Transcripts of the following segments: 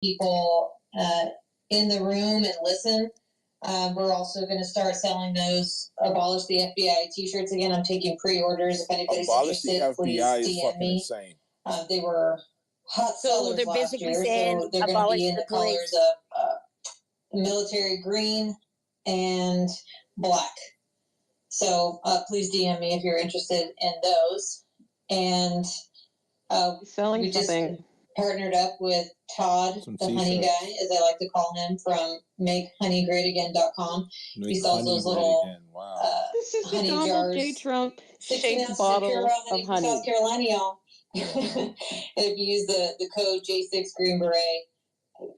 people in the room and listen. We're also going to start selling those Abolish the FBI t-shirts again. I'm taking pre-orders. If anybody's interested, please DM me. Insane. They were hot sellers last year, so they're going to be in the colors of military green and black. So please DM me if you're interested in those. And we just partnered up with Todd, the honey guy, as I like to call him, from MakeHoneyGreatAgain.com. He sells those little This is the honey Donald jars. J. Trump shaped bottle of honey. South Carolina, y'all. And if you use the code J6 Green Beret,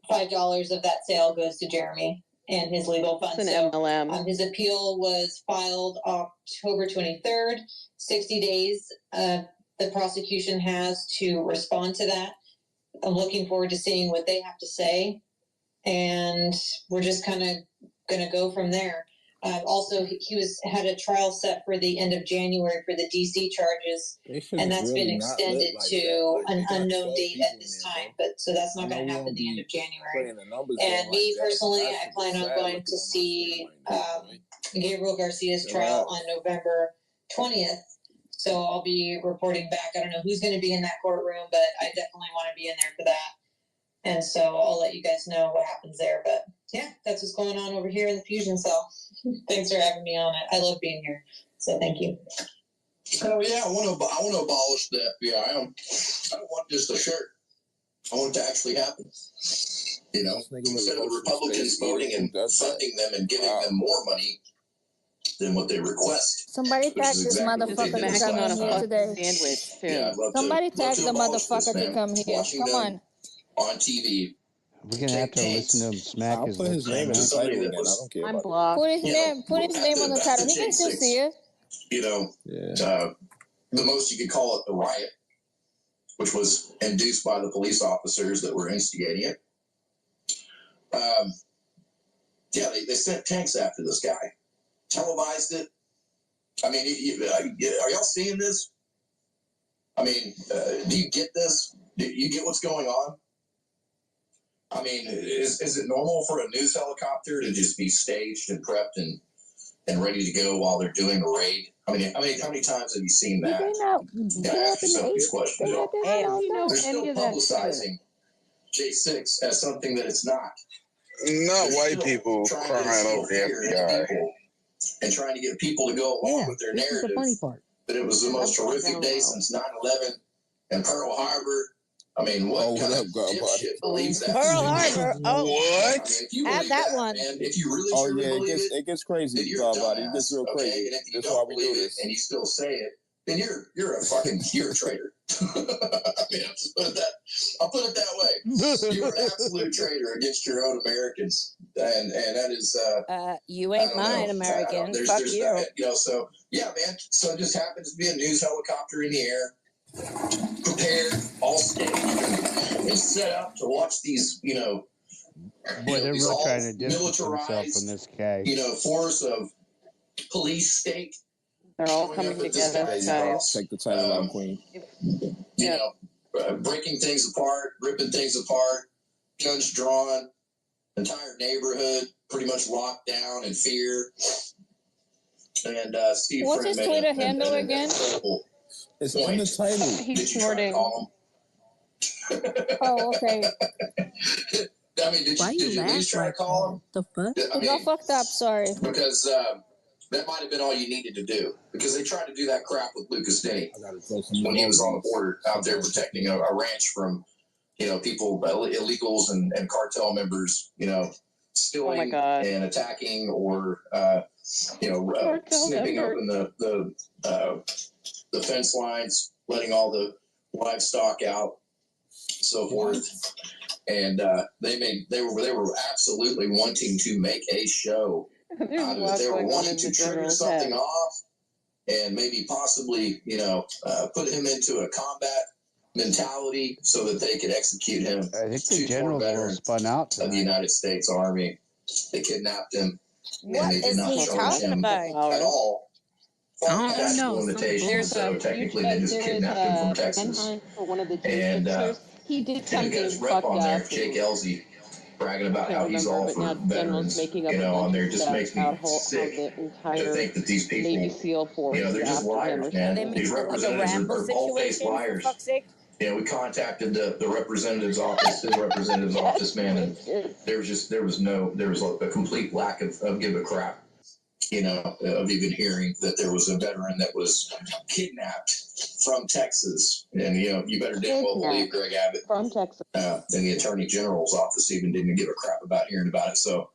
$5 of that sale goes to Jeremy and his legal funds. It's an MLM. His appeal was filed October 23rd. 60 days the prosecution has to respond to that. I'm looking forward to seeing what they have to say, and we're just kind of going to go from there. Also, he had a trial set for the end of January for the DC charges, and that's been extended to an unknown date at this time. But so that's not going to happen the end of January. And me personally, I plan on going to see Gabriel Garcia's trial on November 20th. So I'll be reporting back. I don't know who's going to be in that courtroom, but I definitely want to be in there for that. And so I'll let you guys know what happens there. But yeah, that's what's going on over here in the Fusion Cell. Thanks for having me on it. I love being here. So thank you. Oh yeah, I want to abolish the FBI. I don't want just a shirt. I want it to actually happen. You know, instead of the Republicans voting and funding them and giving them more money than what they request. Somebody tag this motherfucker to come here today. Somebody tag the motherfucker to come here. Come on. On TV. We're gonna have to listen to him smack I'll put his name in the title again. I don't care. I'm blocked. Put his name on the title. He can still see it. You know, the most you could call it the riot, which was induced by the police officers that were instigating it. They sent tanks after this guy, televised it. I mean, are y'all seeing this? I mean, do you get this? Do you get what's going on? I mean, is it normal for a news helicopter to just be staged and prepped and ready to go while they're doing a raid? I mean, how many times have you seen that? Ask yourself these questions. They're still publicizing J6 as something that it's not. Not white people crying over the FBI. And trying to get people to go along with their narrative. The funny part. That it was the most horrific day since 9/11 and Pearl Harbor. I mean, what kind of dipshit believes that? Pearl Harbor. Oh, what? I mean, have that one. And if you really believe it gets crazy. It gets real crazy. And if you don't believe it and you still say it, then you're a traitor. I mean, I'll put it that way. You're an absolute traitor against your own Americans, and that is. You ain't mine, American. Fuck you. So yeah, man. So it just happens to be a news helicopter in the air, prepared, all staged, and set up to watch these. Boy, they're really trying to distance themselves from this guy. Force of police state. They're all coming together, guys. Take the title out, Queen. Breaking things apart, ripping things apart, guns drawn, entire neighborhood pretty much locked down in fear. And Steve, what's his Twitter handle again? It's on the title. He's snorting. Oh, okay. I mean, did you at least try to call him? The fuck? I got fucked up. Sorry. Because that might have been all you needed to do. Because they tried to do that crap with Lucas Denny when he was on the border out there protecting a ranch from, people, illegals and cartel members, stealing and attacking or, snipping open the fence lines, letting all the livestock out, so forth. And they were absolutely wanting to make a show out of it. They were wanting to trigger something off and maybe possibly, put him into a combat mentality so that they could execute him. I think the generals were spun out of the United States Army. They kidnapped him. What and they did not charge him at all. I don't know. So technically, they just kidnapped him from Texas. For one of the and he did And something you got his rep on fucked there, up. Jake Elsey, bragging about Can't how he's remember, all but for now General's veterans, making up you a know, bunch on of there. Just stuff makes me about how sick the to entire think that these people, Navy SEAL force you know, they're is just after him or liars, Are man. they something. These making it like a representatives Rambo are bald-faced situation, for liars. fuck's sake? You know, we contacted the representative's office, his representative's Yes, office, man, and Richard. there was a complete lack of give a crap, you know, of even hearing that there was a veteran that was kidnapped from Texas. And, you know, you better damn well believe Greg Abbott From Texas. and the Attorney General's office even didn't give a crap about hearing about it. So,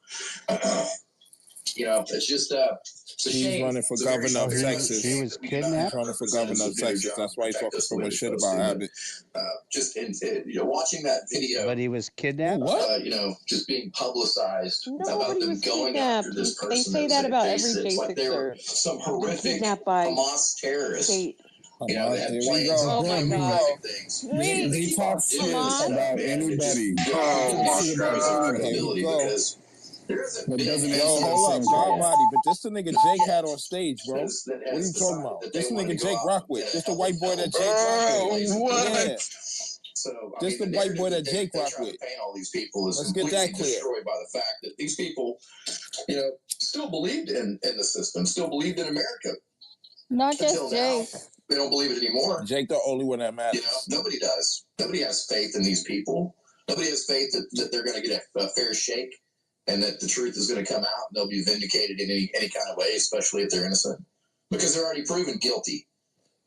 you know, it's just it's a He's shame. running for It's a very governor of shame. Texas. He was He's kidnapped. running for governor of Texas. That's why he's talking so much shit about Abbott. Just you know, watching that video. But he was kidnapped. What? You know, just being publicized about Nobody them was going after kidnapped. this person. They say that about every It's like they were J6er. some horrific Kidnapped by Hamas terrorist. state. You know, they had Here we plans go. Oh my God. things. Wait, They He keep on talks doing shit this stuff, about man. It just anybody. Oh my destroys God. credibility Here we go. because there isn't But been doesn't any yo, hold up, God body. But this the nigga Jake had on stage, bro. that What are you has talking decided about? that This they the wanted nigga to go Jake out rock with. and This the white boy that Jake rock with. What? Yeah. So, I This mean, the white boy that they Jake rock try to with. paint all these people as Let's get completely that clear. destroyed by the fact that these people, you know, still believed in the system, still believed in America. not just Until Jake. now, they don't believe it anymore. Jake the only one that You matters. know, nobody does. Nobody has faith in these people. Nobody has faith that they're going to get a fair shake and that the truth is going to come out and they'll be vindicated in any kind of way, especially if they're innocent, because they're already proven guilty.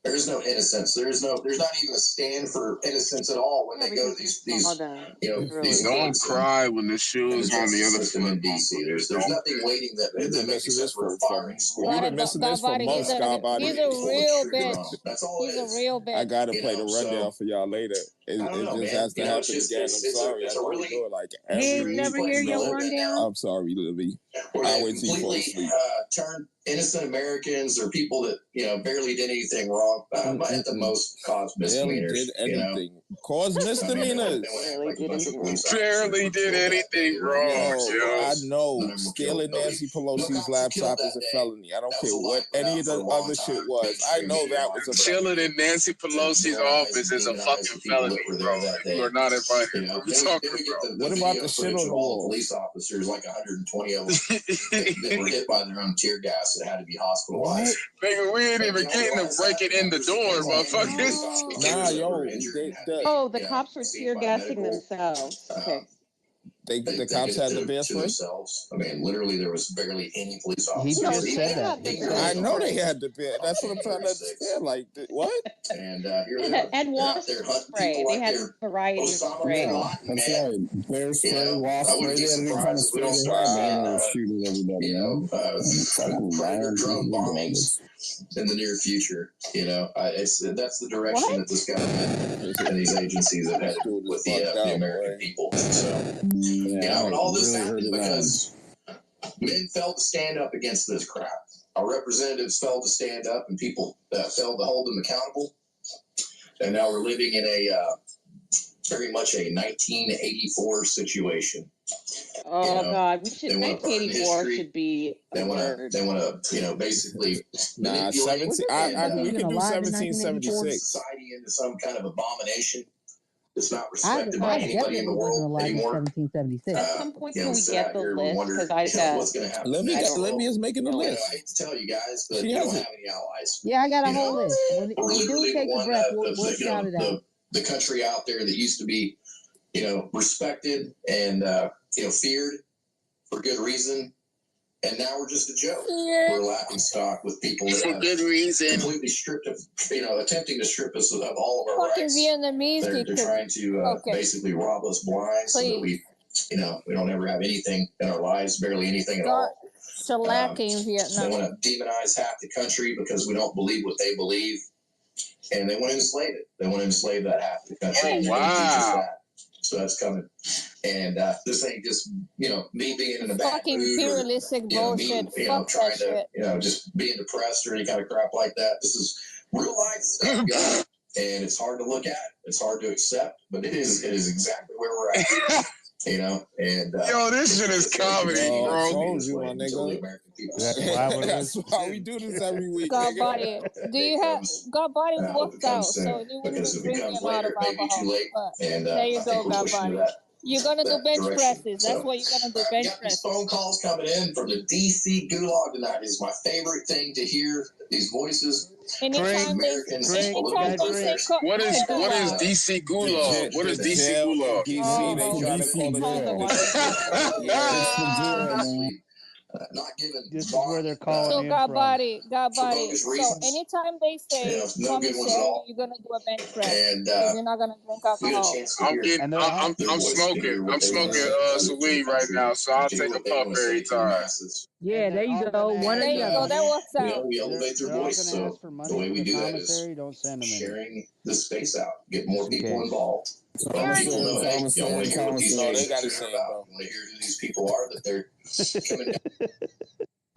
There is no innocence. There's not even a stand for innocence at all when they go to these you know, these Don't cry when the shoe's on the other system foot. in DC. There's nothing waiting that You've been makes missing this sense for firing You've squad. been missing this for Godbody, months, Godbody. he's a real bitch. That's all it He's a is. real bitch. I gotta You play know, the rundown so- for y'all later. It I don't know, just man. has to You know, happen it's just- again. it's- I'm it's a- sorry. it's I a don't really- do it like You ain't every. never hear your rundown? I'm sorry, Libby. Where I'll they wait till you fall completely asleep. turn innocent Americans or people that, you know, barely did anything wrong, at the most caused Barely misdemeanors. did You know? anything. Cause misdemeanors. Barely did anything wrong. Barely did anything wrong, Yo, I yo. know stealing Nancy Pelosi's laptop is a felony. I don't care what any of the other shit was. I know that was a felony. Chilling in Nancy Pelosi's office is a fucking felony, bro. You are not invited. You know, What are you talking about? What about the shit on the wall? Police officers, like 120 of them, that were hit by their own tear gas that had to be hospitalized. Nigga, we ain't even getting to breaking in the door, motherfuckers. Nah, yo, The cops were tear gassing themselves. Okay. The cops had the best friend. I mean, literally, there was barely any police He officers. just said that. I know they had the best. That's what I'm trying to understand. Like, what? And here they are. And wasp spray. They had a variety of spray. That's right. Bear spray, wasp spray. They had any kind of spray they had. They were shooting everybody. You know, predator drone bombings in the near future. You know, that's the direction that this government and these agencies have headed with the American people. So, you know, and all this happened because men failed to stand up against this crap. Our representatives failed to stand up, and people failed to hold them accountable. And now we're living in a very much a 1984 situation. Oh, You know, God. 1984 should be They want absurd. to, you know, basically Nah, manipulate 17. We can do alive in 1776. society into some kind of abomination. It's not I respected by anybody in the definitely wasn't world alive in anymore. 1776. At some point, You know, can we sit get out the here and list? wonder, Because what's going to happen. Libby is making the No. I list. hate to tell you guys, but She you don't has have it. any allies. Yeah, I got a You whole know, list. When We're you do literally take the a one, breath, we'll shout it out. the country out there that used to be, you know, respected and, you know, feared for good reason. And now we're just a joke. Yeah. We're laughing stock with people that For have good reason. completely stripped of, you know, attempting to strip us of all of our Fucking rights. Vietnamese They're could trying to okay. basically rob us blind so that we, you know, we don't ever have anything in our lives, barely anything at all. shellacking They Vietnam. want to demonize half the country because we don't believe what they believe. And they want to enslave it. They want to enslave that half of the country. Oh, And they're gonna teach us wow. that. So that's coming. And this ain't just, you know, me being in a bad Fucking mood or, imperialistic you know, bullshit. me, you know, Fuck trying that to, shit. you know, just being depressed or any kind of crap like that. This is real life stuff, guys. And it's hard to look at. It's hard to accept, but it is exactly where we're at. You know, and yo, this shit is comedy, Yo, I bro. told you, my nigga. That's why we do this every week, God nigga. body, do you have God body works out? So if you want because to if it drink me comes a lot later, of it may be too alcohol, late. but And there you I go, think we're God pushing to body. that. You're gonna do bench direction. presses. That's what you're gonna do, We bench got these presses. phone calls coming in from the DC gulag tonight. It's my favorite thing to hear these voices. Anytime they say What is gulag. DC gulag? What is The DC jail in gulag? DC, they try to call it Not given This is where they're calling So in God from. body. bogus So reasons. anytime they say No come good and ones at Saturday, all. you're gonna do a bench press And because you're not gonna drink alcohol. I'm smoking some weed right now, so I'll take a puff every time. Yeah, there you go. One or There the you other. go. That works out. We elevate their voice. They're So gonna ask for money the way for we the do that is commissary. Don't send them any. sharing the space out, get more Just in people case. involved. People know, hey, y'all want to hear what these No, they guys got are it saying, about. bro. Want to hear who these people are that they're coming.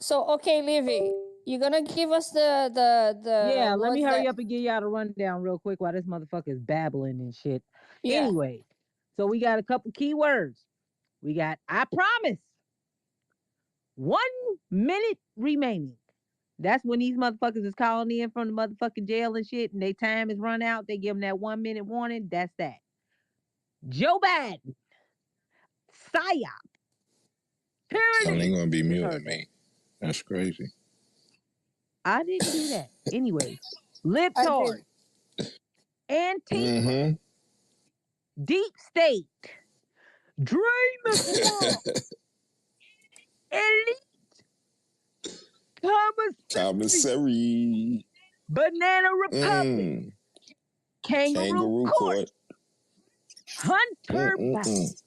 So okay, Livy, you're gonna give us the Yeah, let me what's hurry that? up and give y'all the rundown real quick while this motherfucker is babbling and shit. Yeah. Anyway, so we got a couple key words. We got I promise. 1 minute remaining. That's when these motherfuckers is calling in from the motherfucking jail and shit, and their time is run out. They give them that 1 minute warning. That's that. Joe Biden. PSYOP. So they gonna be Just muting heard that. me. That's crazy. I didn't do that. Anyways, libtard. Antifa. Deep state. Dream swamp. Elite. Commissary. Banana Republic. Kangaroo Court. Hunter Biden.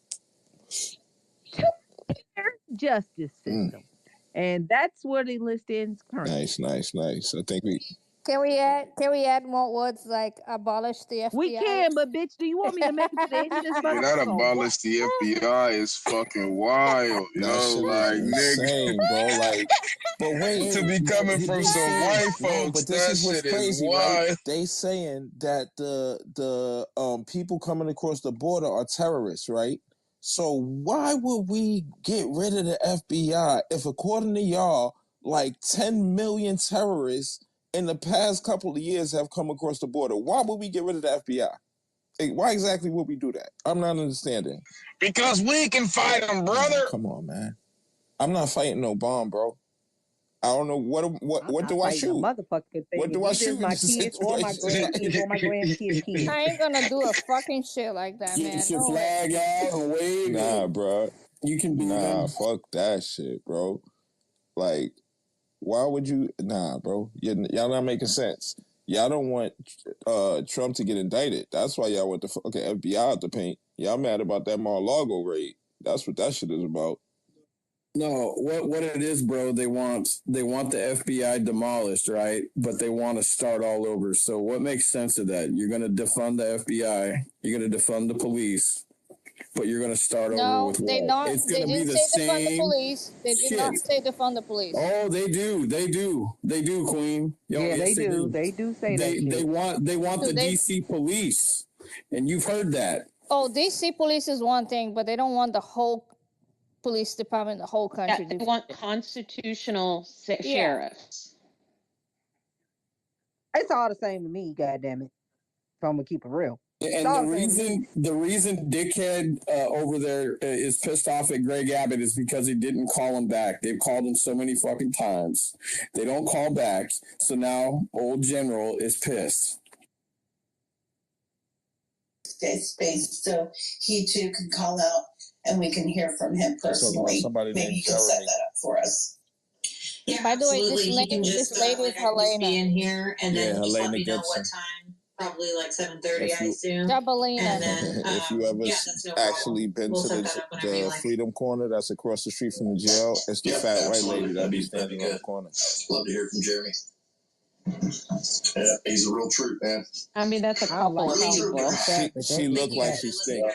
Two-tier justice system. And that's where the list ends currently. Nice. I think we Can we add more words like abolish the FBI? We can, but bitch, do you want me to make it to the end of this Man, that motherfucker? abolish the FBI is fucking wild, yo. Like, insane, nigga. bro. Like, but wait, to be coming from some white folks, but this that is what's shit crazy, is wild. right? They saying that the people coming across the border are terrorists, right? So why would we get rid of the FBI if, according to y'all, like 10 million terrorists in the past couple of years have come across the border? Why would we get rid of the FBI? Like, why exactly would we do that? I'm not understanding. Because we can fight them, brother. Oh, come on, man. I'm not fighting no bomb, bro. I don't know what do I shoot? What do I shoot? My kids or my grandkids or my grandkids' kids. I ain't gonna do a fucking shit like that, man. Get your flag out and wave. Nah, bro. You can be fuck that shit, bro. Like, why would you? Nah, bro. Y'all not making sense. Y'all don't want Trump to get indicted. That's why y'all want the fucking FBI out the paint. Y'all mad about that Mar-a-Lago raid. That's what that shit is about. No, what it is, bro, they want the FBI demolished, right? But they want to start all over. So what makes sense of that? You're going to defund the FBI. You're going to defund the police. But you're going to start over with what? It's going to be the same defund the police. They did not say defund the police. Oh, they do, Queen. They do. They do say that. They want the DC police, and you've heard that. Oh, DC police is one thing, but they don't want the whole police department, the whole country. Yeah, they want constitutional sheriffs. It's all the same to me, goddammit. If I'm gonna keep it real. And the reason dickhead over there is pissed off at Greg Abbott is because he didn't call him back. They've called him so many fucking times. They don't call back. So now old General is pissed. Space so he too can call out and we can hear from him personally. Maybe you can set that up for us. Yeah, by the way, this lady is Helena. Be in here, and then just let me know what time. Probably like 7:30, I assume. Jabalina. And then, if you ever actually been to the Freedom Corner, that's across the street from the jail, it's the fat white lady that be standing on the corner. Love to hear from Jeremy. Yeah, he's a real troop, man. I mean, that's a couple of people. She looked like she stinks.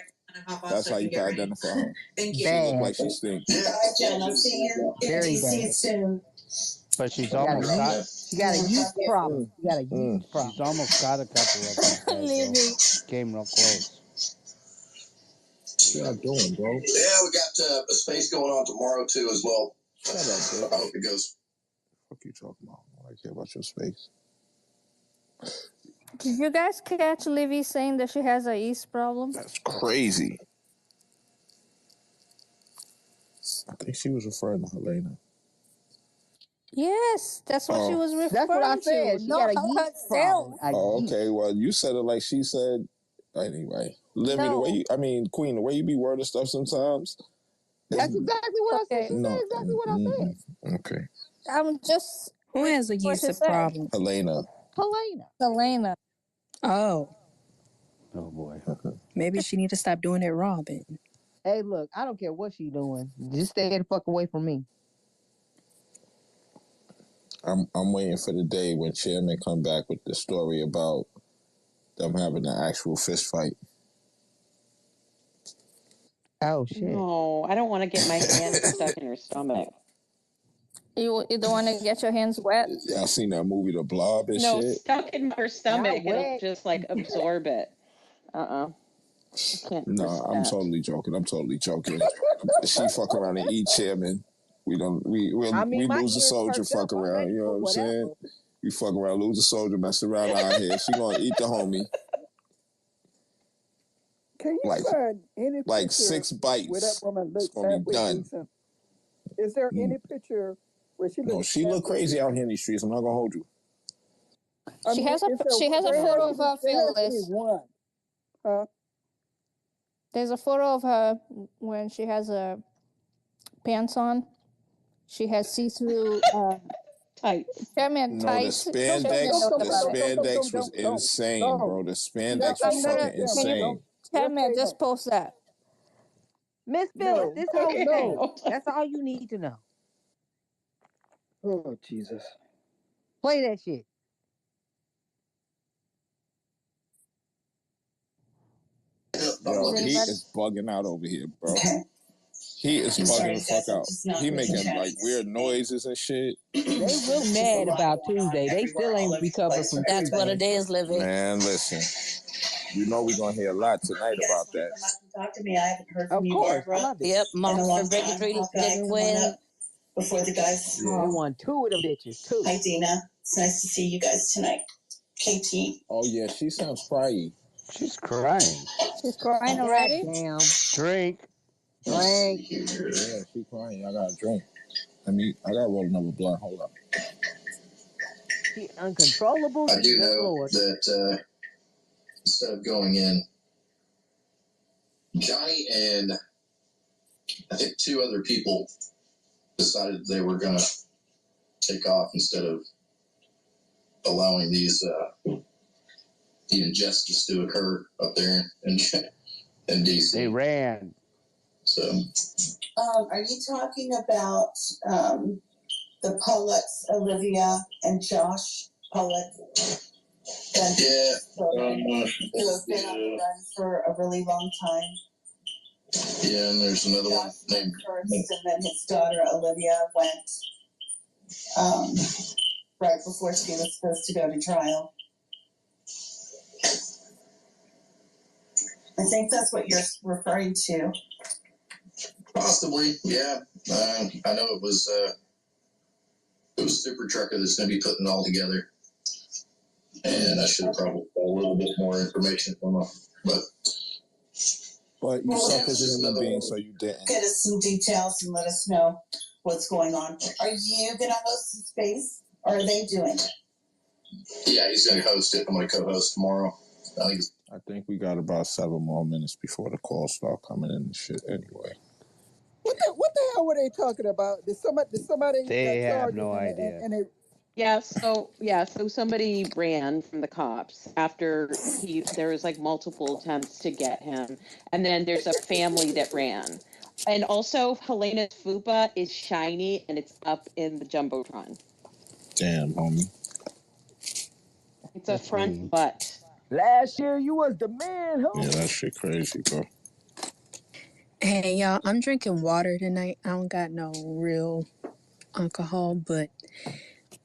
That's how you can identify her. Thank you. She look like she stinks. Bye, Jen. I'll see you in DC soon. But she's almost got. She got a youth problem. She got a youth problem. She's almost got a couple of them. Came real close. y'all doing, bro? Yeah, we got a space going on tomorrow too as well. Shut up, bro. I hope it goes. What you talking about? I don't care about your space. Did you guys catch Livy saying that she has a yeast problem? That's crazy. I think she was referring to Helena. Yes, that's what she was referring to. That's what I said. She got a yeast problem. Okay. Well, you said it like she said. Anyway, Livy, the way you, Queen, the way you be wording stuff sometimes. That's exactly what I said. She said exactly what I said. Okay. I'm just. Who has a yeast problem? Helena. Oh. Oh boy. Maybe she need to stop doing it raw, then. Hey, look, I don't care what she doing. Just stay the fuck away from me. I'm waiting for the day when Chairman come back with the story about them having an actual fist fight. Oh shit! No, I don't want to get my hands stuck in her stomach. You don't want to get your hands wet? Y'all seen that movie, The Blob and No, shit? stuck in her stomach, it'll just like absorb it. I can't. No, I'm totally joking. She fuck around and eat Chairman. We lose a soldier, fuck around. You know what I'm saying? We fuck around, lose a soldier, mess around out here. She gonna eat the homie. Can you find any like picture 6 bites? where that woman looks it's gonna be done. decent? Is there any picture where she looks? No, she look crazy out here in these streets. I'm not gonna hold you. She has a photo of her, Phyllis. Huh? There's a photo of her when she has her pants on. She has see-through tights. Tights. The spandex was insane, bro. The spandex was fucking insane. Chairman, just post that. Miss Phyllis, this whole thing. That's all you need to know. Oh, Jesus. Play that shit. Yo, he is bugging out over here, bro. He is bugging the fuck out. He making like weird noises and shit. They really mad about Tuesday. They still ain't recovered from Tuesday. That's what it is, Livy. Man, listen. You know we're gonna hear a lot tonight about that. Talk to me. I haven't heard from you, Barbara. Yep, Monster Victory didn't win. Before the guys. They won 2 of them bitches. 2. Hi, Dina. It's nice to see you guys tonight. KT. Oh yeah, she sounds cryy. She's crying. She's crying already? Damn. Drink. Yeah, she crying. I got a drink. I gotta roll another blunt. Hold up. She uncontrollable. I do know that instead of going in, Johnny and I think 2 other people decided they were going to take off instead of allowing these the injustice to occur up there in DC. They ran. So, are you talking about the Pollux, Olivia, and Josh Pollux? Yeah. Who have been on the run for a really long time. Yeah, and there's another one named first, and then his daughter Olivia went right before she was supposed to go to trial. I think that's what you're referring to. Possibly, yeah. I know it was Super Trucker that's going to be putting it all together, and I should have probably got a little bit more information from them, But you suck as a human being, so you didn't. Get us some details and let us know what's going on. Are you going to host the space, or are they doing it? Yeah, he's going to host it. I'm going to co-host tomorrow. I think we got about 7 more minutes before the calls start coming in and shit anyway. What the hell were they talking about? Did somebody They got have charges no idea. And they... So somebody ran from the cops after there was like multiple attempts to get him, and then there's a family that ran, and also Helena's fupa is shiny and it's up in the jumbotron. Damn, homie. It's a front butt. Last year you was the man, homie. Yeah, that shit crazy, bro. Hey, y'all, I'm drinking water tonight. I don't got no real alcohol, but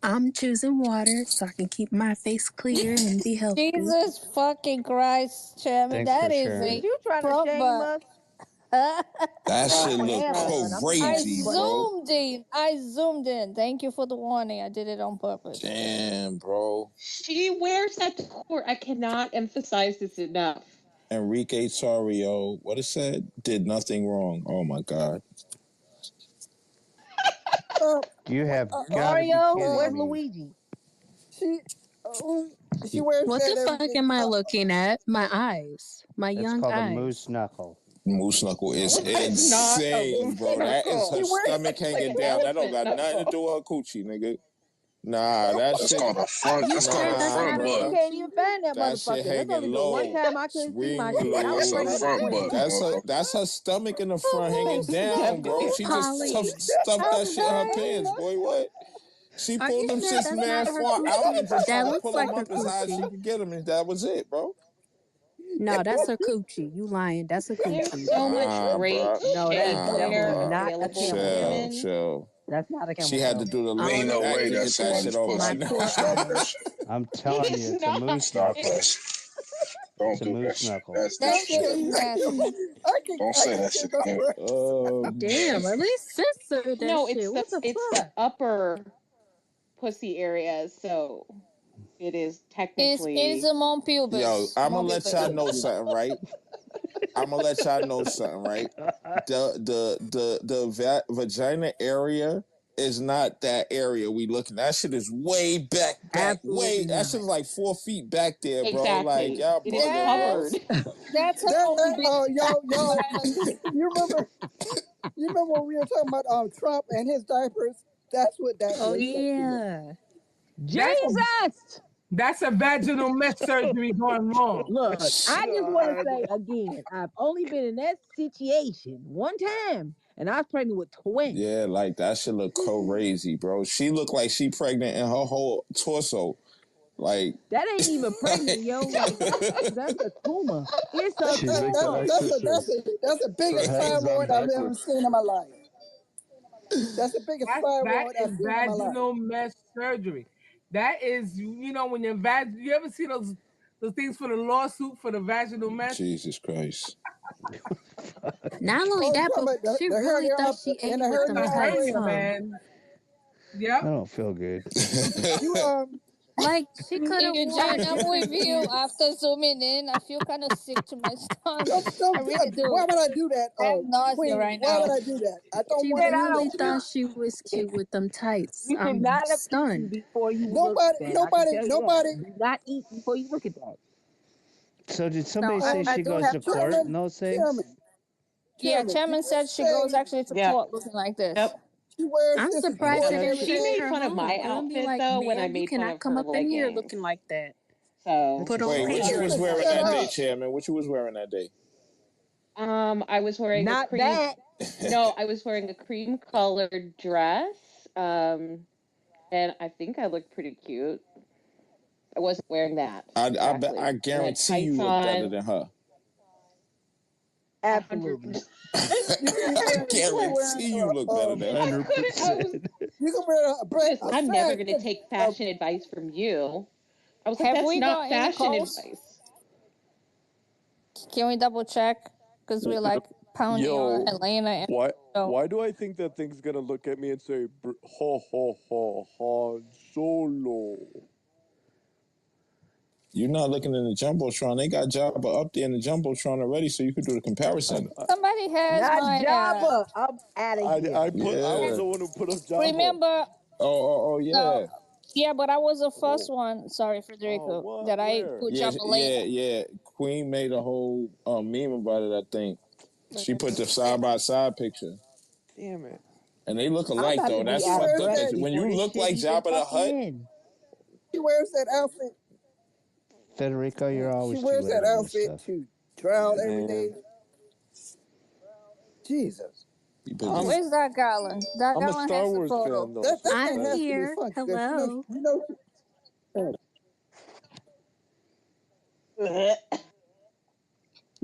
I'm choosing water so I can keep my face clear and be healthy. Jesus fucking Christ, Chairman. Thanks that for is sharing. a You trying to front shame butt. us? That shit look Damn, son, crazy, bro. I zoomed in. Thank you for the warning. I did it on purpose. Damn, bro. She wears that to court. I cannot emphasize this enough. Enrique Tarrio, what it said? Did nothing wrong. Oh my God. You have got to be Mario, kidding where's me. Luigi? She wears What that the every fuck day. am I looking at? My eyes. My It's young called a eyes. moose knuckle. Moose knuckle is That is not a insane, moose bro. That is her knuckle. stomach It's like hanging an down. That don't got elephant nothing to knuckle. do with her coochie, nigga. Nah, that That's shit. called a front. You That's called sure a that's front not a You butt. can't coochie? even find that That shit motherfucker. There's only hanging been one low. time I couldn't see my Swing shit. I was That's a pregnant low. with front butt, twins. motherfucker. That's her stomach in the front hanging down, bro. She just Polly, stuffed that I'm shit in her dying. pants, boy. What? She are pulled you them sure shits that's mad not her far out coochie? and just tried That to looks pull them like her up as high as she coochie. could get them, and that was it, bro. No, that's her coochie. You lying. That's a There's coochie. so much Nah, great bro. No, that is Nah, definitely shapewear bro. not a available camel for toe. Chill, women. chill. That's not a She camel had to toe. do the I lean Ain't don't no know. back way to that's get that somebody's shit off. My pussy. She poor Stop that eyes. shit. I'm telling It you, is it's a not. moose Stop knuckle. that shit. Don't It's a do that moose shit. knuckle. That's That I shit is disrespectful. nasty. Don't I say can that get shit no again. Damn, at least censored that No, shit. What the it's the fuck? upper pussy area, so it is It is technically. among Yo, pubis. I'm gonna Among let y'all pubis. know something, right? I'm gonna let y'all know something, right? The vagina area is not that area we looking. That shit is way back. Way. Absolutely That shit not. is like 4 feet back there, bro. Like Exactly. y'all It is bugging, bro. covered. That's her that only big yo. vagina. You remember when we were talking about Trump and his diapers? That's what that Oh looks like to me. yeah. Jesus! That's a vaginal mesh surgery gone wrong. Look, I just want to God. say again, I've only been in that situation one time, and I was pregnant with twins. Yeah, like that shit look crazy, bro. She looked like she pregnant in her whole torso. Like That ain't even pregnant, yo. Like that's a tumor. It's a That, She's that, like the that, tumor. that's the Her biggest head is on fibroid I've ever backwards. seen in my life. That's the biggest That fibroid is I've seen in my life. vaginal mesh surgery. That is, when you're you ever see those things for the lawsuit for the vaginal mesh? Jesus Christ. Not only Oh, you that, talking but about she the really hernia thought she and ate the with That's them hernia a tights, hernia, operation? huh? man. I Yep. don't feel good. You Like she could have wore a Eugene, I'm with different you. pants. After zooming in, I feel kind of sick to my stomach. I really why do. would I do that, I have nausea Queen? right Why would now. I do that? I don't She want Get to. out. really thought she was cute with them tights. You should I'm not have eaten stunned. before you look at that. I can tell you that. Do not eat before you look at that. So did somebody No, say I she do goes have to to. court and Chairman, those things? chairman, Yeah, chairman. Did chairman you said she goes say actually to Yeah. court looking like this. Yep. she wears I'm this in Ain't surprised court they that didn't every She kick day? made her fun of home. my They'll be outfit like, though when I ma'am, you made fun cannot of come her up in here leggings. looking like that. So Put That's a on Wait, what you shame. was pants. wearing Shut that day, up. Chairman? What you was wearing that day? I was wearing a Not cream. that. No, I was wearing a cream colored dress. And I think I looked pretty cute. I wasn't wearing that I exactly. And I had guarantee tights you look better on. than her. Absolutely. 100%. I You could be wearing guarantee you look better than her. 100%. you could wear She goes, a I'm never fat going to take fashion advice from you. I was like, Have that's we not got any fashion calls? advice. Can we double check? Because we're like pounding on Yo, Helena and why so why do I think that thing's gonna look at me and say, "Ha ha ha Han Solo"? You're not looking in the jumbotron. They got Jabba up there in the jumbotron already, so you could do the comparison. somebody has Not my Jabba. I'm out of here. I was Yeah. the one who put up Jabba. remember Oh, no yeah. yeah, but I was the first Oh, one, sorry oh, Federico, what? that I Where? put Jabba later. Yeah. Queen made a whole meme about it, I think. She put the Yeah. side-by-side picture. Damn it! And they look I'm alike, about though. to be That's she out of fucked wears up. breath That that when before you this look shit like even Jabba the fucking Hutt, ends. she wears that outfit. Federico, you're She always too wears late that on this outfit stuff. to trial every Man, day. Jesus. you put I'm a Where's that Garland? That I'm a Garland Star has a Wars photo. fan though, That so I'm thing has to be here. funky because Hello.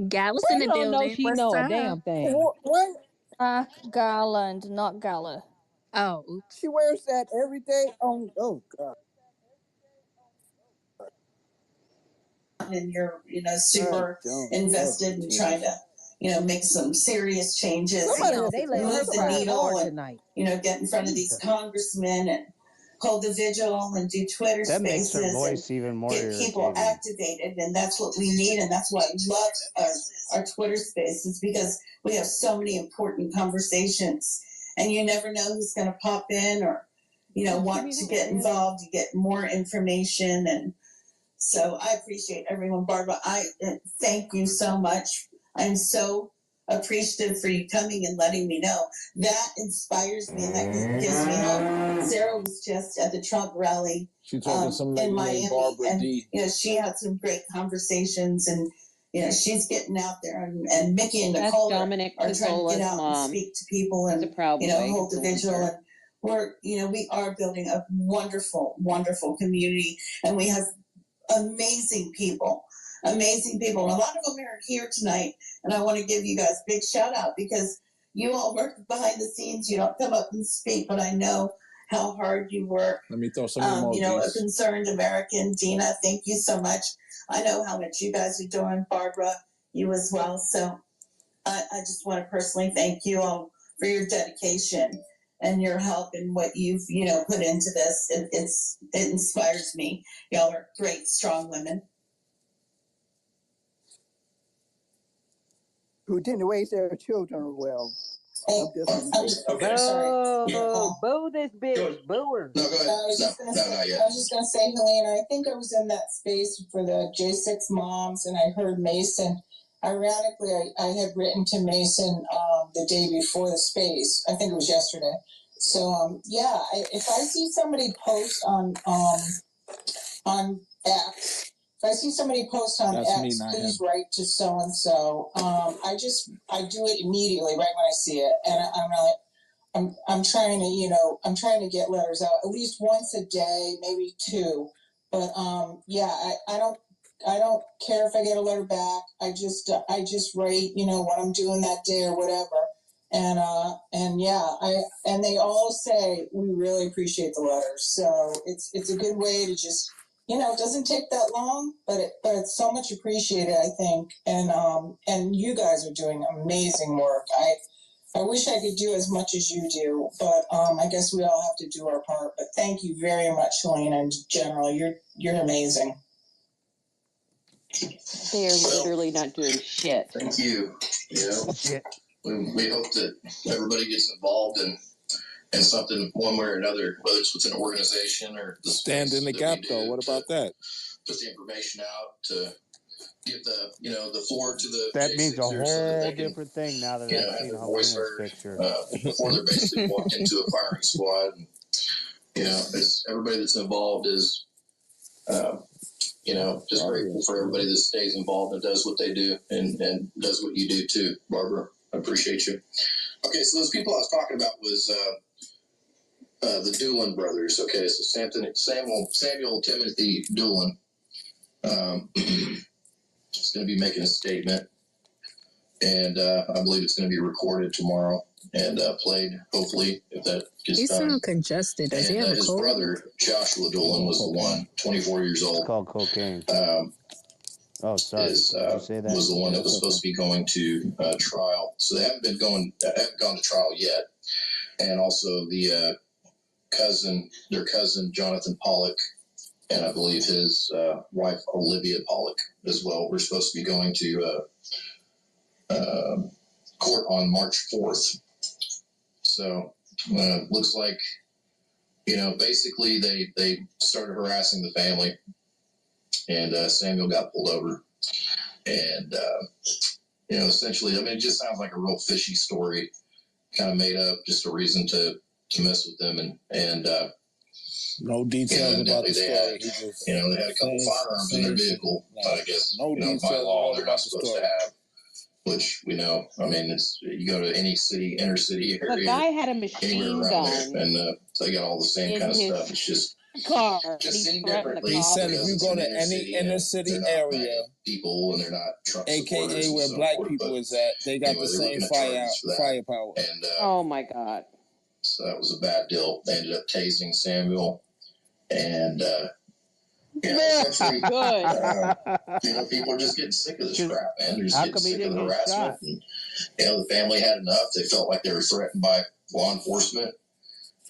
Gallus in You the don't know building. she What's know a up? damn thing. What? Garland, not Gala. Oh, oops. She wears that every day. Oh God. And you're, super invested in trying to, make some serious changes. They let her Move the cry needle hard and, tonight. get in front of these congressmen and hold a vigil and do Twitter That makes spaces her voice and even more get people irritating. activated. And that's what we need. And that's why I love our Twitter spaces, because we have so many important conversations. And you never know who's going to pop in or, want to get involved, to get more information. And so I appreciate everyone. Barbara, I thank you so much. I'm so appreciative for you coming and letting me know. That inspires me and that gives me hope. Sarah was just at the Trump rally in Miami, Barbara D. she had some great conversations, and she's getting out there, and Mickey and Nicole are trying to get out and speak to people and hold a vigil. And we're we are building a wonderful, wonderful community, and we have amazing people. And a lot of them are here tonight, and I want to give you guys a big shout out, because you all work behind the scenes. You don't come up and speak, but I know how hard you work. Let me throw some emojis. A concerned American. Dina, thank you so much. I know how much you guys are doing. Barbara, you as well. So I just want to personally thank you all for your dedication and your help and what you've put into this. It inspires me. Y'all are great, strong women who didn't raise their children well. Boo this bitch. Boo her. No, go ahead. I was just going to say, Helena, I think I was in that space for the J6 moms, and I heard Mason. Ironically, I had written to Mason the day before the space. I think it was yesterday. So, if I see somebody post on X, please write to so and so. I do it immediately right when I see it, and I'm trying to get letters out at least once a day, maybe two. But I don't care if I get a letter back. I just write what I'm doing that day or whatever. And they all say we really appreciate the letters. So it's a good way to just it doesn't take that long, but it's so much appreciated, I think. And you guys are doing amazing work. I wish I could do as much as you do, but I guess we all have to do our part. But thank you very much, Helena, and generally, you're amazing. They are literally not doing shit. Thank you. We hope that everybody gets involved in something one way or another, whether it's within an organization or the stand in the gap. Though, what about that? Put the information out to give the floor to the. That means a whole different thing now that I've seen Helena's picture. Before they're basically walked into a firing squad. And, it's everybody that's involved is, just grateful for everybody that stays involved and does what they do and does what you do too, Barbara. I appreciate you. Okay, so those people I was talking about was the Doolin brothers. Okay, so Samuel Timothy Doolin is going to be making a statement, and I believe it's going to be recorded tomorrow and played, hopefully, if that gets done. He sounds congested. Does he have a his cold? brother, Joshua Doolin, was the one, 24 years old. It's called cocaine. Sorry. Did you say that? Was the one that was supposed to be going to trial. So they haven't gone to trial yet. And also the their cousin, Jonathan Pollock, and I believe his wife, Olivia Pollock, as well, were supposed to be going to court on March 4th. So looks like, basically they started harassing the family, and Samuel got pulled over. And, essentially, it just sounds like a real fishy story, kind of made up, just a reason to mess with them. And no details about the story. They had a couple firearms in their vehicle, but I guess, by law, they're not supposed to have. Which we know, you go to any inner city area. The guy had a machine gun, there, and they got all the same kind of stuff. It's just car. Just seen differently. He said if you go to any inner city area, people and they're not Trump AKA where black people is at, they got the same firepower. And oh my God! So that was a bad deal. They ended up tasing Samuel, and Essentially, Good. people are just getting sick of this crap, man. They're just How getting come he sick of didn't the get harassment. shot? And, the family had enough. They felt like they were threatened by law enforcement.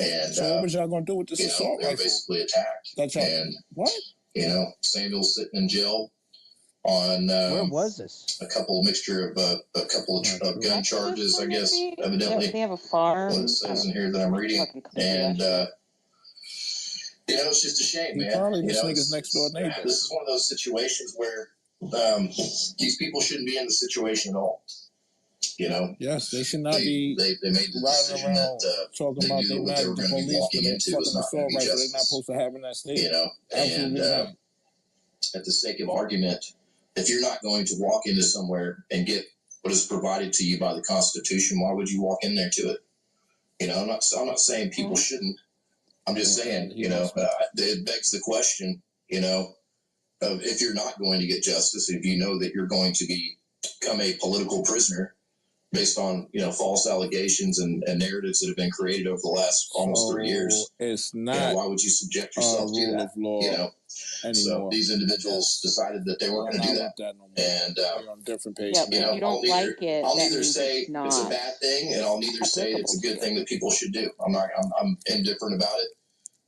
And so what was y'all gonna do with this assault they were rifle? basically attacked. And what? Samuel's sitting in jail on Where was this? a couple mixture of gun charges, I guess. Evidently, they have a farm. What it says in here that I'm reading, and it's just a shame, man. Probably this nigga's next door neighbor. This is one of those situations where these people shouldn't be in the situation at all. Yes, they should not be. They made the decision that talking about they mad at the police for that fucking assault rifle. They're not supposed to have in that state. Absolutely not. At the sake of argument, if you're not going to walk into somewhere and get what is provided to you by the Constitution, why would you walk in there to it? I'm not saying people shouldn't. I'm just saying, it begs the question, of if you're not going to get justice, if you know that you're going to become a political prisoner based on, false allegations and narratives that have been created over the last almost 3 years. It's not. Why would you subject yourself to rule that? of law anymore. So these individuals decided that they weren't going to do that. And on different page. If you don't like it, I'll that neither means say it's a not bad thing, and I'll neither say it's a good thing that people should do. I'm indifferent about it.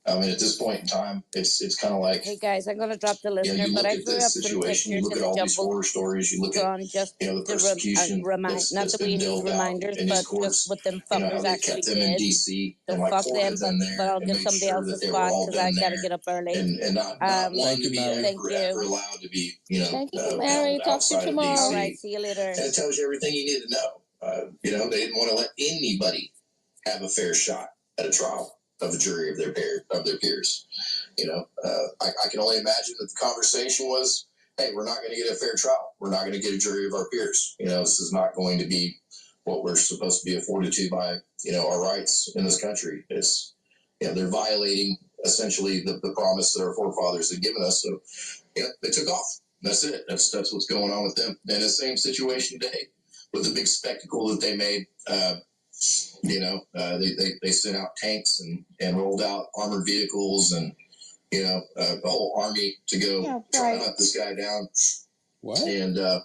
I mean, at this point in time, it's kind of like. Hey guys, I'm gonna drop the listener, You but look I at threw up this some situation, you pictures look in at the all these jumble horror stories, you look at drawn just the persecution remind, not that's that we been need doled out reminders, in but these courts. just what them How fuckers they actually kept them in did. D.C. So and fuck them, quartered them there, but I'll and give made somebody sure else's that they were spot all because I done gotta there, get up early. and not one to be Thank ever you. allowed to be, Thank you, Mary. Talk to you outside of tomorrow. D.C. All right, see you later. And it tells you everything you need to know. They didn't want to let anybody have a fair shot at a trial of a jury of their peers. I can only imagine that the conversation was, hey, we're not going to get a fair trial. We're not going to get a jury of our peers. This is not going to be what we're supposed to be afforded to by, our rights in this country. It's, they're violating essentially the promise that our forefathers had given us. So, they took off. That's it. That's what's going on with them. And the same situation today with the big spectacle that they made. They sent out tanks and rolled out armored vehicles and, the whole army to go try to hunt this guy down. What? And, I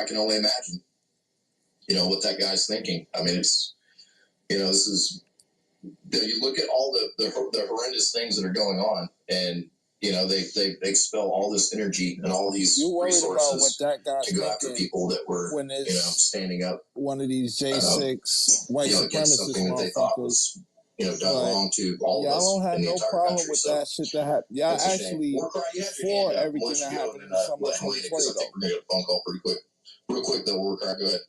can only imagine, what that guy's thinking. I mean, it's, this is, you look at all the horrendous things that are going on and, they expel all this energy and all these resources to go after people that were, standing up. One of these J6 white supremacist motherfuckers. Done wrong to all of us. Y'all don't have in the no entire problem country, with so that shit that happened. Y'all actually for everything that happened in the summer of 2020, I think we're going to get a phone call pretty quick. Real quick, though, Warcry, go ahead.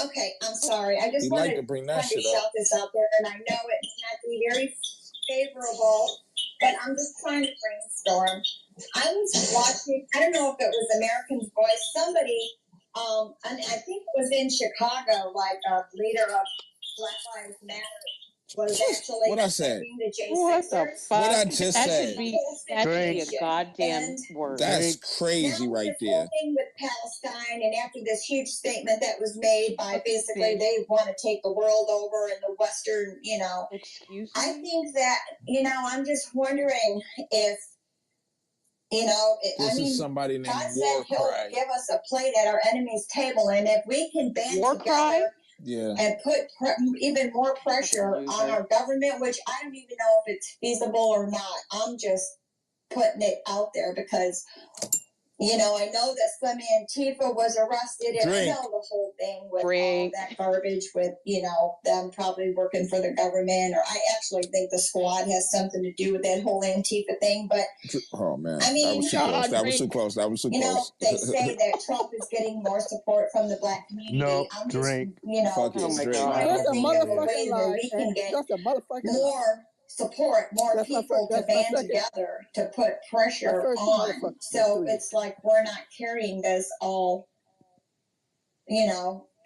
Okay, I'm sorry. I just wanted to bring that to shit shout up. this out there, and I know it's not be very favorable, but I'm just trying to brainstorm. I was watching, I don't know if it was American's Voice, somebody, and I think it was in Chicago, like a leader of Black Lives Matter was actually What I said? the J6ers. What the fuck? What I just that said. Should be, that should be a goddamn word. That's crazy now, right this there. whole thing with Palestine, and after this huge statement that was made by basically they want to take the world over and the Western, Excuse me? I think that, I'm just wondering if, This is somebody named God said he'll Warcry. give us a plate at our enemy's table, and if we can band together and put even more pressure on our government, which I don't even know if it's feasible or not. I'm just putting it out there because, I know that some Antifa was arrested, and I know the whole thing with all that garbage with, them probably working for the government, or I actually think the squad has something to do with that whole Antifa thing, but oh man, I mean, that was too close. That was too close. That was too close. They say that Trump is getting more support from the Black community. No, I'm drink. just, Fuck it, drink. That's a motherfucking where lie. we can get That's a motherfucking lie. more support, more people to band together to put pressure on. So it's like we're not carrying this all,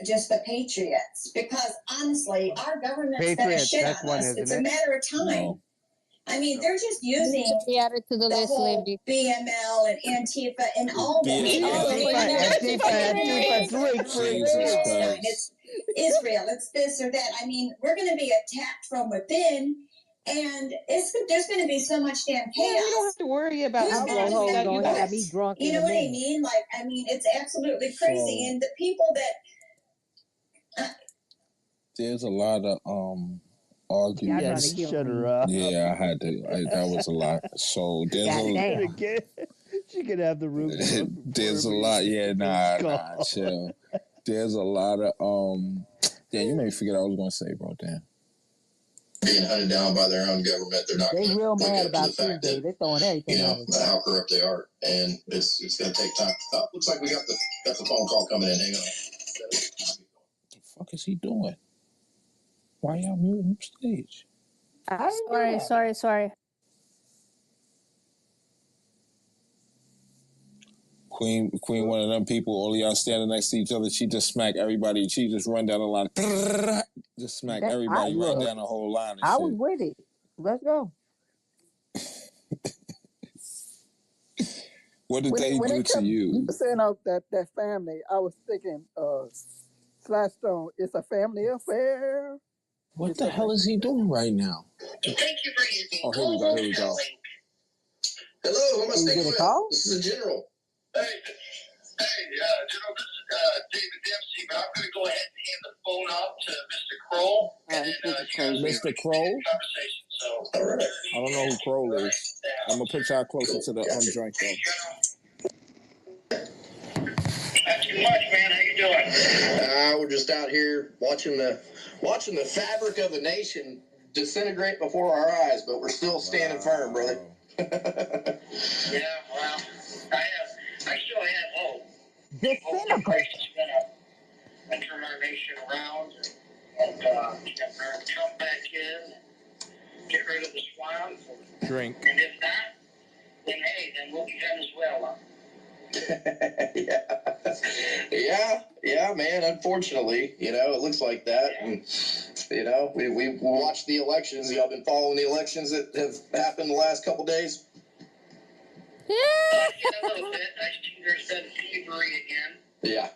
just the patriots. Because honestly, our government's going to shit on us. It's a matter of time. No. I mean, they're just using Be added to the list, whole lady. BML and Antifa and all that. It's Israel. It's this or that. I mean, we're going to be attacked from within, And there's going to be so much damn chaos. Yeah, we don't have to worry about Who's the going to blowhole. say You what? got me drunk You in know a what I minute. mean? Like, I mean, it's absolutely crazy. And the people that there's a lot of arguments. Y'all trying to kill Shut me. her up. Yeah, I had to. That was a lot. So there's Goddamn. She could have the room drunk before there's a everybody lot. gets Yeah, the nah, first nah, call. chill. There's a lot of Damn, you made me forget what I was gonna say, bro. Damn. Being hunted down by their own government, they're not They going to real wake mad up to about the fact Tuesday. that, They throwing everything at us. how corrupt they are, and it's going to take time. Looks like we got the phone call coming in. Hang on. What the fuck is he doing? Why y'all muting him stage? Sorry. Queen, one of them people. All of y'all standing next to each other. She just smack everybody. She just run down the line. Just smack everybody right down the whole line. And I shit. was with it. Let's go. What did they when do it to kept you? saying out that family, I was thinking, Slash Stone, it's a family affair. What the hell is he doing right now? Thank you for using. Oh, here we go. Here we go. Hello, who am I speaking with? Call? This is the general. Hey, General, this is David Dempsey, but I'm going to go ahead and hand the phone off to Mr. Kroll. Mr. Kroll? So, all right. I don't know who Kroll is. I'm gonna put y'all closer to the joint though. Not too much, man. How you doing? We're just out here watching the fabric of the nation disintegrate before our eyes, but we're still standing firm, brother. Yeah, well, I still have hope. Disintegrate. Christ is going to turn our nation around and get Trump back in and get rid of the swamp. Drink. And if not, then hey, then we'll be Venezuela. yeah, man. Unfortunately, it looks like that. And, we watched the elections. Y'all been following the elections that have happened the last couple days? Yeah, a little bit. I see there's been thievery again. Yeah.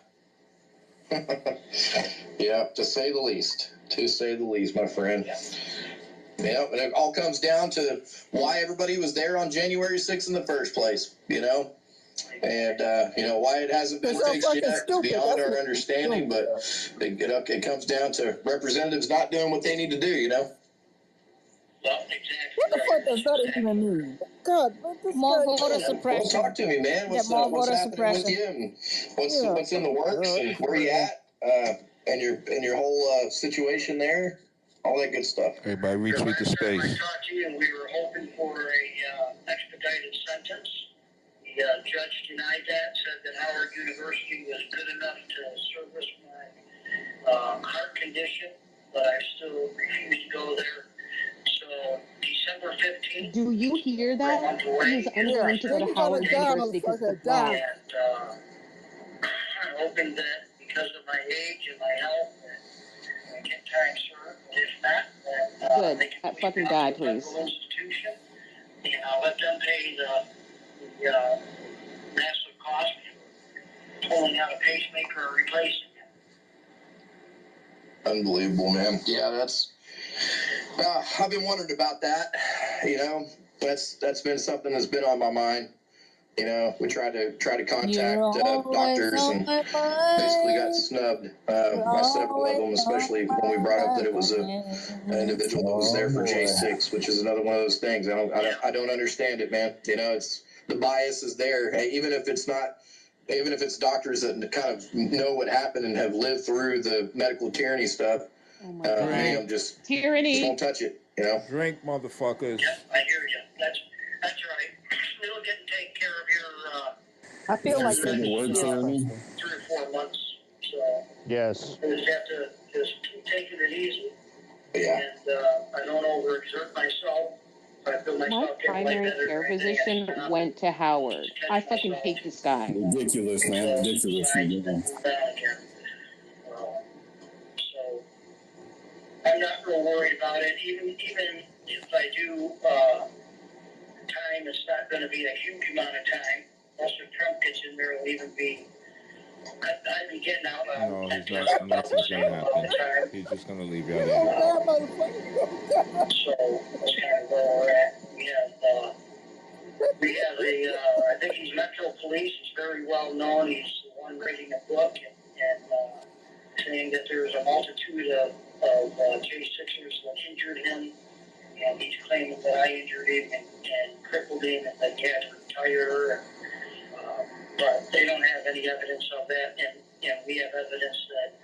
Yeah, to say the least. To say the least, my friend. Yeah, and it all comes down to why everybody was there on January 6th in the first place, And, why it hasn't been fixed yet is beyond our understanding, but it comes down to representatives not doing what they need to do, Well, exactly. What the fuck does that even mean? God, more voter suppression. Well, talk to me, man. What's happening with you, and what's in the works, and where you at, and your whole situation there, all that good stuff. Everybody retweet the space. I talked to you, and we were hoping for a expedited sentence. The judge denied that, said that Howard University was good enough to service my heart condition, but I still refuse to go there. So December 15th. Do you hear that? He's unwilling to go to Howard University because of the law. And I'm hoping that because of my age and my health, I get time served. If not, then good. That fucking guy, please. Institution, and I'll let them pay the massive cost for pulling out a pacemaker or replacing it. Unbelievable, man. Yeah, that's. I've been wondering about that. That's been something that's been on my mind. We tried to contact doctors and basically got snubbed by several of them, especially when we brought up that it was an individual that was there for J6, which is another one of those things. I don't understand it, man. It's the bias is there. Hey, even if it's doctors that kind of know what happened and have lived through the medical tyranny stuff. Oh my God. I'm just tyranny. Won't touch it. Drink, motherfuckers. Yep, I hear you. That's right. It'll get taken care of here. I feel like the word tyranny. 3 or 4 months. So yes. I just have to keep taking it easy. Yeah. And I don't overexert myself. My primary care physician went to Howard. I fucking hate this guy. Ridiculous, man. Ridiculous. So I'm not real worried about it. Even if I do time, it's not going to be a huge amount of time. Once Trump gets in there, it'll even be I'd be getting out. No, nothing's gonna happen. He's just gonna leave you out Oh, here. damn, motherfucker. So that's kind of where we're at. We have a, I think he's Metro Police. He's very well known. He's the one writing a book and saying that there's a multitude of J6ers that injured him. And he's claiming that I injured him and crippled him and that he had to retire. But they don't have any evidence of that. And we have evidence that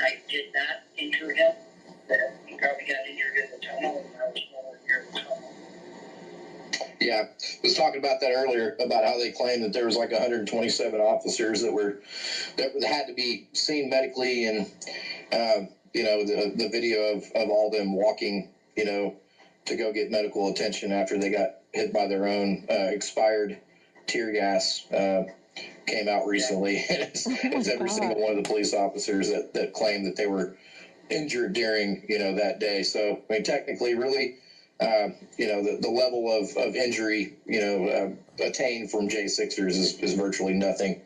I did not injure him. That he probably got injured in the tunnel and I was nowhere near the tunnel. Yeah, I was talking about that earlier, about how they claimed that there was like 127 officers that had to be seen medically, and the video of all them walking, to go get medical attention after they got hit by their own expired tear gas came out recently. It's every single one of the police officers that claimed that they were injured during that day. So I mean, technically, really. The level of injury, attained from J6ers is virtually nothing.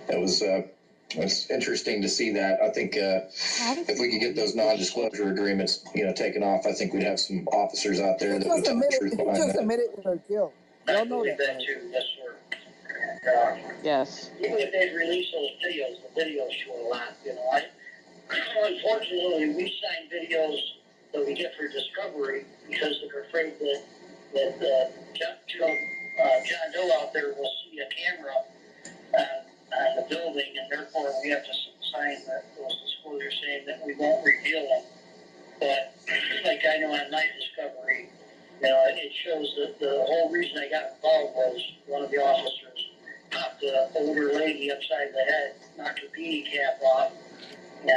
It's interesting to see that. I think if we could get those non-disclosure agreements, taken off, I think we'd have some officers out there that would tell the truth behind that. He just admitted to their guilt. Y'all know that, that right? too, yes, sir. Yes. Even if they release those videos, the videos show a lot. Unfortunately, we sign videos that we get for discovery because they're afraid that John Doe out there will see a camera on the building, and therefore we have to sign those disclosures saying that we won't reveal them. But like I know on night discovery, it shows that the whole reason I got involved was one of the officers popped an older lady upside the head, knocked her beanie cap off. And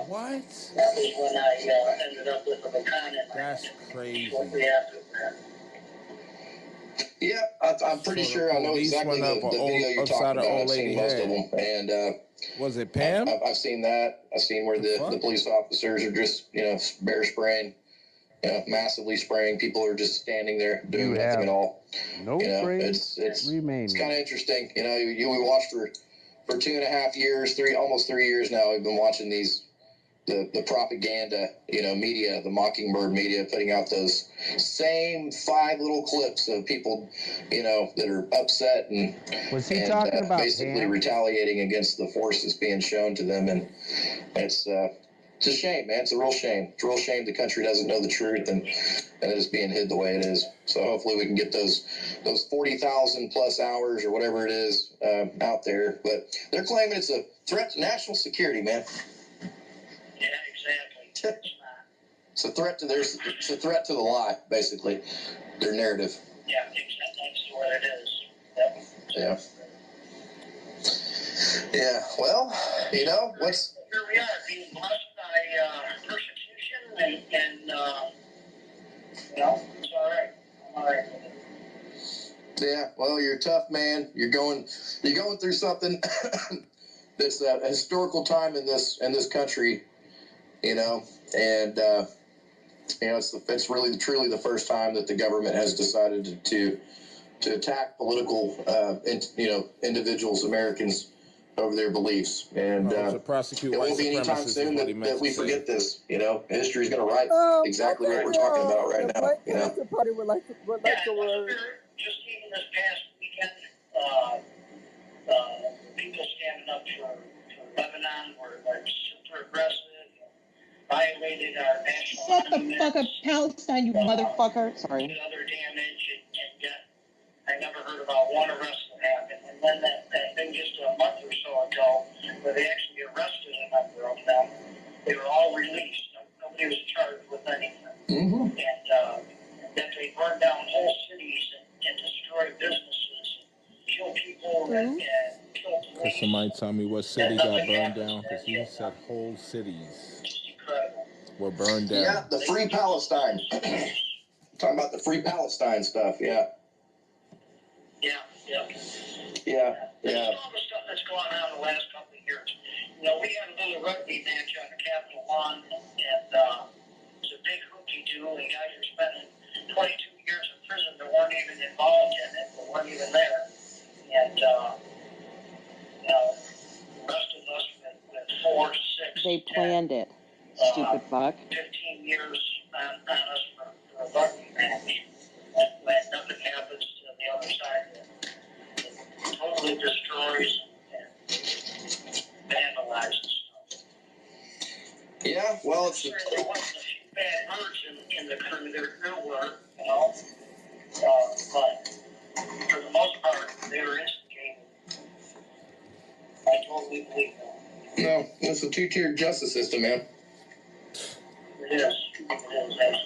what? That was when I ended up with a baton in my That's crazy. shortly after that. Yeah, I'm pretty sure I know exactly the video you're talking about. I've seen most of them. And was it Pam? I've seen that. I've seen where the police officers are just bear spraying, massively spraying. People are just standing there doing nothing at all. No it's kind of interesting. We watched for 2.5 years, almost 3 years now. We've been watching the propaganda, media, the Mockingbird media, putting out those same 5 little clips of people, that are upset and was he talking about basically Pam? retaliating against the forces being shown to them, and it's a shame, man. It's a real shame. It's a real shame the country doesn't know the truth and it is being hid the way it is. So hopefully we can get those 40,000 plus hours or whatever it is out there. But they're claiming it's a threat to national security, man. Yeah, exactly. It's a threat to it's a threat to the lie, basically, their narrative. Yeah, exactly. That's what it is. Yep. Yeah. Well, what's here we are being blessed by persecution and it's all right. I'm all right with it. Yeah. Well, you're a tough man. You're going through something that's a historical time in this country, and it's really truly the first time that the government has decided to attack political individuals, Americans, over their beliefs, and it won't be anytime soon that we forget this. History's going to write exactly what we're talking about right now. Black Panther Party would like to just even this past weekend, people standing up for Lebanon were like super aggressive, violated our national. Shut the fuck up, Palestine, you motherfucker. Sorry. Did other damage, and yet I never heard about one arrest that happened. And then that thing just a month or so ago, where they actually arrested a number of them, they were all released. Nobody was charged with anything. Mm-hmm. And that they burned down whole cities and destroyed businesses, kill people, and kill police. Could somebody tell me what city got burned down? Because he said whole cities were burned down. Yeah, the Free Palestine. Talking about the Free Palestine stuff, yeah. Yeah. All the stuff that's gone on the last couple of years. We had a little rugby match on the Capitol lawn, and it's a big hoopty-doo, and guys are spending 22 years in prison that weren't even involved in it, that weren't even there. And the rest of us fuck? 15 years on us for a rugby match. When nothing happens to the other side, it totally destroys and vandalizes stuff. Yeah, well, it's there wasn't a few bad birds in the crew. There were, you know, but for the most part, they were instigated. I totally believe that. no, it's a two-tiered justice system, man. It is. It is, absolutely.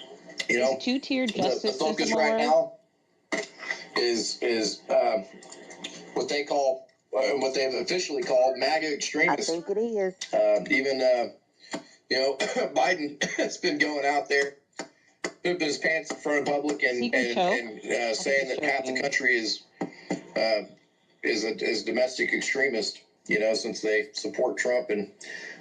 You know, two-tiered justice the focus system right now is what they call, what they've officially called MAGA extremists. I think it is. Even you know, Biden has been going out there, pooping his pants in front of public and saying that half the country is domestic extremist. You know, since they support Trump, and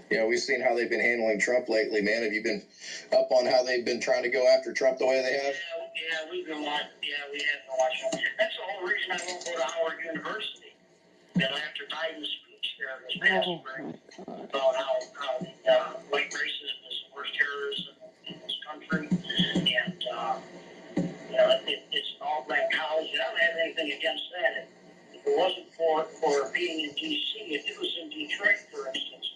you know, we've seen how they've been handling Trump lately. Man, have you been up on how they've been trying to go after Trump the way they have? Yeah, we've been watching. Yeah, we have been watching. That's the whole reason I won't go to Howard University. And after Biden's speech there this past spring about how white racism is the worst terrorism in this country, and you know, it's an all-black college. I don't have anything against that. If it wasn't for being in D.C., if it was in Detroit, for instance,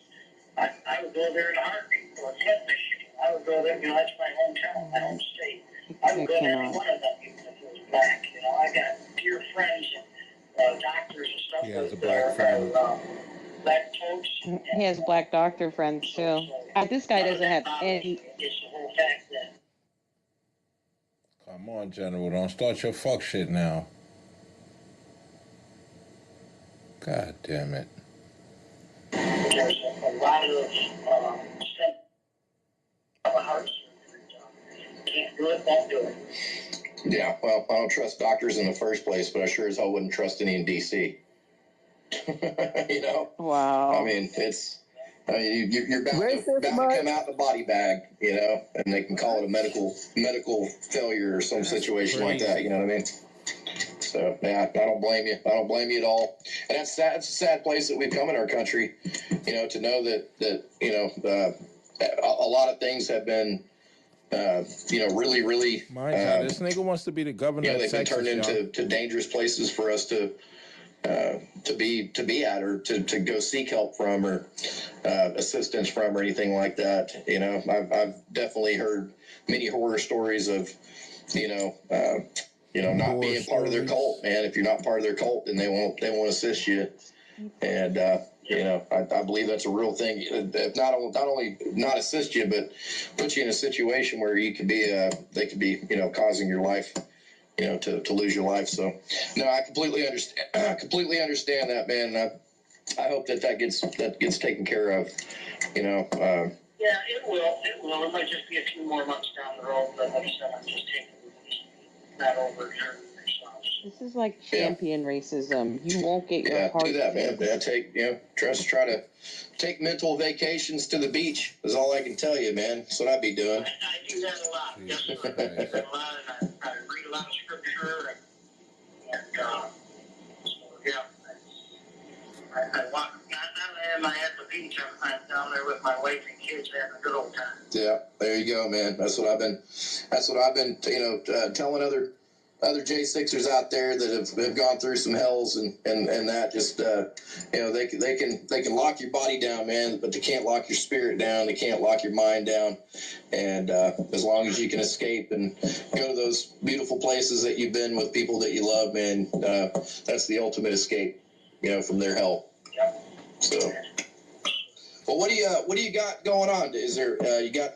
I would go there in a heartbeat, or Flint, Michigan. I would go there. You know, that's my hometown, my home state. I would go to any one of them even if it was black. You know, I got dear friends and doctors and stuff. He has a black friend. Black folks. He has black doctor friends too. This guy doesn't have any. It's the whole fact that. Come on, General. Don't start your fuck shit now. God damn it. There's a lot of heart surgery done. Can't do it, won't do it. Yeah, well, I don't trust doctors in the first place, but I sure as hell wouldn't trust any in D.C. You know? Wow. I mean, you're bound to come out in a body bag, you know, and they can call it a medical failure or some situation like that, you know what I mean? So, yeah, I don't blame you. I don't blame you at all. And that's sad. It's a sad place that we've come in our country, you know, to know that you know, a lot of things have been, you know, really, really. Mind you, this nigga wants to be the governor. Yeah, of they've Texas, been turned into dangerous places for us to be at, or to go seek help from, or assistance from, or anything like that. You know, I've definitely heard many horror stories of, you know, not being part of their cult, man. If you're not part of their cult, then they won't assist you. And you know, I believe that's a real thing. If not only not assist you, but put you in a situation where you could be they could be, you know, causing your life, you know, to lose your life. So no, I completely understand. I completely understand that, man. And I hope that gets taken care of. You know. Yeah, it will. It will. It might just be a few more months down the road, but like I said, I'm just taking it easy, not overexerting yourselves. This is like champion racism. You won't get your heart. Do that, man. Yeah, try to take mental vacations to the beach is all I can tell you, man. That's what I'd be doing. I do that a lot. Yes, sir. I do that a lot, and I read a lot of scripture, and so, yeah. I walk. Not only am I at the beach, I'm down there with my wife and kids having a good old time. Yeah, there you go, man. That's what I've been, you know, telling other J6ers out there that have gone through some hells and that just you know, they can lock your body down, man, but they can't lock your spirit down. They can't lock your mind down. And as long as you can escape and go to those beautiful places that you've been with people that you love, man, that's the ultimate escape, you know, from their hell. Yep. So, well, what do you got going on? Is there you got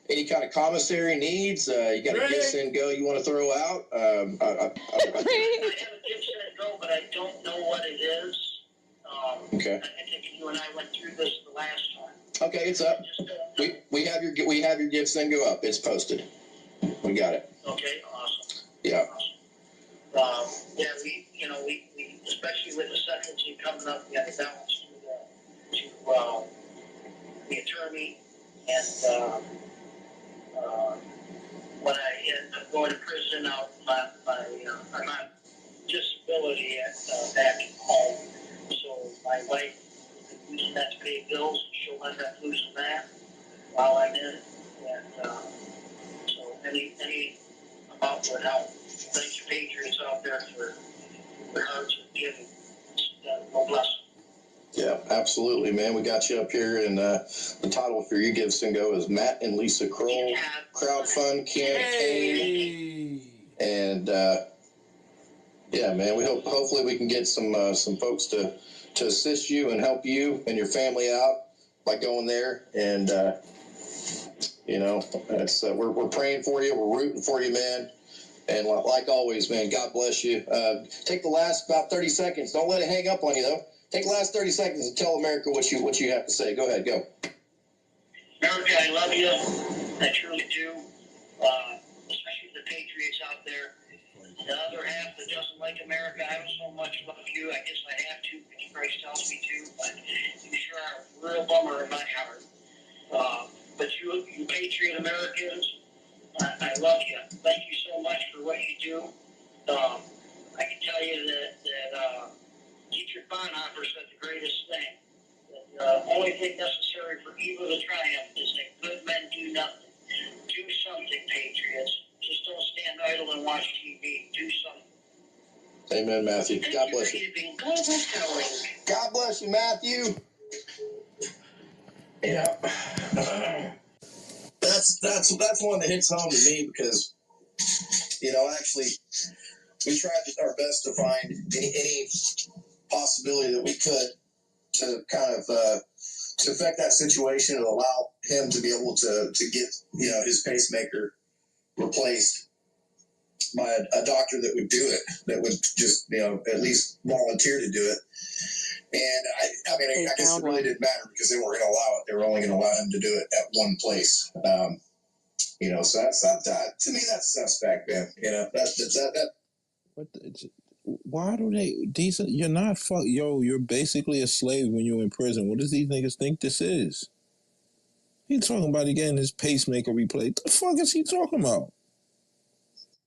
any kind of commissary needs? You got a gift send go you want to throw out? I have a gift send go, but I don't know what it is. Okay. I think you and I went through this the last time. Okay, it's up. We have your gift send go up. It's posted. We got it. Okay, awesome. Yeah. Awesome. Yeah, we especially with the sentencing coming up, we got to balance to the attorney and when I end up going to prison, I'm on disability back home, so my wife is using that to pay bills. She'll end up losing that while I'm in, And so any amount would help. Thanks to Patriots out there for their hearts and giving. God bless. Yeah, absolutely, man. We got you up here, and the title for your Give Go is Matt and Lisa Kroll Crowdfund Campaign. Hey. And yeah, man, we hopefully we can get some folks to assist you and help you and your family out by going there. And you know, it's we're praying for you, we're rooting for you, man. And like always, man, God bless you. Take the last about 30 seconds. Don't let it hang up on you, though. Take the last 30 seconds and tell America what you have to say. Go ahead, go. America, I love you. I truly do. Especially the patriots out there. The other half that doesn't like America, I don't so much love you. I guess I have to because Christ tells me to. But you sure are a real bummer in my heart. But you patriot Americans, I love you. Thank you so much for what you do. I can tell you that Dietrich Bonhoeffer said the greatest thing. The only thing necessary for evil to triumph is that good men do nothing. Do something, patriots. Just don't stand idle and watch TV. Do something. Amen, Matthew. God bless you. God bless you, Matthew. Yeah. That's one that hits home to me because, you know, actually, we tried our best to find any possibility that we could to kind of to affect that situation and allow him to be able to get, you know, his pacemaker replaced by a doctor that would do it, that would just, you know, at least volunteer to do it. And I mean, I guess it really didn't matter because they weren't going to allow it. They were only going to allow him to do it at one place. You know, so that's to me, that's suspect, man. You know, that. What why do they decent? You're not you're basically a slave when you're in prison. What does these niggas think this is? He talking about he getting his pacemaker replaced. The fuck is he talking about?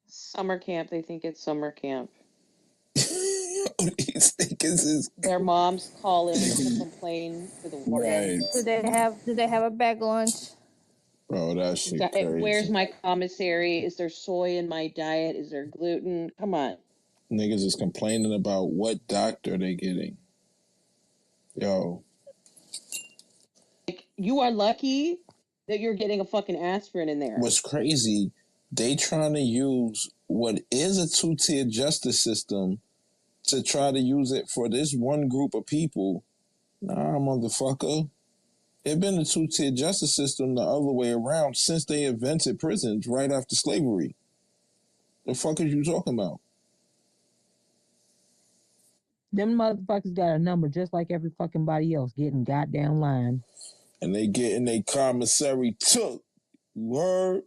Summer camp. They think it's summer camp. These niggas is their moms call in to complain to the warden. Right. Do they have a bag lunch? Bro, that shit crazy. Where's my commissary? Is there soy in my diet? Is there gluten? Come on. Niggas is complaining about what doctor they getting. Yo. Like, you are lucky that you're getting a fucking aspirin in there. What's crazy, they trying to use what is a two-tier justice system to try to use it for this one group of people. Nah, motherfucker. It's been a two-tier justice system the other way around since they invented prisons right after slavery. The fuck is you talking about? Them motherfuckers got a number just like every fucking body else getting goddamn line. And they getting their commissary took. Word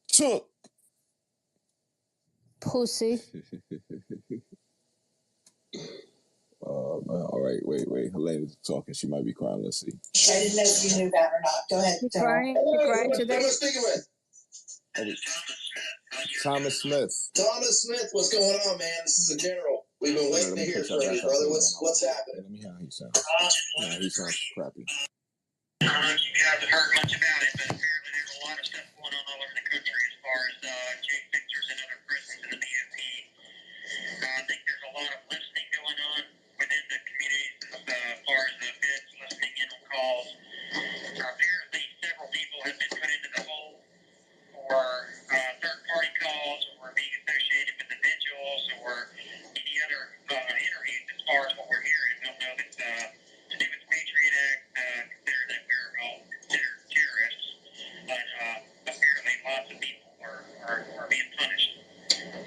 took. Pussy. All right, wait. Helena's talking. She might be crying. Let's see. I didn't know if you knew that or not. Go ahead. You crying? You crying today? Thomas Smith. Thomas Smith, what's going on, man? This is a general. We've been waiting to hear from you, brother. What's happening? Let me hear how he sounds. Nah, he sounds crappy. I don't know if you guys have heard much about it, but apparently there's a lot of stuff going on all over the country as far as Jake Fixers and other prisons in the BOP. I think there's a lot of listening going on within the communities as far as the feds listening in on calls. Apparently several people have been put into the hole for third-party calls or being associated with the vigils or any other interviews as far as what we're hearing. I don't know if it's to do with the Patriot Act, consider that we're all considered terrorists, but apparently lots of people are being punished.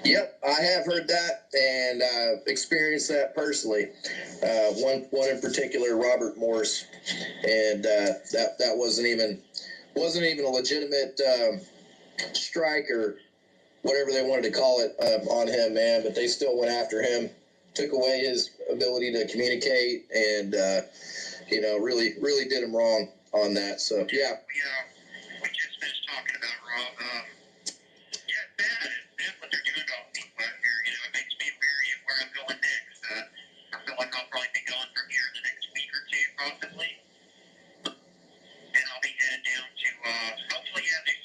Yep, I have heard that and experienced that personally. One in particular, Robert Morse, and that wasn't even a legitimate strike or whatever they wanted to call it on him, man. But they still went after him, took away his ability to communicate, and really did him wrong on that. So yeah. We just finished talking about Rob. Yeah, it's bad. It's bad what they're doing to all people out here. You know, it makes me weary of where I'm going next. I feel like I'll probably be gone from here in the next week or two, possibly. And I'll be headed down to, hopefully, yeah, they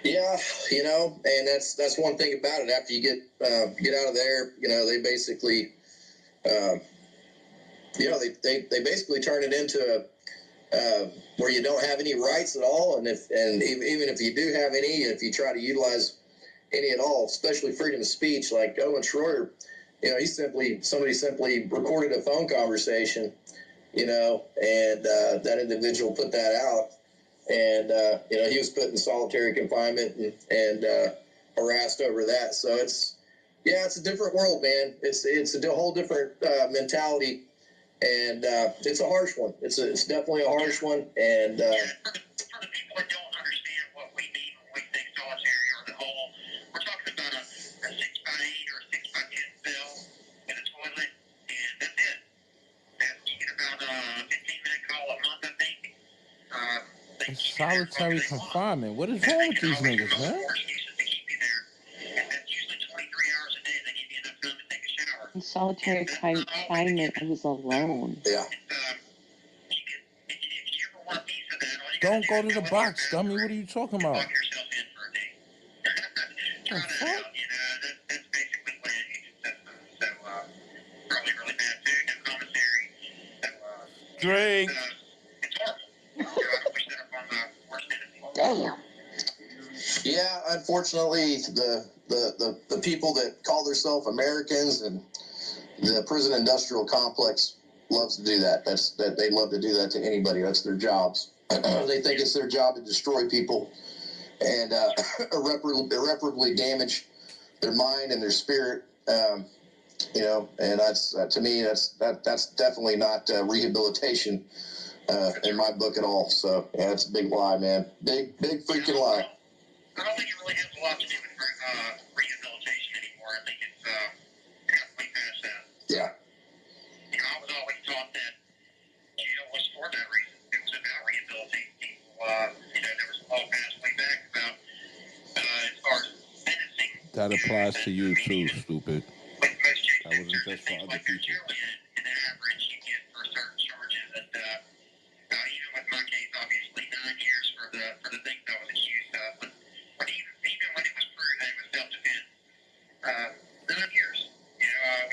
Yeah, and that's one thing about it. After you get out of there, they basically, they basically turn it into where you don't have any rights at all, and even if you do have any, if you try to utilize any at all, especially freedom of speech, like Owen Schroyer, somebody simply recorded a phone conversation, and that individual put that out. And, he was put in solitary confinement and harassed over that. So it's a different world, man. It's a whole different mentality, and it's a harsh one. It's definitely a harsh one. And for the people that don't understand what we mean when we say solitary or the whole, we're talking about a 6x8 or a 6x10 cell in a toilet, and that's it. You get about a 15-minute call a month, I think. It's solitary confinement. What is wrong with these niggas, man? In solitary confinement, I was alone. Yeah. Don't go to the box, dummy. What are you talking about? The fuck? Drink. Damn. Yeah, unfortunately, the people that call themselves Americans and the prison industrial complex loves to do that. They love to do that to anybody. That's their jobs. They think it's their job to destroy people and irreparably damage their mind and their spirit. And that's to me that's definitely not rehabilitation in my book at all. So yeah, it's a big lie, man. Big freaking lie. I don't think it really has a lot to do with rehabilitation anymore. I think it's way past that. Yeah. I was always taught that jail was for that reason. It was about rehabilitating people. There was a law passed way back about as far as sentencing. That applies to you too, stupid. That wasn't just for other people. In average, you get for certain charges, and even with my case, obviously 9 years for the things I was accused of. But even when it was proved that it was self-defense, 9 years.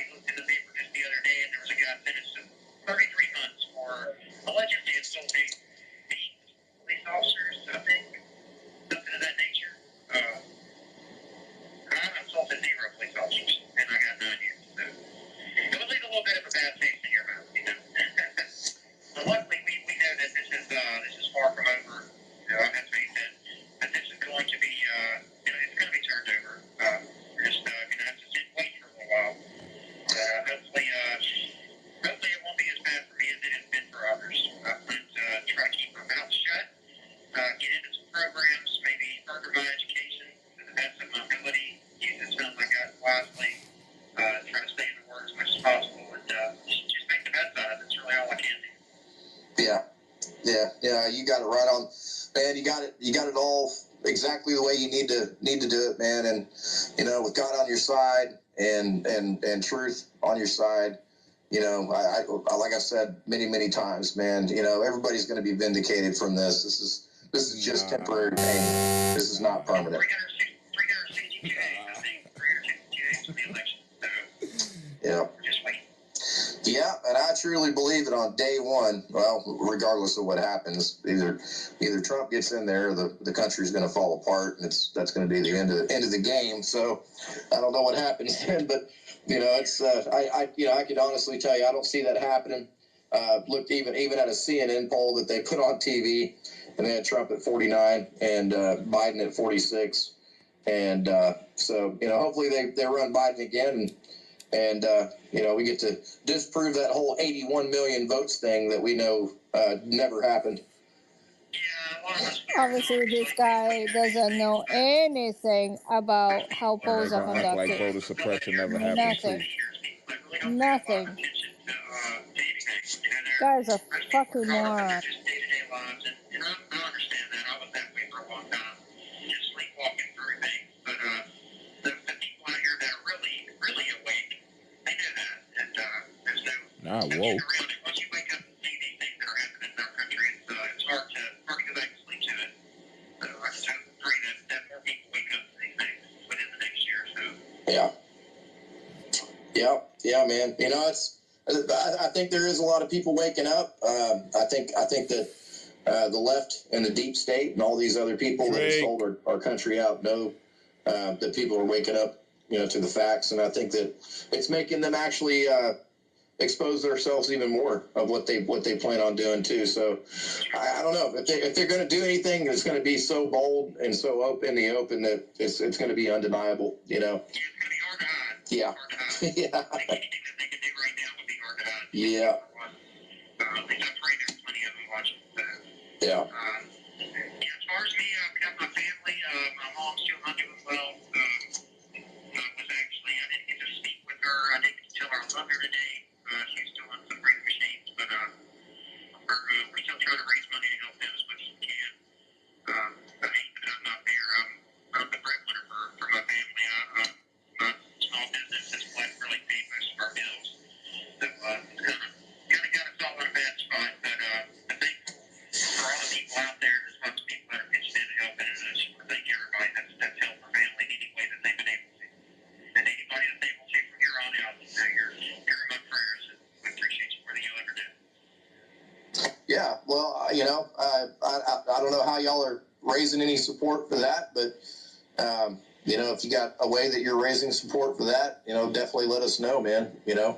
We looked in the paper just the other day, and there was a guy sentenced to 33 months for allegedly assaulting 8 police officers, I think, something of that nature. I assaulted 0 police officers, and I got 9 years. So it would leave a little bit of a bad taste in your mouth, But luckily, we know that this is far from over. As we said, that this is going to be, it's going to be turned over. We're just going to have to sit and wait for a little while. Hopefully it won't be as bad for me as it has been for others. I'm going to try to keep my mouth shut, get into some programs, maybe further my education to the best of my ability, use the time I got wisely, try to stay in the Word as much as possible, and just make the best out of it. That's really all I can do. Yeah, you got it right on, man. You got it all exactly the way you need to do it, man. And with God on your side and truth on your side, I like I said many times, man. Everybody's going to be vindicated from this. This is just temporary pain. This is not permanent. 362 days, I think. 362 days to the election. So yeah. Just wait. Yeah, and I truly believe that on day one, well, regardless of what happens, either Trump gets in there, or the country's going to fall apart, and that's going to be the end of the game. So I don't know what happens then, but it's I can honestly tell you I don't see that happening. Looked even at a CNN poll that they put on TV, and they had Trump at 49 and Biden at 46, and so hopefully they run Biden again. And we get to disprove that whole 81 million votes thing that we know never happened. Obviously, this guy doesn't know anything about how polls are Act like conducted. voter suppression never happened too. Nothing. Guy's a fucking moron. And I understand that. I was that way for a long time, just sleepwalking through things. But the people out here that are really awake, they know that. And there's not woke. Once you wake up and see these things that are happening in our country, it's hard to go back to sleep to it. So I just hope and pray that more Yeah, man. You know, I think there is a lot of people waking up. I think that the left and the deep state and all these other people that have sold our country out know that people are waking up, you know, to the facts. And I think that it's making them actually expose themselves even more of what they plan on doing too. So I don't know if they're going to do anything, it's going to be so bold and so open in the open that it's going to be undeniable, you know. Yeah. Yeah. Yeah. Yeah. As far as me, I've got my family. My mom's still not doing well. I didn't get to speak with her. I didn't get to tell her I love her today. She's still on some breathing machines, but we're still trying to raise money to help them as much as we can. I hate that I'm not there. I'm the breadwinner for my family. My small business has really paid most of our bills. So kind of got us all in a bad spot, but I'm thankful for all the people out there. There's lots of people that are pitching in and helping, and I just want to thank everybody that's helped my family in any way that they've been able to. And anybody that's able to from here on out, you know, you're in my prayers, and we appreciate you more than you'll ever do. Yeah, well, you know, I don't know how y'all are raising any support for that, but you know, if you got a way that you're raising support for that, you know, definitely let us know, man. You know,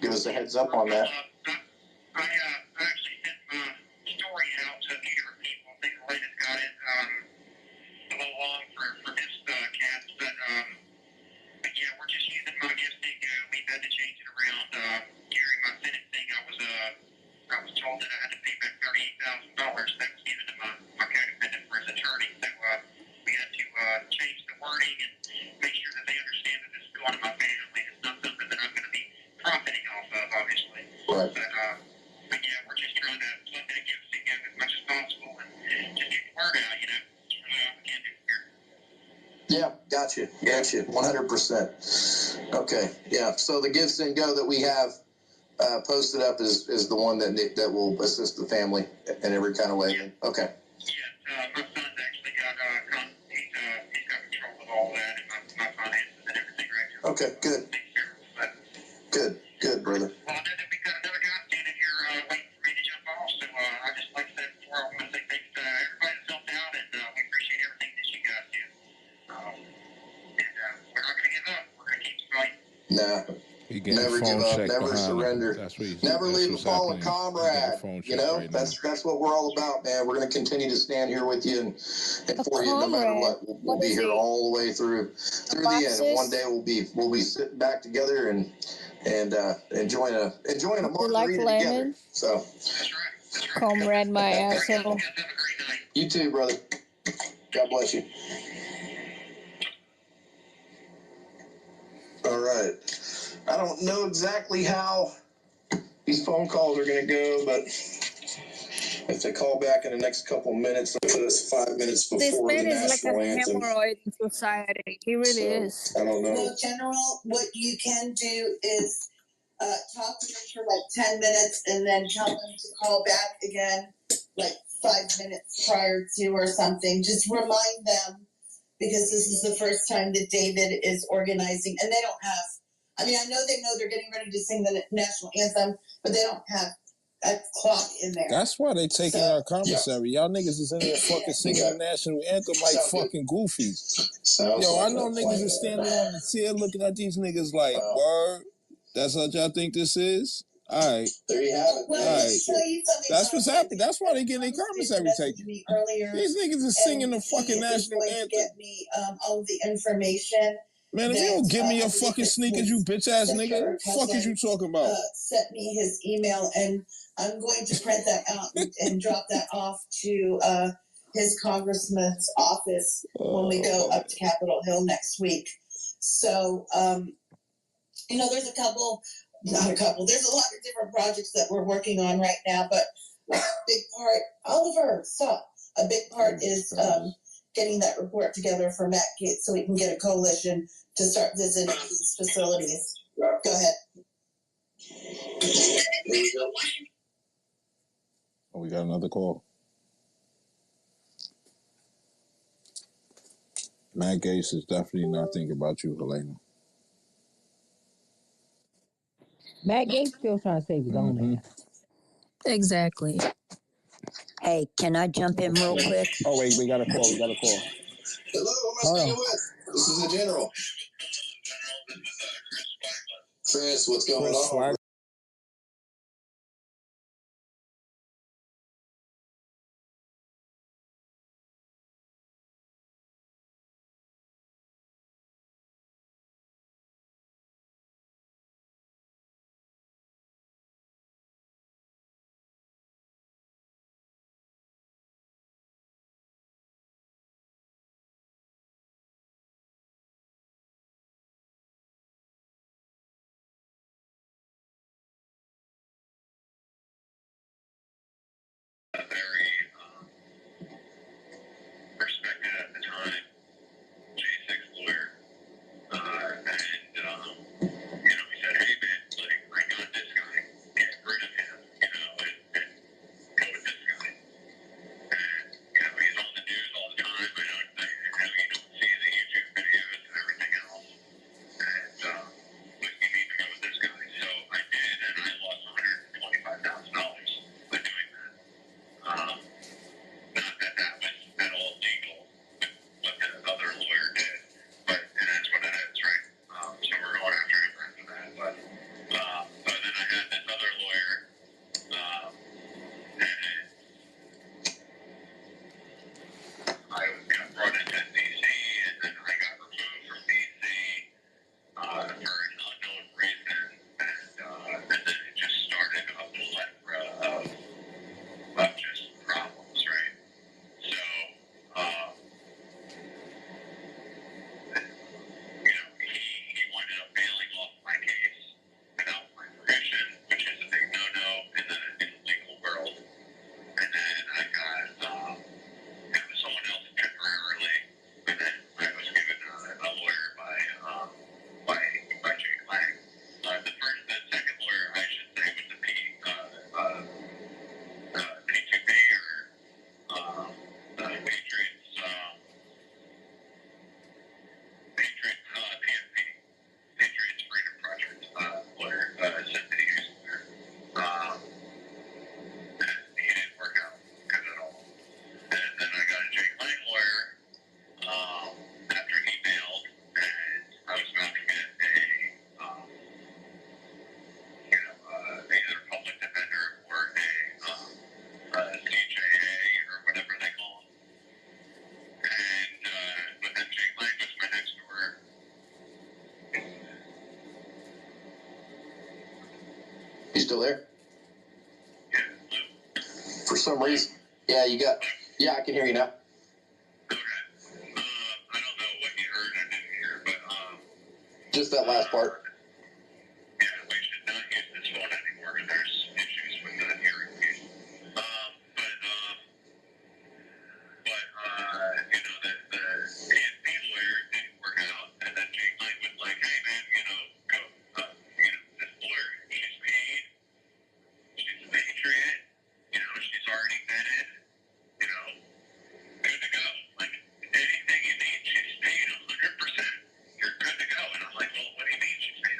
give us a heads up on that. I actually sent my story out to a few different people. I think Elena's got it a little long for this cast, but yeah, we're just using my gift thing. We've had to change it around. During my sentencing, I was told that I had to pay back $38,000 that was given to my co-defendant for his attorney. So we had to change the wording and make sure that they understand that this is going to my family. It's not something that I'm going to be profiting off of, obviously. Right. But yeah, we're just trying to look at a gift thing as much as possible and just get the word out, you know. We can't do it here. Yeah, gotcha, 100%. Okay, yeah. So the Give, Send, Go that we have posted up is the one that will assist the family in every kind of way. Yeah. Okay. Yeah, my son's actually got he's got control of all that and my finances and everything right now. Okay, good. Good, brother. Well, I know that we've got another guy standing here waiting for me to jump off, so I just like I said before, I want to say thanks to everybody that's helped out, and we appreciate everything that you guys do. And we're not going to give up. We're going to keep fighting. Nah. Never give up, never surrender, never leave a fallen comrade. You know, that's what we're all about, man. We're going to continue to stand here with you and for you no matter what. We'll be here all the way through the end. And one day we'll be sitting back together and enjoying a margarita together. So, comrade, my asshole. You too, brother. God bless you. All right. I don't know exactly how these phone calls are going to go, but if they call back in the next couple of minutes, they'll put us 5 minutes before This man the is like national a anthem. hemorrhoid in society. He really is. I don't know. Well, General, what you can do is talk to them for like 10 minutes and then tell them to call back again like 5 minutes prior to or something. Just remind them, because this is the first time that David is organizing, and they don't have, I mean, I know they're getting ready to sing the national anthem, but they don't have a clock in there. That's why they taking our commissary. Y'all niggas is in there fucking singing the national anthem like fucking goofies. Yo, I know niggas is standing on the chair looking at these niggas like, word, that's what y'all think this is? All right. There you have it. Well, All let right. me tell you something. That's what's happening. That's why they getting their commissary taken. These niggas is singing the fucking national anthem. Get me all of the information. Man, if you don't give me your fucking sneakers, you bitch ass nigga, what the fuck is you talking about? Sent me his email, and I'm going to print that out and drop that off to his congressman's office when we go up to Capitol Hill next week. So, you know, there's a lot of different projects that we're working on right now, but a big part, Oliver, stop. A big part is getting that report together for Matt Gates so we can get a coalition to start visiting these facilities. Go ahead. Oh, we got another call. Matt Gates is definitely not thinking about you, Helena. Matt Gates still trying to save his own ass. Exactly. Hey, can I jump in real quick? Oh wait, we got a call. Hello, who am I speaking with? This is the general. Chris, what's going on? Very respected at the time, J6 lawyer. And, he said, hey man, like, I got this guy, get rid of him, and go with this guy. And, he's on the news all the time. I know you don't see the YouTube videos and everything else. And, but you need to go with this guy. So I did, and I lost $125,000 by doing that. Not that that was at all legal with what the other lawyer did, but it is what it is, right? So we're going after him after that. But then I had this other lawyer, and I got brought into DC, and then I got removed from DC for an unknown reason, and then it just started a plethora of just problems, right? So, he winded up bailing off my case without my permission, which is a big no-no in the legal world. And then I got with someone else temporarily, and then I was given a lawyer by Jake Lang. The second lawyer, I should say, was the P2P or Patriots PFP, Patriots Freedom Project lawyer, Cynthia Hughes lawyer. And he didn't work out good at all. And then I got a Jake Lang lawyer after he bailed, and I was about to get either a public defender or a CJA or whatever they call them. And but then Jake Lang was my next door. You still there? For some reason. Yeah, I can hear you now. Okay. I don't know what you heard or didn't hear, but Just that last part. yeah, we should not use this phone anymore. There's issues with the hearing aid. The PNP lawyer didn't work out, and then Jake Lang was like, hey man, go, this lawyer, she's paid, she's a patriot, she's already vetted, good to go. Like, anything you need, she's paid 100%. You're good to go. And I'm like, well, what do you mean she's paid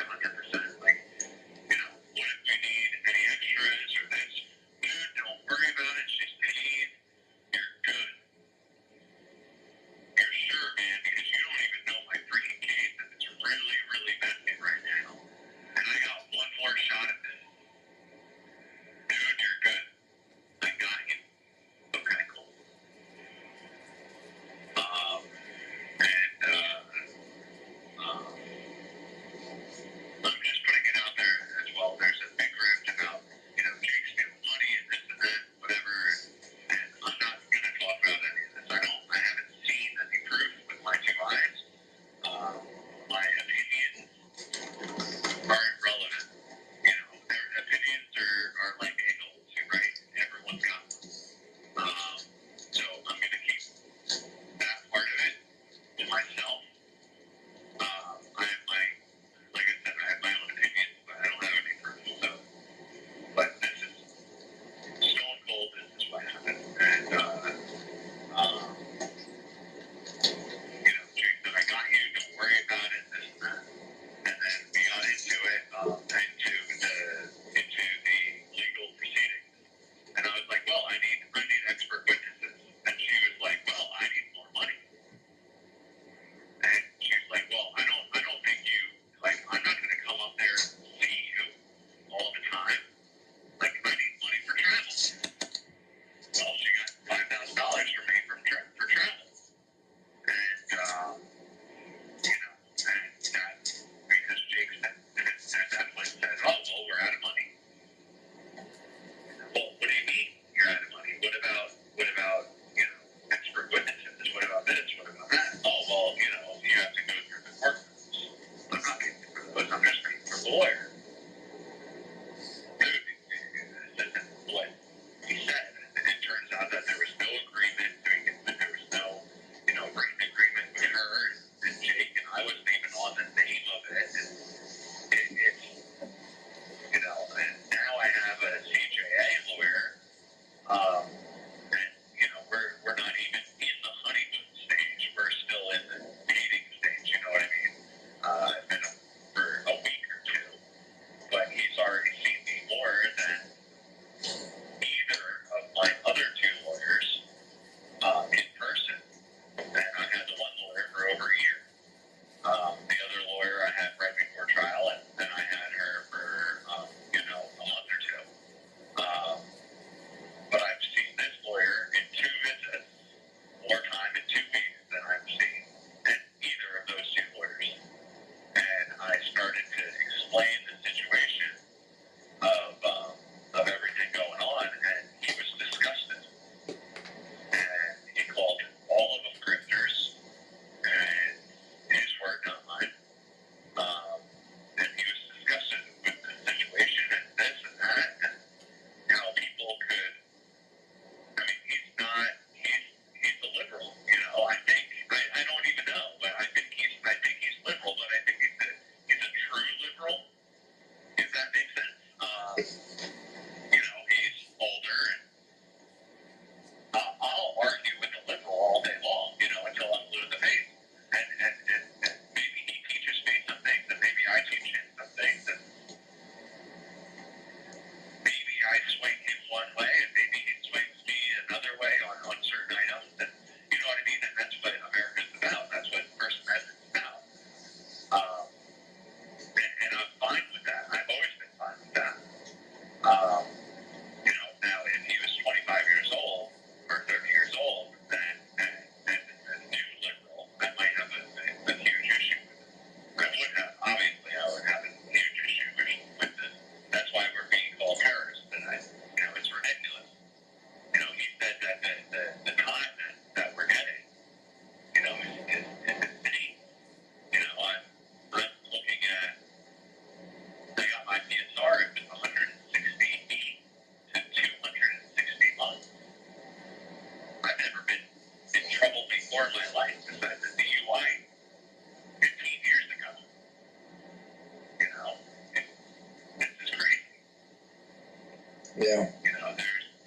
Yeah. You know,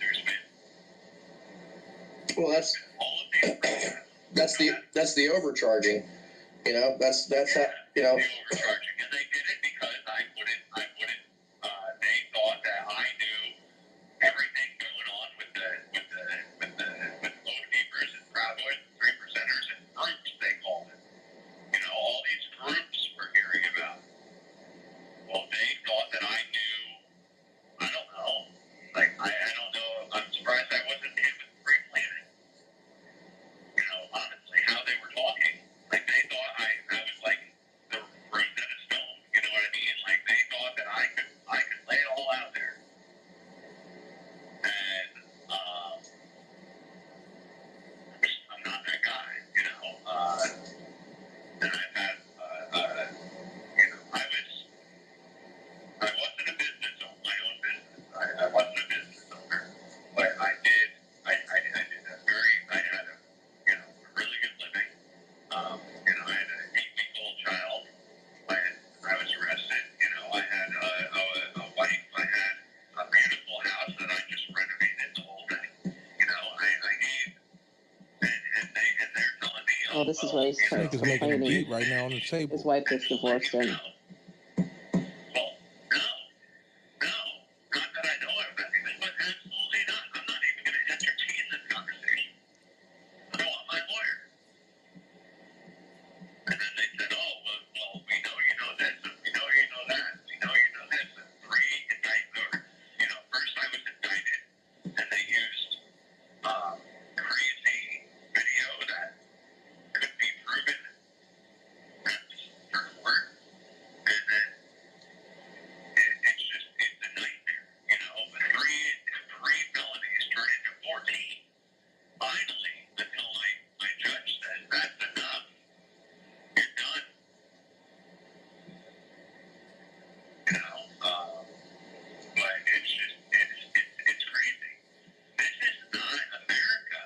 there's been Well, all of these that's the overcharging. You know, that's how, you know. the overcharging, and they did it because I wouldn't. They thought that I knew everything going on with load keepers and Proud Boys, 3%ers, and groups they called it. You know, all these groups we're hearing about. Well, they thought that I knew. I don't know. Like I don't know. I'm surprised I wasn't hit with pre-planning. You know, honestly, how they were talking. Like they thought I was like the Rosetta Stone. You know what I mean? Like they thought that I could lay it all out there. And I'm not that guy. You know. And I've had you know, I wasn't a business owner, my own business. I wasn't a business owner, but I did a I had a, you know, a really good living. You know, I had an 8-week-old child. I was arrested. You know, I had a wife. I had a beautiful house that I just renovated the whole thing. You know, I gave, and they're telling me, Oh, this is where he starts Niggas making a beat complaining. right now on the His table. wife just divorced him. not that I know of anything, but absolutely not. I'm not even going to entertain this conversation. I want my lawyer. And then they said, oh, well, we know you know this, and we know you know that, we know you know this, and 3 indictments. You know, first I was indicted, and they used crazy video that could be proven for court, and then it's a nightmare. You know, 3 felonies turned into 14. Finally, until my judge says that's enough, you're done. You know, but it's crazy. This is not America.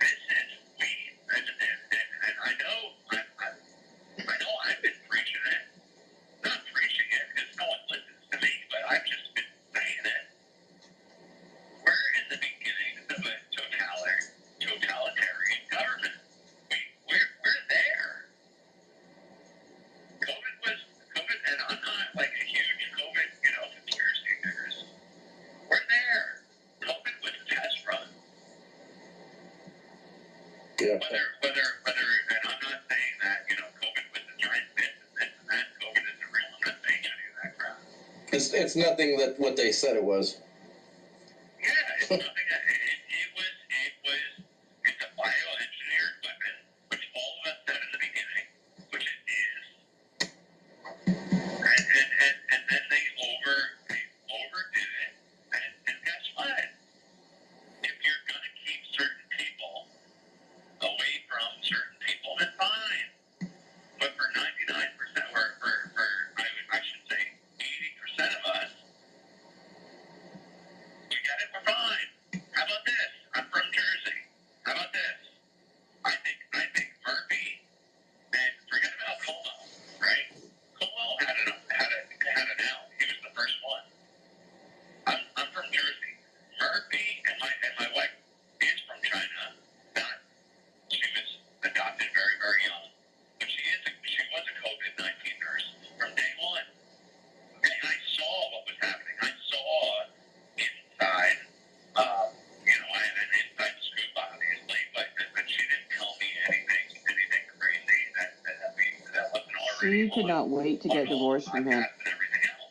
This is weed, and I know I've been preaching it, not preaching it because no one listens to me, but I've just been saying it. We're in the beginning of a totalitarian government. We're there. COVID, and I'm not like a huge COVID, you know, conspiracy theorist. We're there. COVID was a test run. Yeah. Whether, and I'm not saying that, you know, COVID was a giant myth and this and that. COVID isn't real. I'm not saying any of that crap. It's nothing that what they said it was. Yeah, it's nothing. It's a bioengineered weapon, which all of us said in the beginning, which it is. And then they overdid it. And guess what? If you're going to keep certain people away from certain people, then fine. But for 99%, or I should say 80% of us, we got it for fine. How about this? I'm from Jersey. How about this? I think Murphy, and forget about Como, right? Como had an out. He was the first one. I'm from Jersey. Murphy and my wife is from China. She was adopted very, very young. But she was a COVID-19 nurse from day one. Okay, I saw what was happening. I saw inside, you know, I had an inside scoop, obviously, but she didn't tell me anything crazy that wasn't already. She could not wait to get divorced from him. And everything else.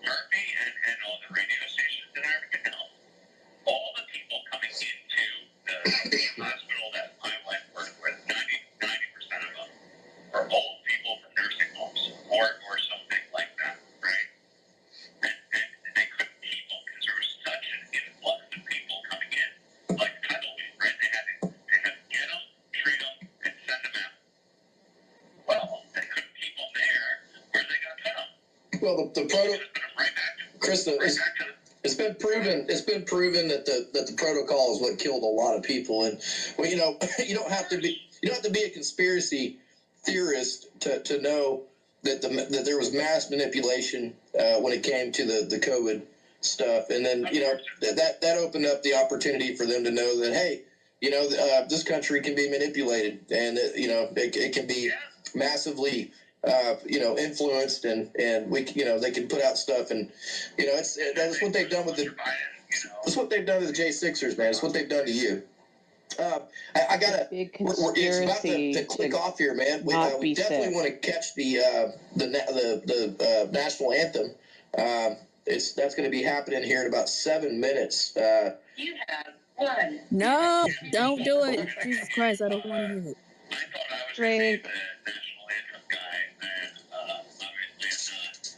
Murphy and all the radio stations and everything else. All the people coming into the hospital that my wife worked with, 90% of them, are old people from nursing homes or something like that, right? And they couldn't keep them because there was such an influx of people coming in, like tidal wave, right? They had to get them, treat them, and send them out. Well, they couldn't keep them there. Where are they going to put them? Well, the Krista, it's been proven that the protocol is what killed a lot of people. And well, you know, you don't have to be a conspiracy theorist to know that there was mass manipulation when it came to the COVID stuff, and then that opened up the opportunity for them to know that, hey, this country can be manipulated, and it can be massively influenced, and we they can put out stuff, and that's what they've done with that's what they've done to the J6ers, man. It's what they've done to you. I gotta. It's about to click off here, man. We definitely want to catch the national anthem. That's going to be happening here in about 7 minutes. You have one. No, don't do it. Jesus Christ, I don't want to hear it. Drink.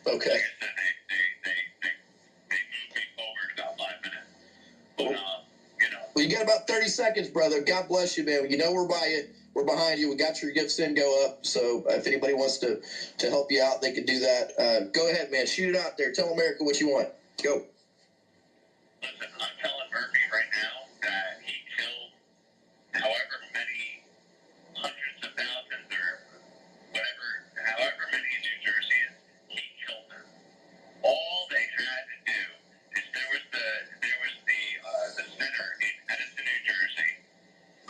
Okay. Well, you got about 30 seconds, brother. God bless you, man. We're by you. We're behind you. We got your gifts in, go up. So if anybody wants to help you out, they can do that. Go ahead, man. Shoot it out there. Tell America what you want. Go. Listen, I'm telling Murphy right now that he killed however many hundreds of thousands or however many New Jerseyans, he killed them. All they had to do is there was the center in Edison, New Jersey.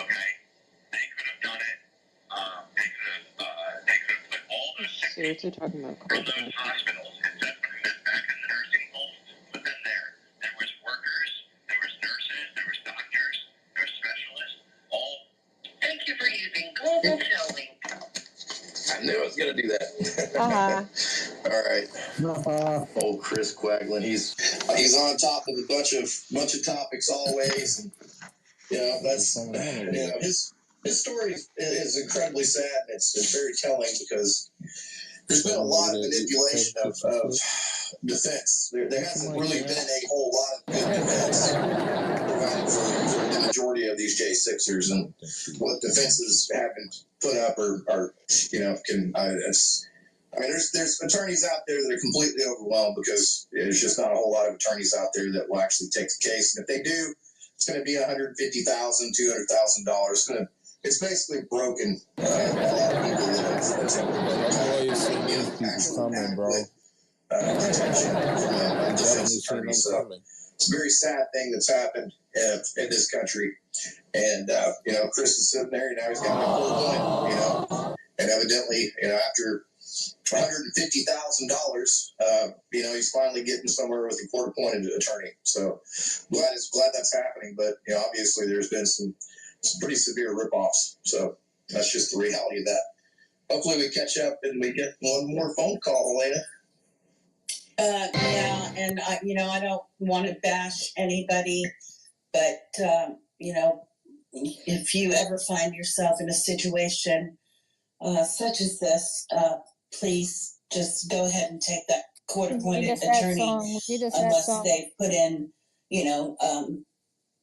Okay, they could have done it. They could have put all those sick Seriously talking about from those hospitals and sent them back in the nursing homes. Put them there. There was workers, there was nurses, there was doctors, there was specialists. All. Thank you for using Global Showing. I knew I was going to do that. All right. Old Chris Quaglin. He's on top of a bunch of topics always. And, that's his story is incredibly sad, and it's very telling because there's been a lot of manipulation of defense. There hasn't really been a whole lot of good defense provided for the majority of these J6ers, and what defenses have been put up are there's attorneys out there that are completely overwhelmed because there's just not a whole lot of attorneys out there that will actually take the case, and if they do, it's going to be $150,000, $200,000. It's basically broken a lot of people that's coming, bro. Protection from a defense attorney. So it's a very sad thing that's happened in this country. And Chris is sitting there, he's got a full point, and evidently, after $150,000, he's finally getting somewhere with a court-appointed attorney. So glad that's happening. But obviously, there's been some pretty severe ripoffs. So that's just the reality of that. Hopefully, we catch up and we get one more phone call, Elena. Yeah, and I don't want to bash anybody, but if you ever find yourself in a situation such as this, please just go ahead and take that court-appointed attorney unless they put in,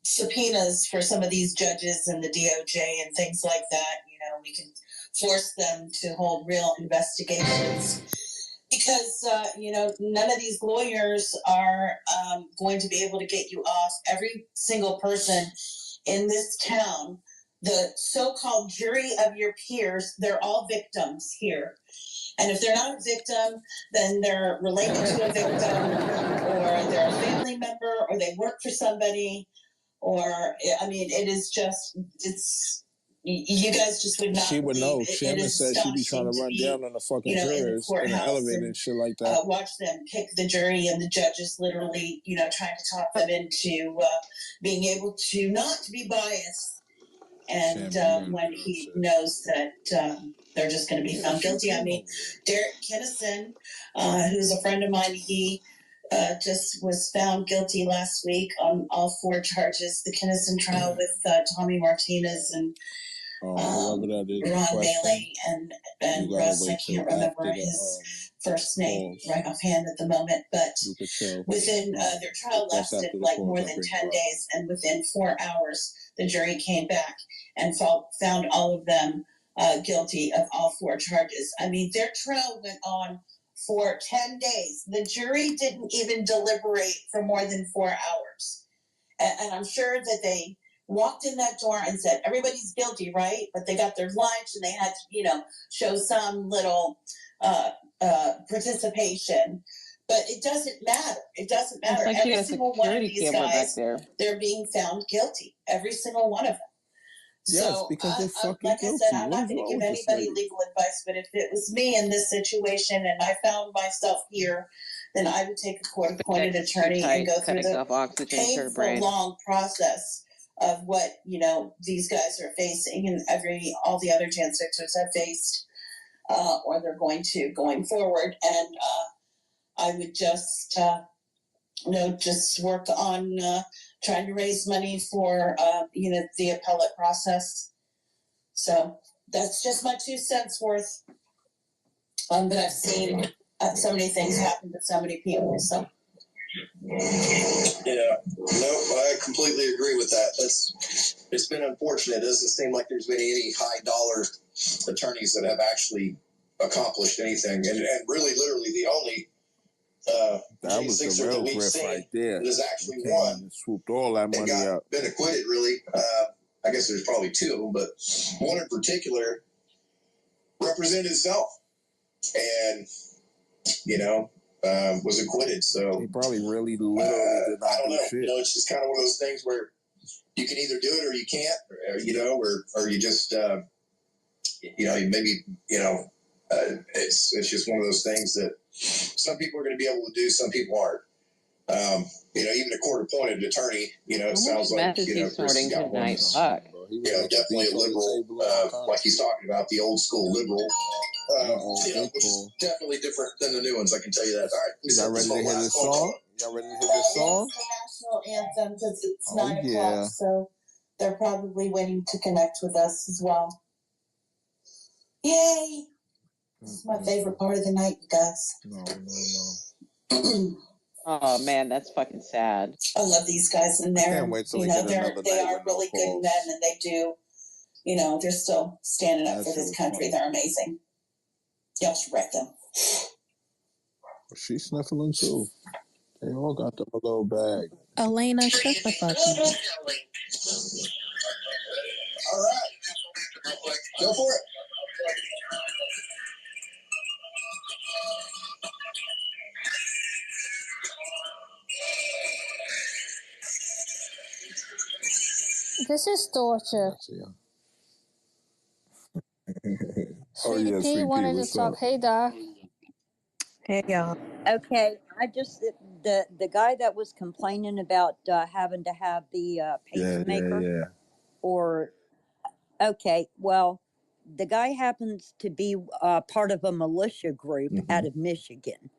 subpoenas for some of these judges and the DOJ and things like that. We can force them to hold real investigations because, none of these lawyers are going to be able to get you off. Every single person in this town, the so-called jury of your peers, they're all victims here. And if they're not a victim, then they're related to a victim, or they're a family member, or they work for somebody, or, it is just, you guys just would not. She would know. Shannon said she'd be trying to run down on the fucking jurors in the elevator and shit like that. Watch them pick the jury and the judges literally, trying to talk them into being able to not to be biased. And when he knows that they're just going to be found guilty. Derek Kinnison, who's a friend of mine, he just was found guilty last week on all 4 charges. The Kinnison trial with Tommy Martinez and Ron Bailey and Russ. I can't remember his first name right offhand at the moment, but within their trial lasted like more than 10 days, and within 4 hours the jury came back and found all of them guilty of all 4 charges. Their trial went on for 10 days. The jury didn't even deliberate for more than 4 hours, and I'm sure that they walked in that door and said, everybody's guilty, right? But they got their lunch and they had to, show some little participation. But it doesn't matter. It doesn't matter. It's like Every single one of these guys, they're being found guilty. Every single one of them. Yes, So, because they're fucking like guilty. I said, I'm What not is going to wrong give with this anybody lady? legal advice, but if it was me in this situation and I found myself here, then I would take a court-appointed attorney and go through the painful, long process of what, these guys are facing and all the other Jan 6ers have faced, or they're going forward. And I would just, just work on trying to raise money for, the appellate process. So that's just my 2 cents worth. But I've seen so many things happen to so many people. So. Yeah, I completely agree with that. It's been unfortunate. It doesn't seem like there's been any high dollar attorneys that have actually accomplished anything. And really, literally, the only that was the real grift right there. There's actually one and swooped all that money up. Been acquitted, really. I guess there's probably 2, but one in particular represented himself and, was acquitted. So he probably really literally did not do shit. It's just kind of one of those things where you can either do it or you can't, or you just, maybe, it's just one of those things that some people are going to be able to do, some people aren't. Even a court-appointed attorney, it sounds like, Chris has got one. Definitely a liberal, like he's talking about, the old school liberal, which is definitely different than the new ones, I can tell you that. All right. Y'all ready to hear this song? Y'all ready to hear this song? It's the national anthem because it's 9 o'clock, so they're probably waiting to connect with us as well. Yay! This is my favorite part of the night, you guys. No. Oh man, that's fucking sad. I love these guys in there. Can't wait till they are really good men, and they do. They're still standing up for this country. They're amazing. Y'all should wreck them. She's sniffling too. They all got them a little bag. Elena, shut the fuck up. All right. Go for it. This is torture. Sweetie P wanted to talk. Hey, Doc. Hey, y'all. Okay, the guy that was complaining about having to have the pacemaker. Okay, well, the guy happens to be part of a militia group out of Michigan.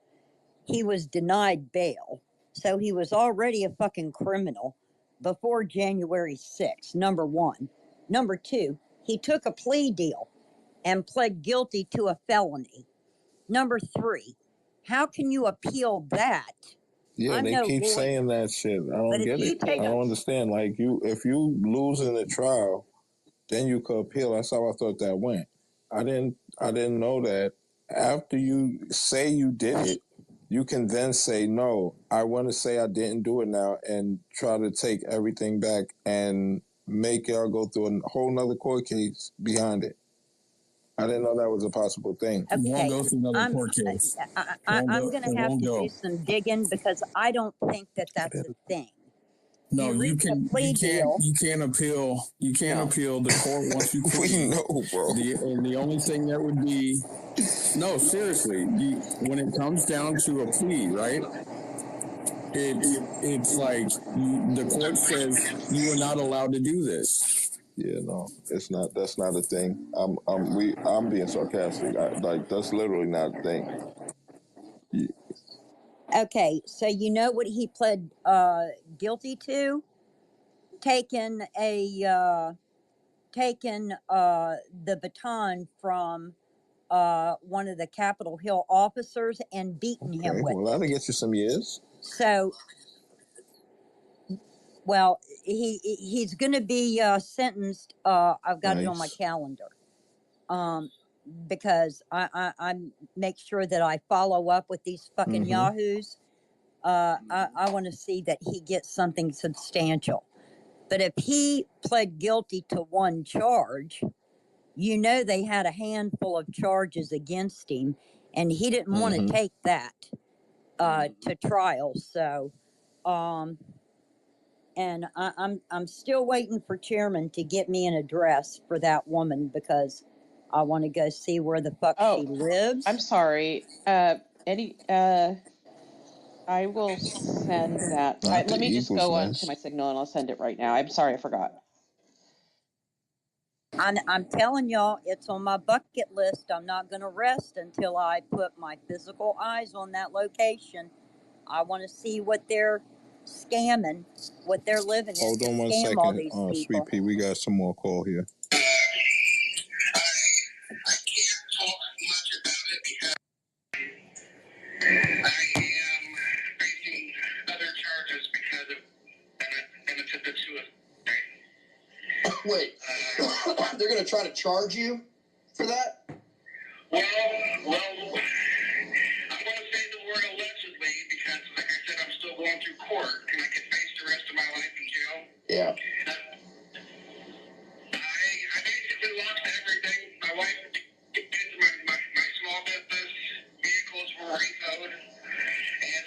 He was denied bail, so he was already a fucking criminal before January 6th, number one. Number two, he took a plea deal and pled guilty to a felony. Number three, how can you appeal that? Yeah, they keep saying that shit. I don't get it. I don't understand. Like, if you lose in the trial, then you could appeal. That's how I thought that went. I didn't know that. After you say you did it, you can then say, no, I want to say I didn't do it now, and try to take everything back and make y'all go through a whole nother court case behind it. I didn't know that was a possible thing. Okay, Go through another court case. I'm going to have to do some digging because I don't think that that's a thing. No, you can't appeal. You can't appeal the court once you plead. We know, bro. And the only thing that would be, no, seriously, when it comes down to a plea, right? It's like the court says you are not allowed to do this. Yeah, no, it's not. That's not a thing. I'm being sarcastic. That's literally not a thing. Yeah. Okay, so you know what he pled guilty to? Taking the baton from one of the Capitol Hill officers and beating him with it. Well, that'll get you some years. So, well, he's going to be sentenced. I've got it on my calendar. Because I make sure that I follow up with these fucking yahoos. I want to see that he gets something substantial. But if he pled guilty to one charge, you know they had a handful of charges against him, and he didn't want to take that to trial. So, and I'm still waiting for Chairman to get me an address for that woman because I want to go see where the fuck she lives. I'm sorry. Eddie, I will send that. Not Let the me just Eagles' go nest. onto my Signal and I'll send it right now. I'm sorry, I forgot. I'm telling y'all, it's on my bucket list. I'm not going to rest until I put my physical eyes on that location. I want to see what they're scamming, what they're living in. Hold on one scam all second, these Sweet people. Pea. We got some more call here. I can't talk much about it because I am facing other charges because of an attempted suicide. Wait, they're going to try to charge you for that? Well, I'm going to say the word allegedly because, like I said, I'm still going through court and I could face the rest of my life in jail. Yeah. I basically lost everything. My wife did my small business, vehicles were repoed, and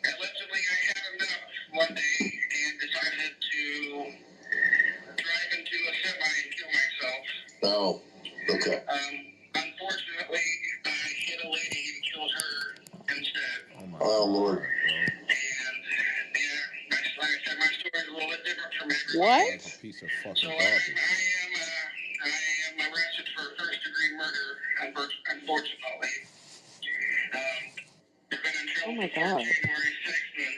allegedly I had enough one day and decided to drive into a semi and kill myself. Oh, okay. Unfortunately, I hit a lady and killed her instead. Oh, Lord. And yeah, like I said, my story is a little bit different from everybody. What? That's a piece of So fucking I garbage. am arrested for first-degree murder, unfortunately. I've been in trouble my before God. January 6th, and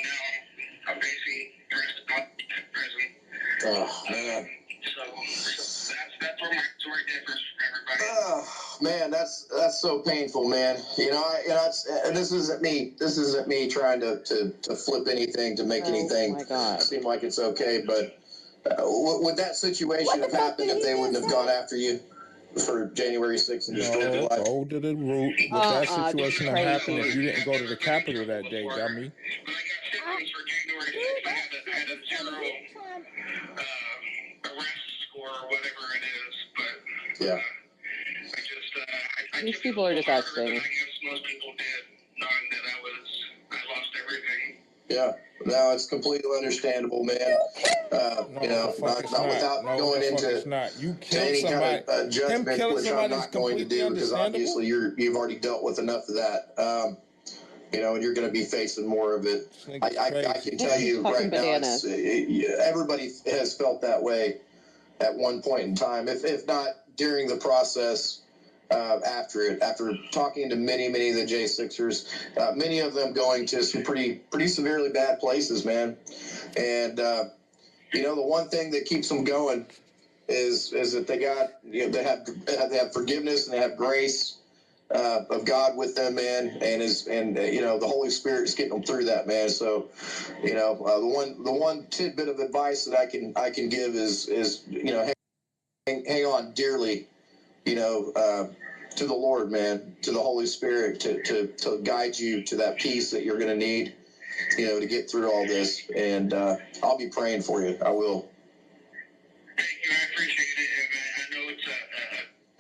now I'm facing the rest of my life in prison. Oh, man. So that's where my story differs from everybody. Oh, man, that's so painful, man. This isn't me. This isn't me trying to flip anything to make anything seem like it's okay. But would that situation have happened if they wouldn't have gone after you for January 6th and destroyed your life? Go to the root. Would that situation have happened if you didn't go to the Capitol that day, dummy? When I got sentenced for January 6th, I had a zero arrest score or whatever it is. But yeah. These people are just asking. I guess most people did, knowing that I lost everything. Yeah, no, it's completely understandable, man. Without going into you killed any somebody. kind of judgment, which I'm not going to do because obviously you've already dealt with enough of that. And you're going to be facing more of it. I can tell you right now, everybody has felt that way at one point in time, if not during the process. After talking to many of the J6ers, many of them going to some pretty severely bad places, man. And the one thing that keeps them going is that they got they have forgiveness and they have grace of God with them, man, and the Holy Spirit is getting them through that, man. So, the one tidbit of advice that I can give is hang on dearly, to the Lord, man, to the Holy Spirit, to guide you to that peace that you're going to need, to get through all this. And I'll be praying for you. I will. Thank you. I appreciate it. And I know it's a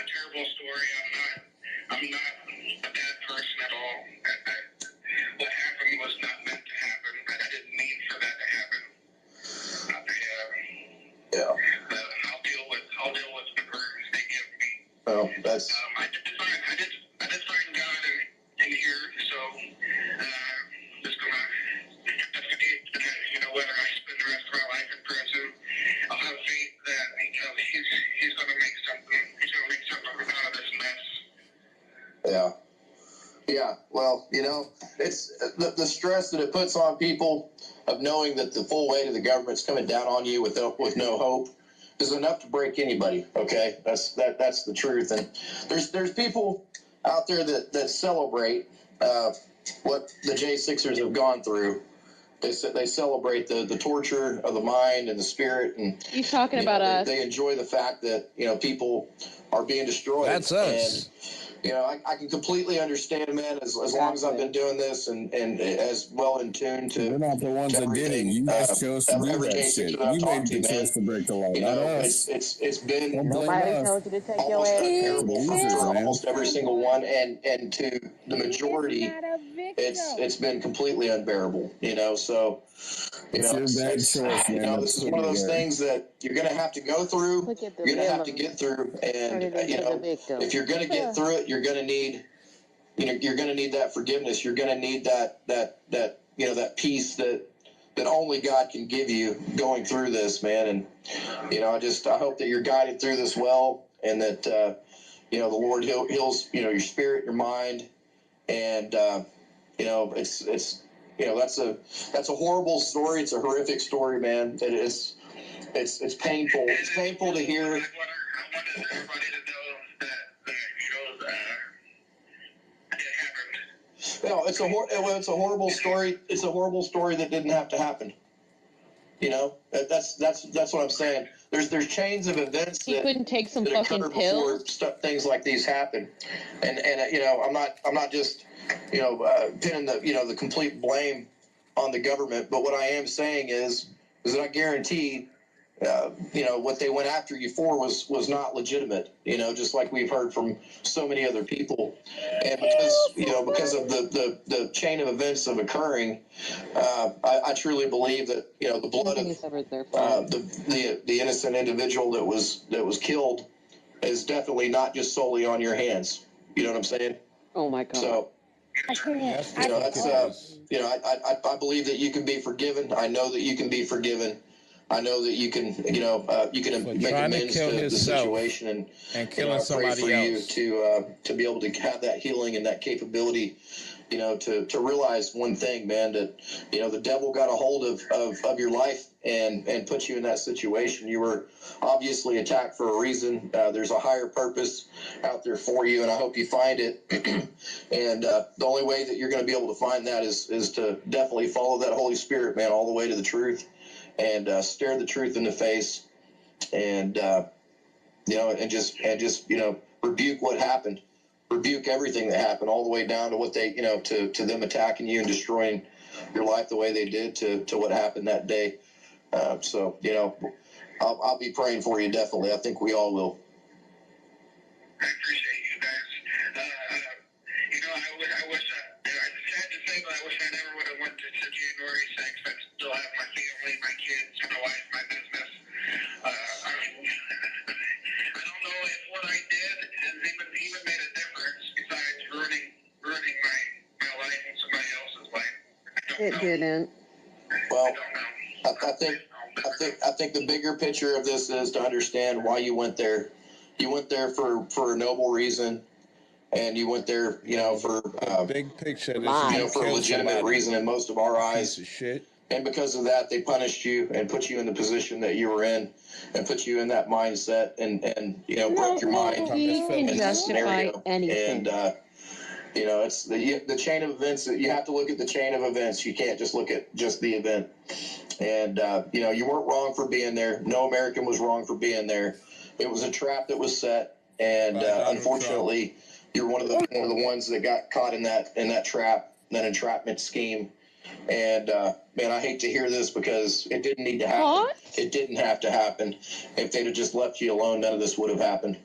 terrible story. I'm not a bad person at all. What happened was not meant to happen. I didn't mean for that to happen. Yeah. I'll deal with the burdens they give me. Well, that's. I did find God in here, so just gonna whether I spend the rest of my life in prison, I'll have faith that he's gonna make something. He's gonna make something out of this mess. Yeah. Yeah. Well, it's the stress that it puts on people of knowing that the full weight of the government's coming down on you with no hope is enough to break anybody. Okay, that's the truth. And there's people out there that celebrate what the J6ers have gone through. They celebrate the torture of the mind and the spirit, and he's talking about us. They enjoy the fact that people are being destroyed. That's us. I can completely understand, man, as long as I've been doing this and as well in tune to. We're not the ones that did it. You guys chose to do that shit. You made the choice to break the law, not us. It's been Nobody told you to take your almost ass. unbearable Losers, for man. almost every single one, and to the majority, it's been completely unbearable. So. It's your bad choice, man. This is one of those things that you're going to have to go through. You're going to have to get through, and if you're going to get through it, you're going to need, you're going to need that forgiveness. You're going to need that peace that only God can give you going through this, man. And I hope that you're guided through this well, and that the Lord heals your spirit, your mind, and it's. That's a horrible story. It's a horrific story, man. It's painful. It's painful to hear. I want everybody to know that it happened. No, it's a horrible story. It's a horrible story that didn't have to happen. That's what I'm saying. There's chains of events He couldn't take some fucking pills. Things like these happen, and I'm not just pinning the complete blame on the government, but what I am saying is that I guarantee what they went after you for was not legitimate, just like we've heard from so many other people. And because of the chain of events of occurring, I truly believe that the blood of the innocent individual that was killed is definitely not just solely on your hands. You know what I'm saying? Oh my God. So I believe that you can be forgiven. I know that you can be forgiven. I know that you can make amends to the situation, and killing I pray somebody for else. you to be able to have that healing and that capability, to realize one thing, man, that the devil got a hold of your life and put you in that situation. You were obviously attacked for a reason. There's a higher purpose out there for you, and I hope you find it. And the only way that you're going to be able to find that is to definitely follow that Holy Spirit, man, all the way to the truth. And stare the truth in the face, and just rebuke what happened, rebuke everything that happened, all the way down to what they to them attacking you and destroying your life the way they did to what happened that day. So I'll be praying for you, definitely. I think we all will. I appreciate you guys. I wish it's sad to say, but I wish I never would have went to January 6th. I still have my family, my kids, my wife, my business. I don't know if what I did has even made a difference besides ruining my life and somebody else's life. It didn't. Well, I think the bigger picture of this is to understand why you went there. You went there for a noble reason. And you went there, for big picture, for a legitimate reason in most of our eyes. Piece of shit. And because of that, they punished you and put you in the position that you were in, and put you in that mindset, and broke your mind. You can justify anything. And it's the chain of events. You have to look at the chain of events. You can't just look at just the event. And you weren't wrong for being there. No American was wrong for being there. It was a trap that was set, and unfortunately. You're one of the ones that got caught in that trap, that entrapment scheme. And man, I hate to hear this because it didn't need to happen. What? It didn't have to happen. If they'd have just left you alone, none of this would have happened.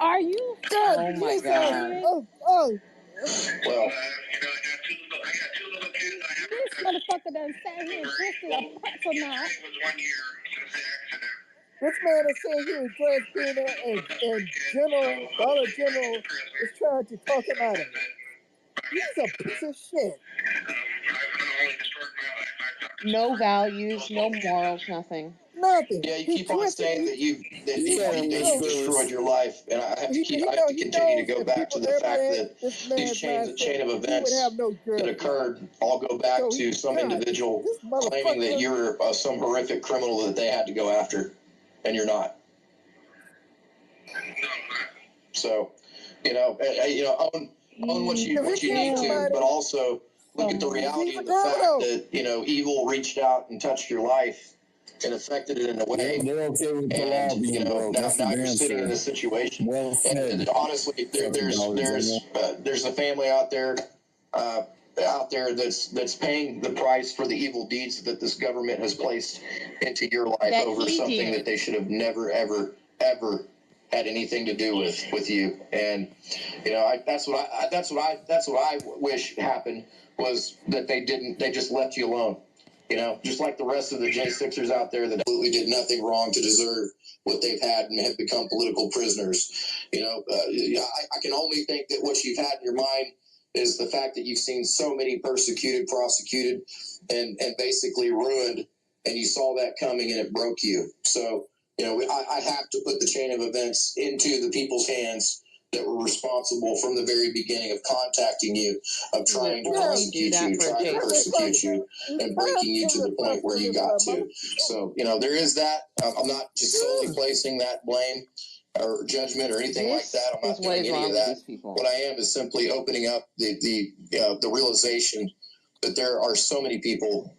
Are you? Oh my God. Oh. Well, I got two little kids. This motherfucker done sat here and twisted a pretzel now. It was 1 year since the accident. This man is saying he was dressed being and Dollar General is trying to talk him out of it. He's a piece of shit. No values, no morals, nothing. Nothing. Yeah, you keep on saying that you destroyed your life, and I have to continue to go back to the fact that these chain of events that occurred all go back to some individual claiming that you're some horrific criminal that they had to go after, and you're not. So, own what you need to, but also look at the reality of the fact that evil reached out and touched your life, and affected it in a way. They're okay with the law And being broke. now you're sitting in this situation. Well said. And honestly, there's a family out there that's paying the price for the evil deeds that this government has placed into your life That over he something did. that they should have never ever had anything to do with you. And that's what I wish happened, was that they just left you alone. Just like the rest of the J6ers out there that absolutely did nothing wrong to deserve what they've had and have become political prisoners. I can only think that what you've had in your mind is the fact that you've seen so many persecuted, prosecuted, and basically ruined, and you saw that coming and it broke you. So, I have to put the chain of events into the people's hands that were responsible from the very beginning of contacting you, of trying to prosecute you, trying to persecute you, and breaking you to the point where you got to. So, there is that. I'm not just solely placing that blame or judgment or anything like that. I'm not doing any of that. What I am is simply opening up the realization that there are so many people's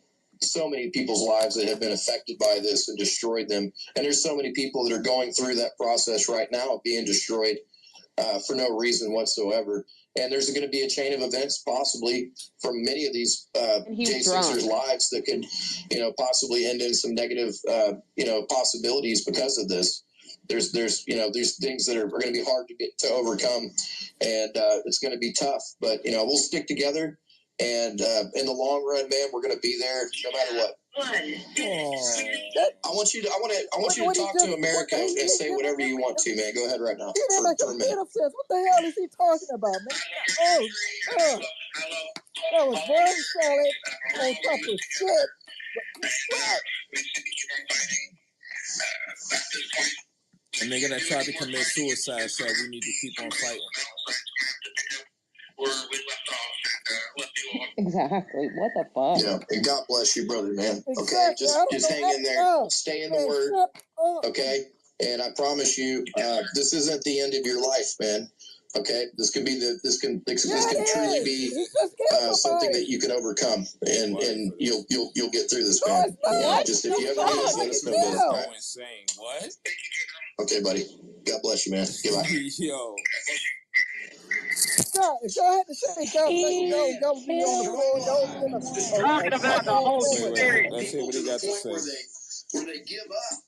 lives that have been affected by this and destroyed them. And there's so many people that are going through that process right now of being destroyed for no reason whatsoever. And there's going to be a chain of events possibly from many of these J6ers' lives that could, possibly end in some negative, possibilities because of this. There's things that are going to be hard to overcome, and it's going to be tough. But we'll stick together, and in the long run, man, we're going to be there no matter what. I want you to talk to America and say whatever you want to, man. Go ahead right now. For a minute. What the hell is he talking about, man? That was one solid on top of shit. What? A nigga that tried to commit suicide said we need to keep on fighting. Exactly. What the fuck? Yeah, and God bless you, brother, man. Exactly. Okay, just hang in there. Stay in the word. Okay, and I promise you, this isn't the end of your life, man. Okay, this can truly be something that you can overcome, and you'll get through this, man. Just if you ever need us, let us know, brother. All right? Insane. What? Okay, buddy. God bless you, man. Goodbye. Yo. God, if y'all had to say God bless you, y'all would be on the floor. Y'all would be in a Talking about the whole Wait. Let's hear what he got to say. Where they give up,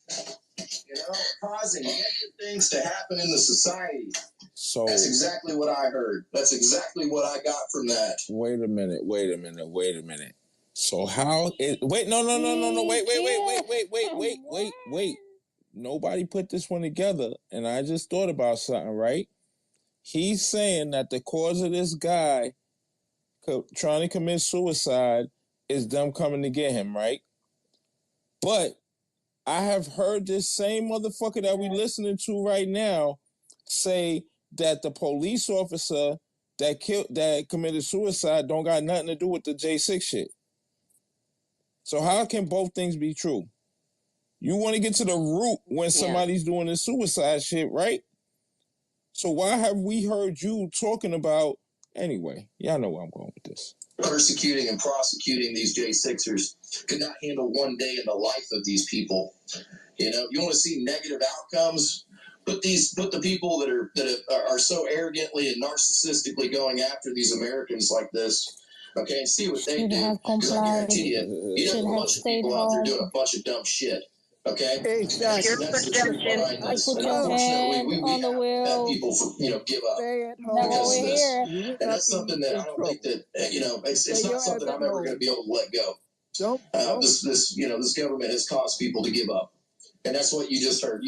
causing negative things to happen in the society. So that's exactly what I heard. That's exactly what I got from that. Wait a minute. So how it? Wait, no. Wait. Nobody put this one together, and I just thought about something, right? He's saying that the cause of this guy trying to commit suicide is them coming to get him, right? But I have heard this same motherfucker that we listening to right now say that the police officer that committed suicide don't got nothing to do with the J6 shit. So how can both things be true? You want to get to the root when somebody's doing this suicide shit, right? So why have we heard you talking about... Anyway, y'all know where I'm going with this. Persecuting and prosecuting these J6ers could not handle one day in the life of these people. You want to see negative outcomes? Put the people that are so arrogantly and narcissistically going after these Americans like this, okay, and see what they do. Because I guarantee you have a bunch of people out there doing a bunch of dumb shit. Okay, exactly. That's the truth behind this. Put your hand on the wheel. People give up. Now over here. And that's something that I don't think that it's not something I'm ever going to be able to let go. This government has caused people to give up, and that's what you just heard.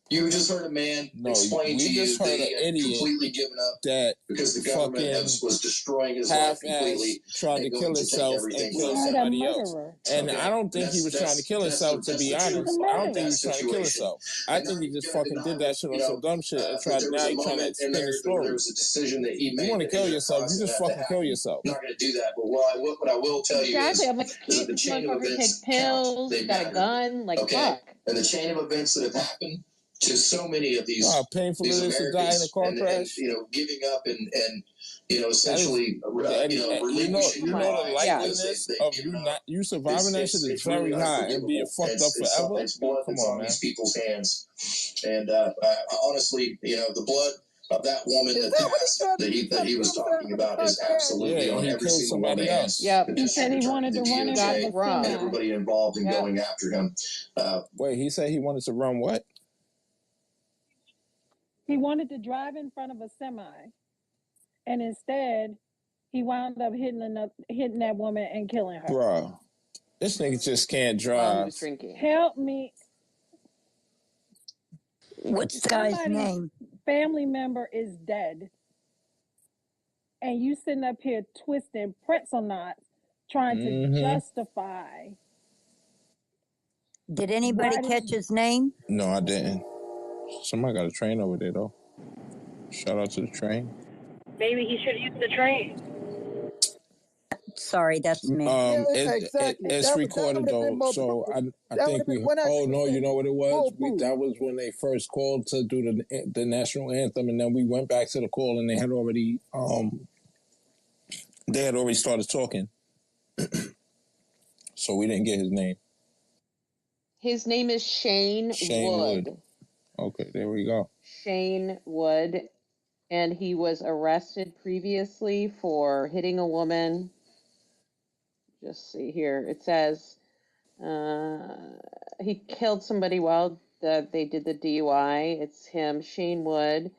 You just heard a man explain to you that he had completely given up because the government was destroying his life completely. Tried to kill himself and kill somebody else. And I don't think he was trying to kill himself, to be honest. I don't think he was trying to kill himself. I think he just fucking did that shit on some dumb shit and now he's trying to spin the story. There was a decision that he made. You want to kill yourself, you just fucking kill yourself. I'm not going to do that, but what I will tell you is, I'm like, can't this motherfucker take pills, got a gun, like fuck. And the chain of events that have happened to so many of these, how painful it is to die in a car crash. and giving up and essentially relinquishing the likeliness of you surviving that shit is very high, and being fucked up forever. It's blood that's on these people's hands, and honestly, the blood of that woman that passed that he was talking about is absolutely on every single one of the hands. Yep. He said he wanted to run it Got drunk. and everybody involved in going after him. Wait, he said he wanted to run what? He wanted to drive in front of a semi, and instead, he wound up hitting that woman and killing her. Bro, this nigga just can't drive. While he was drinking. Help me. What's the guy's name? Family member is dead, and you sitting up here twisting pretzel knots, trying to justify. Did anybody catch his name? No, I didn't. Somebody got a train over there, though. Shout out to the train. Maybe he should use the train. Sorry, that's me. It's recorded, though, so I think we... Oh, no, you know what it was? That was when they first called to do the national anthem, and then we went back to the call, and they had already started talking. So we didn't get his name. His name is Shane Wood. Okay, there we go. Shane Wood, and he was arrested previously for hitting a woman. Just see here. It says he killed somebody while they did the DUI. It's him, Shane Wood,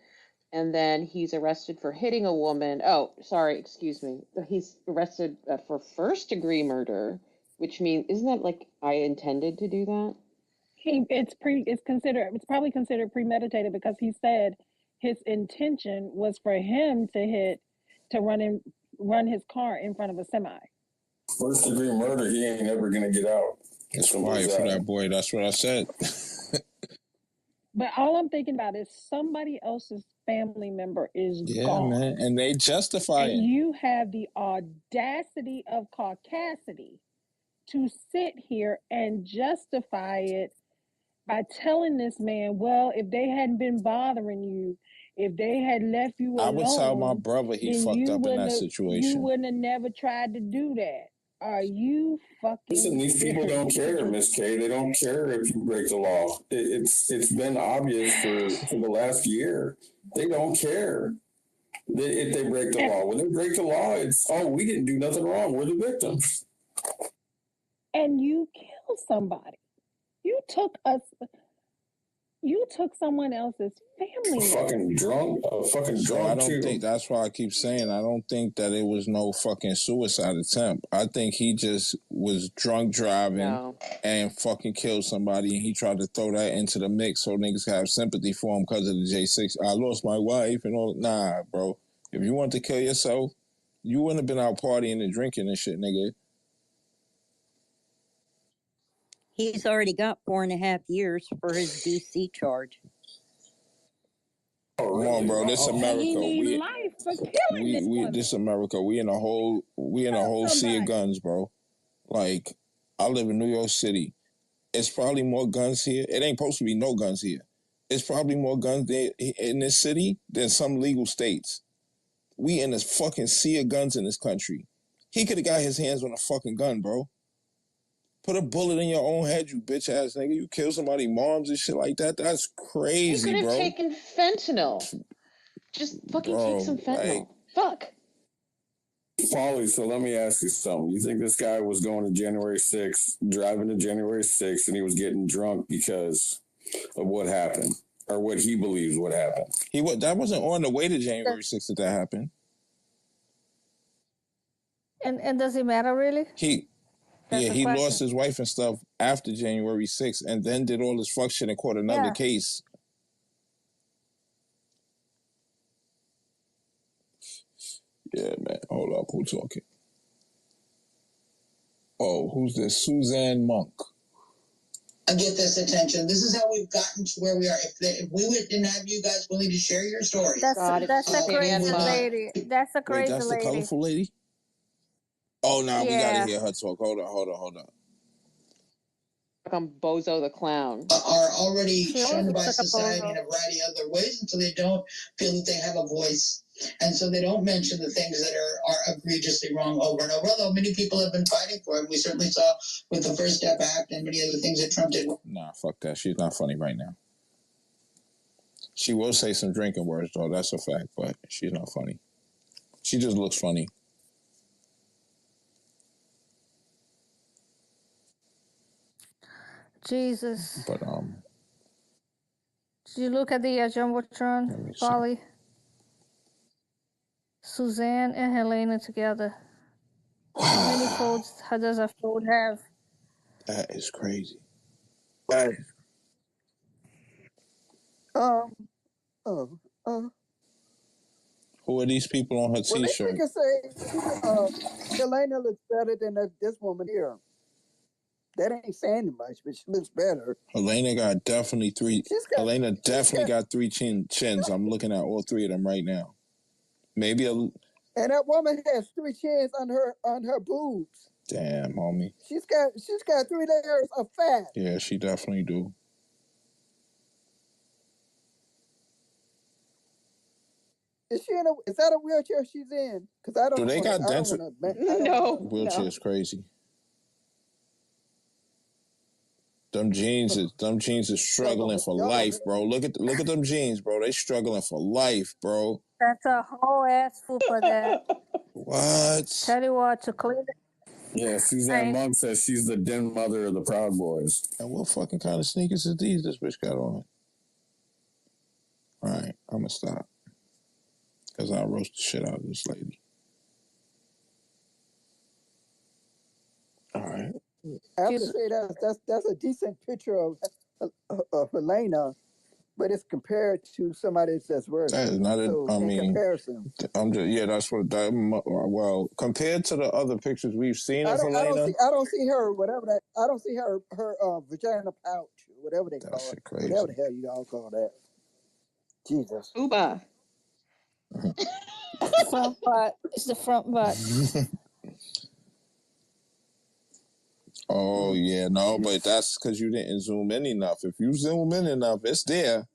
and then he's arrested for hitting a woman. Oh, sorry, excuse me. He's arrested for first-degree murder, which means, isn't that like I intended to do that? It's probably considered premeditated, because he said his intention was for him to run his car in front of a semi. First degree murder, he ain't never gonna get out. It's quiet for that boy. That's what I said. But all I'm thinking about is somebody else's family member is gone. Man, and they justify it. And you have the audacity of caucasity to sit here and justify it by telling this man, well, if they hadn't been bothering you, if they had left you alone, I would tell my brother he fucked up in that situation. You wouldn't have never tried to do that. Are you fucking... Listen, these people don't care, Miss K. They don't care if you break the law. It's been obvious for the last year. They don't care if they break the law. When they break the law, it's, we didn't do nothing wrong. We're the victims. And you killed somebody. You took someone else's family. Fucking drunk. I don't think, that's why I keep saying, I don't think that it was no fucking suicide attempt. I think he just was drunk driving and fucking killed somebody, and he tried to throw that into the mix so niggas could have sympathy for him because of the J6. I lost my wife and all. Nah, bro. If you want to kill yourself, you wouldn't have been out partying and drinking and shit, nigga. He's already got 4.5 years for his DC charge. Come on, bro. This America. He need life for killing this woman. This America. We in a whole sea of guns, bro. Like, I live in New York City. It's probably more guns here. It ain't supposed to be no guns here. It's probably more guns in this city than some legal states. We in this fucking sea of guns in this country. He could have got his hands on a fucking gun, bro. Put a bullet in your own head, you bitch ass nigga. You kill somebody's moms and shit like that. That's crazy, bro. You could have taken fentanyl. Just fucking take some fentanyl. Fuck. Folly, so let me ask you something. You think this guy was going to January 6th, driving to January 6th, and he was getting drunk because of what happened? Or what he believes would happen? That wasn't on the way to January 6th that happened. And does it matter, really? He lost his wife and stuff after January 6th and then did all this fuck shit and caught another case. Yeah, man. Hold up. Who's talking? Oh, who's this? Suzanne Monk. I get this attention. This is how we've gotten to where we are. If we didn't have you guys willing to share your stories. That's a crazy lady. That's a crazy lady. That's the colorful lady? Oh, no, we got to hear her talk. Hold on. Bozo the Clown. Are already She always shunned by looks like a society bozo. in a variety of other ways, and so they don't feel that they have a voice. And so they don't mention the things that are egregiously wrong over and over, although many people have been fighting for it. We certainly saw with the First Step Act and many other things that Trump did. Nah, fuck that. She's not funny right now. She will say some drinking words, though. That's a fact, but she's not funny. She just looks funny. Jesus. But, Did you look at the Jumbotron, Polly? Suzanne and Helena together. How many folds does a fold have? That is crazy. Who are these people on her Well, they T-shirt? can say Helena looks better than this woman here. That ain't saying much, but she looks better. Helena got definitely three. Helena definitely got three chins. I'm looking at all three of them right now. Maybe a. And that woman has 3 chins on her boobs. Damn, homie. She's got 3 layers of fat. Yeah, she definitely do. Is that a wheelchair she's in? Because I don't. Do they got dental? No, wheelchair is crazy. Them jeans is struggling for life, bro. Look at them jeans, bro. They struggling for life, bro. That's a whole ass fool for that. What? Tell you what, to clean it. Yeah, Suzanne Monk says she's the den mother of the Proud Boys. And what fucking kind of sneakers is these this bitch got on? All right, I'm gonna stop. Because I'll roast the shit out of this lady. All right. I have to say that's a decent picture of Helena, but it's compared to somebody that's worse. That is not in comparison. I'm just that's what well, compared to the other pictures we've seen of Helena. I don't see her I don't see her vagina pouch, whatever they call it. Crazy. Whatever the hell you all call that. Jesus. Uba. Front butt. It's the front butt. Oh yeah, no, but that's because you didn't zoom in enough. If you zoom in enough, it's there.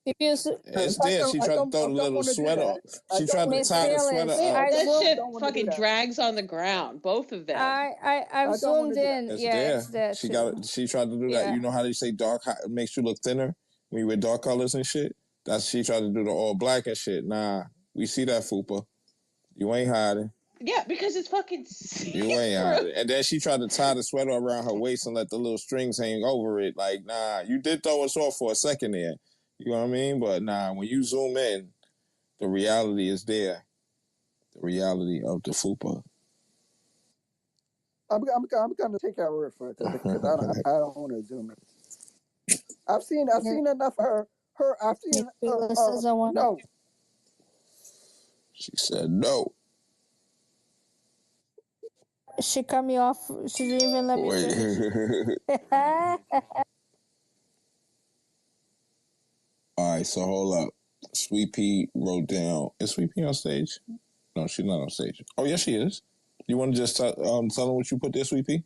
It's there. She tried to throw the little sweater. She tried to tie the sweater up. That shit fucking drags on the ground. Both of them. I've zoomed in. It's yeah, there. It's there. She tried to do that. You know how they say dark makes you look thinner when you wear dark colors and shit. She tried to do the all black and shit. Nah, we see that fupa. You ain't hiding. Yeah, because it's fucking. You ain't hiding. And then she tried to tie the sweater around her waist and let the little strings hang over it. Like, nah, you did throw us off for a second there. You know what I mean? But nah, when you zoom in, the reality is there. The reality of the fupa. I'm gonna take our word for it because I don't want to zoom in. I've seen enough of her. I've seen no. She said no. She cut me off. She didn't even let me finish. All right, so hold up. Sweet Pea wrote down. Is Sweet Pea on stage? No, she's not on stage. Oh, yes, she is. You want to just tell them what you put there, Sweet Pea?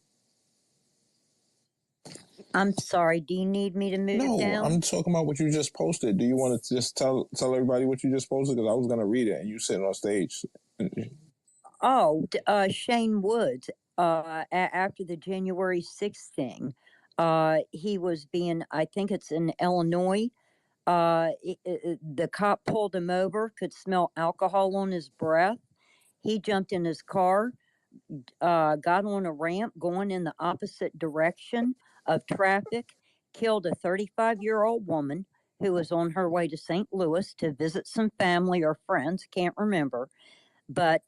I'm sorry. Do you need me to move down? No, I'm talking about what you just posted. Do you want to just tell everybody what you just posted? Because I was going to read it and you sitting on stage. Oh, Shane Woods. After the January 6th thing, he was being, I think it's in Illinois. The cop pulled him over, could smell alcohol on his breath. He jumped in his car, got on a ramp going in the opposite direction of traffic, killed a 35-year-old woman who was on her way to St. Louis to visit some family or friends, can't remember. But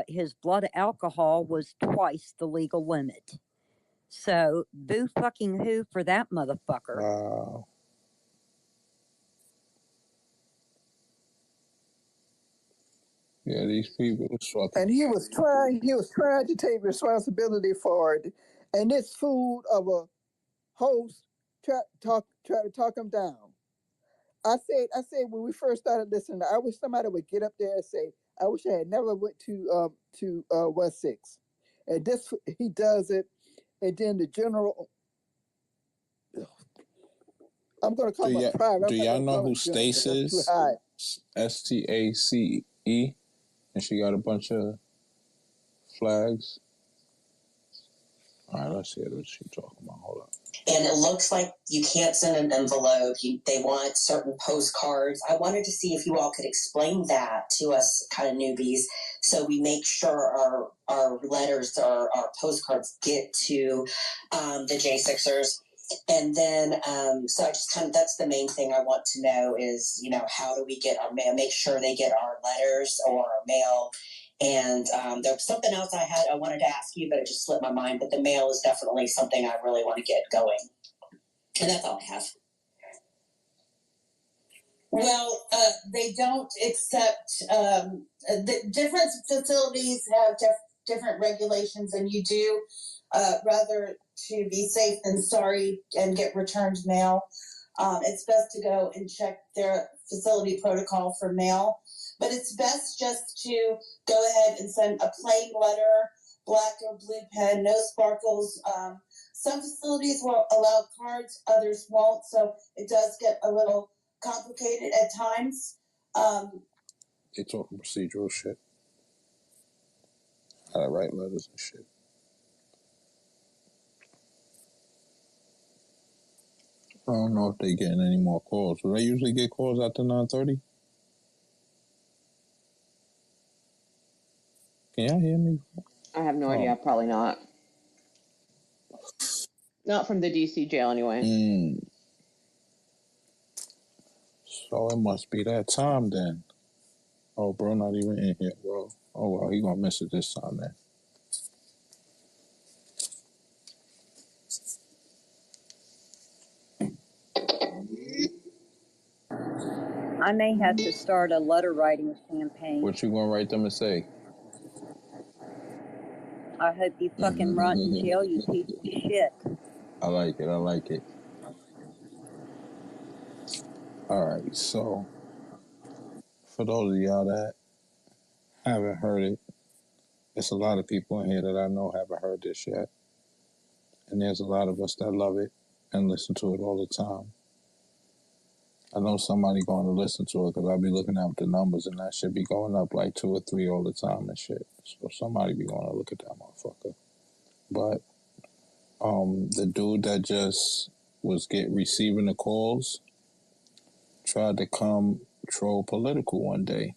his blood alcohol was twice the legal limit. So, boo fucking who for that motherfucker. Wow. Yeah, these people are fucking. And he was trying to take responsibility for it. And this fool of a host tried to talk him down. I said when we first started listening, I wish somebody would get up there and say, I wish I had never went to 1-6. And this he does it, and then the general I'm going to call my private. Do y'all know who Stace is? STACE, and she got a bunch of flags. All right, let's hear what she's talking about. Hold up. And it looks like you can't send an envelope. They want certain postcards. I wanted to see if you all could explain that to us kind of newbies, so we make sure our letters or our postcards get to the J6ers. And then, so I just that's the main thing I want to know is, how do we get our mail, make sure they get our letters or our mail. And there was something else I wanted to ask you, but it just slipped my mind. But the mail is definitely something I really want to get going. And that's all I have. Well, they don't accept, the different facilities have different regulations, and you do rather to be safe than sorry and get returned mail. It's best to go and check their facility protocol for mail. But it's best just to go ahead and send a plain letter, black or blue pen, no sparkles. Some facilities will allow cards, others won't. So it does get a little complicated at times. They talking procedural shit. How to write letters and shit. I don't know if they getting any more calls. Do they usually get calls after 9:30? Can y'all hear me? I have no idea. Probably not. Not from the DC jail, anyway. So it must be that time then. Oh, bro, not even in here, bro. Oh, well, he gonna miss it this time then. I may have to start a letter writing campaign. What you gonna write them and say? I hope you fucking rot in jail, you piece of shit. I like it. All right, so for those of y'all that haven't heard it, there's a lot of people in here that I know haven't heard this yet. And there's a lot of us that love it and listen to it all the time. I know somebody going to listen to it because I'll be looking at the numbers and that should be going up like 2 or 3 all the time and shit. So somebody be going to look at that motherfucker. But the dude that just was receiving the calls tried to come troll political one day.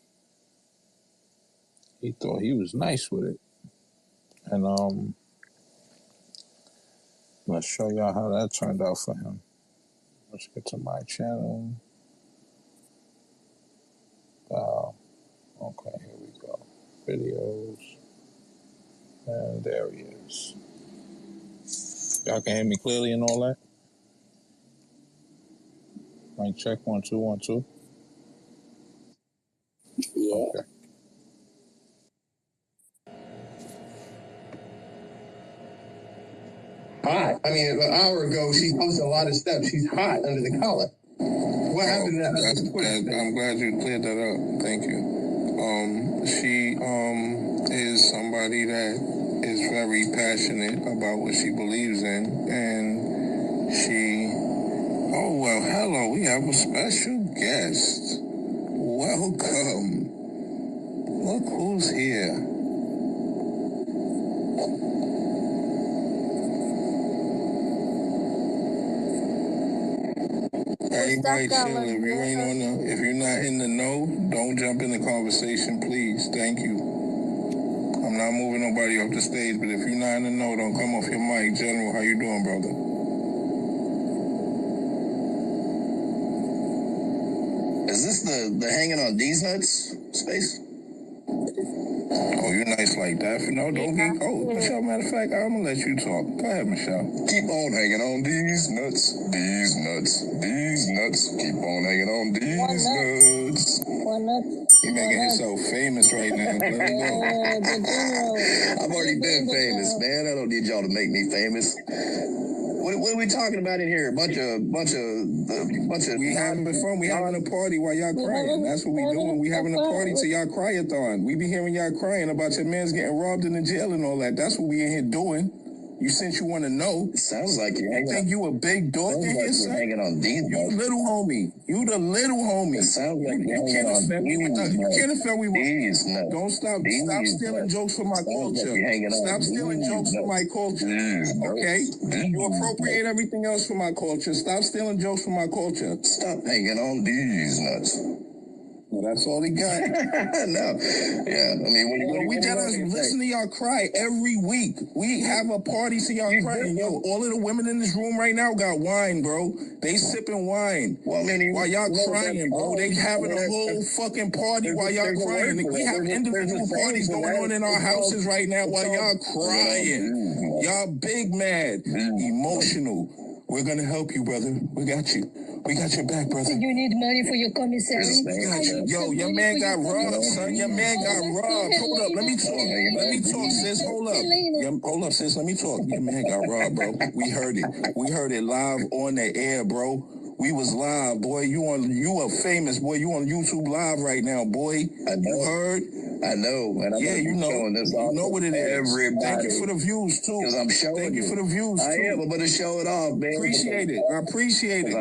He thought he was nice with it. And let's show y'all how that turned out for him. Let's get to my channel. Okay, here we go. Videos. And there he is. Y'all can hear me clearly and all that? Mic check, 1 2 1 2. Yeah. Okay. Hot. I mean, an hour ago, she posted a lot of stuff. She's hot under the collar. What happened to that? I'm glad you cleared that up. Thank you. She is somebody that is very passionate about what she believes in, and she. Oh well, hello. We have a special guest. Welcome. Look who's here. Everybody chill. If you're not in the know, don't jump in the conversation, please. Thank you. I'm not moving nobody off the stage, but if you're not in the know, don't come off your mic. General, how you doing, brother? Is this the hanging on these nuts space? Oh, you're nice like that. No, don't get cold. Michelle, matter of fact, I'm going to let you talk. Go ahead, Michelle. Keep on hanging on these nuts, these nuts, these nuts. Keep on hanging on these nuts. He's making himself famous right now. Let him go. I've already been famous, man. I don't need y'all to make me famous. What are we talking about in here? A bunch of. We having fun. We having a party while y'all crying. That's what we doing. We having a party till y'all cry-a-thon. We be hearing y'all crying about your man's getting robbed in the jail and all that. That's what we in here doing. you want to know. It sounds like you're hanging think you a big dog in here, son? hanging on these You little homie. You the little homie. It sounds like you're hanging on You can't offend me with these nuts. Don't stop stealing jokes from my culture. Stop stealing jokes from my culture. Okay? You appropriate everything else from my culture. Stop stealing jokes from my culture. Stop hanging on these nuts. Well, that's all he got. No. Yeah. I mean, we gotta listen to y'all cry every week. We have a party so y'all crying. Yo, all of the women in this room right now got wine, bro. They sipping wine. Well, while y'all crying, bro. They having a whole fucking party while y'all crying. We have individual parties going on in our houses right now while y'all crying. Y'all big mad, emotional. We're gonna help you, brother. We got you. We got your back, brother. You need money for your commissary? Yo, your man got robbed, son. Your man got robbed. Hold up, let me talk, sis. Hold up, sis. Let me talk. Your man got robbed, bro. We heard it. We heard it live on the air, bro. We was live, boy. You are famous, boy. You on YouTube live right now, boy. I know. You heard? I know, man. You know what it is. Everybody. Thank you for the views too. Because I'm showing Thank you for the views too. I am. I'm gonna show it off, man. Appreciate it. I appreciate it.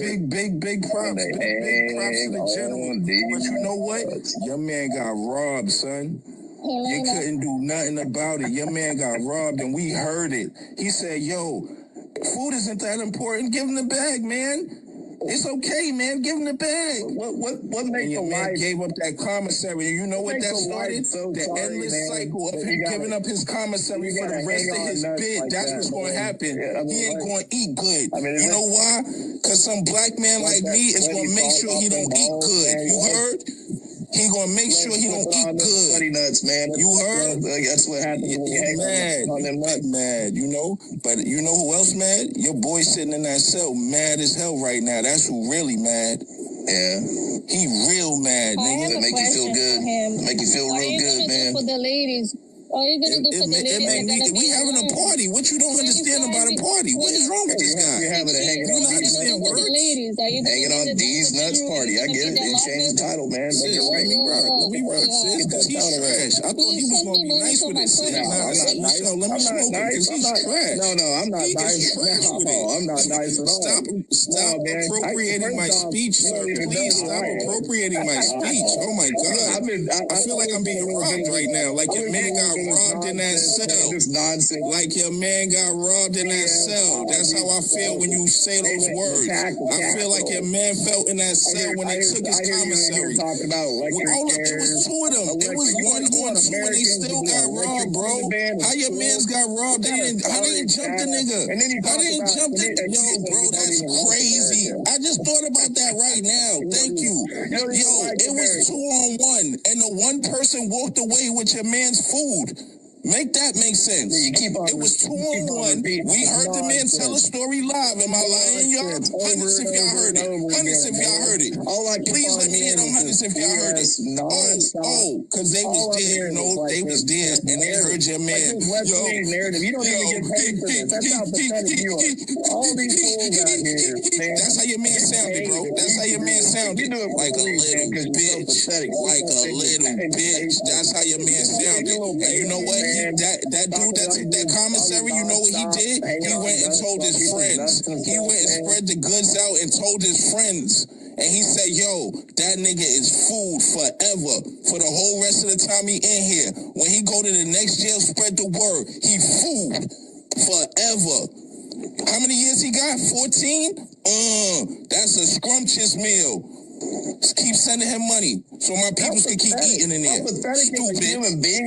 Big props. Big props to the general. But you know what? Your man got robbed, son. You couldn't do nothing about it. Your man got robbed, and we heard it. He said, "Yo, food isn't that important. Give him the bag, man. It's okay, man. Give him the bag." What makes your man life gave up that commissary? And you know what that started? The endless cycle of him giving up his commissary for the rest of his bid. That's what's going to happen. He ain't going to eat good. You know why? Because some black man like me is going to make sure he don't eat good. You heard? He gonna make sure he don't eat good. Funny nuts, man. You heard? That's what happens when you hang on them nuts. Mad, you know? But you know who else mad? Your boy sitting in that cell, mad as hell right now. That's who really mad. Yeah. He real mad, nigga. Make you feel good. Make you feel real good, man. For the ladies. What are you gonna do for the ladies? We having a party. What you don't understand about a party? What is wrong with this guy? You're having a hanging on these nuts. Hanging on these nuts party. I get it. They changed the title, man. Sis, let me rock, sis. Because he's trash. I thought he was going to be nice with it, sis. No, I'm not nice. Let me smoke him because he's trash. No, I'm not nice. No, I'm not nice at all. Stop appropriating my speech, sir. Please stop appropriating my speech. Oh, my God. I feel like I'm being robbed right now. Like your man got robbed in that cell. Like your man got robbed in that cell. That's how I feel when you say those words. I feel like your man felt in that cell when they took his commissary. Hold up, it was two of them. It was 1 on 2 and they still got robbed, bro. How your mans got robbed? How they didn't jump the nigga? How they didn't jump the nigga? Yo, bro, that's crazy. I just thought about that right now. Thank you. Yo, it was 2 on 1 and the one person walked away with your man's food. Make that make sense. It was 2 on 1. We heard the man tell a story live. Am I lying, y'all? Hundreds if y'all heard it. Hundreds if y'all heard it. Please let me hear them hundreds if y'all heard it. Because they was there. They was there and they heard your man. Yo, you don't even get paid for this. That's how pathetic you are. All these fools out here, man. That's how your man sounded, bro. That's how your man sounded. Like a little bitch. Like a little bitch. That's how your man sounded. And you know what? That dude that took that commissary, you know what he did? He went and told his friends. He went and spread the goods out and told his friends. And he said, yo, that nigga is food forever for the whole rest of the time he in here. When he go to the next jail, spread the word. He food forever. How many years he got? 14? That's a scrumptious meal. Keep sending him money so my people can keep eating in there. Stupid.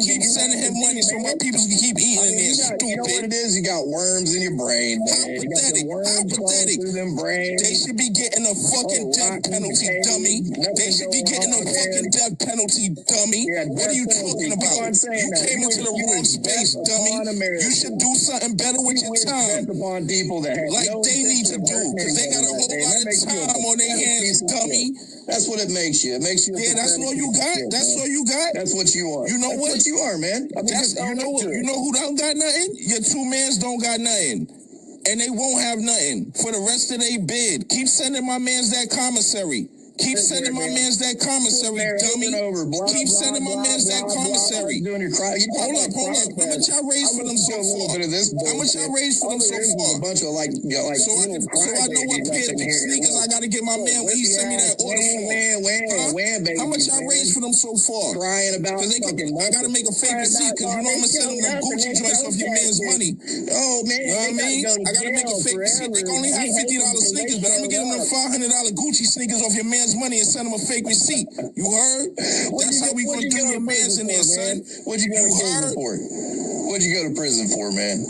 Keep sending him money so my people can keep eating in there. Stupid. You know what it is? You got worms in your brain, man. How pathetic. They should be getting a fucking death penalty, dummy. They should be getting a fucking death penalty, dummy. What are you talking about? You came into the wrong space, dummy. You should do something better with your time. Like they need to do, because they got a whole lot of time on their hands, dummy. That's what it makes you. It makes you. Yeah, that's all you got. That's all you got. That's what you are. You know that's what you are, man. I mean, you know who don't got nothing? Your 2 mans don't got nothing, and they won't have nothing for the rest of their bid. Keep sending my mans that commissary. Keep sending my mans that commissary, dummy. Keep sending my mans that commissary. Hold up. How much I raised for them so far? How much I raised for them so far? So I know what pair of sneakers I gotta get my man when he send me that order for. How much I raised for them so far? Crying about I gotta make a fake receipt because you know I'm gonna send them the Gucci joints off your man's money. Oh man, you know what I mean? I gotta make a fake receipt. They only have $50 sneakers, but I'm gonna get them $500 Gucci sneakers off your man's money and send them a fake receipt. You heard? That's how we gonna do your man's in there, son. What'd you go to prison for? What'd you go to prison for, man?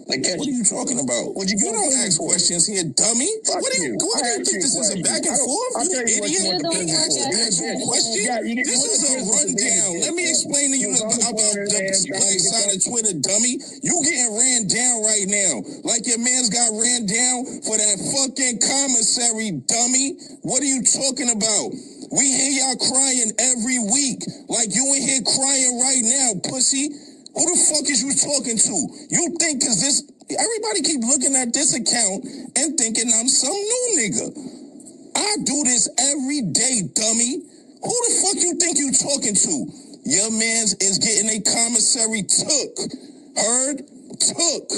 What are you talking about? You don't ask questions here, dummy. What do you think this is, a back and forth? I'll tell you what you idiot. You ask a question? This is a rundown. Let me explain to you about the black side of Twitter, dummy. You getting ran down right now. Like your man's got ran down for that fucking commissary, dummy. What are you talking about? We hear y'all crying every week. Like you in here crying right now, pussy. Who the fuck is you talking to? You think cause everybody keep looking at this account and thinking I'm some new nigga. I do this every day, dummy. Who the fuck you think you talking to? Your mans is getting a commissary took. Heard? Took.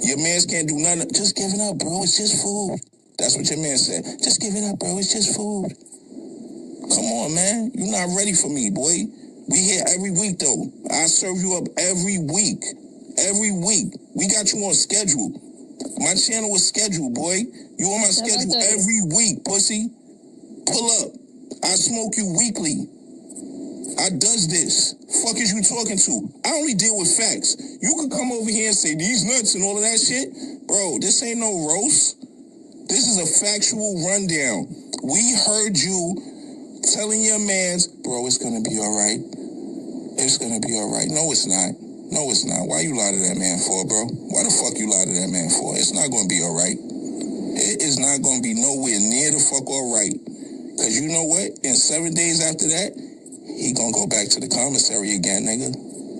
Your mans can't do nothing. Just give it up, bro. It's just food. That's what your man said. Just give it up, bro. It's just food. Come on, man. You're not ready for me, boy. We here every week, though. I serve you up every week. Every week. We got you on schedule. My channel is scheduled, boy. You on my schedule every week, pussy. Pull up. I smoke you weekly. I does this. Fuck is you talking to? I only deal with facts. You can come over here and say these nuts and all of that shit. Bro, this ain't no roast. This is a factual rundown. We heard you telling your mans, bro, it's gonna be all right. It's gonna be all right. No, it's not. No, it's not. Why you lie to that man for, bro? Why the fuck you lie to that man for? It's not gonna be all right. It is not gonna be nowhere near the fuck all right. Because you know what? In 7 days after that, he gonna go back to the commissary again, nigga.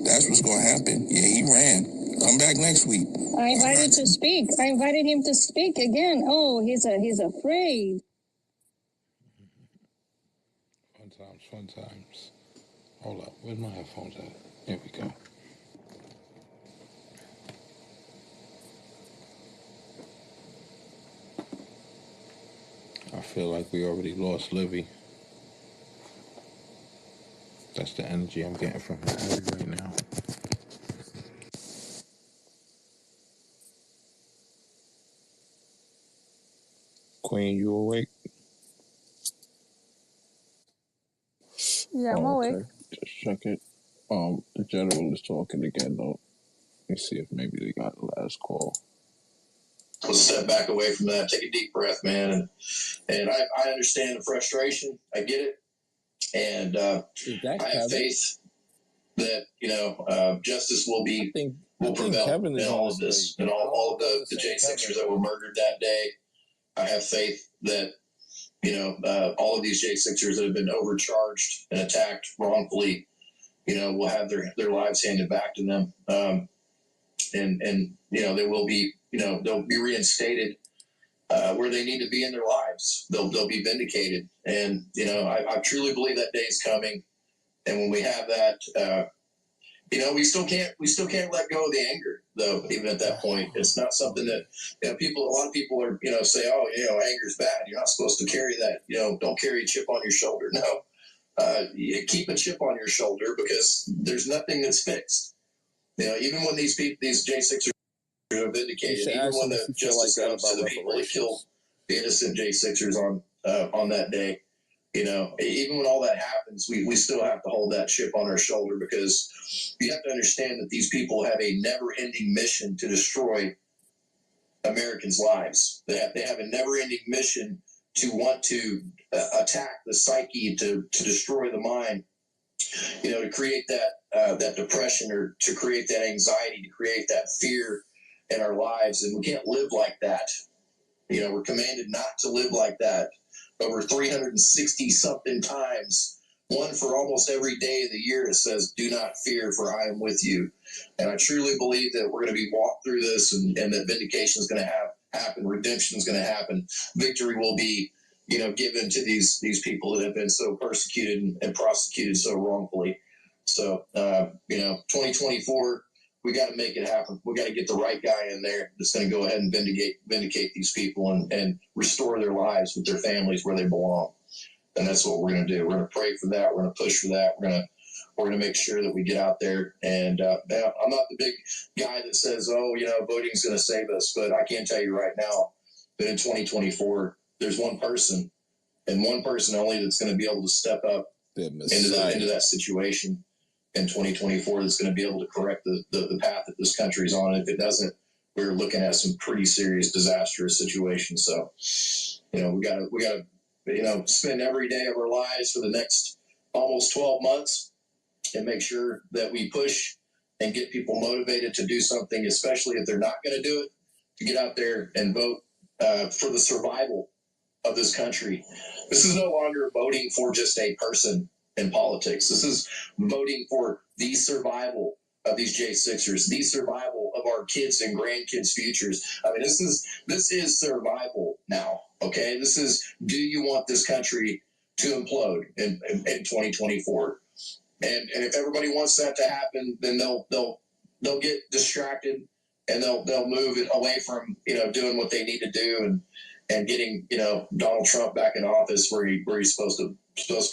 That's what's gonna happen. Yeah, he ran. Come back next week. I invited to speak. I invited him to speak again. Oh, he's afraid. Fun times. Hold up. Where's my headphones at? Here we go. I feel like we already lost Livy. That's the energy I'm getting from her right now. Queen, you awake? Yeah, I'm awake. Okay. Just check it. The general is talking again, though. Let me see if maybe they got the last call. Let's step back away from that. Take a deep breath, man. And I understand the frustration. I get it. And I have faith that, justice will prevail in all of this. And all of the J6ers that were murdered that day. I have faith that, all of these J6ers that have been overcharged and attacked wrongfully, will have their lives handed back to them. And they will be, they'll be reinstated where they need to be in their lives. They'll be vindicated. And, I truly believe that day is coming. And when we have that, we still can't let go of the anger, though, even at that point. It's not something that, a lot of people are, say, oh, anger's bad. You're not supposed to carry that. Don't carry a chip on your shoulder. No. You keep a chip on your shoulder because there's nothing that's fixed. Even when these J6ers are vindicated, even when the justice comes to the people that killed the innocent J6ers on that day, even when all that happens, we still have to hold that chip on our shoulder because you have to understand that these people have a never-ending mission to destroy Americans' lives. They have a never-ending mission to want to attack the psyche, to destroy the mind, to create that depression or to create that anxiety, to create that fear in our lives. And we can't live like that. We're commanded not to live like that. Over 360-something times, one for almost every day of the year, it says, do not fear, for I am with you. And I truly believe that we're going to be walked through this and that vindication is going to happen. Redemption is going to happen. Victory will be, given to these people that have been so persecuted and prosecuted so wrongfully. So, 2024, we got to make it happen. We got to get the right guy in there that's going to go ahead and vindicate these people and restore their lives with their families where they belong. And that's what we're going to do. We're going to pray for that. We're going to push for that. We're going to make sure that we get out there. And I'm not the big guy that says, voting's going to save us. But I can tell you right now that in 2024, there's one person and one person only that's going to be able to step up into that situation in 2024 that's going to be able to correct the path that this country is on. If it doesn't, we're looking at some pretty serious, disastrous situations. So, we got to spend every day of our lives for the next almost 12 months and make sure that we push and get people motivated to do something, especially if they're not going to do it, to get out there and vote for the survival of this country. This is no longer voting for just a person in politics. This is voting for the survival of these J6ers, the survival of our kids and grandkids' futures. I mean, this is survival now. Okay, this is, do you want this country to implode in 2024? And if everybody wants that to happen, then they'll get distracted and they'll move it away from doing what they need to do and getting Donald Trump back in office where he's supposed to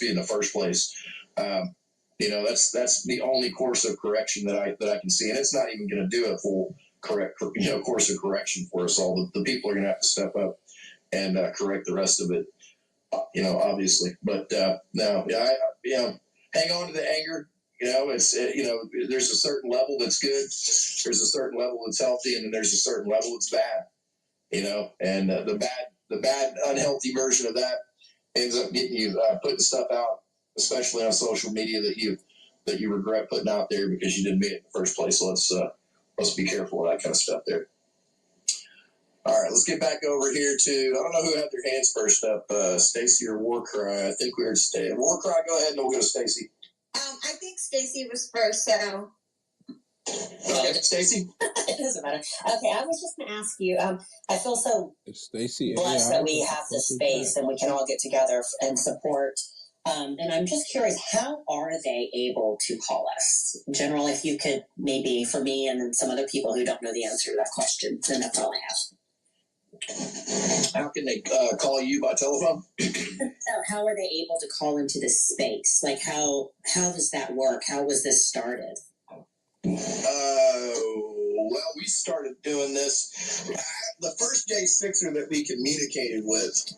be in the first place. That's the only course of correction that I can see, and it's not even going to do a full course of correction for us all. The people are going to have to step up and correct the rest of it, obviously. But hang on to the anger. There's a certain level that's good. There's a certain level that's healthy, and then there's a certain level that's bad. And the bad, unhealthy version of that ends up getting you putting stuff out, especially on social media that you regret putting out there because you didn't mean it in the first place. So let's be careful of that kind of stuff there. All right, let's get back over here to, I don't know who had their hands first up, Stacy or Warcry. I think we heard Warcry. Go ahead and we'll go to Stacy. I think Stacy was first, so. Stacy? It doesn't matter. Okay, I was just going to ask you. I feel so blessed that we have this space and we can all get together and support. And I'm just curious, how are they able to call us? General, if you could maybe, for me and then some other people who don't know the answer to that question, then that's all I have. How can they call you by telephone? How are they able to call into this space? Like, how does that work? How was this started? Well, we started doing this. The first J6er that we communicated with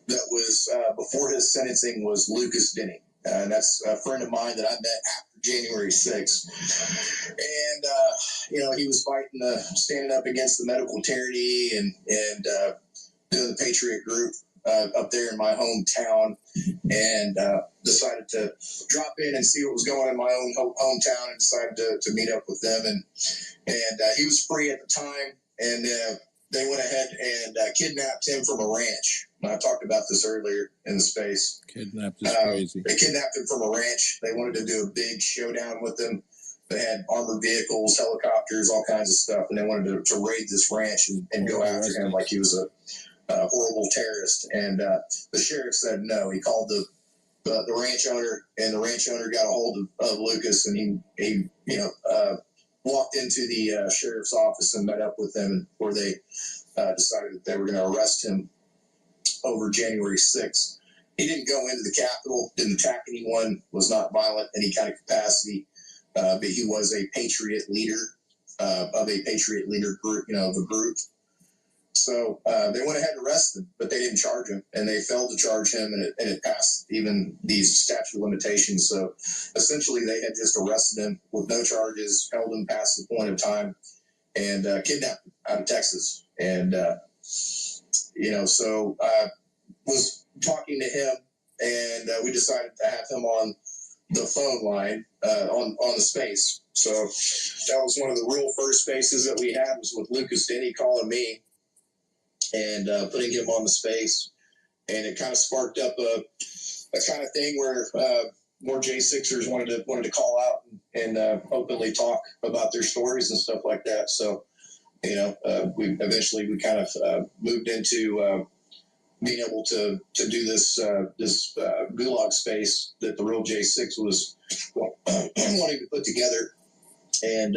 that was before his sentencing was Lucas Denny. And that's a friend of mine that I met after January 6th. And, he was fighting standing up against the medical tyranny and doing the Patriot group up there in my hometown, and decided to drop in and see what was going on in my own hometown, and decided to meet up with them. And he was free at the time, and they went ahead and kidnapped him from a ranch. And I talked about this earlier in the space. Kidnapped is crazy. They kidnapped him from a ranch. They wanted to do a big showdown with him. They had armored vehicles, helicopters, all kinds of stuff, and they wanted to raid this ranch and go after him like he was a horrible terrorist. And the sheriff said no. He called the ranch owner, and the ranch owner got a hold of Lucas, and he walked into the sheriff's office and met up with them, where they decided that they were going to arrest him over January 6th. He didn't go into the Capitol, didn't attack anyone, was not violent in any kind of capacity, but he was a Patriot leader of a Patriot leader group, the group. So they went ahead and arrested him, but they didn't charge him, and they failed to charge him, and it passed even these statute of limitations. So essentially, they had just arrested him with no charges, held him past the point of time, and kidnapped him out of Texas. And so I was talking to him, and we decided to have him on the phone line on the space. So that was one of the real first spaces that we had, was with Lucas Denny calling me and putting him on the space. And it kind of sparked up a kind of thing where more J6ers wanted to call out and openly talk about their stories and stuff like that. So we kind of moved into being able to do this gulag space that the real J6 was wanting to put together, and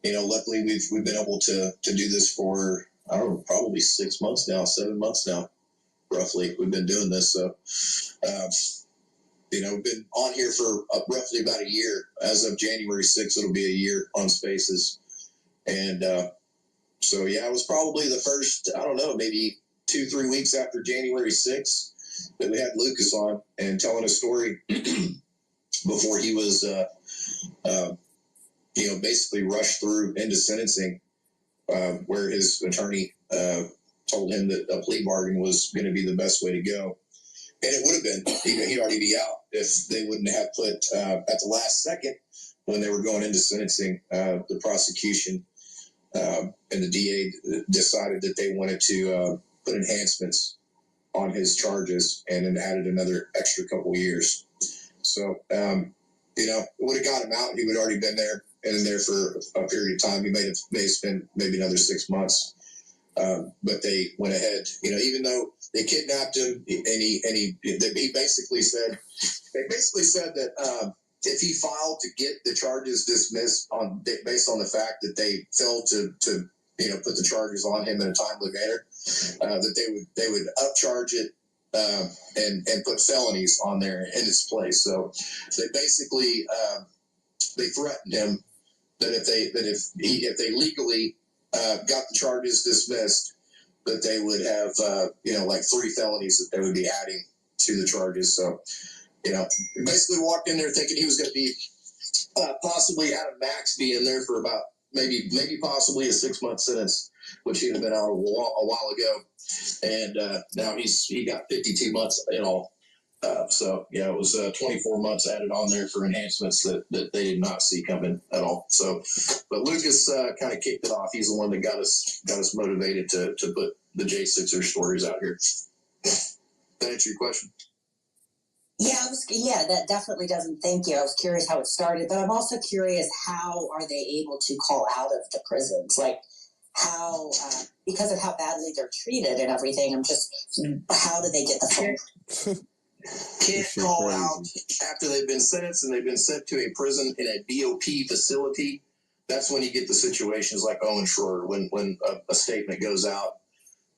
luckily we've been able to do this for, I don't know, probably 6 months now, 7 months now, roughly. We've been doing this, so we've been on here for roughly about a year. As of January 6th, it'll be a year on Spaces, and so yeah, it was probably the first, I don't know, maybe 2-3 weeks after January 6th that we had Lucas on and telling a story before he was basically rushed through into sentencing, where his attorney told him that a plea bargain was going to be the best way to go. And it would have been. He'd already be out if they wouldn't have put, at the last second, when they were going into sentencing, the prosecution and the DA decided that they wanted to put enhancements on his charges and then added another extra couple years. So, it would have got him out. He would have already been there and in there for a period of time. He may have spent maybe another 6 months. But they went ahead, even though they kidnapped him, and he basically said that if he filed to get the charges dismissed based on the fact that they failed to put the charges on him in a timely manner, that they would upcharge it and put felonies on there in its place. So they basically they threatened him that if they legally got the charges dismissed, that they would have, like 3 felonies that they would be adding to the charges. So, basically walked in there thinking he was going to be possibly out of max, be in there for about maybe possibly a 6-month sentence, which he'd have been out a while ago. And now he got 52 months in all. So yeah, it was 24 months added on there for enhancements that they did not see coming at all. So, but Lucas kind of kicked it off. He's the one that got us motivated to put the J6er stories out here. That answer your question? Yeah, that definitely doesn't. Thank you. I was curious how it started, but I'm also curious, how are they able to call out of the prisons? Like, how, because of how badly they're treated and everything, how do they get the phone? Can't call out after they've been sentenced and they've been sent to a prison in a BOP facility. That's when you get the situations like Owen Schroeder, when a statement goes out,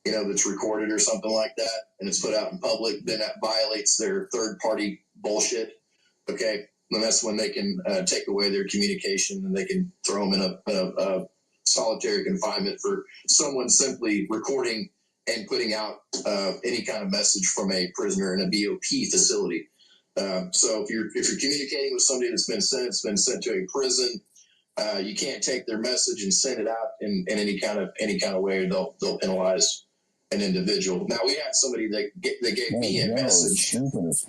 that's recorded or something like that, and it's put out in public, then that violates their third-party bullshit. Okay, and that's when they can take away their communication, and they can throw them in a solitary confinement for someone simply recording and putting out any kind of message from a prisoner in a BOP facility. So if you're communicating with somebody that's been sent to a prison, you can't take their message and send it out in any kind of way. They'll penalize an individual. Now we had somebody that gave me a message.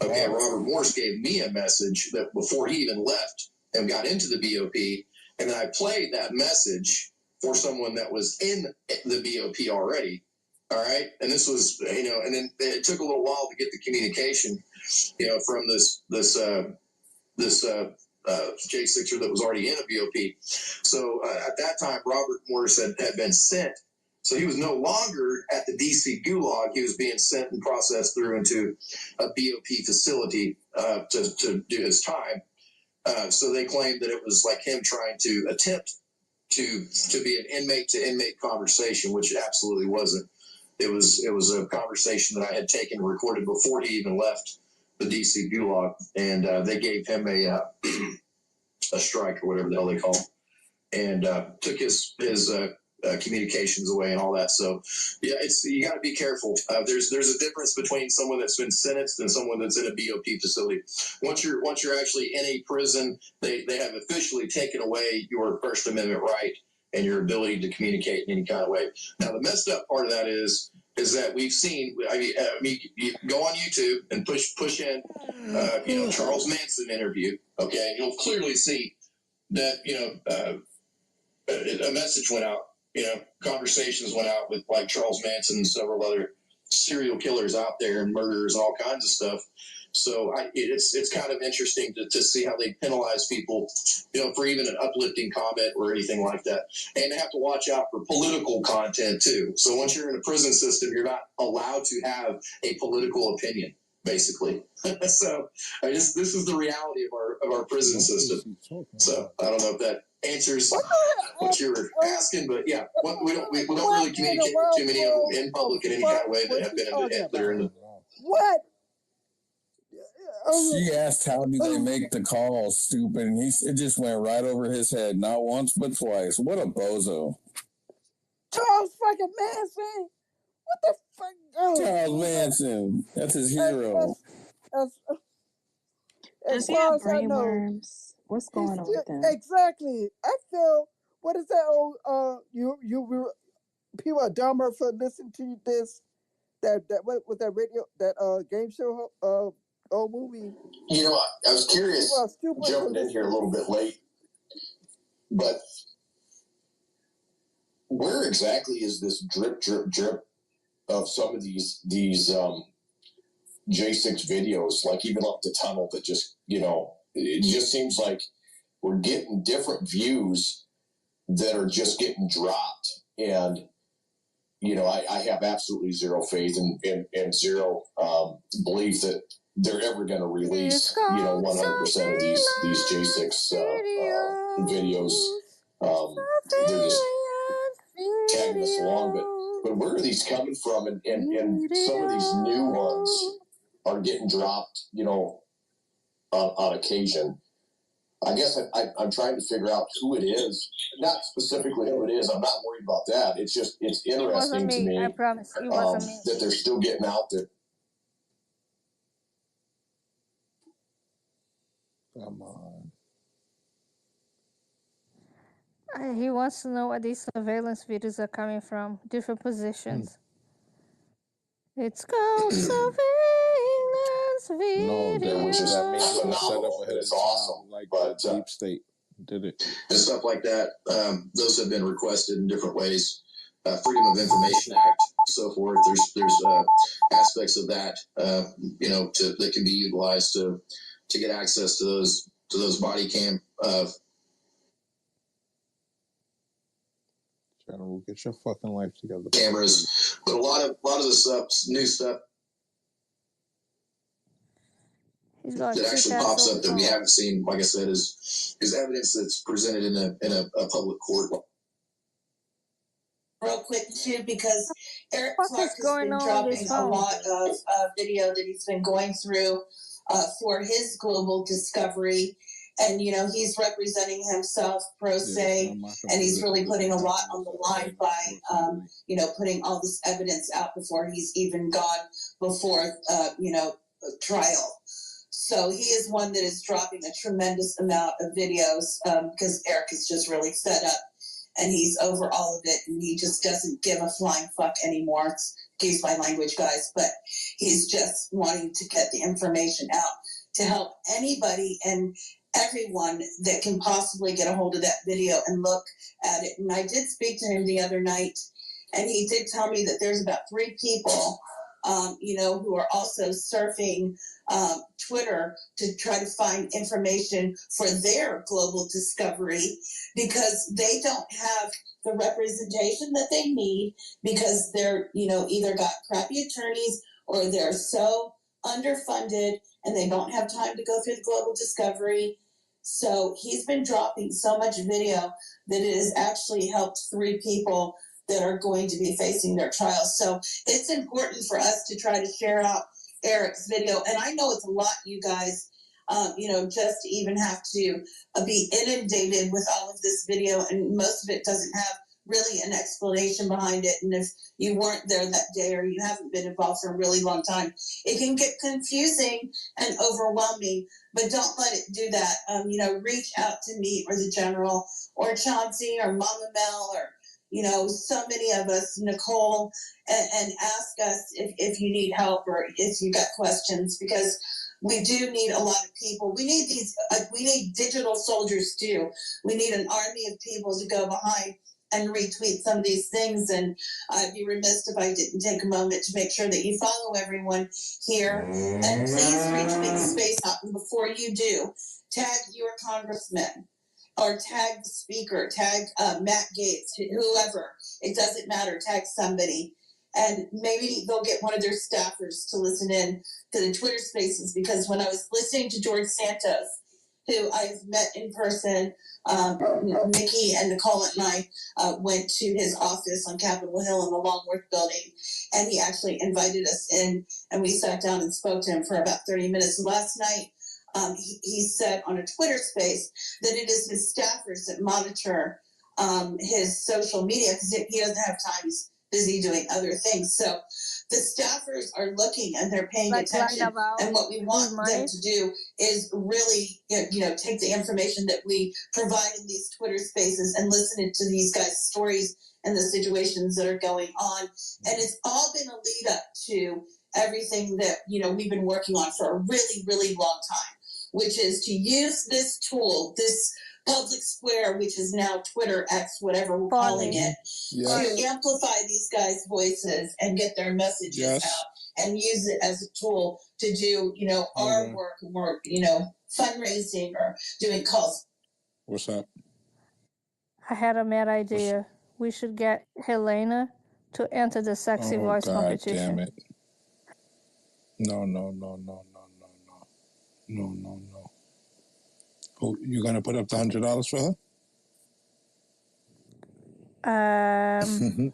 Okay, Robert Morse gave me a message that before he even left and got into the BOP, and then I played that message for someone that was in the BOP already. All right. And this was, and then it took a little while to get the communication, from this J6er that was already in a BOP. So at that time, Robert Morris had been sent. So he was no longer at the DC Gulag. He was being sent and processed through into a BOP facility to do his time. So they claimed that it was like him trying to attempt to be an inmate-to-inmate conversation, which it absolutely wasn't. It was a conversation that I had taken and recorded before he even left the DC Gulag, and they gave him a strike or whatever the hell they call it, and took his communications away and all that. So yeah, you got to be careful. There's a difference between someone that's been sentenced and someone that's in a BOP facility. Once you're actually in a prison, they have officially taken away your First Amendment right and your ability to communicate in any kind of way. Now, the messed up part of that is that we've seen, I mean, you go on YouTube and push in, Charles Manson interview, okay, you'll clearly see that, a message went out, conversations went out with like Charles Manson and several other serial killers out there and murderers and all kinds of stuff. So it's kind of interesting to see how they penalize people, for even an uplifting comment or anything like that. And they have to watch out for political content too. So once you're in a prison system, you're not allowed to have a political opinion, basically. So this is the reality of our prison system. So I don't know if that answers what you were asking, but yeah, we don't really communicate with too many of them in public in any kind of way that have been What? She asked how do they make the calls, stupid, and it just went right over his head, not once but twice. What a bozo. Charles fucking Manson? What the fuck? Oh, Charles Manson. That's his hero. Does he have brain worms? What's going on with him? Exactly. I feel, what is that old, people are dumber for listening to this, what was that radio, that game show, old movie? I was curious, jumping in here a little bit late, but where exactly is this drip of some of these J6 videos, like even up the tunnel that just, it just seems like we're getting different views that are just getting dropped. And, I have absolutely zero faith and zero belief that they're ever going to release, 100% of these J6 videos. They're just tagging us along, but where are these coming from? And some of these new ones are getting dropped, on occasion. I guess I'm trying to figure out who it is. Not specifically who it is. I'm not worried about that. It's just, it's interesting to me. I promise. It wasn't me. That they're still getting out there. Come on. He wants to know where these surveillance videos are coming from. Different positions. It's called surveillance video. Which is that means phenomenal. Set up ahead It's of awesome. time, like but the deep state did it. And stuff like that. Those have been requested in different ways. Freedom of Information Act, so forth. There's aspects of that, that can be utilized to get access to those body cam. General, get your fucking life together. Cameras, but a lot of the stuff, new stuff that actually pops up that we haven't seen, like I said, is evidence that's presented in a public court. Real quick too, because Eric Clark has been dropping a lot of video that he's been going through for his global discovery. And, he's representing himself pro se, and he's really putting a lot on the line by, putting all this evidence out before he's even gone before, trial. So he is one that is dropping a tremendous amount of videos because Eric is just really fed up and he's over all of it and he just doesn't give a flying fuck anymore. Excuse my language, guys, but he's just wanting to get the information out to help anybody and everyone that can possibly get a hold of that video and look at it. And I did speak to him the other night, and he did tell me that there's about 3 people, who are also surfing Twitter to try to find information for their global discovery because they don't have the representation that they need because they're, either got crappy attorneys or they're so underfunded and they don't have time to go through the global discovery. So he's been dropping so much video that it has actually helped 3 people that are going to be facing their trials. So it's important for us to try to share out Eric's video. And I know it's a lot, you guys, just to even have to be inundated with all of this video. And most of it doesn't have really an explanation behind it. And if you weren't there that day or you haven't been involved for a really long time, it can get confusing and overwhelming, but don't let it do that. Reach out to me or the General or Chauncey or Mama Mel or, so many of us, Nicole, and ask us if you need help or if you got questions, because we do need a lot of people. We need we need digital soldiers too. We need an army of people to go behind and retweet some of these things. And I'd be remiss if I didn't take a moment to make sure that you follow everyone here. And please retweet the space up. And before you do, tag your congressman or tag the speaker, tag Matt Gaetz, whoever. It doesn't matter. Tag somebody. And maybe they'll get one of their staffers to listen in to the Twitter spaces, because when I was listening to George Santos, who I've met in person, Nikki and Nicole and I went to his office on Capitol Hill in the Longworth building, and he actually invited us in, and we sat down and spoke to him for about 30 minutes. Last night, he said on a Twitter space that it is his staffers that monitor his social media, because he doesn't have time. He's busy doing other things. So the staffers are looking and they're paying attention. And what we want them to do is really, take the information that we provide in these Twitter spaces and listen to these guys' stories and the situations that are going on. And it's all been a lead up to everything that, we've been working on for a really, really long time, which is to use this tool, this public square, which is now Twitter, X, whatever we're calling it, to amplify these guys' voices and get their messages out and use it as a tool to do, our work, fundraising or doing calls. What's up? I had a mad idea. We should get Helena to enter the sexy voice competition. Damn it. No. Who, you gonna put up the $100 for her? $5.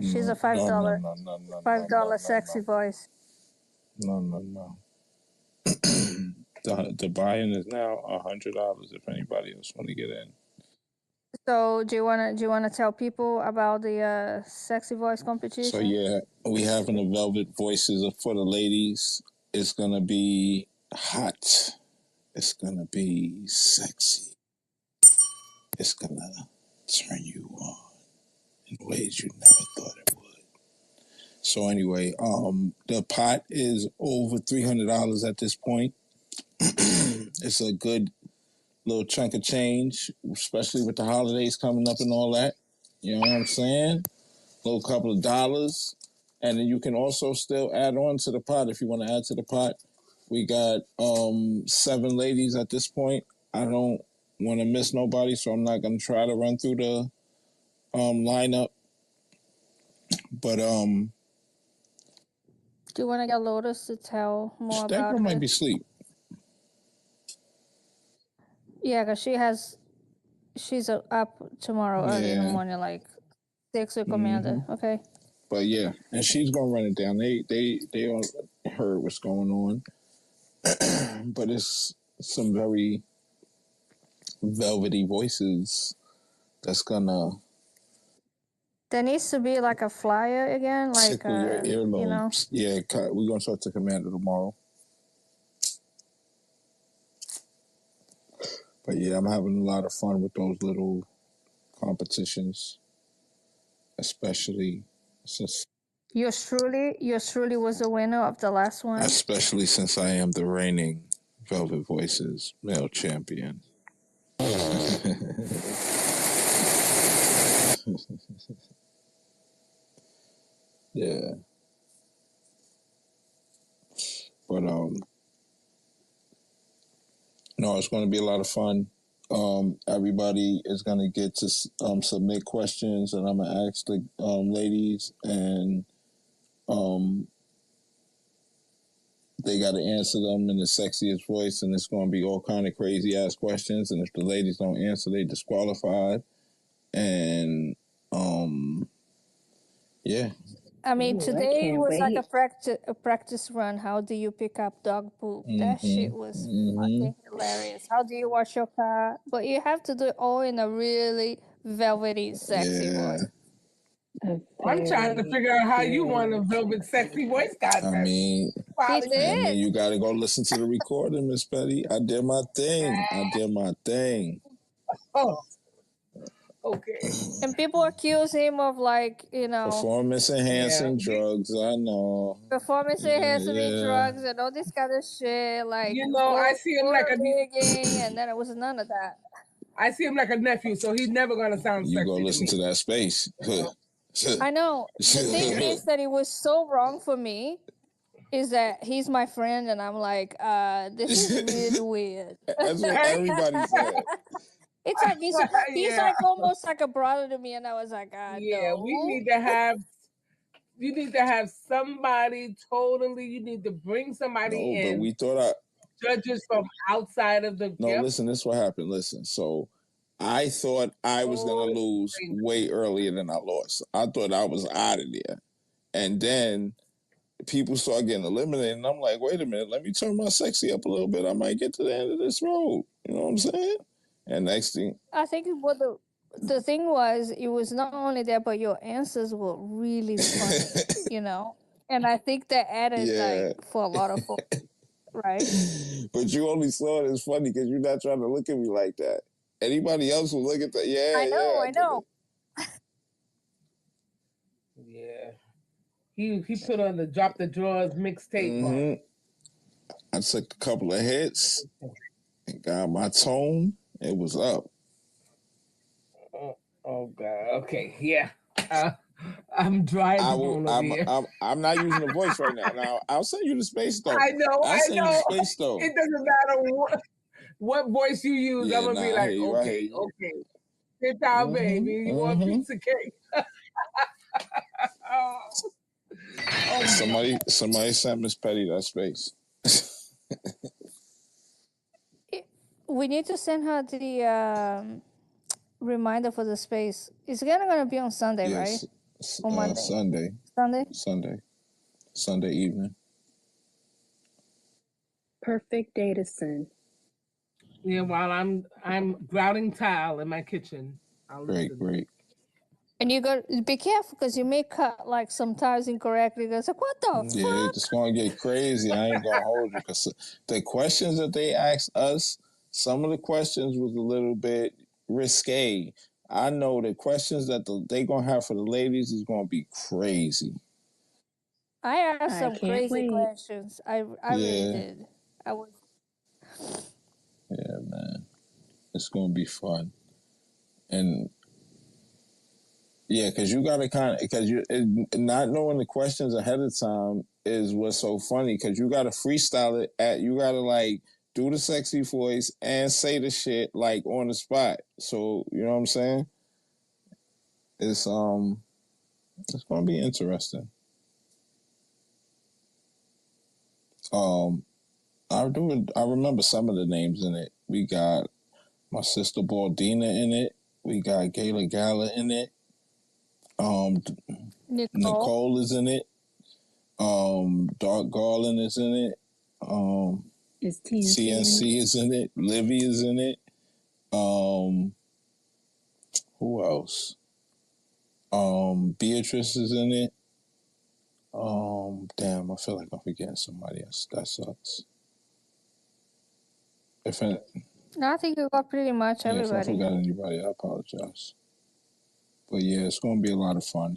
She's a $5. $5 sexy voice. No. The buy-in is now $100 if anybody else want to get in. So do you wanna tell people about the sexy voice competition? So yeah, we having the velvet voices for the ladies. It's gonna be hot. It's gonna be sexy. It's gonna turn you on in ways you never thought it would. So anyway, the pot is over $300 at this point. It's a good little chunk of change, especially with the holidays coming up and all that. You know what I'm saying? A little couple of dollars. And then you can also still add on to the pot if you want to add to the pot. We got 7 ladies at this point. I don't want to miss nobody, so I'm not going to try to run through the lineup. But do you want to get Lotus to tell more that about girl it? might be asleep. Yeah, because she's up tomorrow early in the morning, like 6 with Commander. Okay. But yeah, and she's gonna run it down. They all heard what's going on, but it's some very velvety voices that's gonna There needs to be like a flyer again, like tickle your earlobes. Yeah, we're gonna talk to Commander tomorrow. But yeah, I'm having a lot of fun with those little competitions, especially since yours truly was the winner of the last one. Especially since I am the reigning Velvet Voices male champion. Yeah. But no, it's going to be a lot of fun. Everybody is going to get to submit questions, and I'm going to ask the ladies, and they got to answer them in the sexiest voice, and it's going to be all kind of crazy ass questions. And if the ladies don't answer, they disqualified. And yeah. I mean, today was like a practice run. How do you pick up dog poop? That shit was fucking hilarious. How do you wash your car? But you have to do it all in a really velvety, sexy voice. I'm trying to figure out how you want a velvet, sexy voice, goddamn. I mean, you got to go listen to the recording, Miss Betty. I did my thing. Oh. Okay. And people accuse him of performance enhancing drugs. I know. Performance enhancing drugs and all this kind of shit. Like, I see him like a digging, and then it was none of that. I see him like a nephew, so he's never gonna sound You sexy go listen to that space. I know. The thing is that it was so wrong for me is that he's my friend and I'm like, this is really weird. That's what everybody said. It's like he's like almost like a brother to me, and I was like, no. We need to have. You need to have somebody totally. You need to bring somebody in. But we thought judges from outside of the. Listen. This is what happened. Listen. So I thought I was gonna lose way earlier than I lost. I thought I was out of there, and then people start getting eliminated, and I'm like, wait a minute, let me turn my sexy up a little bit. I might get to the end of this road. You know what I'm saying? And next thing, I think what the thing was, it was not only that, but your answers were really funny, you know. And I think that added like for a lot of folks, right? But you only saw it as funny because you're not trying to look at me like that. Anybody else would look at that? I know. Yeah. He put on the Drop the Drawers mixtape on. I took a couple of hits and got my tone. It was up. Oh God. Okay. Yeah. I'm dry as a bone over here. I'm not using the voice right now. Now I'll send you the space though. I know. You the space though. It doesn't matter what voice you use. I'm gonna be like, okay. Sit down, baby. You want a piece of cake? Somebody sent Miss Petty that space. We need to send her the reminder for the space. It's gonna be on Sunday, right? Or Monday? Sunday evening. Perfect day to send. Yeah, while I'm grouting tile in my kitchen. Great. And you got to be careful because you may cut like sometimes incorrectly. It's like, what the fuck? Yeah, it's gonna get crazy. I ain't gonna hold you because the questions that they asked us, some of the questions was a little bit risque. I know the questions that they gonna have for the ladies is gonna be crazy. I asked some crazy questions. I really did. I was. Yeah, man, it's gonna be fun, and yeah, because you gotta because you not knowing the questions ahead of time is what's so funny. Because you gotta freestyle it you gotta like do the sexy voice and say the shit like on the spot. So you know what I'm saying? It's gonna be interesting. I remember some of the names in it. We got my sister Baldina in it. We got Gayla Gala in it. Nicole is in it. Dark Garland is in it. Is CNC is in it. Livy is in it. Who else? Beatrice is in it. Damn, I feel like I'm forgetting somebody else. That sucks. No, I think you got pretty much everybody. If I forgot anybody, I apologize. But yeah, it's gonna be a lot of fun.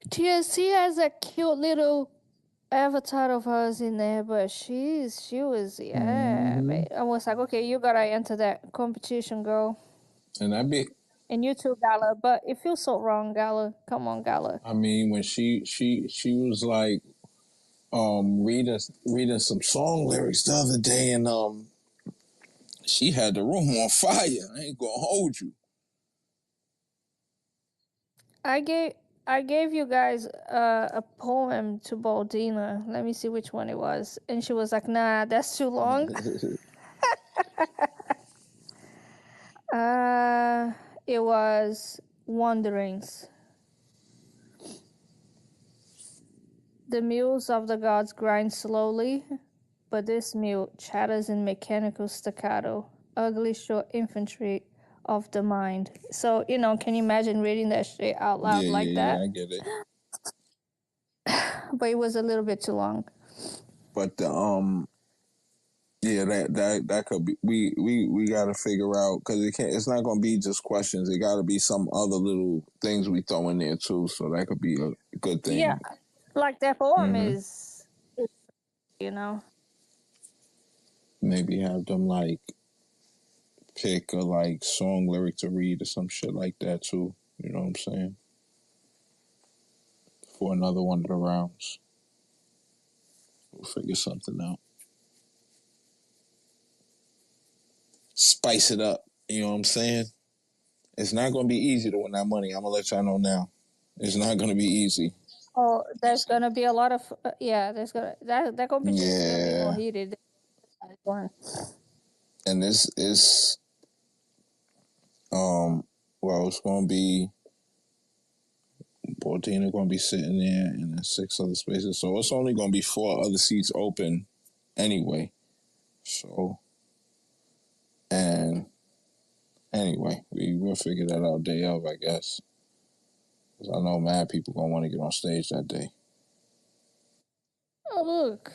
TSC has a cute little avatar of hers in there, but she was I was like, okay, you gotta enter that competition, girl. And you too, Gala. But it feels so wrong, Gala. Come on, Gala. I mean, when she was like reading some song lyrics the other day, and she had the room on fire. I ain't gonna hold you. I gave you guys a poem to Baldina. Let me see which one it was. And she was like, nah, that's too long. It was Wanderings. The mules of the gods grind slowly, but this mule chatters in mechanical staccato, ugly short infantry of the mind. So, can you imagine reading that shit out loud that? Yeah, I get it. But it was a little bit too long. But yeah, that could be. We got to figure out because it's not going to be just questions. It got to be some other little things we throw in there too. So that could be a good thing. Yeah, like that poem is, Maybe have them like pick a like song lyric to read or some shit like that too. You know what I'm saying? For another one of the rounds. We'll figure something out. Spice it up. You know what I'm saying? It's not going to be easy to win that money. I'm going to let y'all know now. It's not going to be easy. Oh, there's gonna be a lot of there's gonna that competition is gonna be more heated. And this is it's going to be Bordina going to be sitting there and then 6 other spaces. So it's only going to be 4 other seats open anyway. So, and anyway, we'll figure that out day of, I guess. Because I know mad people going to want to get on stage that day. Oh, look.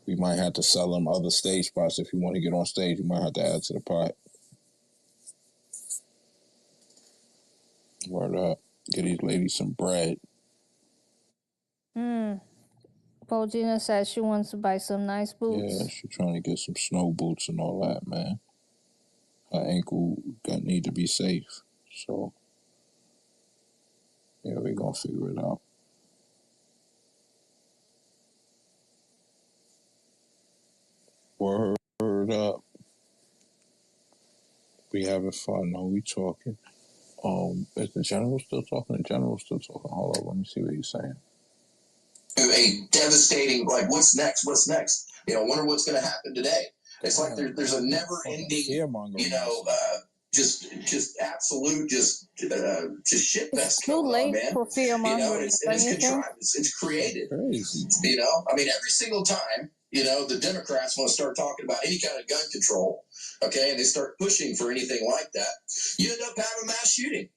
We might have to sell them other stage spots. If you want to get on stage, you might have to add to the pot. Word up. Get these ladies some bread. Paulina says she wants to buy some nice boots. Yeah, she's trying to get some snow boots and all that, man. Her ankle need to be safe. So, yeah, we're going to figure it out. Word up. We having fun. No, we talking. Is the general still talking? The general's still talking. Hold on, let me see what he's saying. A devastating, like, what's next? What's next? You know, wonder what's going to happen today. It's like there's a never-ending, just absolute, just shit fest going on, man. For fear-mongering, you know, and it's contrived. It's created. Crazy. You know, I mean, every single time, you know, the Democrats want to start talking about any kind of gun control, okay, and they start pushing for anything like that, you end up having a mass shooting.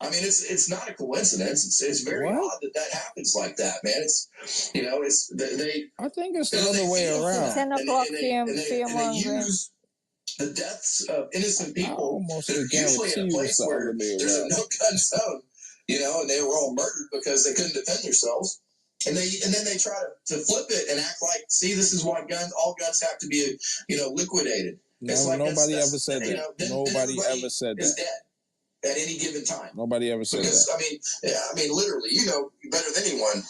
I mean, it's not a coincidence. It's very odd that happens like that, man. It's, you know, it's they. I think it's the other way around. 10 o'clock and they use the deaths of innocent people usually in a place where there's a no-gun zone, you know, and they were all murdered because they couldn't defend themselves. And then they try to flip it and act like, see, this is why all guns have to be, you know, liquidated. No, like nobody ever said that. You know, nobody ever said that. Dead at any given time. Nobody ever said that. I mean, literally, you know better than anyone,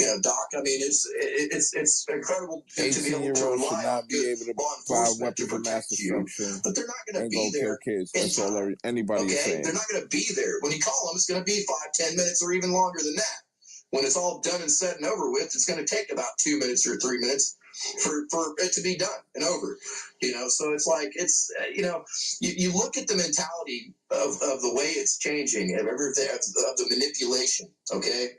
you know, Doc. I mean, it's incredible to be able to rely on good law enforcement to protect you, but they're not going to be there. Kids. That's all anybody is saying. They're not going to be there. When you call them, it's going to be 5-10 minutes or even longer than that. When it's all done and said and over with, it's going to take about 2 minutes or 3 minutes for it to be done and over, you know. So it's like you know, you look at the mentality of the way it's changing and everything of the manipulation, okay,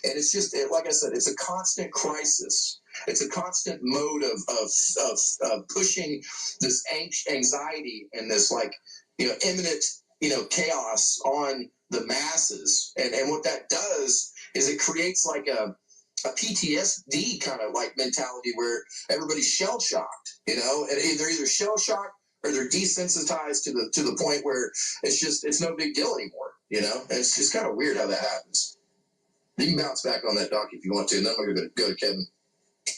and it's just like I said, it's a constant crisis. It's a constant mode of pushing this anxiety and this, like, you know, imminent, you know, chaos on the masses, and what that does is it creates like a PTSD kind of like mentality where everybody's shell shocked, you know, and they're either shell shocked or they're desensitized to the point where it's no big deal anymore, you know. And it's just kind of weird how that happens. You can bounce back on that, Doc, if you want to, and then we're going to go to Kevin.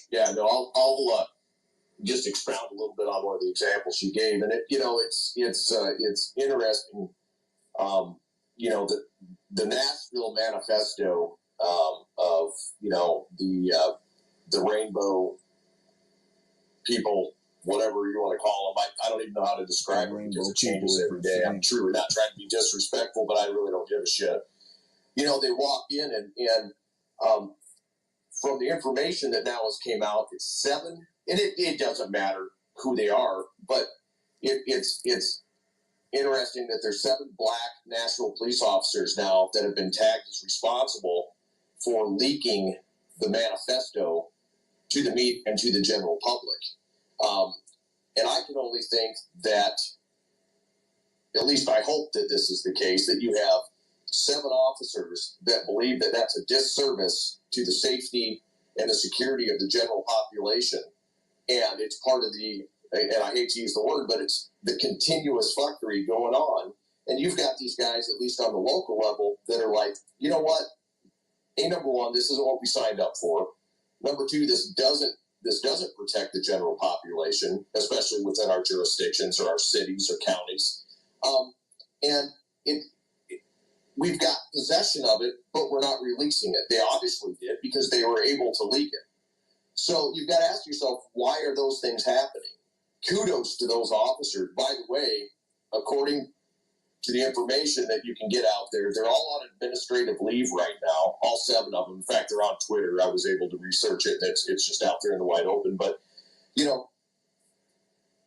Yeah, no, I'll just expound a little bit on one of the examples you gave, and it's interesting. You know, the Nashville Manifesto of, you know, the rainbow people, whatever you want to call them. I don't even know how to describe it because it changes every day. I'm truly not trying to be disrespectful, but I really don't give a shit. You know, they walk in and from the information that now has came out, it's 7, and it doesn't matter who they are, but it's interesting that there's 7 black Nashville police officers now that have been tagged as responsible for leaking the manifesto to the media and to the general public. And I can only think that, at least I hope that this is the case, that you have 7 officers that believe that that's a disservice to the safety and the security of the general population. And it's part of the, and I hate to use the word, but it's the continuous fuckery going on. And you've got these guys, at least on the local level, that are like, you know what? Number 1, this isn't what we signed up for. Number 2, this doesn't protect the general population, especially within our jurisdictions or our cities or counties. And we've got possession of it, but we're not releasing it. They obviously did because they were able to leak it. So you've got to ask yourself, why are those things happening? Kudos to those officers. By the way, according to the information that you can get out there, they're all on administrative leave right now, all 7 of them. In fact, they're on Twitter. I was able to research it. It's just out there in the wide open. But, you know,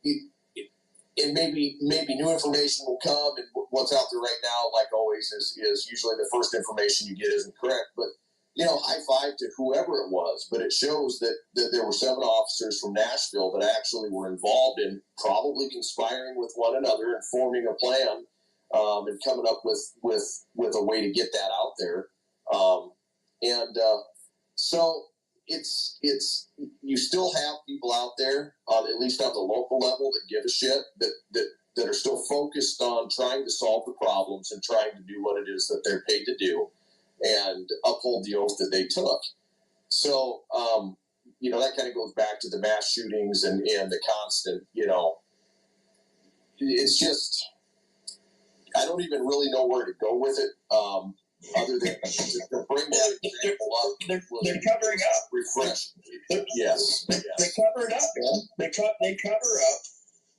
and maybe new information will come, and what's out there right now, like always, is usually the first information you get isn't correct. But, you know, high five to whoever it was. But it shows that there were 7 officers from Nashville that actually were involved in probably conspiring with one another and forming a plan and coming up with a way to get that out there. So it's you still have people out there, at least on the local level, that give a shit, that are still focused on trying to solve the problems and trying to do what it is that they're paid to do and uphold the oath that they took. So, you know, that kind of goes back to the mass shootings and the constant, you know, it's just, I don't even really know where to go with it. Other than to bring that example up, they're covering up. Refresh. Yes. They cover it up, man. They cover up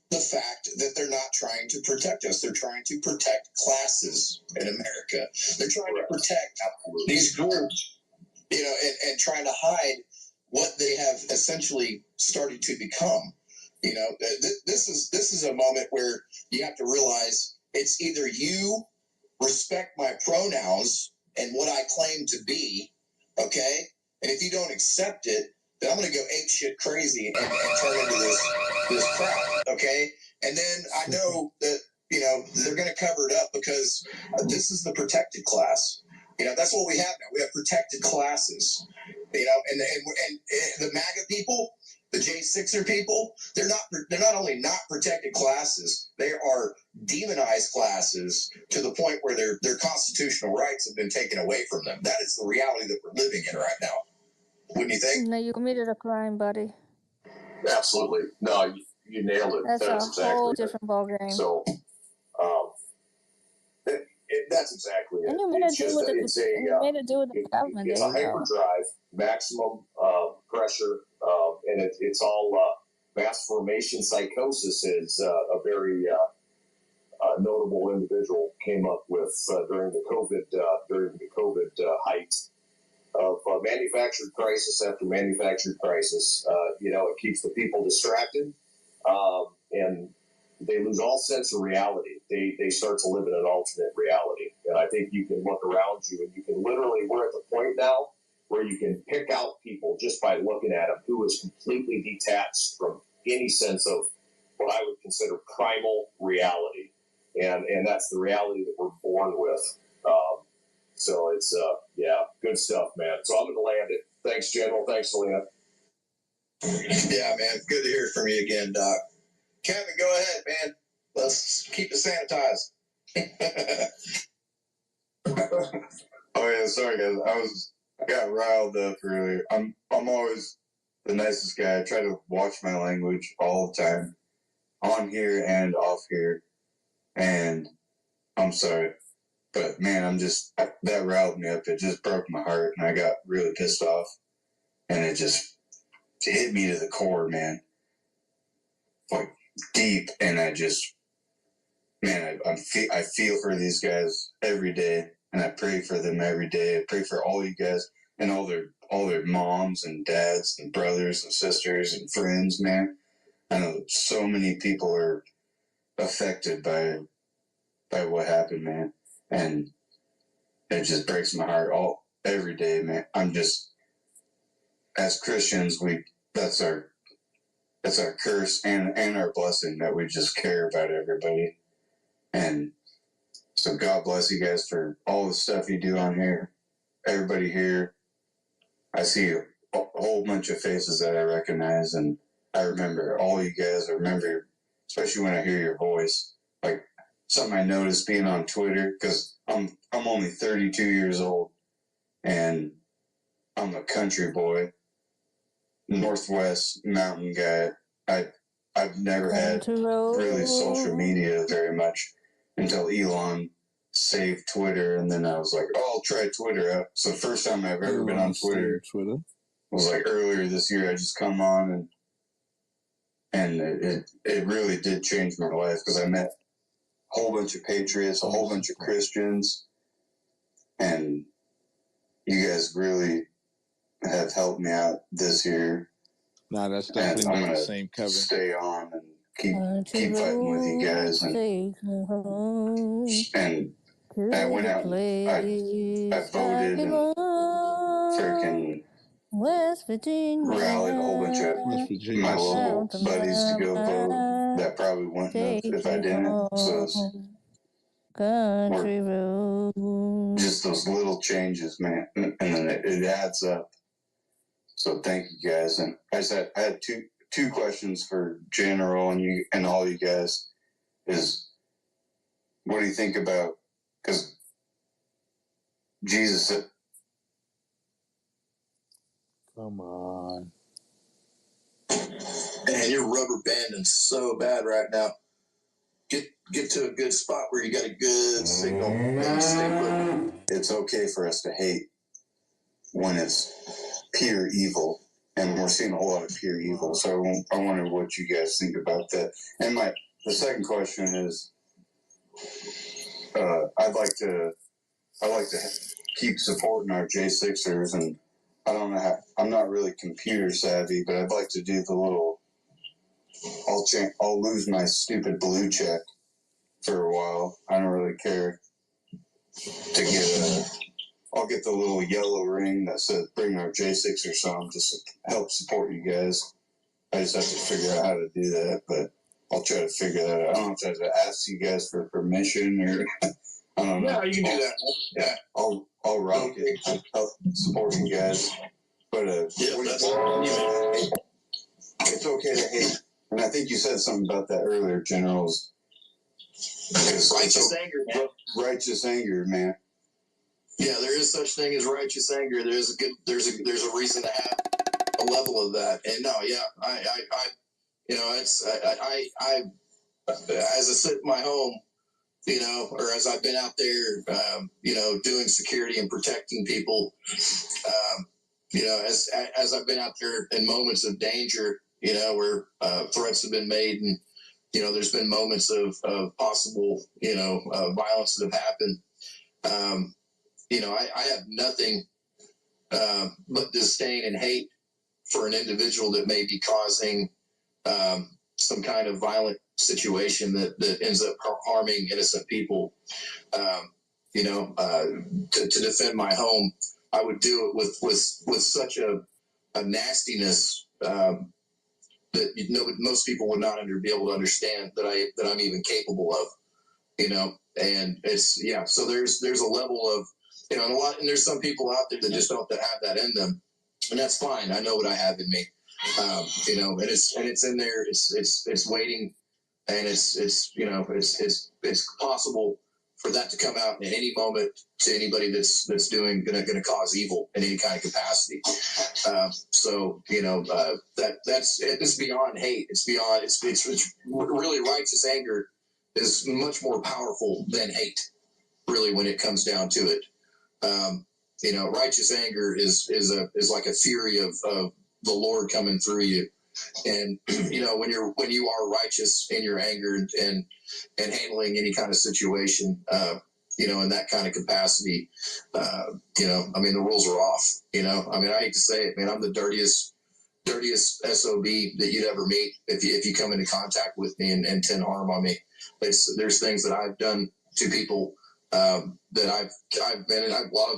the fact that they're not trying to protect us. They're trying to protect classes in America. They're trying to protect these groups, you know, and trying to hide what they have essentially started to become. You know, this is a moment where you have to realize it's either you respect my pronouns and what I claim to be, okay? And if you don't accept it, then I'm going to go ape shit crazy and turn into this crap, okay? And then I know that, you know, they're going to cover it up because this is the protected class. You know, that's what we have now. We have protected classes, you know, and the MAGA people, the J6er people, they're not only not protected classes, they are demonized classes to the point where their constitutional rights have been taken away from them. That is the reality that we're living in right now. Wouldn't you think? No, you committed a crime, buddy. Absolutely. No, you nailed it. That's a exactly whole it. different ballgame. So, that's exactly it. And you made a deal with the government. It's a hyperdrive, maximum pressure, and it's all mass formation psychosis is a very notable individual came up with during the COVID height of manufactured crisis after manufactured crisis. You know, it keeps the people distracted, and they lose all sense of reality. They start to live in an alternate reality. And I think you can look around you and you can literally, we're at the point now where you can pick out people just by looking at them who is completely detached from any sense of what I would consider primal reality. And that's the reality that we're born with. So it's, good stuff, man. So I'm going to land it. Thanks, General. Thanks, Selena. Yeah, man. Good to hear from you again, Doc. Kevin, go ahead, man. Let's keep it sanitized. Oh yeah, sorry guys. I got riled up earlier. I'm always the nicest guy. I try to watch my language all the time, on here and off here. And I'm sorry, but man, that riled me up. It just broke my heart, and I got really pissed off, and it just hit me to the core, man. Like deep, and I feel for these guys every day, and I pray for them every day. I pray for all you guys and all their moms and dads and brothers and sisters and friends, man. I know so many people are affected by what happened, man, and it just breaks my heart every day, man. I'm just, as Christians, that's our curse and our blessing, that we just care about everybody. And so God bless you guys for all the stuff you do on here. Everybody here, I see a whole bunch of faces that I recognize, and I remember all you guys. I remember, especially when I hear your voice. Like something I noticed being on Twitter, because I'm only 32 years old, and I'm a country boy, Northwest mountain guy. I've never had really social media very much. until Elon saved Twitter, and then I was like, oh, I'll try Twitter out. So the first time I've ever been on Twitter was like earlier this year. I just come on and it really did change my life because I met a whole bunch of patriots, a whole bunch of Christians, and you guys really have helped me out this year. Nah, that's definitely not the same, Kevin. Stay on and keep fighting with you guys, and I went out and I voted and freaking West Virginia, rallied a whole bunch of my local buddies to go vote that probably wouldn't have if I didn't. So country road. Just those little changes, man, and then it adds up. So thank you guys. And I had two questions for General and you and all you guys. Is what do you think about, because Jesus said, come on. Man, you're rubber banding so bad right now. Get to a good spot where you got a good signal and stay put. It's okay for us to hate when it's pure evil, and we're seeing a whole lot of pure evil. So I wonder what you guys think about that. And the second question is, I'd like to keep supporting our J6ers, and I don't know how, I'm not really computer savvy, but I'd like to do the little, I'll lose my stupid blue check for a while. I don't really care to I'll get the little yellow ring that says bring our J6ers on just to help support you guys. I just have to figure out how to do that, but I'll try to figure that out. I don't know if I have to ask you guys for permission or I don't know. Yeah, you can do that. Yeah. I'll rock it. Help support you guys. But it's okay to hate. And I think you said something about that earlier, Generals. Righteous anger, man. Righteous anger, man. Yeah, there is such thing as righteous anger. There's a reason to have a level of that. And no, yeah, I as I sit in my home, or as I've been out there, doing security and protecting people, as I've been out there in moments of danger, where threats have been made, and there's been moments of possible, violence that have happened. I have nothing but disdain and hate for an individual that may be causing some kind of violent situation that ends up harming innocent people. To defend my home, I would do it with such a nastiness that most people would not be able to understand that I'm even capable of. And it's so there's a level of and there's some people out there that just don't have that in them, and that's fine. I know what I have in me, and it's in there. It's waiting, and it's possible for that to come out in any moment to anybody that's going to cause evil in any kind of capacity. It's beyond hate. It's beyond. It's really righteous anger is much more powerful than hate, really, when it comes down to it. Righteous anger is like a fury of the Lord coming through you. And, when you are righteous in your anger and handling any kind of situation, in that kind of capacity, the rules are off, I hate to say it, man, I'm the dirtiest SOB that you'd ever meet if you come into contact with me and intend harm on me. There's things that I've done to people that I've been in.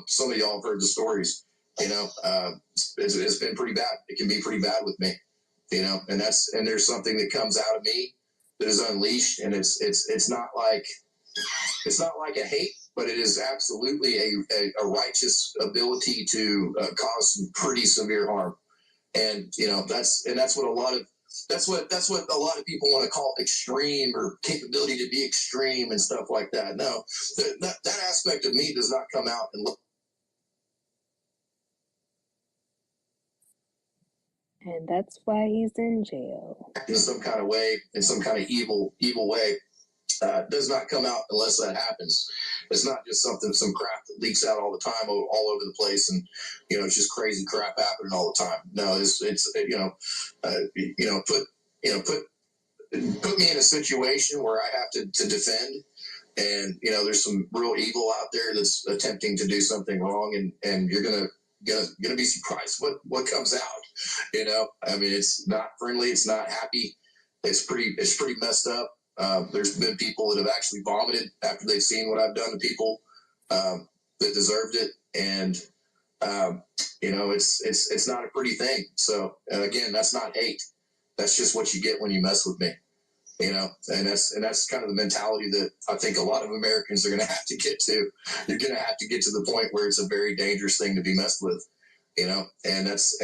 Some of y'all have heard the stories. It's been pretty bad. It can be pretty bad with me. And there's something that comes out of me that is unleashed, and it's not like a hate, but it is absolutely a righteous ability to cause some pretty severe harm. And that's what a lot of people want to call extreme or capability to be extreme and stuff like that. No, that aspect of me does not come out and look. And that's why he's in jail. In some kind of way, in some kind of evil way. does not come out unless that happens. It's not just some crap that leaks out all the time, all over the place, and it's just crazy crap happening all the time. No, it's put me in a situation where I have to defend, and there's some real evil out there that's attempting to do something wrong, and you're gonna be surprised what comes out. I mean, it's not friendly, it's not happy, it's pretty messed up. There's been people that have actually vomited after they've seen what I've done to people that deserved it, and it's not a pretty thing. So again, that's not hate. That's just what you get when you mess with me. And that's kind of the mentality that I think a lot of Americans are going to have to get to. You're going to have to get to the point where it's a very dangerous thing to be messed with. And that's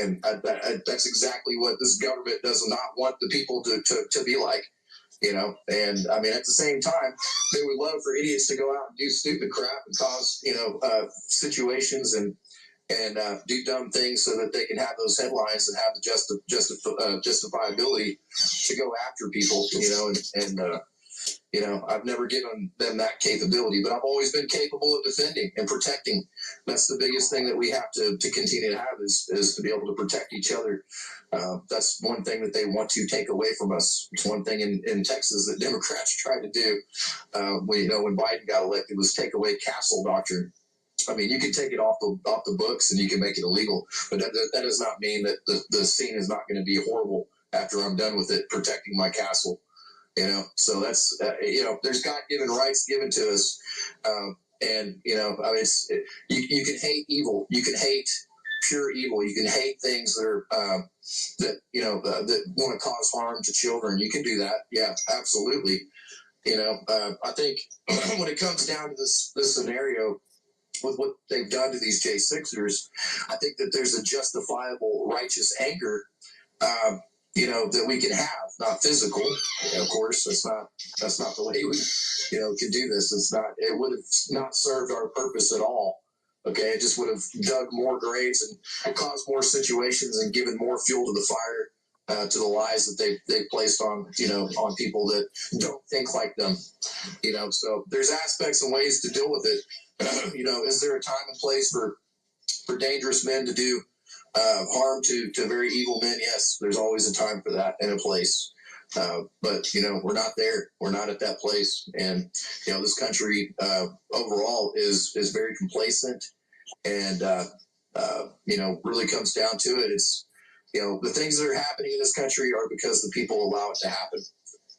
exactly what this government does not want the people to be like. And I mean, at the same time, they would love for idiots to go out and do stupid crap and cause, situations and do dumb things so that they can have those headlines and have the justifiability to go after people, I've never given them that capability, but I've always been capable of defending and protecting. That's the biggest thing that we have to continue to have is to be able to protect each other. That's one thing that they want to take away from us. It's one thing in Texas that Democrats tried to do, when Biden got elected, was take away castle doctrine. I mean, you can take it off the books and you can make it illegal, but that does not mean that the scene is not going to be horrible after I'm done with it, protecting my castle. So that's, there's God-given rights given to us. And, I mean, you can hate evil. You can hate pure evil. You can hate things that are, that want to cause harm to children. You can do that. Yeah, absolutely. I think when it comes down to this scenario, with what they've done to these J6ers, I think that there's a justifiable righteous anger, that we can have, not physical. Of course, that's not the way we, can do this. It would have not served our purpose at all. Okay. It just would have dug more graves and caused more situations and given more fuel to the fire, to the lies that they've placed on, on people that don't think like them, so there's aspects and ways to deal with it. Is there a time and place for dangerous men to do harm to very evil men? Yes, there's always a time for that and a place. But we're not there. We're not at that place. And this country overall is very complacent, and really comes down to it. It's the things that are happening in this country are because the people allow it to happen.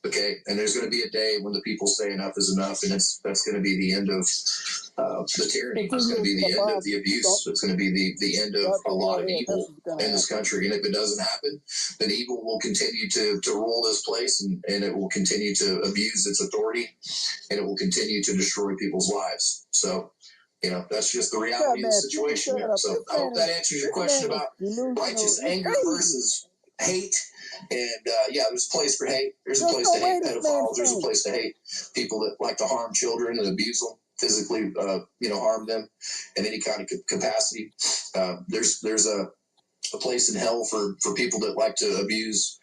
Okay, and there's going to be a day when the people say enough is enough, and that's going to be the end of the tyranny. It's going to be the end of the abuse. It's going to be the end of a lot of evil in this country. And if it doesn't happen, then evil will continue to rule this place, and it will continue to abuse its authority, and it will continue to destroy people's lives. So, that's just the reality of the situation here. So I hope that answers your question about righteous anger versus hate. And there's a place for hate. There's a place to hate pedophiles. There's a place to hate people that like to harm children and abuse them, physically, harm them in any kind of capacity. There's a place in hell for people that like to abuse,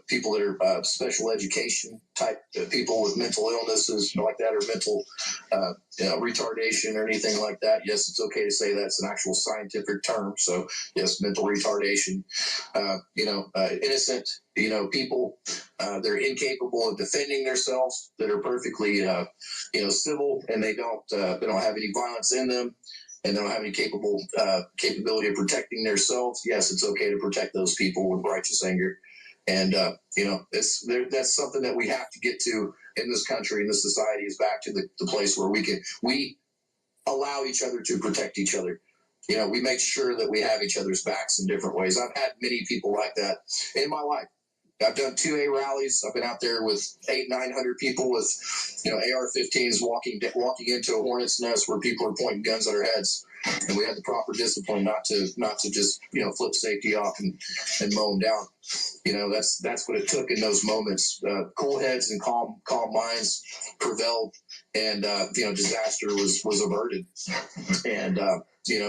people that are special education type people with mental illnesses like that, or mental retardation or anything like that. Yes, it's okay to say that's an actual scientific term. So yes, mental retardation, innocent, people, they're incapable of defending themselves, that are perfectly, civil, and they don't have any violence in them, and they don't have any capability of protecting themselves. Yes, it's okay to protect those people with righteous anger. And, that's something that we have to get to in this country, in this society, is back to the place where we allow each other to protect each other. We make sure that we have each other's backs in different ways. I've had many people like that in my life. I've done 2A rallies. I've been out there with 800-900 people with, AR-15s walking into a hornet's nest where people are pointing guns at our heads, and we had the proper discipline not to just flip safety off and mow them down. That's what it took in those moments. Cool heads and calm minds prevailed, and disaster was averted. And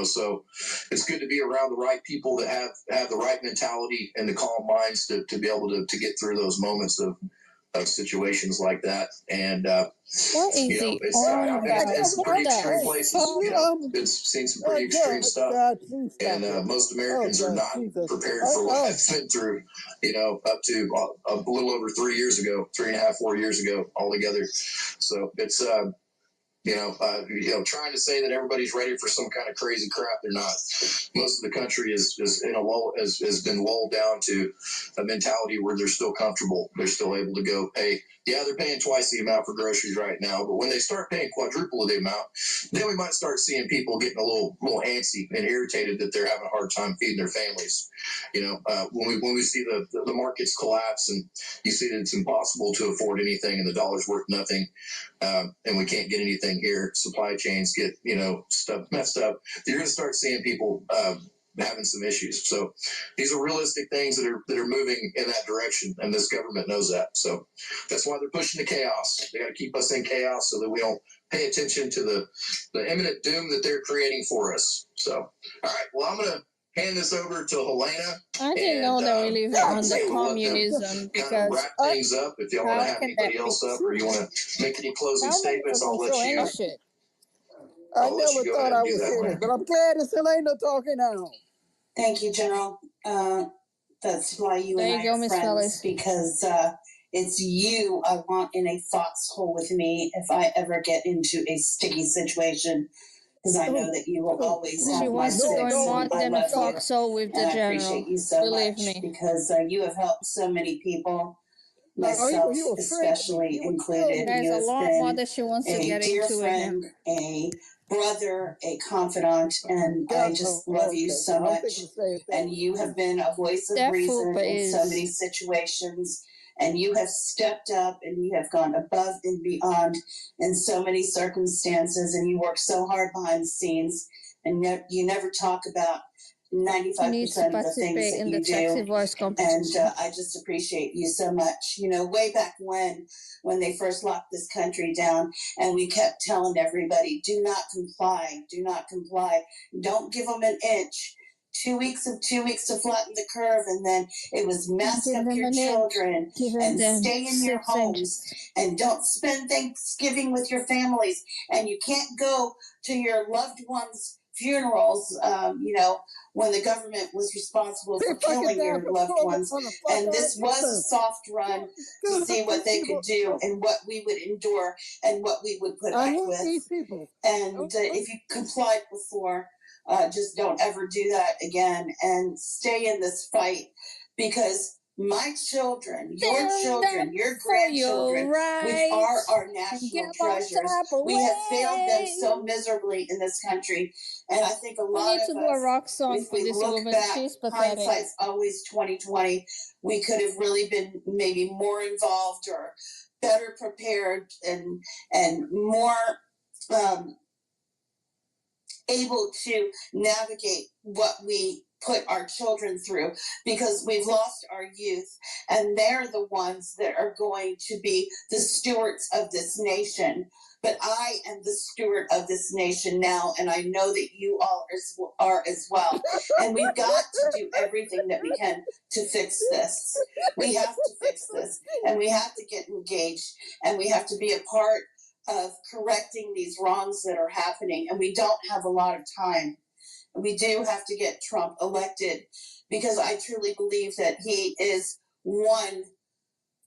so it's good to be around the right people that have the right mentality and the calm minds to be able to get through those moments of situations like that. And What is you know, the on it's some pretty extreme the places. You know, it's seen some pretty extreme stuff. God, please stop And it. most Americans are God, not Jesus. prepared for what I've been through, you know, up to a little over 3 years ago, 3.5, 4 years ago altogether. So it's, you know, trying to say that everybody's ready for some kind of crazy crap, they're not. Most of the country is in a lull, has been lulled down to a mentality where they're still comfortable. They're still able to go pay. Yeah, they're paying twice the amount for groceries right now, but when they start paying quadruple the amount, then we might start seeing people getting a little antsy and irritated that they're having a hard time feeding their families. You know, when we see the markets collapse and you see that it's impossible to afford anything and the dollar's worth nothing, and we can't get anything here, supply chains get, you know, stuff messed up, you're going to start seeing people having some issues. So these are realistic things that are moving in that direction, and this government knows that. So that's why they're pushing the chaos. They got to keep us in chaos so that we don't pay attention to the imminent doom that they're creating for us. So, all right, well, I'm going to hand this over to Helena. I didn't know that we live under communism, because wrap things up. If y'all want to have anybody else up, or you want to make any closing statements, I'll let you. Shit. I never thought I would say this, but I'm glad it's Helena talking now. Thank you, General. That's why you and I are friends, because it's you I want in a foxhole with me if I ever get into a sticky situation, because I know that you will always have my six. She wants to go more than a foxhole with the General. I appreciate you so Believe much, me. because you have helped so many people, myself especially included. There's You a lot have more been that she wants to a get dear into friend, a brother, a confidant, and I just love you so much. And you have been a voice of reason in so many situations, and you have stepped up and you have gone above and beyond in so many circumstances, and you work so hard behind the scenes, and you never talk about 95% of the things that you do, and I just appreciate you so much. You know, way back when they first locked this country down, and we kept telling everybody, do not comply, don't give them an inch. 2 weeks to flatten the curve, and then it was mask up your children and stay in your homes and don't spend Thanksgiving with your families, and you can't go to your loved ones' funerals, you know, when the government was responsible for killing your loved ones. And this was a soft run to see what they could do and what we would endure and what we would put up with. And if you complied before, just don't ever do that again, and stay in this fight, because my children, your children, your grandchildren, which are our national treasures, we have failed them so miserably in this country. And I think a lot of us, if we look back, hindsight's always 20/20. We could have really been maybe more involved or better prepared and more able to navigate what we put our children through, because we've lost our youth, and they're the ones that are going to be the stewards of this nation. But I am the steward of this nation now, and I know that you all are as well. And we've got to do everything that we can to fix this. We have to fix this, and we have to get engaged, and we have to be a part of correcting these wrongs that are happening. And we don't have a lot of time. We do have to get Trump elected, because I truly believe that he is one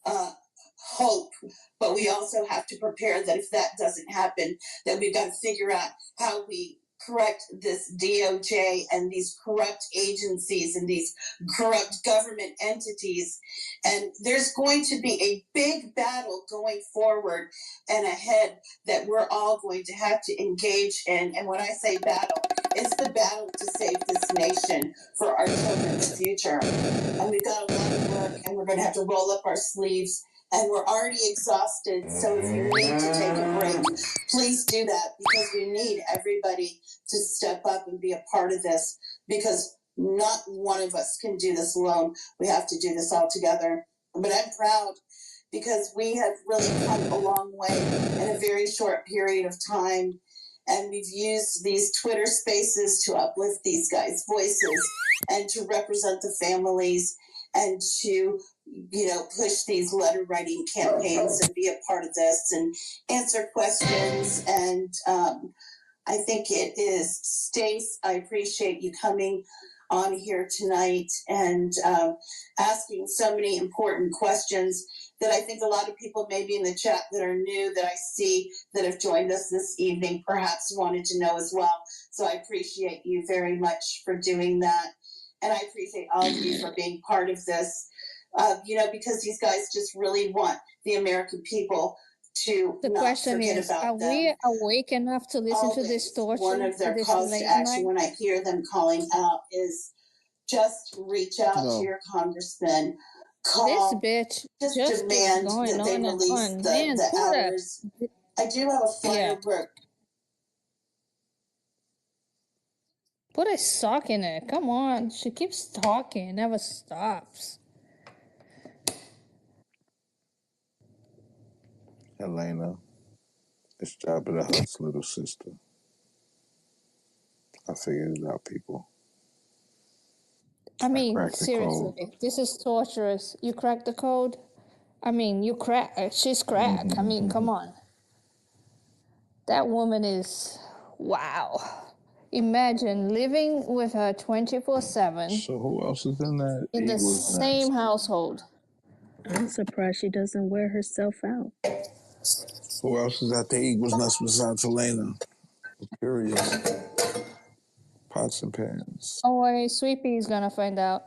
hope, but we also have to prepare that if that doesn't happen, then we've got to figure out how we correct this DOJ and these corrupt agencies and these corrupt government entities. And there's going to be a big battle going forward and ahead that we're all going to have to engage in. And when I say battle, it's the battle to save this nation for our children's future. And we've got a lot of work, and we're going to have to roll up our sleeves. And we're already exhausted, so if you need to take a break, please do that, because we need everybody to step up and be a part of this, because not one of us can do this alone. We have to do this all together. But I'm proud, because we have really come a long way in a very short period of time. And we've used these Twitter spaces to uplift these guys' voices and to represent the families and to, push these letter writing campaigns and be a part of this and answer questions. And I think it is, Stace, I appreciate you coming on here tonight and asking so many important questions that I think a lot of people maybe in the chat that are new that I see that have joined us this evening perhaps wanted to know as well. So I appreciate you very much for doing that. And I appreciate all of you for being part of this, because these guys just really want the American people to The not question forget is, about are them. we awake enough to listen to this torture? One of their calls to action when I hear them calling out is just reach out to your congressman. Call, this bitch just just keeps demand going that they on and release on. the Man, put hours. I do have a firework. Put a sock in it. Come on. She keeps talking, never stops. Helena, it's Jabba the Hutt's little sister. I figured it out, people. I mean, cracked the seriously, this is torturous. You cracked the code? I mean, she's cracked. I mean, come on. That woman is, wow. Imagine living with her 24/7. So who else is in that? In the same household. I'm surprised she doesn't wear herself out. Who else is at the Eagles Nest besides Helena? I'm curious. Pots and pans. Oh, wait, Sweet Pea's gonna find out.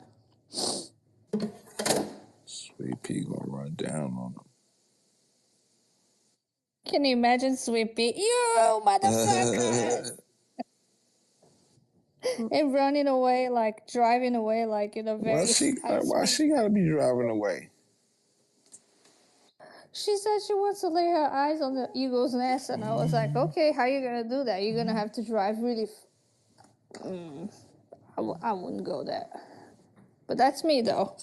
Sweet Pea gonna run down on him. Can you imagine Sweet Pea? You motherfucker! And running away, like driving away, like in a very. Why she gotta be driving away? She said she wants to lay her eyes on the eagle's nest, and I was like, okay, how are you gonna do that? You're gonna have to drive really. I wouldn't go there. But that's me, though.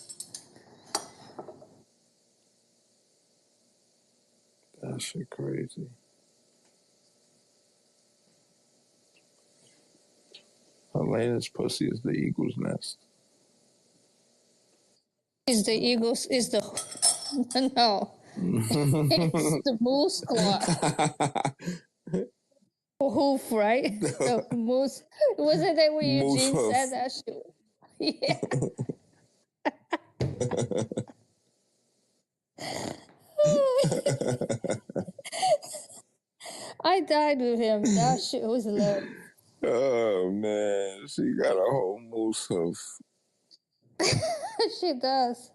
That shit crazy. Helena's pussy is the eagle's nest. Is the eagle's, is the, no. It's the moose claw. Hoof, right? The moose. Wasn't that what Eugene hoof. said that shit? Yeah. I died with him. That shit was hilarious. Oh man, she got a whole moose hoof. She does.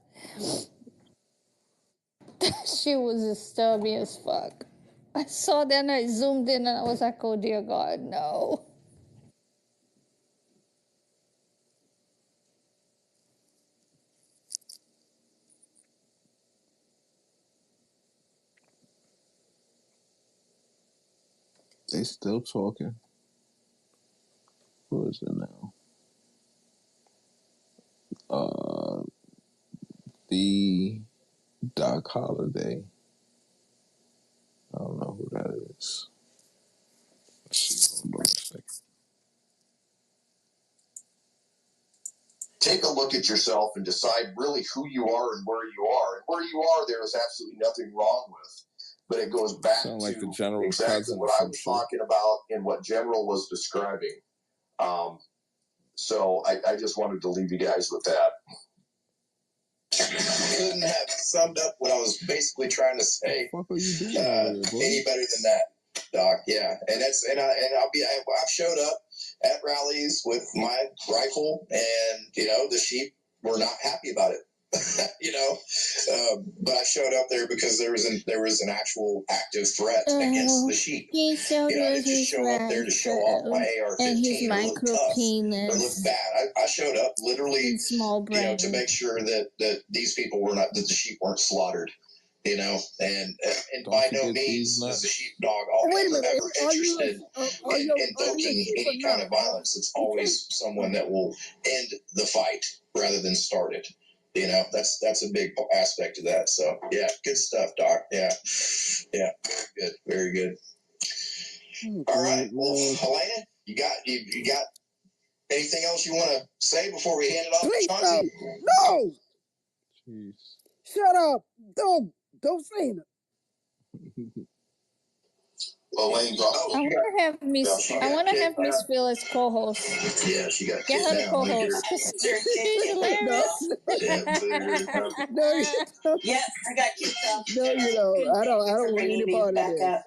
She was disturbing as fuck. I saw that and I zoomed in and I was like, oh dear God, no. They still talking. Who is it now? The Doc Holliday. I don't know who that is. Let's see. Hold on a second. Take a look at yourself and decide really who you are and where you are. And where you are, there is absolutely nothing wrong with. But it goes back to like the general exactly what I was talking about and what General was describing. So I just wanted to leave you guys with that. Couldn't have summed up what I was basically trying to say any better than that, Doc. Yeah, and I've showed up at rallies with my rifle, and the sheep were not happy about it. But I showed up there because there was an actual active threat against the sheep. He showed I didn't just show up there to show off my AR-15 and his micro penis. or look bad. I showed up literally, small brain. To make sure that these people were not, that the sheep weren't slaughtered. And by no means is the sheepdog ever interested in invoking any kind of violence. It's always someone that will end the fight rather than start it. That's a big aspect of that. So yeah, good stuff, Doc. Yeah, good, very good. All right. Well, Helena, you got anything else you want to say before we hand it off to Chauncey? No. Jeez. Shut up. Don't say it. Elaine, I want to have Miss Phil as co-host. Yeah, she got Get her to co-host because she's hilarious. No, Yes, I got kicked off. No, you know, I don't want any part of this.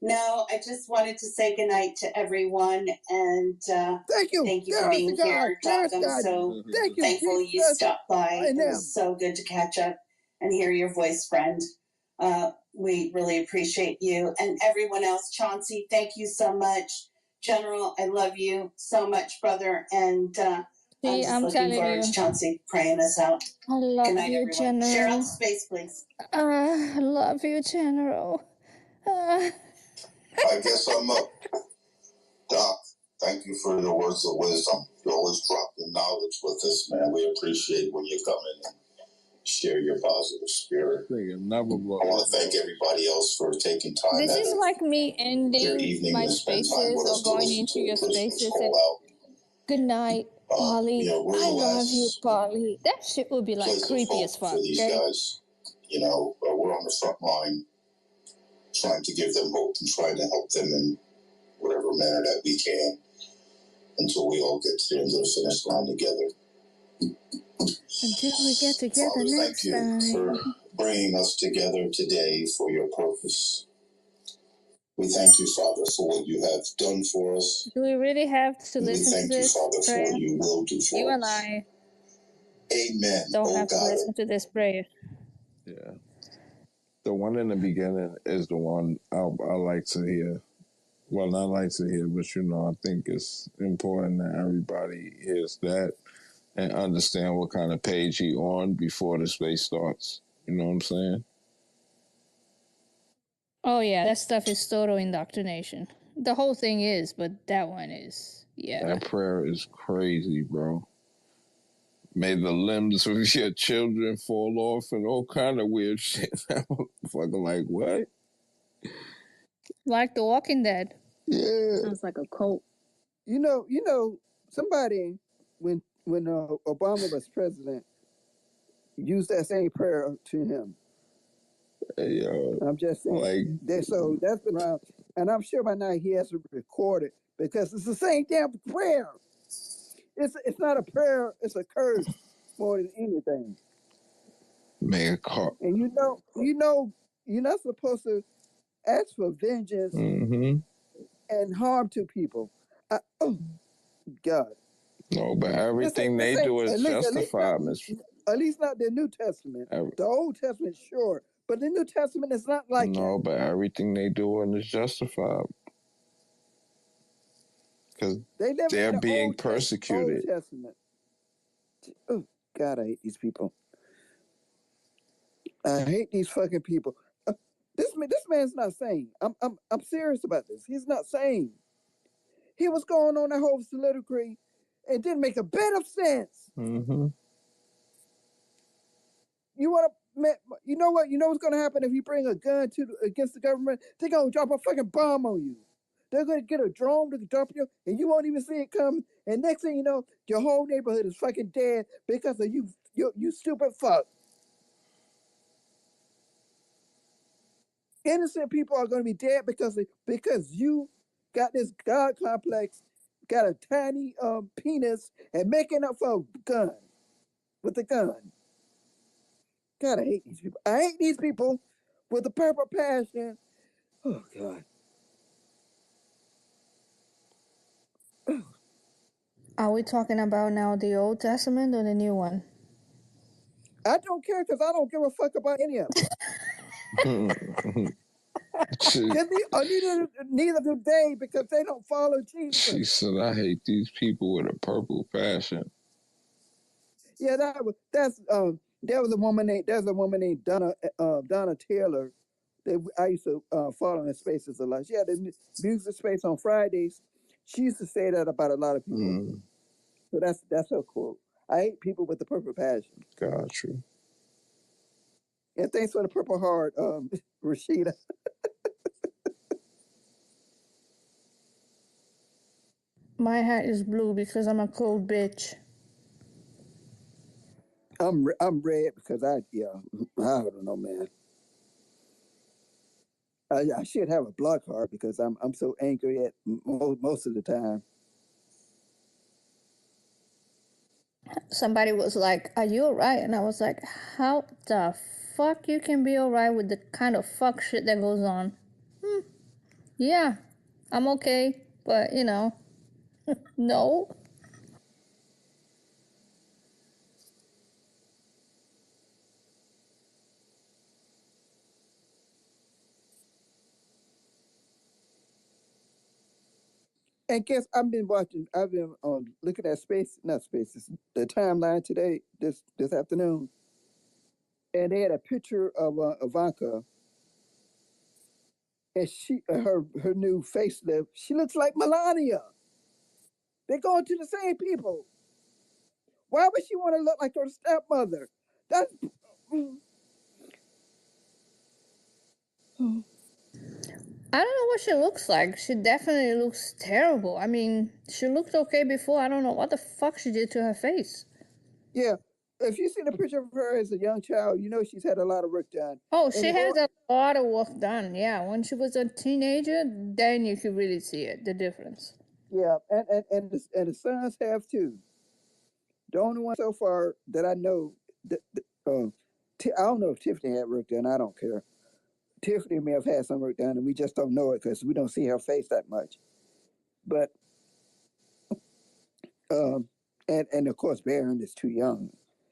No, I just wanted to say goodnight to everyone and thank you for being here, Doc. I'm so thankful you stopped by. It was so good to catch up and hear your voice, friend. We really appreciate you and everyone else. Chauncey, thank you so much. General, I love you so much, brother. And I'm just looking forward to Chauncey praying us out. I love good night, you, everyone. General. Share out space, please. I love you, General. I guess I'm up. Doc, thank you for the words of wisdom. You always drop the knowledge with us, man. We appreciate when you come in and share your positive spirit. I want to thank everybody else for taking time. This is like me ending my spaces or going into your spaces and good night, Polly. I love you, Polly. That shit would be like creepy as fuck. For these guys, you know, we're on the front line trying to give them hope and trying to help them in whatever manner that we can until we all get to the end of the finish line together. Until we get together Father, next time. thank you for bringing us together today for your purpose. We thank you, Father, for what you have done for us. Do we really have to listen to this? We thank you, Father, for what you will do for us. You and I don't have to listen to this prayer. Yeah. The one in the beginning is the one I like to hear. Well, not like to hear, but I think it's important that everybody hears that and understand what kind of page he on before the space starts. You know what I'm saying? Oh yeah, that stuff is total indoctrination. The whole thing is, but that one is, yeah. That prayer is crazy, bro. May the limbs of your children fall off and all kind of weird shit. Fucking like what? Like The Walking Dead. Yeah. Sounds like a cult. You know, somebody when Obama was president used that same prayer to him. Hey, I'm just saying. So that's been around, and I'm sure by now he has to record it because it's the same damn prayer. It's not a prayer; it's a curse more than anything. Man, caught. And you're not supposed to ask for vengeance and harm to people. Oh God! No, but everything they do is justified, at least not the New Testament. The Old Testament, sure, but the New Testament is not like that. No, but everything they do is justified because they're being persecuted. Old Testament. Oh God, I hate these people. I hate these fucking people. This man's not sane. I'm serious about this. He's not sane. He was going on that whole soliloquy. It didn't make a bit of sense. Mm-hmm. You know what? You know what's going to happen if you bring a gun against the government? They're going to drop a fucking bomb on you. They're going to get a drone to drop you, and you won't even see it coming. And next thing you know, your whole neighborhood is fucking dead because of you stupid fuck. Innocent people are going to be dead because you got this God complex, got a tiny penis, and making up for a gun with a gun. God, I hate these people. I hate these people with a purple passion. Oh God. Are we talking about now the Old Testament or the new one? I don't care because I don't give a fuck about any of them. Neither do they because they don't follow Jesus. She said, "I hate these people with a purple passion." Yeah, there was a woman named Donna Taylor that I used to follow in spaces a lot. She had a music space on Fridays. She used to say that about a lot of people. So that's so cool. I hate people with the purple passion. Got you. And thanks for the purple heart, Rashida. My hat is blue because I'm a cold bitch. I'm red because I don't know, man. I should have a black heart because I'm so angry at most of the time. Somebody was like, "Are you alright?" And I was like, "How the fuck you can be alright with the kind of fuck shit that goes on?" Yeah, I'm okay, but you know, no. And guess I've been looking at not spaces, the timeline today, this afternoon, and they had a picture of Ivanka, and her new facelift. She looks like Melania. They're going to the same people. Why would she want to look like her stepmother? That's I don't know what she looks like. She definitely looks terrible. I mean, she looked okay before. I don't know what the fuck she did to her face. Yeah. If you see the picture of her as a young child, you know she's had a lot of work done. Oh, she has a lot of work done. Yeah, when she was a teenager, then you could really see it, the difference. Yeah, and the sons have too. The only one so far that I know, I don't know if Tiffany had work done. I don't care. Tiffany may have had some work done, and we just don't know it because we don't see her face that much. But and of course, Barron is too young.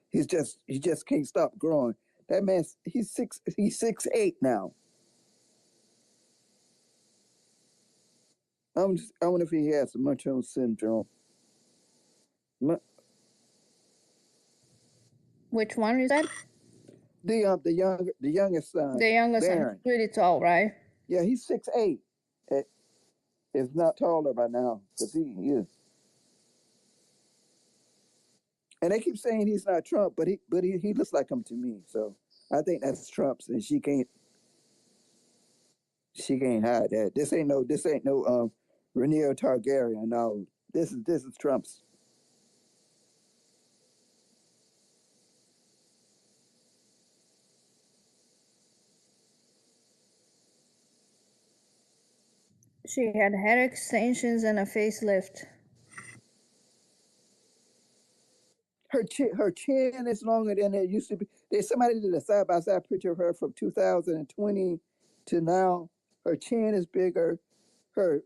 He just can't stop growing. That man, he's 6'8" now. I wonder if he has Munchausen syndrome. Which one is that? The youngest son. The youngest son. Barron. Really tall, right? Yeah, he's 6'8". If not taller by now, because he is. And they keep saying he's not Trump, but he looks like him to me. So I think that's Trump's, and she can't hide that. This ain't no Rhaenyra Targaryen. No, this is Trump's. She had hair extensions and a facelift. Her chin is longer than it used to be. There's somebody did a side by side picture of her from 2020 to now. Her chin is bigger. Her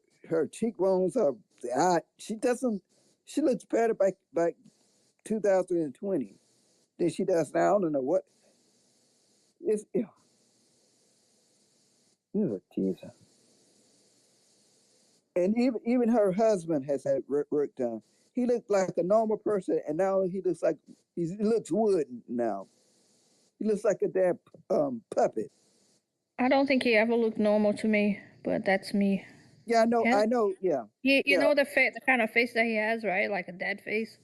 cheekbones are. She looks better by 2020 than she does now. I don't know what. It's Jesus. And even her husband has had work done. He looked like a normal person, and now he looks wooden now. He looks like a damn puppet. I don't think he ever looked normal to me, but that's me. Yeah, I know. Yeah. You know the kind of face that he has, right? Like a dead face.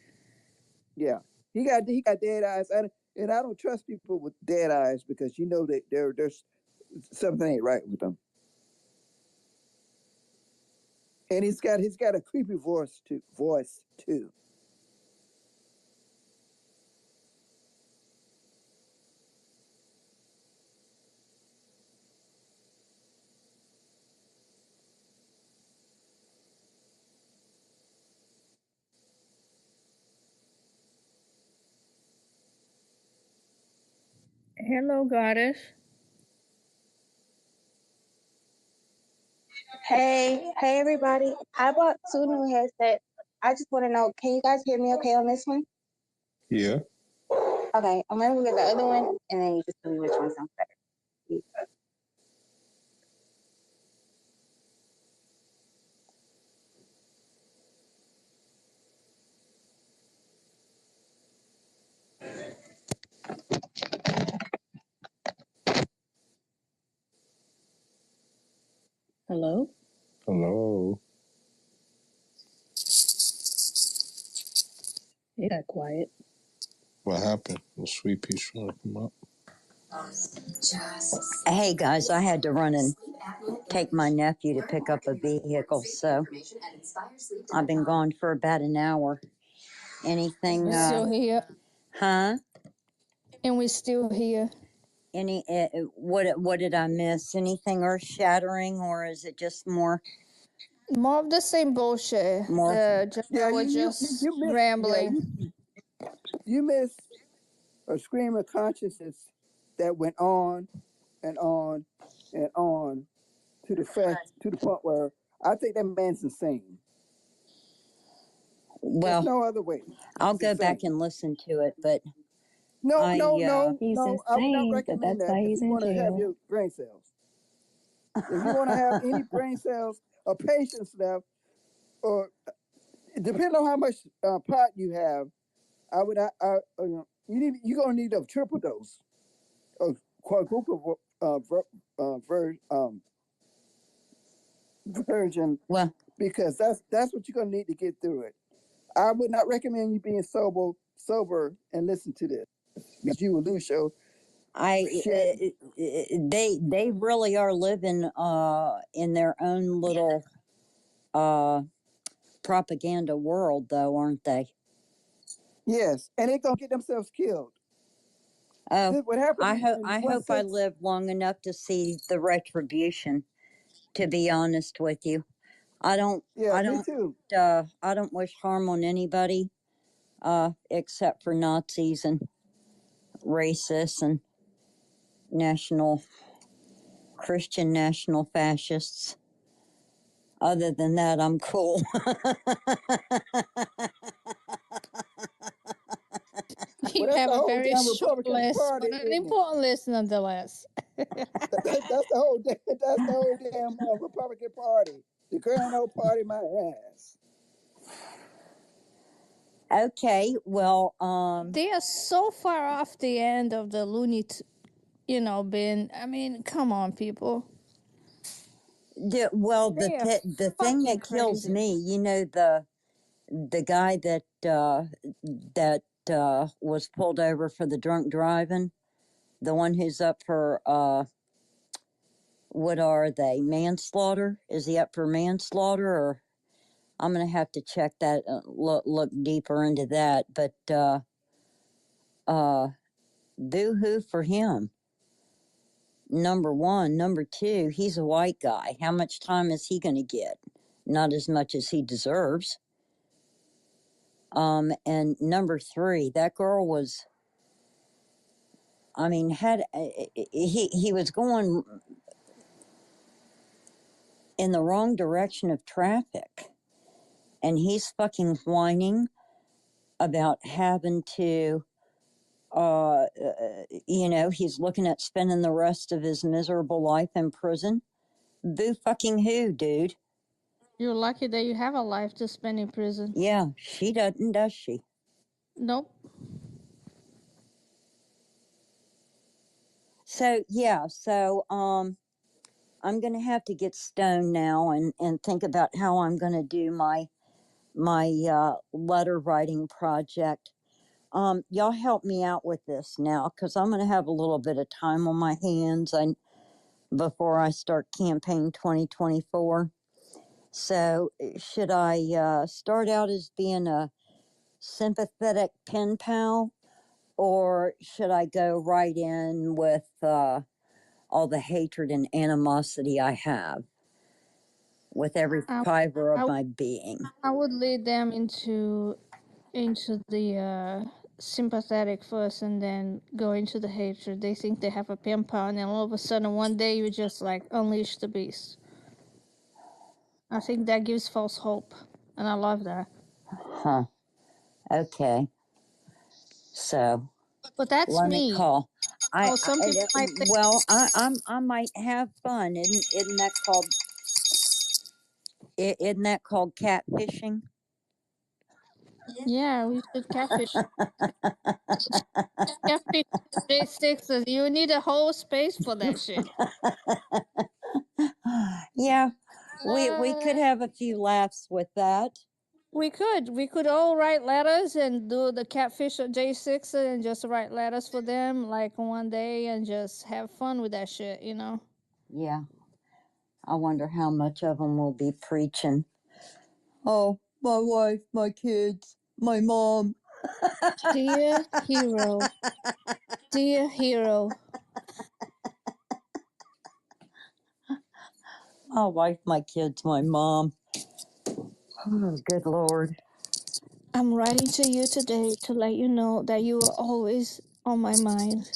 Yeah, he got dead eyes, and I don't trust people with dead eyes because you know that there's something ain't right with them. And he's got a creepy voice too. Hello, goddess. Hey everybody. I bought 2 new headsets. I just want to know, can you guys hear me okay on this one? Yeah. Okay, I'm gonna get the other one and then you just tell me which one sounds better. Hello? Hello. It got quiet. What happened? The sweet piece trying to come up. Hey guys, I had to run and take my nephew to pick up a vehicle, so I've been gone for about an hour. Anything? We're still here. Huh? And we're still here. Any? What did I miss? Anything earth shattering, or is it just more? More of the same bullshit. More. The was just rambling. You missed a stream of consciousness that went on and on and on to the point where I think that man's insane. Well, there's no other way. I'll go back and listen to it, but no. He's I would not insane, but recommend that's that why if he's you in want to have jail. your brain cells. If you want to have any brain cells or patience left, or depending on how much pot you have, you're gonna need a triple dose, a quadruple version. Well, because that's what you're gonna need to get through it. I would not recommend you being sober and listen to this because you will lose your. They really are living in their own little propaganda world, though, aren't they? Yes, and they're gonna get themselves killed. Oh, what happened? I hope I live long enough to see the retribution. To be honest with you, I don't. Yeah, me too. I don't wish harm on anybody, except for Nazis and racists and Christian national fascists. Other than that, I'm cool. You have a very short list, but an important list nonetheless. That's the whole damn Republican Party. The grand old party, my ass. Okay, well, they are so far off the end of the Looney, bin. I mean, come on, people. The thing that kills me, the guy that was pulled over for the drunk driving, the one who's up for what are they, manslaughter? Is he up for manslaughter? Or I'm gonna have to check that, look deeper into that. But boo-hoo for him. Number one. Number two, he's a white guy. How much time is he gonna get? Not as much as he deserves. And number three, that girl was, I mean, he was going in the wrong direction of traffic, and he's fucking whining about having to, he's looking at spending the rest of his miserable life in prison. Boo fucking who, dude? You're lucky that you have a life to spend in prison. Yeah, she doesn't, does she? Nope. So I'm gonna have to get stoned now and think about how I'm gonna do my letter writing project. Y'all help me out with this now, because I'm gonna have a little bit of time on my hands before I start campaign 2024. So should I start out as being a sympathetic pen pal, or should I go right in with all the hatred and animosity I have with every fiber of my being? I would lead them into the sympathetic first, and then go into the hatred. They think they have a pen pal, and then all of a sudden one day you just like unleash the beast. I think that gives false hope, and I love that. Huh. Okay. So. But that's let me. me call. I might have fun. Isn't that called? Isn't that called catfishing? Yeah, we should catfish. Catfish J6s. You need a whole space for that shit. Yeah, we could have a few laughs with that. We could all write letters and do the catfish at J6 and just write letters for them like one day and just have fun with that shit, you know? Yeah. I wonder how much of them will be preaching. Oh, my wife, my kids, my mom. Dear hero. Dear hero. My wife, my kids, my mom. Oh, good Lord. I'm writing to you today to let you know that you are always on my mind.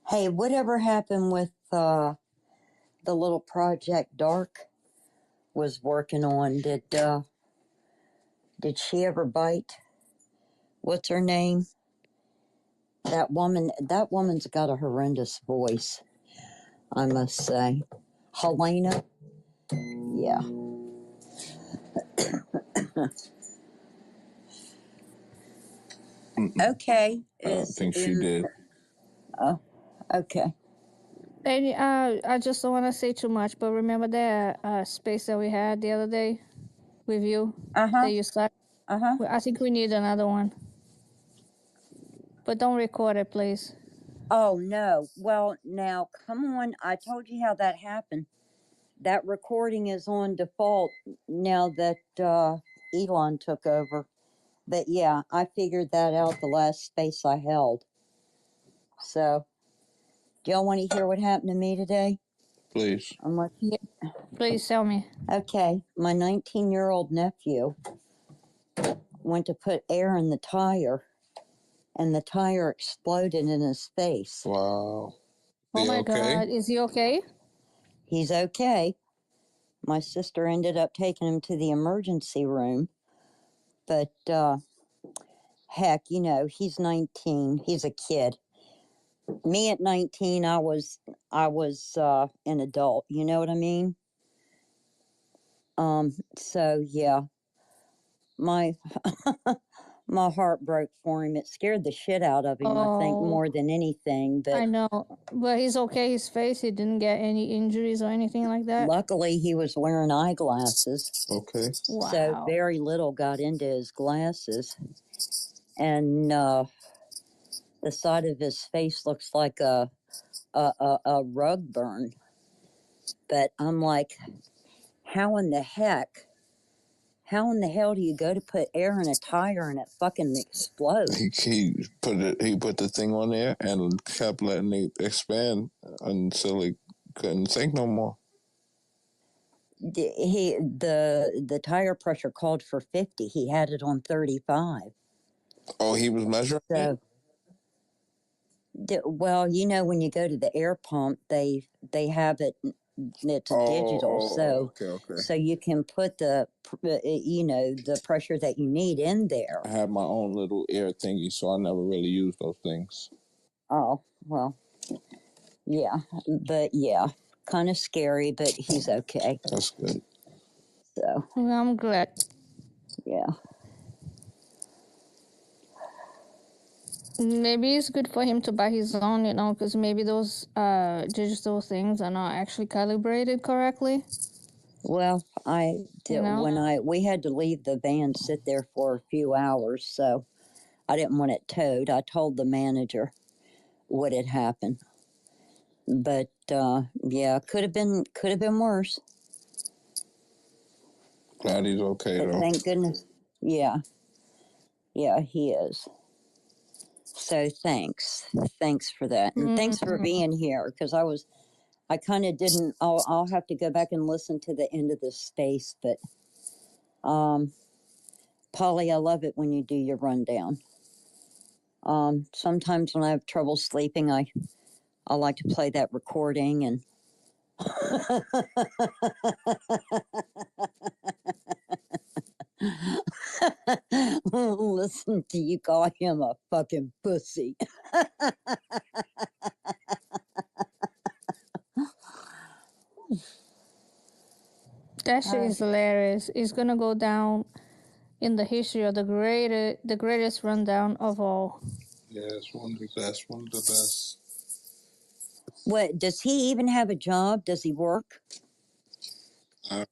Hey, whatever happened with the little project Dark was working on? Did she ever bite? What's her name? That woman's got a horrendous voice, I must say. Helena? Yeah. Okay. I don't think she did. Oh, okay. And I just don't want to say too much, but remember that space that we had the other day with you? Uh-huh. That you started? Uh-huh. I think we need another one. But don't record it, please. Oh, no. Well, now, come on. I told you how that happened. That recording is on default now that Elon took over. But yeah, I figured that out the last space I held. So, do y'all want to hear what happened to me today? Please. Yeah. Please tell me. Okay, my 19-year-old nephew went to put air in the tire, and the tire exploded in his face. Wow. Oh my God, is he okay? He's okay. My sister ended up taking him to the emergency room, but heck, you know, he's 19. He's a kid. Me at 19, I was an adult. You know what I mean? So yeah, my my heart broke for him. It scared the shit out of him, I think, more than anything. But I know, but he's okay. His face, he didn't get any injuries or anything like that. luckily, he was wearing eyeglasses. Okay. Wow. So very little got into his glasses, and the side of his face looks like a rug burn. But I'm like, how in the hell do you go to put air in a tire and it fucking explodes? He put the thing on there and kept letting it expand until it couldn't think no more. The tire pressure called for 50. He had it on 35. Oh, he was measuring it? Well, you know, when you go to the air pump, they have it. It's digital, so you can put the pressure that you need in there. I have my own little air thingy, so I never really use those things. Oh, well, yeah, but yeah, kind of scary, but he's okay. That's good. So I'm glad. Yeah. Maybe it's good for him to buy his own, you know, because maybe those digital things are not actually calibrated correctly. Well, we had to leave the van sit there for a few hours, so I didn't want it towed. I told the manager what had happened, but yeah, could have been worse. Glad he's okay though. Thank goodness. Yeah, he is. So thanks for that, and thanks for being here, because I kind of didn't. I'll have to go back and listen to the end of this space, but Polly, I love it when you do your rundown. Sometimes when I have trouble sleeping, I like to play that recording and listen to you call him a fucking pussy. That shit is hilarious. It's gonna go down in the history of the greatest rundown of all. Yeah, it's one of the best. What, does he even have a job? Does he work?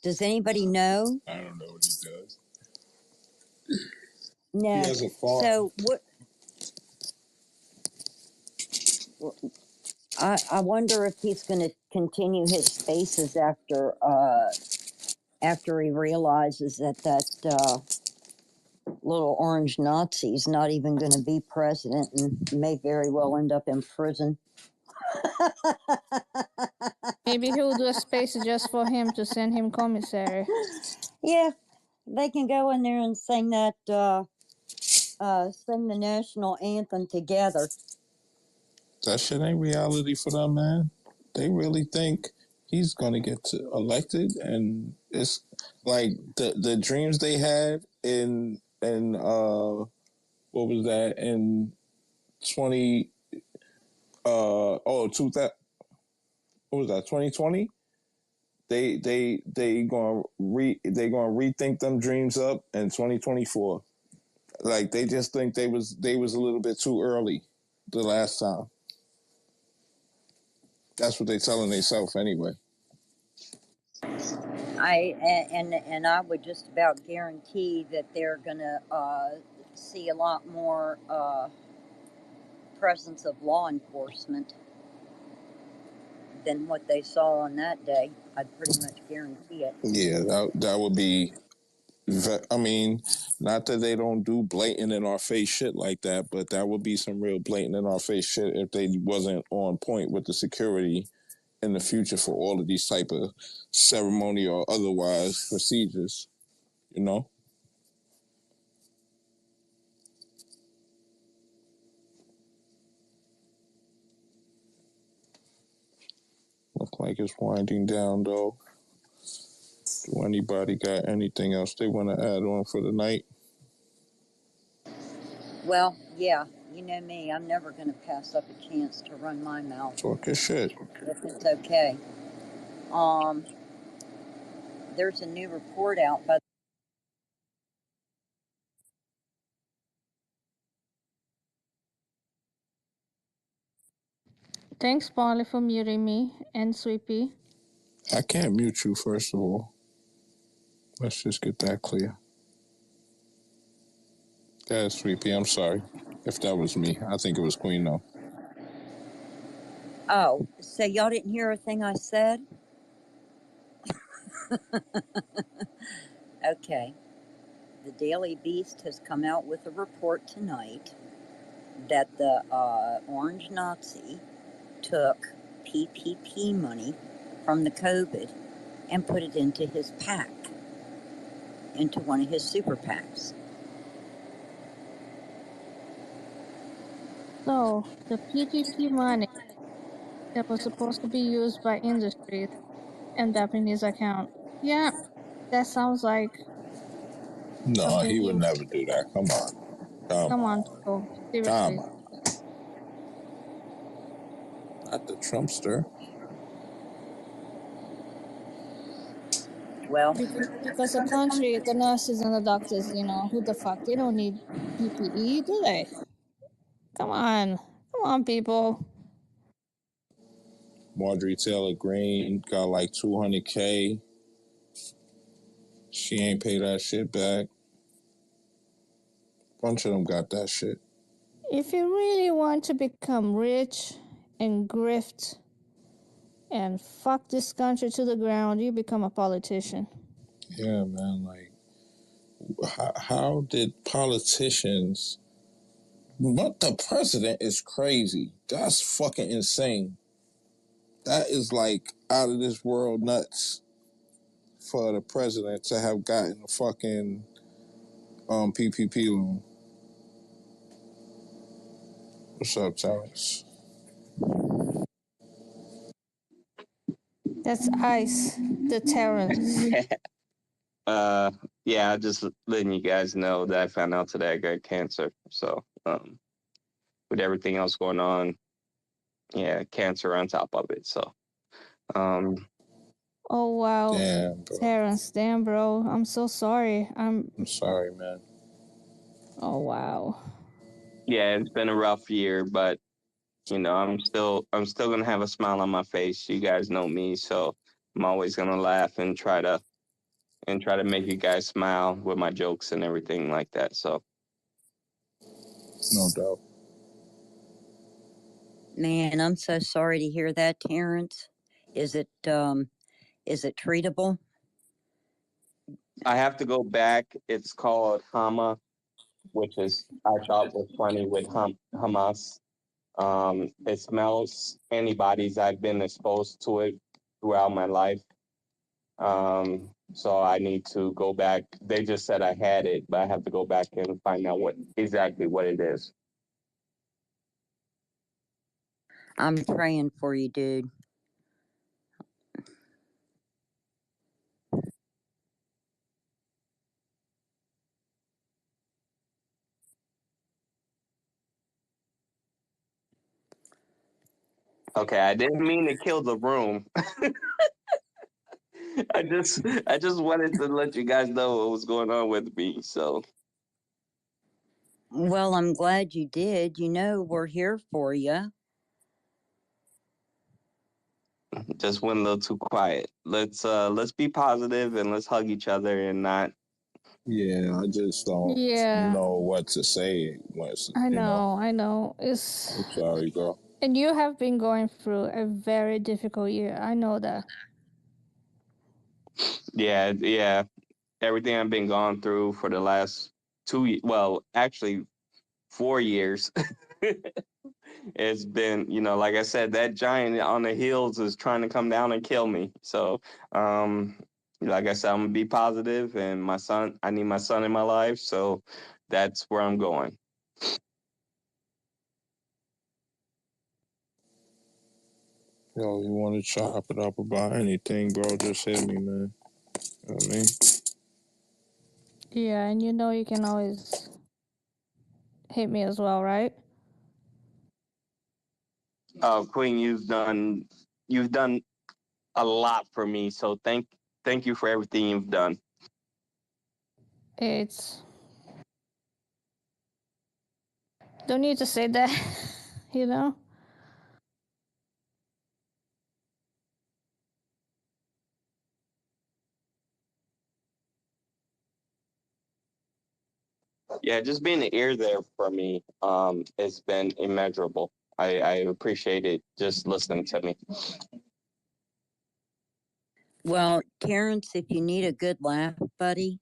Does anybody know? I don't know what he does. No. He has a farm. So what? I wonder if he's going to continue his spaces after he realizes that little orange Nazi's not even going to be president and may very well end up in prison. Maybe he'll do a space just for him to send him commissary. Yeah, they can go in there and sing that, sing the national anthem together. That shit ain't reality for them, man. They really think he's gonna get elected, and it's like the dreams they had in what was that in 20 what was that 2020? They gonna rethink them dreams up in 2024. Like they just think they was a little bit too early the last time. That's what they telling themselves anyway. I would just about guarantee that they're gonna see a lot more presence of law enforcement than what they saw on that day. I'd pretty much guarantee it. Yeah, that would be. I mean, not that they don't do blatant in our face shit like that, but that would be some real blatant in our face shit if they wasn't on point with the security in the future for all of these type of ceremony or otherwise procedures, you know? Look like it's winding down, though. Do anybody got anything else they want to add on for the night? Well, yeah, you know me. I'm never going to pass up a chance to run my mouth. Talk your shit. If it's okay. There's a new report out by Thanks, Polly, for muting me and Sweepy. I can't mute you, first of all. Let's just get that clear. That's Sweepy. I'm sorry if that was me. I think it was Queen, though. Oh, so y'all didn't hear a thing I said? Okay. The Daily Beast has come out with a report tonight that the Orange Nazi took PPP money from the COVID and put it into his PAC, into one of his super PACs. So, the PPP money that was supposed to be used by industries ended up in his account. Yeah, that sounds like... No, he would never do that. Come on. Come on, people. Seriously. Come on. Not the Trumpster. Well, because the country, the nurses and the doctors, you know, who the fuck, they don't need PPE, do they? Come on, people. Marjorie Taylor Greene got like $200K. She ain't pay that shit back. Bunch of them got that shit. If you really want to become rich and grift and fuck this country to the ground, you become a politician. Yeah, man. Like, how did politicians... But the president is crazy. That's fucking insane. That is like out of this world nuts for the president to have gotten a fucking PPP loan. What's up, Terrence? That's ICE, the Terrence. Yeah, just letting you guys know that I found out today I got cancer. So, with everything else going on, yeah, cancer on top of it. So, oh wow, damn, bro. Terrence, damn, bro, I'm so sorry. I'm sorry, man. Oh wow. Yeah, it's been a rough year, but you know, I'm still gonna have a smile on my face. You guys know me, so I'm always gonna laugh and try to and try to make you guys smile with my jokes and everything like that. So, no doubt. Man, I'm so sorry to hear that, Terrence. Is it treatable? I have to go back. It's called Hama, which is I thought was funny with Hamas. It smells antibodies. I've been exposed to it throughout my life. So I need to go back. They just said I had it, but I have to go back and find out exactly what it is. I'm praying for you, dude. Okay, I didn't mean to kill the room. I just wanted to let you guys know what was going on with me. So, well, I'm glad you did. You know, we're here for you. just went a little too quiet. Let's be positive and let's hug each other and not. Yeah, I just don't know what to say. I know. I'm sorry, girl. And you have been going through a very difficult year. I know that. Yeah. Everything I've been going through for the last 4 years. It's been, like I said, that giant on the hills is trying to come down and kill me. So, like I said, I'm gonna be positive, and I need my son in my life, so that's where I'm going. Yo, you want to chop it up about anything, bro? Just hit me, man. You know what I mean? Yeah, and you can always hit me as well, right? Queen, you've done a lot for me, so thank you for everything you've done. Don't need to say that, you know? Yeah, just being the ear there for me, it's been immeasurable. I appreciate it just listening to me. Well, Terrence, if you need a good laugh, buddy,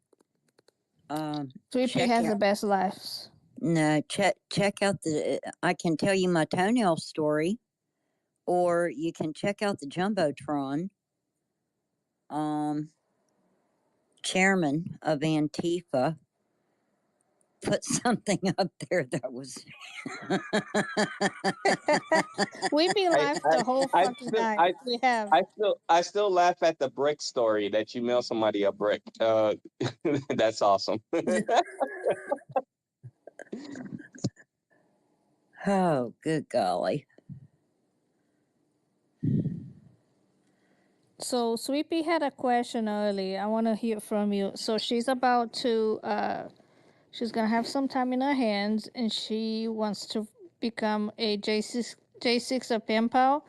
Sweepy has the best laughs. No, check out I can tell you my toenail story, or you can check out the Jumbotron. Chairman of Antifa put something up there that was. We've been laughing the whole fucking night. We have. I still laugh at the brick story that you mail somebody a brick. That's awesome. Oh, good golly. So Sweepy had a question earlier. I want to hear from you. So she's about to, she's gonna have some time in her hands, and she wants to become a J6 pen pal,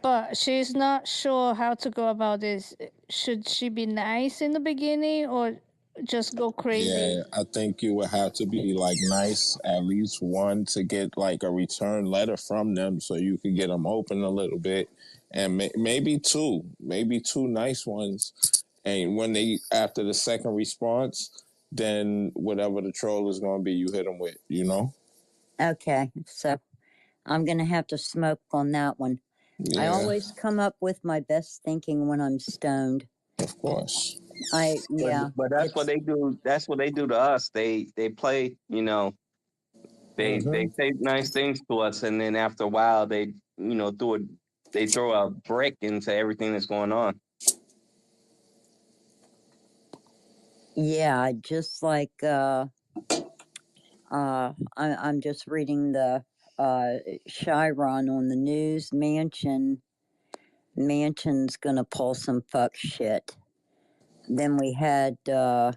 but she's not sure how to go about this. Should she be nice in the beginning or just go crazy? Yeah, I think you would have to be like nice, at least one, to get like a return letter from them so you could get them open a little bit, and maybe two nice ones. And when they, after the second response, then whatever the troll is going to be, you hit them with, Okay, so I'm going to have to smoke on that one. Yeah. I always come up with my best thinking when I'm stoned. Of course. But that's what they do. That's what they do to us. They play, they say nice things to us, and then after a while, they throw a brick into everything that's going on. Yeah, just like I'm just reading the Chiron on the news. Manchin's gonna pull some fuck shit. Then we had the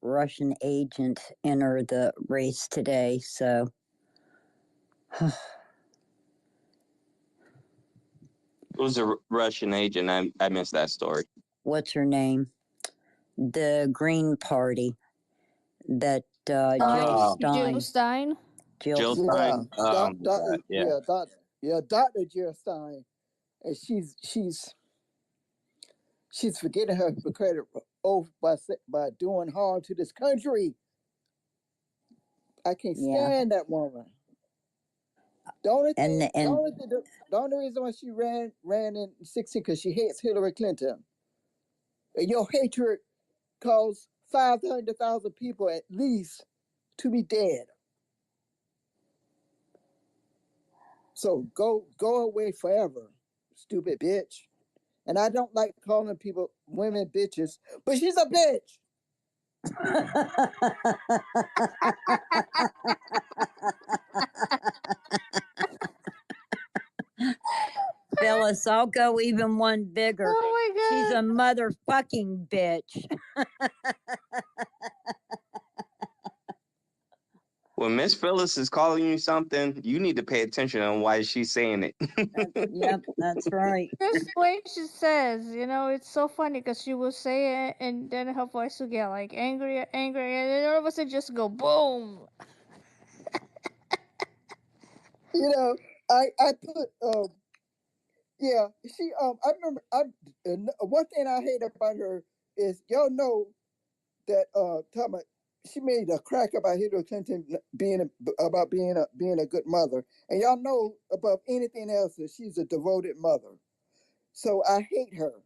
Russian agent enter the race today. So It was a Russian agent. I missed that story. What's her name? The Green Party. That Jill Stein. Jill Stein. Jill Stein. Dr. Jill Stein, and she's forgetting her Hippocratic oath by doing harm to this country. I can't stand that woman. The only reason why she ran in 16 because she hates Hillary Clinton. And your hatred caused 500,000 people at least to be dead. So go away forever, stupid bitch. And I don't like calling women bitches, but she's a bitch. Phyllis, I'll go even one bigger. Oh my God. She's a motherfucking bitch. When Miss Phyllis is calling you something, you need to pay attention on why she's saying it. Yep, that's right. Just the way she says, it's so funny because she will say it and then her voice will get like angry, and then all of a sudden just go boom. I put she I remember one thing I hate about her is y'all know that she made a crack about Hillary Clinton being a good mother, and y'all know above anything else that she's a devoted mother. So I hate her.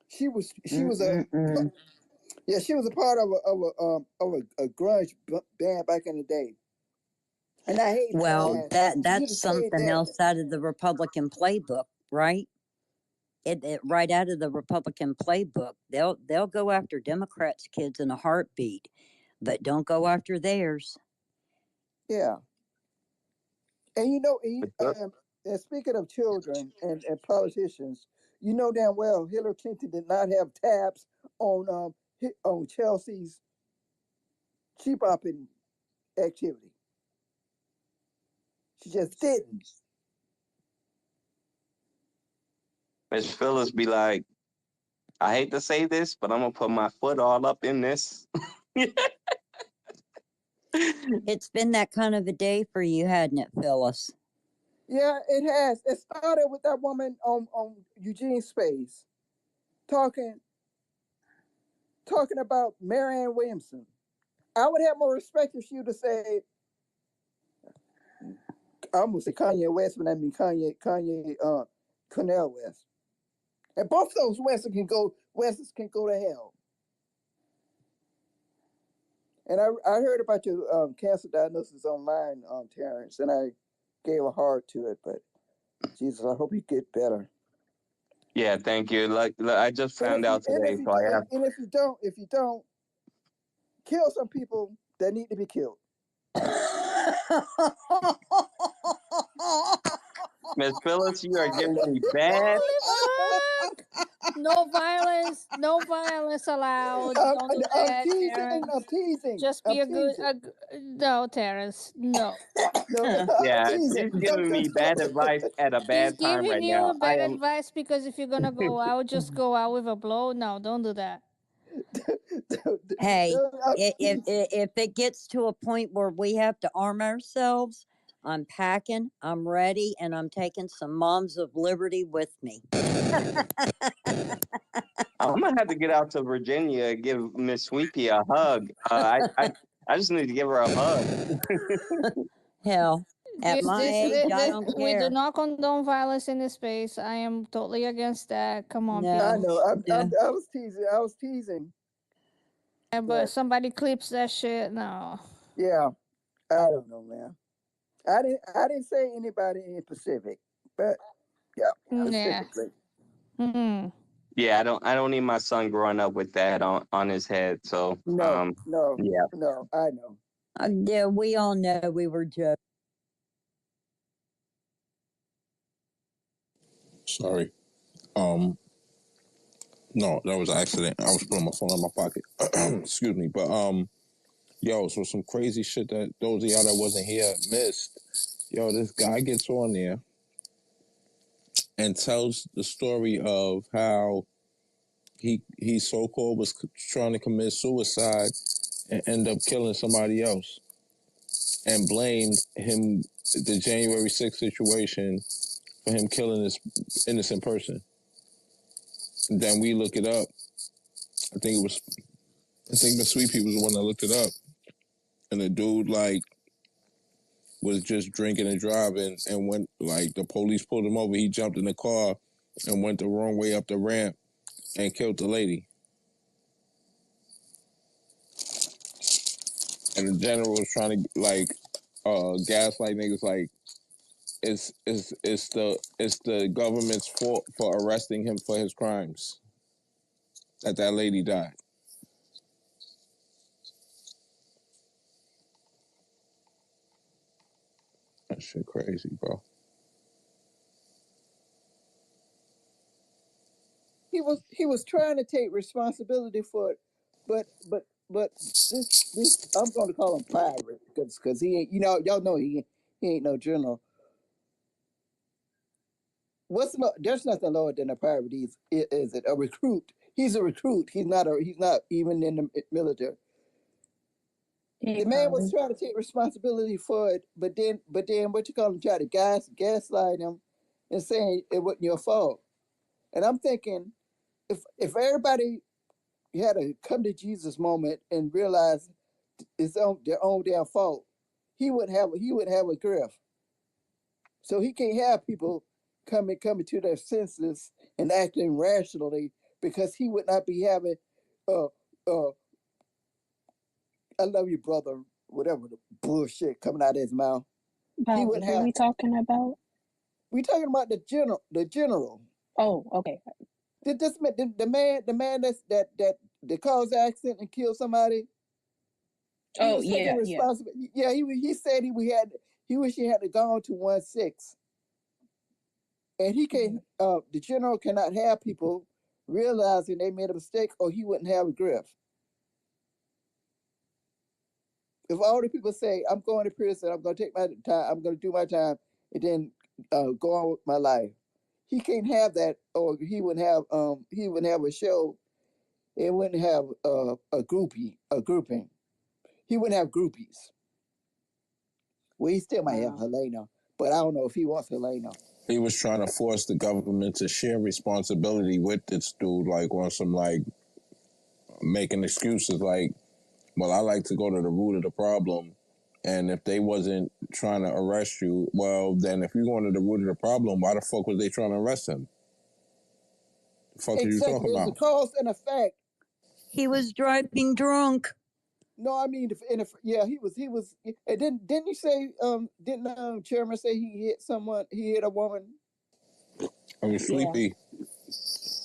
She was a part of a grunge band back in the day, and I hate. Well, that's something else out of the Republican playbook, right? It right out of the Republican playbook. They'll go after Democrats' kids in a heartbeat, but don't go after theirs. Yeah, and and speaking of children and politicians, you know damn well Hillary Clinton did not have tabs on Chelsea's cheap hopping activity. She just didn't. Miss Phyllis be like, I hate to say this, but I'm going to put my foot all up in this. It's been that kind of a day for you, hadn't it, Phyllis? Yeah, it has. It started with that woman on Eugene's Space talking about Marianne Williamson. I would have more respect if she would have said, I almost say Kanye West, but I mean Kanye Cornel West. And both those Wests can go to hell. And I heard about your cancer diagnosis online, Terrence, and I gave a heart to it, but Jesus, I hope you get better. Yeah, thank you. Like I just found out today. And if you don't, kill some people that need to be killed. Miss Phyllis, you are giving me bad. No violence allowed. Don't do that, Terrence. I'm teasing. Just be no, Terrence. No. Yeah, she's giving me bad advice at a bad time right now. He's giving you bad advice because if you're gonna go out, just go out with a blow. No, don't do that. Hey, if it gets to a point where we have to arm ourselves, I'm packing, I'm ready, and I'm taking some Moms of Liberty with me. I'm gonna have to get out to Virginia and give Miss Sweepy a hug. I just need to give her a hug. Hell, at my age, I don't care. We do not condone violence in this space. I am totally against that. Come on, people. I know. I was teasing. Yeah, but somebody clips that shit. No. Yeah, I don't know, man. I didn't say anybody in Pacific, but yeah, specifically. Yeah. Mm-hmm. Yeah, I don't need my son growing up with that on his head. So no, yeah, no, I know. Yeah, we all know we were joking. Sorry. No, that was an accident. I was putting my phone in my pocket. Excuse me. But yo, so some crazy shit that those of y'all that wasn't here missed. Yo, this guy gets on there and tells the story of how he so-called was trying to commit suicide and end up killing somebody else, and blamed him, the January 6th situation, for him killing this innocent person. And then we look it up. I think the Sweet Pea was the one that looked it up. And the dude, like, was just drinking and driving, and went, like, the police pulled him over. He jumped in the car and went the wrong way up the ramp and killed the lady. And the general was trying to, like, gaslight niggas, like, it's the government's fault for arresting him for his crimes that lady died. That shit crazy, bro. He was trying to take responsibility for it, but this I'm going to call him pirate because he ain't, y'all know he ain't no general. There's nothing lower than a pirate. Is it a recruit? He's a recruit. He's not even in the military. The man was trying to take responsibility for it, but then what you call him, try to gaslight him and saying it wasn't your fault. And I'm thinking, if everybody had a come to Jesus moment and realize it's their own damn fault, he wouldn't have a grift. So he can't have people coming to their senses and acting rationally, because he would not be having I love you, brother, whatever the bullshit coming out of his mouth. He would have. What are we talking about? We talking about the general. Oh, okay. The man that caused the accident and killed somebody. He was taking responsibility. Yeah, he said he wish he had gone to 1-6. And he can't. The general cannot have people realizing they made a mistake, or he wouldn't have a grift. If all the people say, "I'm going to prison, I'm going to take my time, I'm going to do my time, and then go on with my life," he can't have that, or he wouldn't have a show. It wouldn't have a grouping. He wouldn't have groupies. Well, he still might have Helena, but I don't know if he wants Helena. He was trying to force the government to share responsibility with this dude, like on some, like, making excuses, like, well, I like to go to the root of the problem, and if they wasn't trying to arrest you, well, then if you're going to the root of the problem, why the fuck was they trying to arrest him? The fuck are you talking about? There's a cause and effect. He was driving drunk. No, I mean, he was. And didn't you say? Didn't Chairman say he hit someone? He hit a woman. I was sleepy.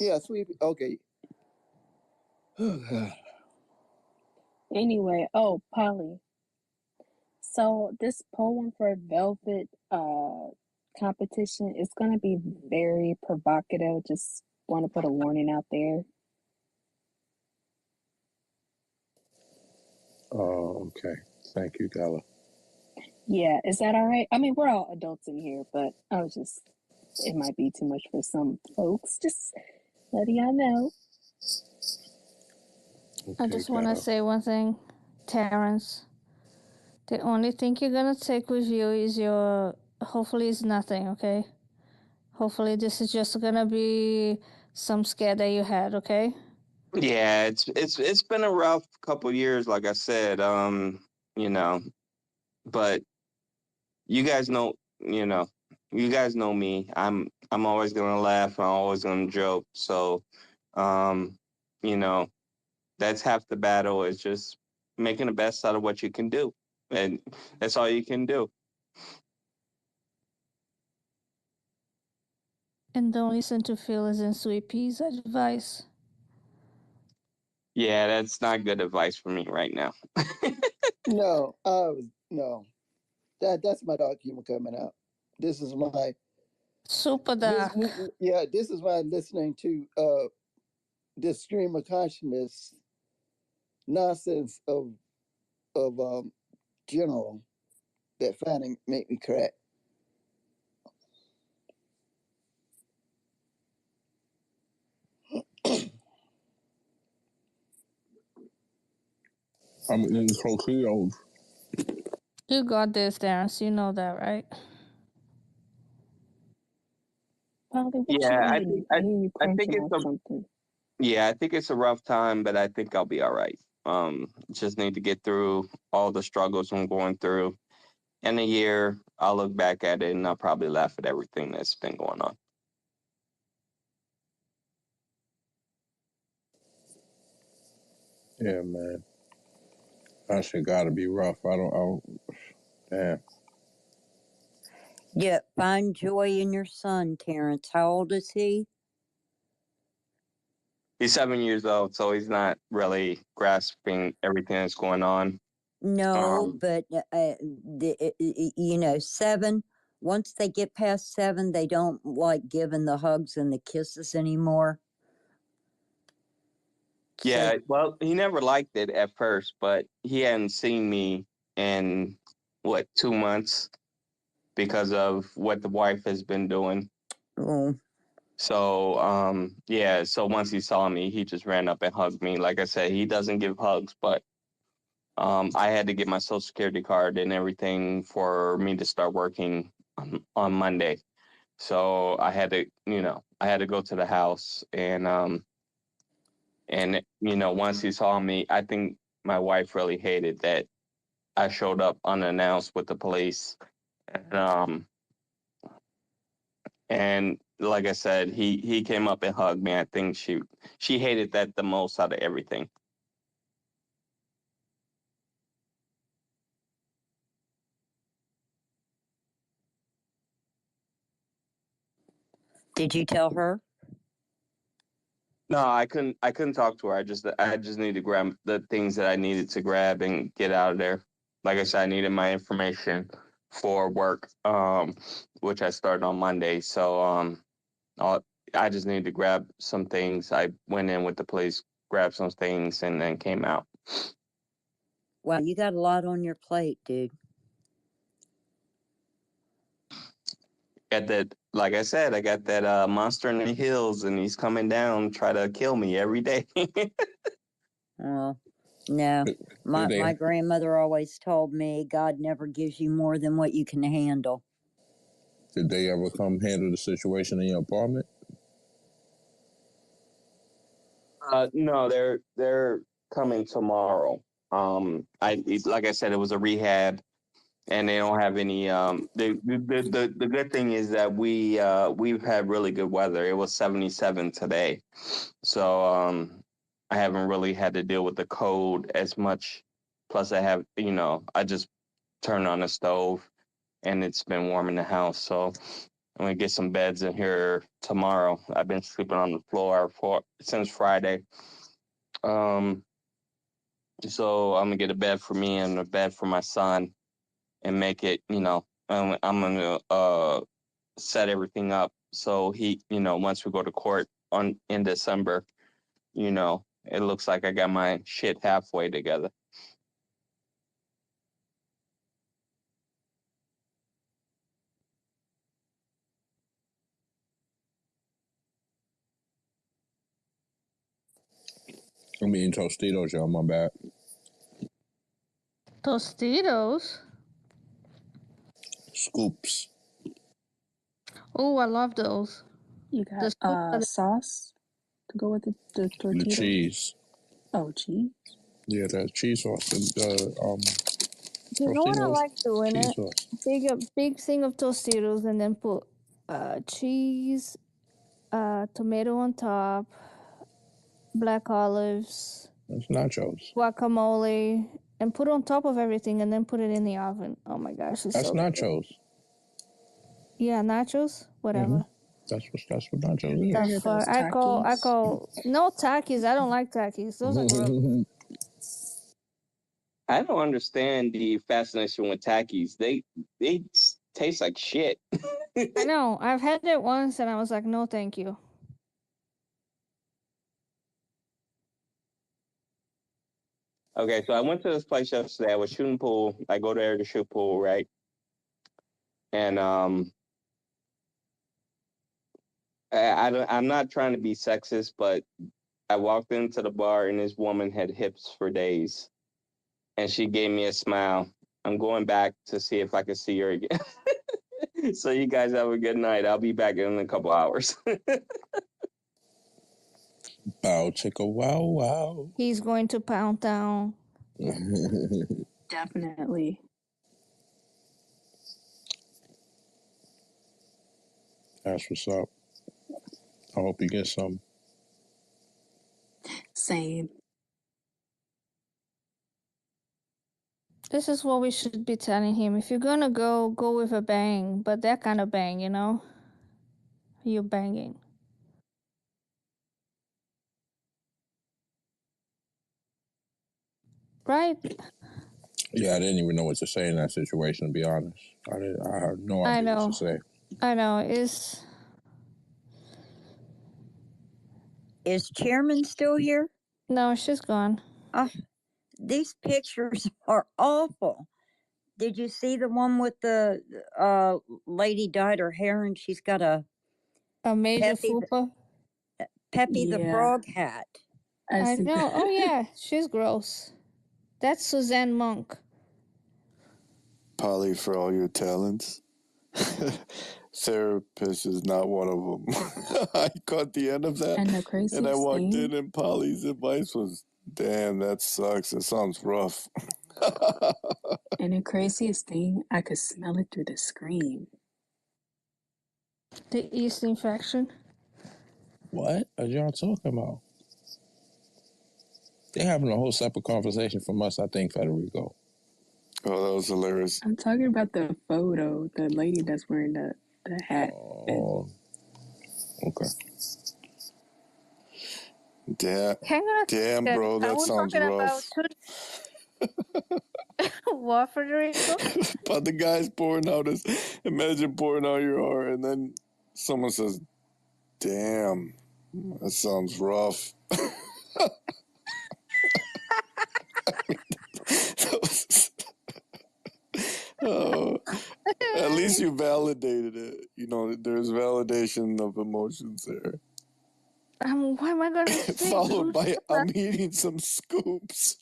Yeah, sleepy. Okay. Anyway, Polly. So this poem for Velvet competition is gonna be very provocative. Just want to put a warning out there. Oh, okay. Thank you, Gala. Yeah, is that all right? I mean, we're all adults in here, but it might be too much for some folks. Just letting y'all know. Okay, I just want to say one thing, Terrence. The only thing you're gonna take with you is hopefully it's nothing, okay? Hopefully this is just gonna be some scare that you had, okay? Yeah, it's been a rough couple years, like I said. But you guys know, you guys know me. I'm always gonna laugh. I'm always gonna joke. So, that's half the battle. Is just making the best out of what you can do, and that's all you can do. And don't listen to Phyllis and Sweet Pea's advice. Yeah, that's not good advice for me right now. No, that's my dark humor coming out. This is my super dark. This is why listening to this stream of consciousness nonsense of general that finally make me crack. I'm eating tortillas. You got this, Terrence. You know that, right? Father, what Yeah, you eating? I hear you I think crunching it's on a something. yeah, I think it's a rough time, but I think I'll be all right. Just need to get through all the struggles I'm going through. In a year, I'll look back at it and I'll probably laugh at everything that's been going on. Yeah, man. That shit gotta be rough. Damn. Yeah, find joy in your son, Terrence. How old is he? He's 7 years old, so he's not really grasping everything that's going on. No, but you know, 7. Once they get past 7, they don't like giving the hugs and the kisses anymore. Yeah, well, he never liked it at first, but he hadn't seen me in 2 months because of what the wife has been doing. Oh. So, yeah, so once he saw me, he just ran up and hugged me. Like I said, he doesn't give hugs, but I had to get my Social Security card and everything for me to start working on Monday. So I had to, I had to go to the house and once he saw me, I think my wife really hated that I showed up unannounced with the police. And like I said, he came up and hugged me. I think she hated that the most out of everything. Did you tell her? No, I couldn't talk to her. I just needed to grab the things that I needed to grab and get out of there. Like I said, I needed my information for work, which I started on Monday. So I just needed to grab some things. I went in with the police, grabbed some things, and then came out. Wow, you got a lot on your plate, dude. Got that, like I said, I got that monster in the hills, and he's coming down, try to kill me every day. Well, no. My grandmother always told me God never gives you more than what you can handle. Did they ever come handle the situation in your apartment? No, they're coming tomorrow. Like I said, it was a rehab, and they don't have any. The good thing is that we've had really good weather. It was 77 today, so I haven't really had to deal with the cold as much. Plus, I just turned on the stove, and it's been warm in the house. So I'm gonna get some beds in here tomorrow. I've been sleeping on the floor since Friday. So I'm gonna get a bed for me and a bed for my son, and make it. I'm gonna set everything up so he, once we go to court in December, it looks like I got my shit halfway together. I'm eating Tostitos, y'all. My bad. Tostitos? Scoops. Oh, I love those. You got sauce to go with the tortillas? The cheese. Oh, cheese? Yeah, that cheese sauce. You know what I like doing cheese it? sauce. Big thing of Tostitos and then put cheese, tomato on top, black olives. That's nachos. Guacamole, and put it on top of everything and then put it in the oven. Oh my gosh, it's That's so nachos. Good. Yeah, nachos, whatever. Mm-hmm. That's what nachos is. The fuck? I call no Takis. I don't like Takis. Those are gross. I don't understand the fascination with Takis. They taste like shit. I know. I've had it once and I was like, no, thank you. Okay, so I went to this place yesterday. I was shooting pool. I go there to shoot pool, right? And I'm not trying to be sexist, but I walked into the bar and this woman had hips for days. and she gave me a smile. I'm going back to see if I can see her again. So you guys have a good night. I'll be back in a couple hours. Bow chicka wow wow. He's going to pound down. Definitely. That's what's up. I hope you get some. Same. This is what we should be telling him. If you're gonna go with a bang, but that kind of bang, you know? You're banging. Right? Yeah, I didn't even know what to say in that situation, to be honest. I had no idea what to say. I know. Is Chairman still here? No, she's gone. These pictures are awful. Did you see the one with the lady dyed her hair and she's got a major fupa? Peppy the Frog hat. I know. Oh yeah, she's gross. That's Suzanne Monk. Polly, for all your talents, therapist is not one of them. I caught the end of that, And the craziest and I walked thing- in, and Polly's advice was, "Damn, that sucks. It sounds rough." And the craziest thing, I could smell it through the screen. The yeast infection. What are y'all talking about? They're having a whole separate conversation from us, I think, Federico. Oh, that was hilarious. I'm talking about the photo, the lady that's wearing the hat. Oh, okay. Damn, bro, that sounds rough. What, Federico? But the guy's pouring out his, imagine pouring out your heart, and then someone says, "Damn, that sounds rough." At least you validated it. You know, there's validation of emotions there. What am I going to say? Followed by, I'm eating some scoops.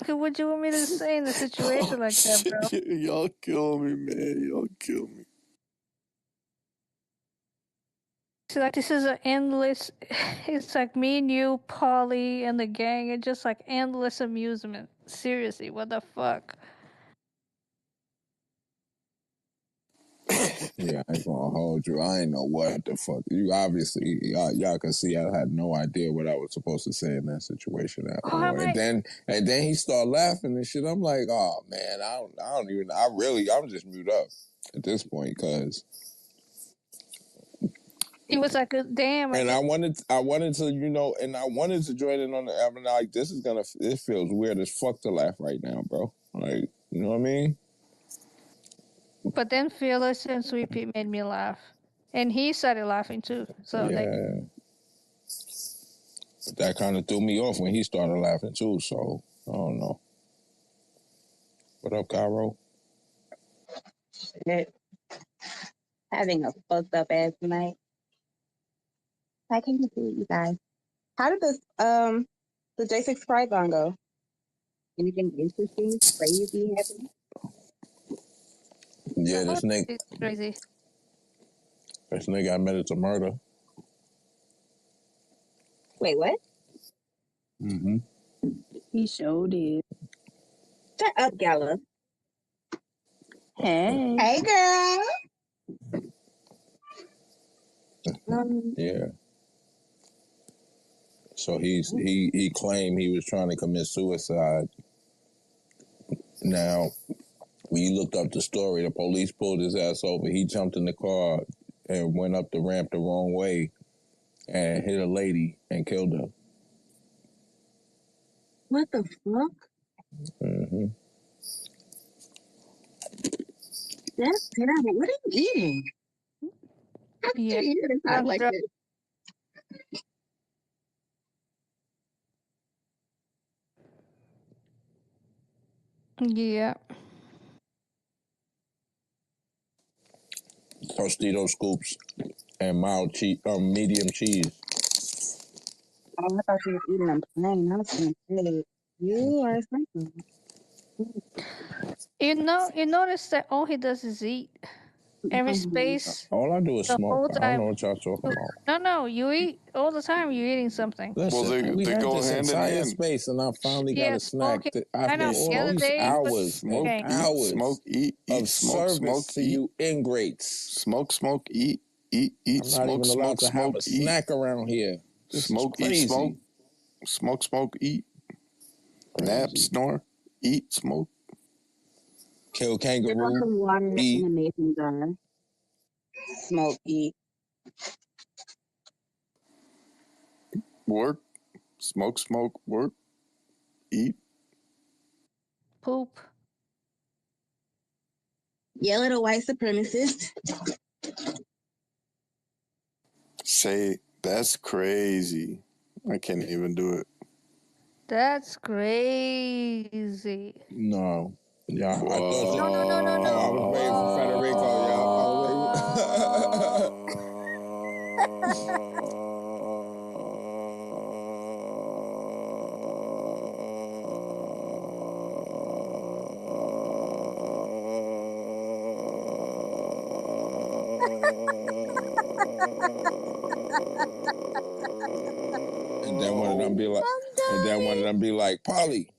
What do you want me to say in a situation like that, bro? Y'all kill me, man. Y'all kill me. It's like this is an endless. It's like me and you, Polly, and the gang. It's just like endless amusement. Seriously, what the fuck? Yeah, I ain't gonna hold you. I ain't know what the fuck. You obviously, y'all can see I had no idea what I was supposed to say in that situation at all. And then he started laughing and shit. I'm like, oh man, I'm just mute up at this point because He was like, damn. And I wanted to, you know, and I wanted to join in on the. I'm like, this feels weird as fuck to laugh right now, bro. Like, you know what I mean? But then Fearless and Sweet Pea made me laugh. And he started laughing too. So yeah. But that kind of threw me off when he started laughing too, so I don't know. What up, Cairo? Having a fucked up ass night. I came to see you guys. How did this the J6 Pride Gone go? Anything interesting, crazy happening? Yeah, this nigga. It's crazy. This nigga admitted to murder. Wait, what? Mm-hmm. He sure did. Shut up, Gala. Hey. Hey, girl. Yeah. So he claimed he was trying to commit suicide. Now, when you looked up the story, the police pulled his ass over. He jumped in the car and went up the ramp the wrong way and hit a lady and killed her. What the fuck? Mm-hmm. That's terrible. What are you eating? How did you eat it inside like this? Yeah. Tostito scoops and mild cheese, medium cheese. Oh, I thought you was eating them plain. I was gonna say you are something. You notice that all he does is eat. Every space. All I do is the smoke. whole I don't time. know what y'all talking about. No, you eat all the time. You're eating something. Listen, we had go this hand in entire hand. space, and I finally got a snack smoking. after I know. The all other these day, hours and okay. hours smoke, eat, of smoke, service to eat. you ingrates. Smoke, eat, I'm not smoke, even allowed smoke, to have a eat. snack around here. This smoke, is crazy. eat, smoke, eat. Crazy. Nap, snore, eat, smoke. Kill kangaroo, some water eat. in the mason jar. Smoke, eat. Work, smoke, work, eat. Poop. Yell at a white supremacist. Say, that's crazy. I can't even do it. That's crazy. No. Yeah, Whoa. I thought No. I was waiting for Federico, and then one of them be like, Polly.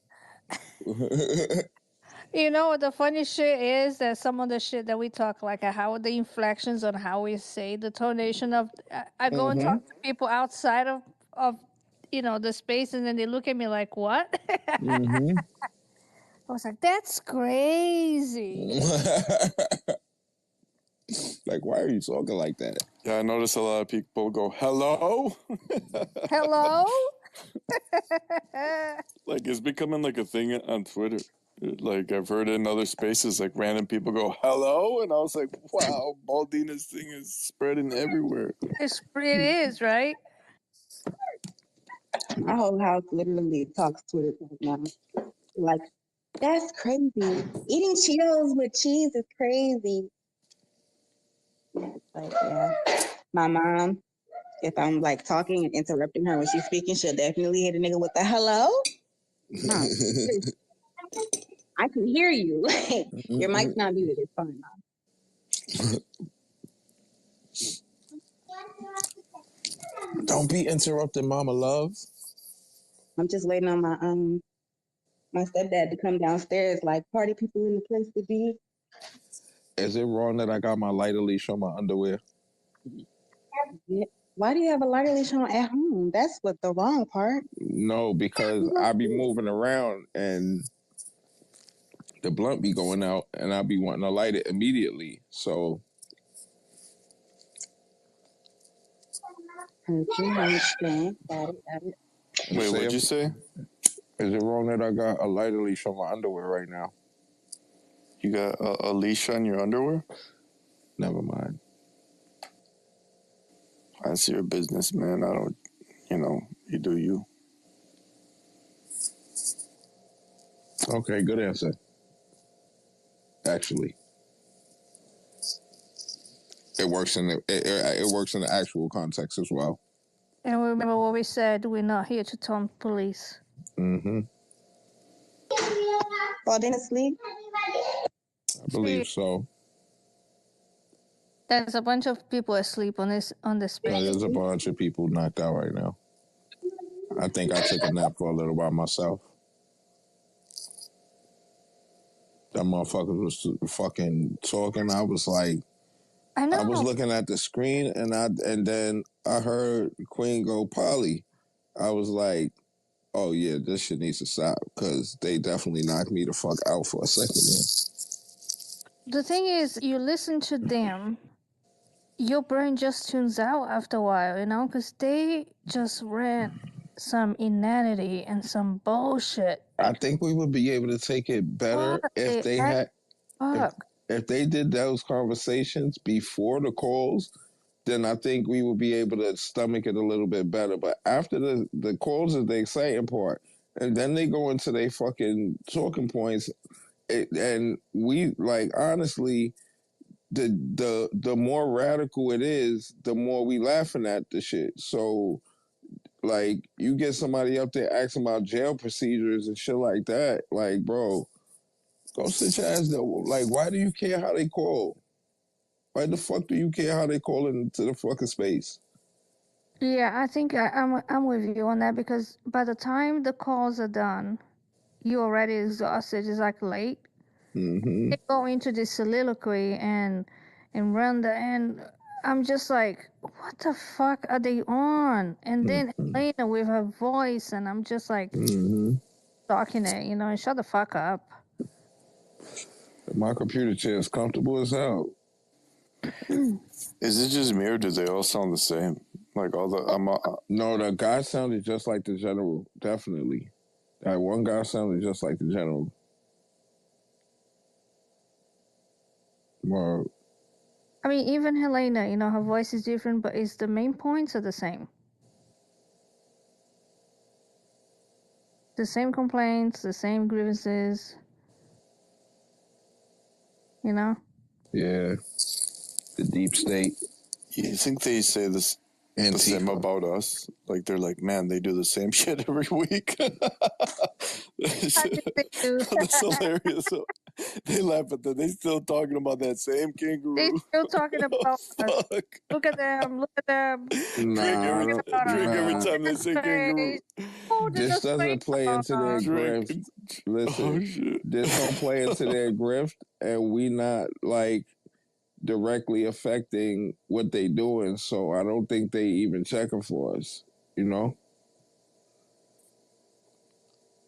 You know what the funny shit is? That some of the shit that we talk, like how the inflections on how we say the tonation of. I go and talk to people outside of the space, and then they look at me like, "What?" Mm-hmm. I was like, "That's crazy." Like, why are you talking like that? Yeah, I notice a lot of people go, hello? Hello? Like, it's becoming like a thing on Twitter. Like, I've heard it in other spaces, like random people go, hello? And I was like, wow, Baldina's thing is spreading everywhere. It is, right? My whole house literally talks Twitter right now. Like, that's crazy. Eating Cheetos with cheese is crazy. Like, yeah. My mom, if I'm like talking and interrupting her when she's speaking, she'll definitely hit a nigga with the hello. Mom, I can hear you. Your mic's not muted. It's fine, Mom. Don't be interrupting Mama Love. I'm just waiting on my stepdad to come downstairs. Like, party people in the place to be. Is it wrong that I got my lighter leash on my underwear? Yeah. Why do you have a lighter leash on at home? That's what the wrong part. No, because I be moving around and the blunt be going out, and I be wanting to light it immediately. So. Heard you, understand. Got it. Wait, what'd you say? Is it wrong that I got a lighter leash on my underwear right now? You got a leash on your underwear? Never mind. That's your business, man. I don't, you do you. Okay, good answer. Actually, it works in it works in the actual context as well. And remember what we said: we're not here to taunt police. Mm-hmm. Falling asleep? I believe so. There's a bunch of people asleep on this space. There's a bunch of people knocked out right now. I think I took a nap for a little while myself. That motherfucker was fucking talking. I was like, I know. I was looking at the screen, and then I heard Queen go, Polly. I was like, oh yeah, this shit needs to stop, because they definitely knocked me the fuck out for a second there. The thing is, you listen to them, your brain just tunes out after a while, because they just ran some inanity and some bullshit. I think we would be able to take it better if they had, if they did those conversations before the calls. Then I think we would be able to stomach it a little bit better. But after the calls is the exciting part, and then they go into their fucking talking points, and we, like, honestly, the more radical it is, the more we laughing at the shit. So Like, you get somebody up there asking about jail procedures and shit like that. Like, bro, go sit your ass down. Like, why do you care how they call? Why the fuck do you care how they call into the fucking space? Yeah, I think I'm with you on that, because by the time the calls are done, you're already exhausted. It's like late. Mm-hmm. They go into this soliloquy and run and I'm just like, what the fuck are they on? And then Elena with her voice, and I'm just like, talking it, and shut the fuck up. My computer chair is comfortable as hell. Is it just me, or do they all sound the same? Like all the No, the guy sounded just like the general. Definitely, that one guy sounded just like the general. Well, I mean, even Helena, her voice is different, but the main points are the same. The same complaints, the same grievances. Yeah, the deep state. You think they say the same about us? Like, they're like, man, they do the same shit every week. That's hilarious. They laugh at that. They still talking about that same kangaroo. They still talking about us. Look at them. Look at them. Drink every time they say kangaroo. This doesn't play into their grift. Listen, this don't play into their grift, and we not like directly affecting what they doing. So I don't think they even checking for us.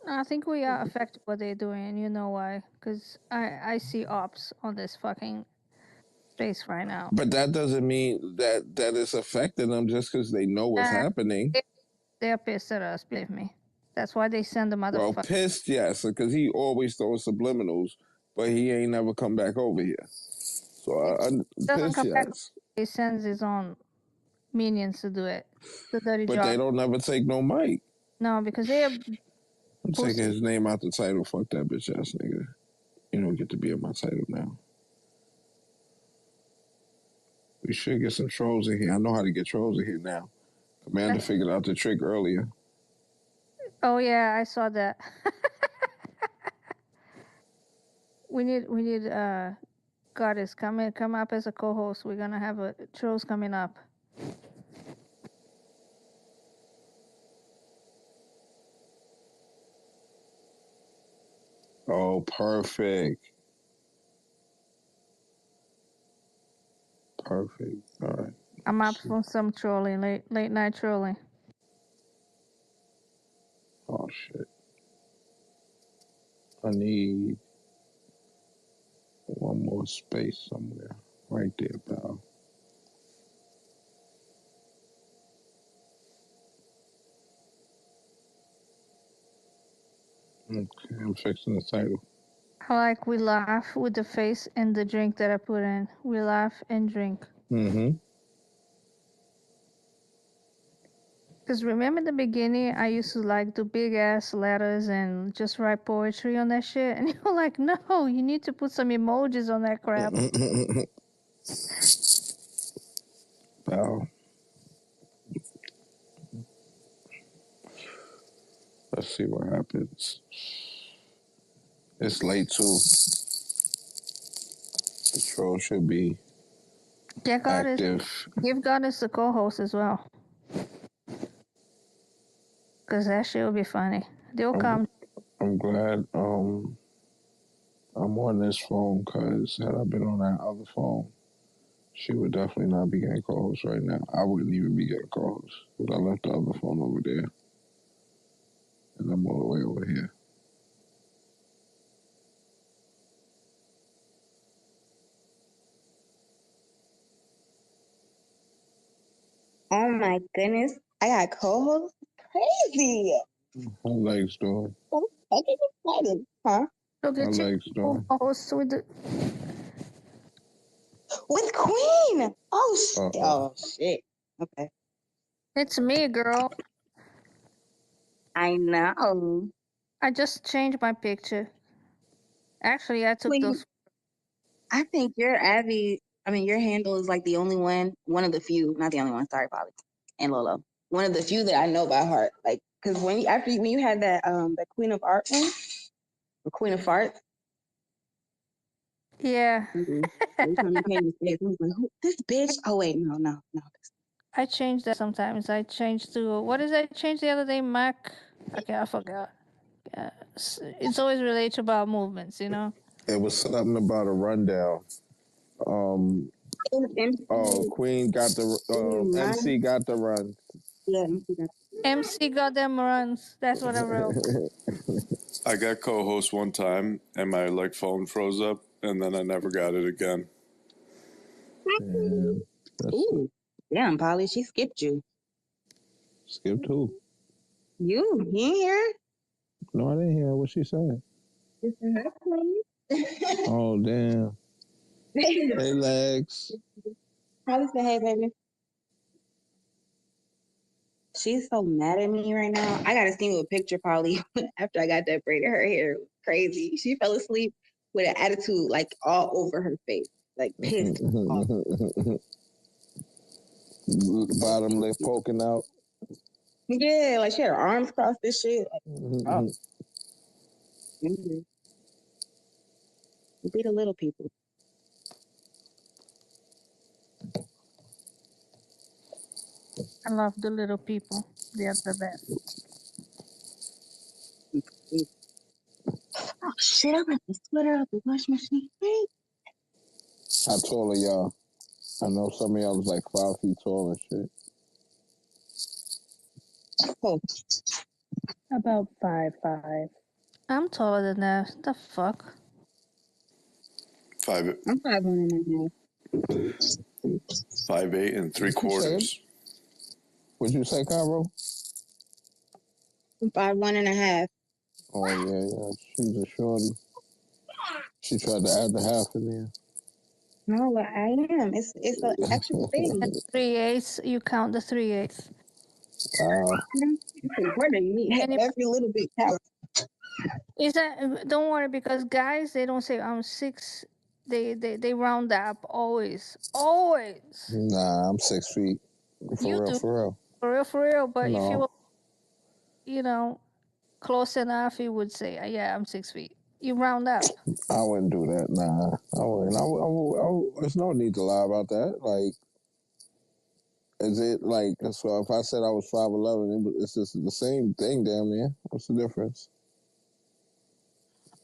I think we are affected what they're doing, and you know why? Because I see ops on this fucking space right now. But that doesn't mean that it's affecting them just because they know what's happening. They're pissed at us, believe me. That's why they send the motherfucker. Well, pissed, yes, because he always throws subliminals, but he ain't never come back over here. So I'm pissed, yes. He sends his own minions to do it. The dirty but job. They don't never take no mic. No, because they are. I'm taking his name out the title. Fuck that bitch ass nigga. You don't get to be in my title now. We should get some trolls in here. I know how to get trolls in here now. Commander figured out the trick earlier. Oh yeah, I saw that. we need Goddess come up as a co-host. We're gonna have trolls coming up. Oh, perfect. Perfect. All right. I'm up for some trolling, late night trolling. Oh shit. I need one more space somewhere. Right there, pal. Okay, I'm fixing the title. I like we laugh with the face and the drink that I put in. We laugh and drink. Mm-hmm. Because remember the beginning, I used to like do big ass letters and just write poetry on that shit. And you're like, no, you need to put some emojis on that crap. Pal. Let's see what happens. It's late too. The troll should be active. Give Goddess the co-host as well. Because that shit will be funny. They'll come. I'm glad I'm on this phone, because had I been on that other phone, she would definitely not be getting co-host right now. I wouldn't even be getting co-host because I left the other phone over there. And I'm all the way over here. Oh my goodness. I got co-host? Crazy. My legs doing. I'm fucking excited. Huh? My legs doing. Co-host with Queen. Oh shit. Okay. It's me, girl. I know. I just changed my picture. Actually, I took those. I think your handle is like the only one of the few, not the only one. Sorry, Polly and Lolo. one of the few that I know by heart. Like, because when you had that the Queen of Art one, the Queen of Farts. Yeah. Every time you came to say it, I was like, who, this bitch? Oh wait, no. I change that sometimes. I change to what did I change the other day? Mac. Okay, I forgot. It's always related about movements, you know. It was something about a rundown. Queen got the MC got the run. Yeah, MC got them runs. That's what I wrote. I got co-host one time, and my phone froze up, and then I never got it again. Ooh, damn, Polly, she skipped you. Skipped who? You ain't hear? No, I didn't hear what she said. Oh, damn. Hey, Lex. Polly said, hey, baby. She's so mad at me right now. I gotta send you a picture, Polly, after I got that braid in her hair. Crazy. She fell asleep with an attitude like all over her face, like pissed off. Bottom lip poking out. Yeah, like she had her arms crossed this shit. Like, oh. Be the little people. I love the little people. They're the best. Oh shit, I got the sweater out the wash machine. How tall are y'all? I know some of y'all was like 5 feet tall and shit. Oh. About 5'5". I'm taller than that. The fuck? 5'8". I'm 5'1.5". 5'8" 3/4. What'd you say, Cairo? I'm 5'1.5". Oh yeah. She's a shorty. She tried to add the half in there. No, but I am. It's an actual thing. 3/8. You count the 3/8. Wow. It's important. You need every little bit counts. Is that? Don't worry, because guys, they don't say I'm 6. They round up always. Nah, I'm 6 feet. For real. For real. But no. if you were, close enough, you would say, yeah, I'm 6 feet. You round up. I wouldn't do that. Nah, I wouldn't. There's no need to lie about that. Like, is it like, so if I said I was 5'11", it's just the same thing, damn near. What's the difference?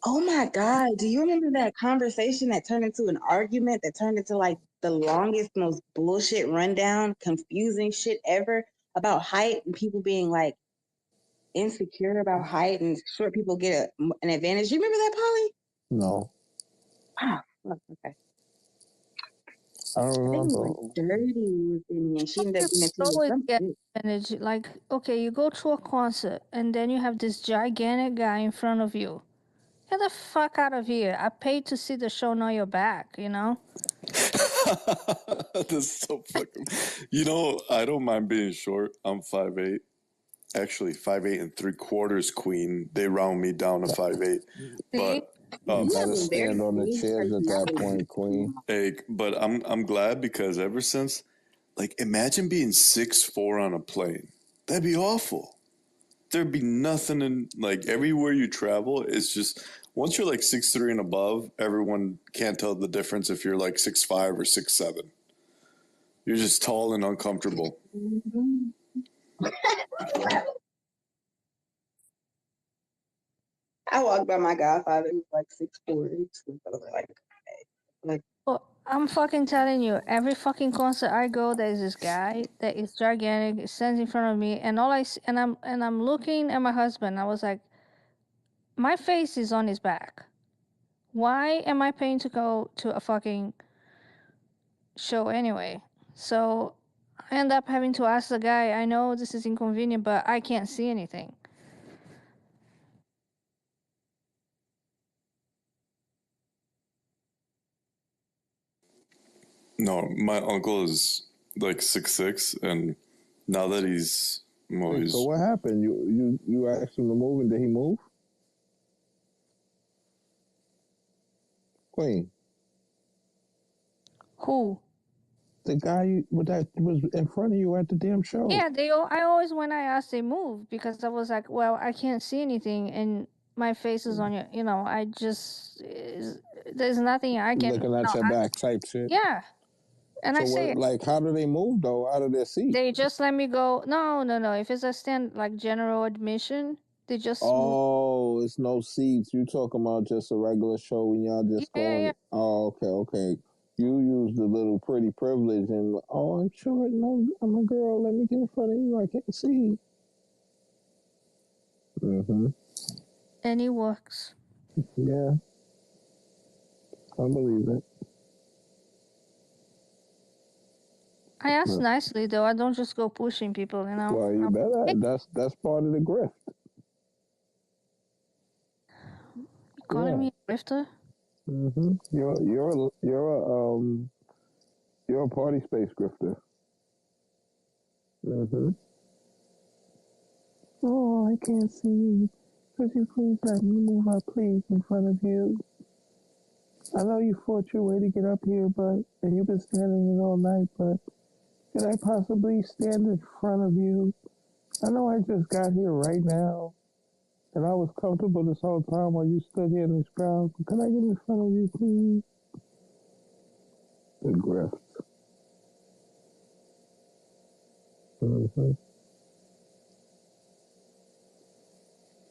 Oh my God. Do you remember that conversation that turned into an argument that turned into like the longest, most bullshit rundown, confusing shit ever about height and people being like insecure about height and short people get an advantage? You remember that, Polly? No. Ah, okay. I don't remember. I think it was like 30 within me, and she ended up giving it to me. Always get advantage. Like, okay, you go to a concert and then you have this gigantic guy in front of you. Get the fuck out of here. I paid to see the show, not your back, you know? That's so fucking... I don't mind being short. I'm 5'8". Actually, 5'8" 3/4 queen. They round me down to 5'8". But you gotta stand on the chairs at that point, queen. Hey, but I'm glad, because ever since, imagine being 6'4" on a plane. That'd be awful. There'd be nothing in, everywhere you travel. It's just, once you're 6'3" and above, everyone can't tell the difference if you're 6'5" or 6'7". You're just tall and uncomfortable. I walked by my godfather who was 6'4". Well, I'm fucking telling you, every fucking concert I go, there's this guy that is gigantic, stands in front of me, and I'm looking at my husband. I was like, my face is on his back. Why am I paying to go to a fucking show anyway? So I end up having to ask the guy, I know this is inconvenient, but I can't see anything. No, my uncle is 6'6", and now that he's... So what happened? You asked him to move, and did he move? Queen. Who? The guy that was in front of you at the damn show. Yeah, I always, when I asked, they moved because I was like, well, I can't see anything and my face is on your, I just, there's nothing I can. Looking at your back type shit. Yeah. And so I say, like, how do they move though out of their seat? They just let me go. No. If it's a like general admission, they just. Oh, it's no seats. You talking about just a regular show when y'all just going? Yeah. Oh, okay. You use the little pretty privilege and I'm short and I'm a girl. Let me get in front of you. I can't see. And it works. Yeah, I believe it. I ask nicely though. I don't just go pushing people. Well, you better. That's part of the grift. You calling me a grifter? You're a party space grifter. Oh, I can't see. Could you please let me move up, please, in front of you? I know you fought your way to get up here, and you've been standing here all night, but could I possibly stand in front of you? I know I just got here right now, and I was comfortable this whole time while you stood here in this crowd. Can I get in front of you, please? The grift.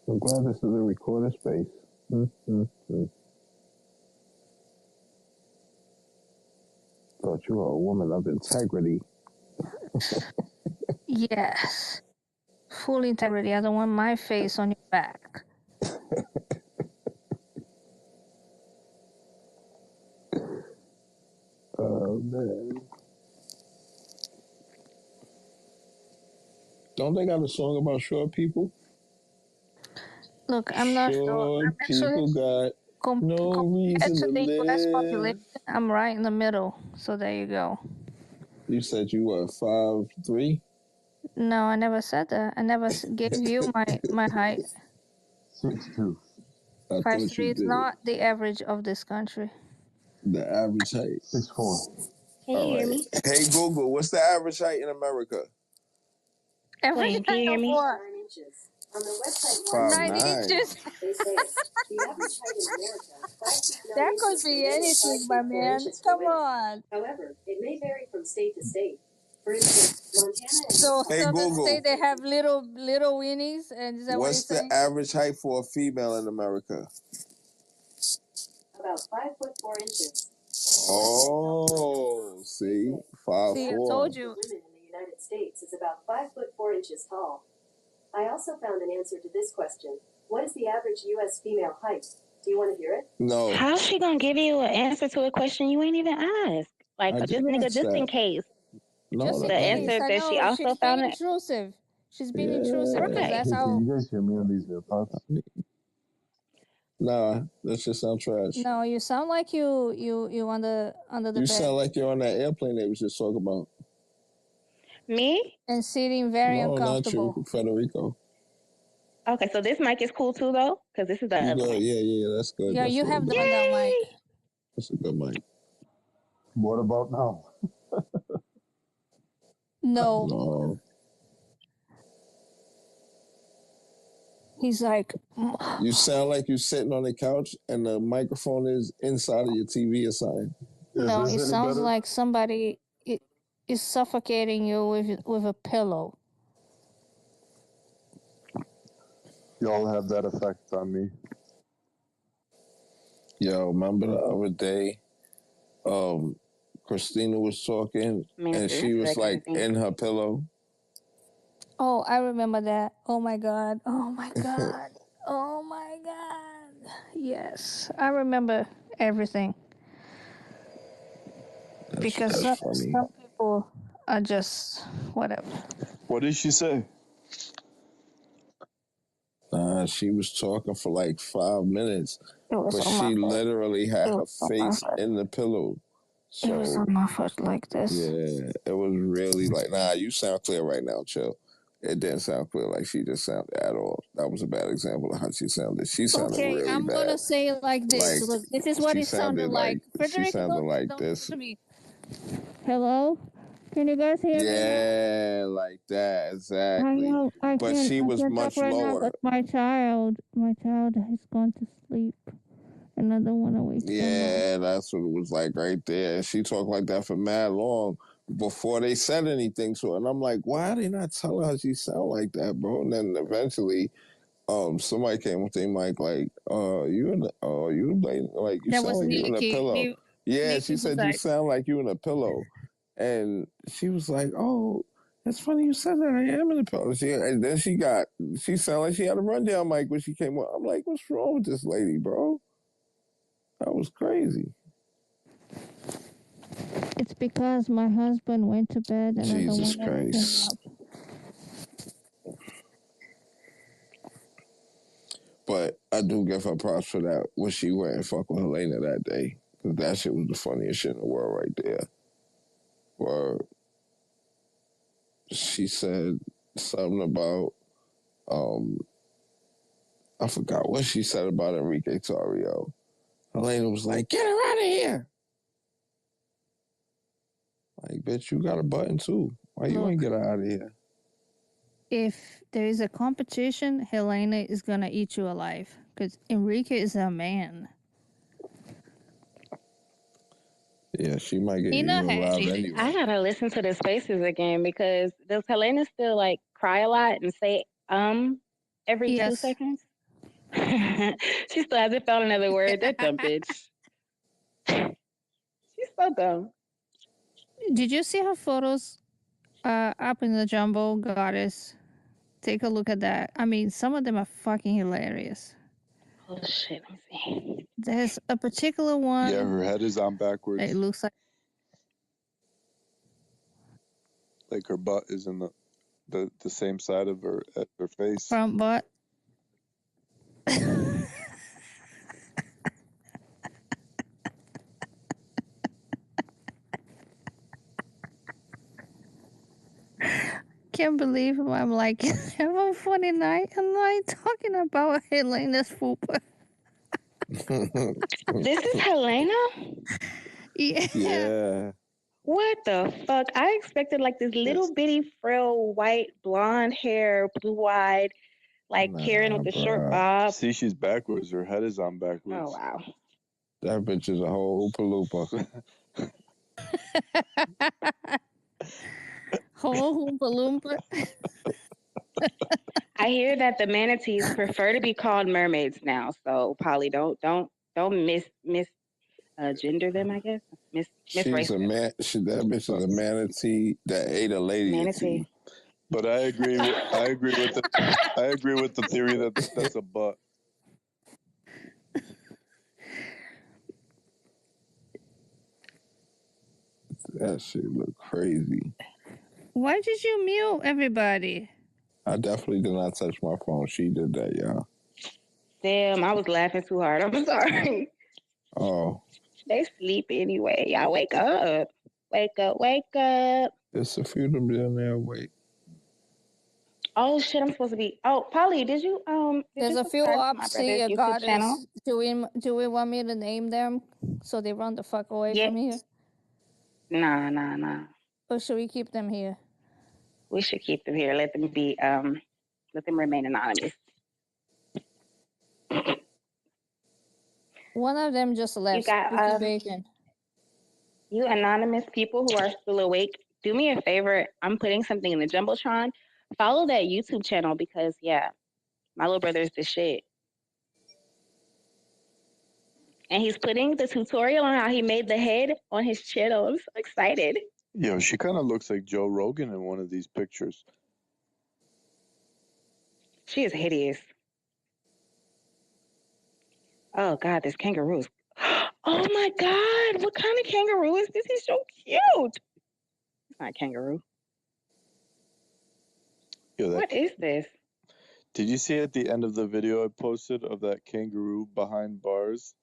I'm glad this is a recorded space. Thought you were a woman of integrity. Yes. Full integrity. I don't want my face on your back. Oh, man. Don't they got a song about short people? Look, I'm not sure. People got no reason to the US live. population, I'm right in the middle. So there you go. You said you were 5'3"? No, I never said that. I never gave you my height. 6'2". 5'3" is not the average of this country. The average height? 6'4". Can you hear me? Hey, Google, what's the average height in America? Average can you hear me? 4. On the website 9 inches. they say the average height in America, 5 feet 9 That inches could for be men and anything, 5 my feet 4 man. inches for Come women. on. However, it may vary from state to state. For instance, Montana and So Google, the state they have little weenies, and is that what you're what's the saying? average height for a female in America? About 5'4" inches. Oh, see, 5'4". See, I told you. Women in the United States is about 5'4" inches tall. I also found an answer to this question. What is the average U.S. female height? Do you want to hear it? No. How's she gonna give you an answer to a question you ain't even asked? Like, just in case. No, Just in the case. answer I that she know also she's found being it. intrusive. She's being intrusive because that's Hey, how. can you guys hear me on these earpods? Nah, that just sound trash. No, you sound like you under the bed. You sound like you're on that airplane they was just talking about. Me? And sitting very uncomfortable. Not you, Federico. Okay, so this mic is cool too, though, because this is the other one. Yeah, that's good. Yeah, that's you have done that mic. That's a good mic. What about now? No. He's like. You sound like you're sitting on the couch and the microphone is inside of your TV or something. No, it sounds like somebody is suffocating you with a pillow. Y'all have that effect on me. Yo, remember the other day, Christina was talking and she was like in her pillow. Oh, I remember that. Oh my God. Oh my God. Oh my God. Yes, I remember everything. Because some people are just whatever. What did she say? She was talking for like 5 minutes, but she literally had her face in the pillow. So, it was on my foot like this. Yeah, it was really like, nah, you sound clear right now, chill. It didn't sound clear like she just sounded at all. That was a bad example of how she sounded. She sounded really bad. Okay, I'm going to say it like this. Look, this is what it sounded like. She sounded like this. To me. Hello? Can you guys hear me? Yeah, like that, exactly. But she was much talk right now, lower. but my child has gone to sleep. And I don't want to wake them up. Yeah, that's what it was like right there. She talked like that for mad long before they said anything to her. And I'm like, why are they not telling her she sound like that, bro? And then eventually, somebody came with their mic like, you like you That sound was like you in a Nikki. pillow. Yeah, Nikki she was said you like, sound like you in a pillow. And she was like, oh, that's funny you said that. I am in a pillow. And then she sounded like she had a rundown mic when she came up. I'm like, what's wrong with this lady, bro? That was crazy. it's because my husband went to bed and Jesus I don't want to wake him Christ. up. But I do give her props for that when she went and fucked with Helena that day. Because that shit was the funniest shit in the world right there. Where she said something about, I forgot what she said about Enrique Tarrio. Helena was like, get her out of here. Like, bitch, you got a button too. Why you ain't get her out of here? If there is a competition, Helena is going to eat you alive. Because Enrique is a man. Yeah, she might get eaten alive anyway. I gotta listen to the spaces again because does Helena still like cry a lot and say every 2 seconds? She still hasn't found another word. That dumb bitch. She's so dumb. Did you see her photos up in the Jumbo Goddess? Take a look at that. I mean, some of them are fucking hilarious. Oh shit, let me see. There's a particular one. Yeah, her head is on backwards. It looks like her butt is in the same side of her face. Front butt. Can't believe I'm like, have a funny night and I talking about Helena's poop. This is Helena? Yeah. What the fuck? I expected like this little bitty, frail, white, blonde hair, blue-eyed, like Karen with the short bob. See, she's backwards. Her head is on backwards. Oh, wow. That bitch is a whole Oompa Loompa. Whole Oompa Loompa. I hear that the manatees prefer to be called mermaids now. So, Polly, don't gender them, I guess. She's a man. That bitch is a manatee that ate a lady. Manatee. But I agree with the theory that that's a butt. That shit look crazy. Why did you mute everybody? I definitely did not touch my phone. She did that, y'all. Damn, I was laughing too hard. I'm sorry. Oh. They sleep anyway. Y'all wake up. Wake up, wake up. There's a few of them down there. Wait. Oh shit, I'm supposed to be. Oh, Polly, did you There's a few Opsy goddess. Do we want me to name them so they run the fuck away from here? Nah. Or should we keep them here? We should keep them here. Let them be let them remain anonymous. One of them just left. You got Bacon. You anonymous people who are still awake, do me a favor. I'm putting something in the Jumbotron. Follow that YouTube channel because my little brother is the shit. And he's putting the tutorial on how he made the head on his channel. I'm so excited. Yo, she kind of looks like Joe Rogan in one of these pictures. She is hideous. Oh, God, this kangaroo is... Oh, my God. What kind of kangaroo is this? He's so cute. It's not a kangaroo. Yo, what is this? Did you see at the end of the video I posted of that kangaroo behind bars?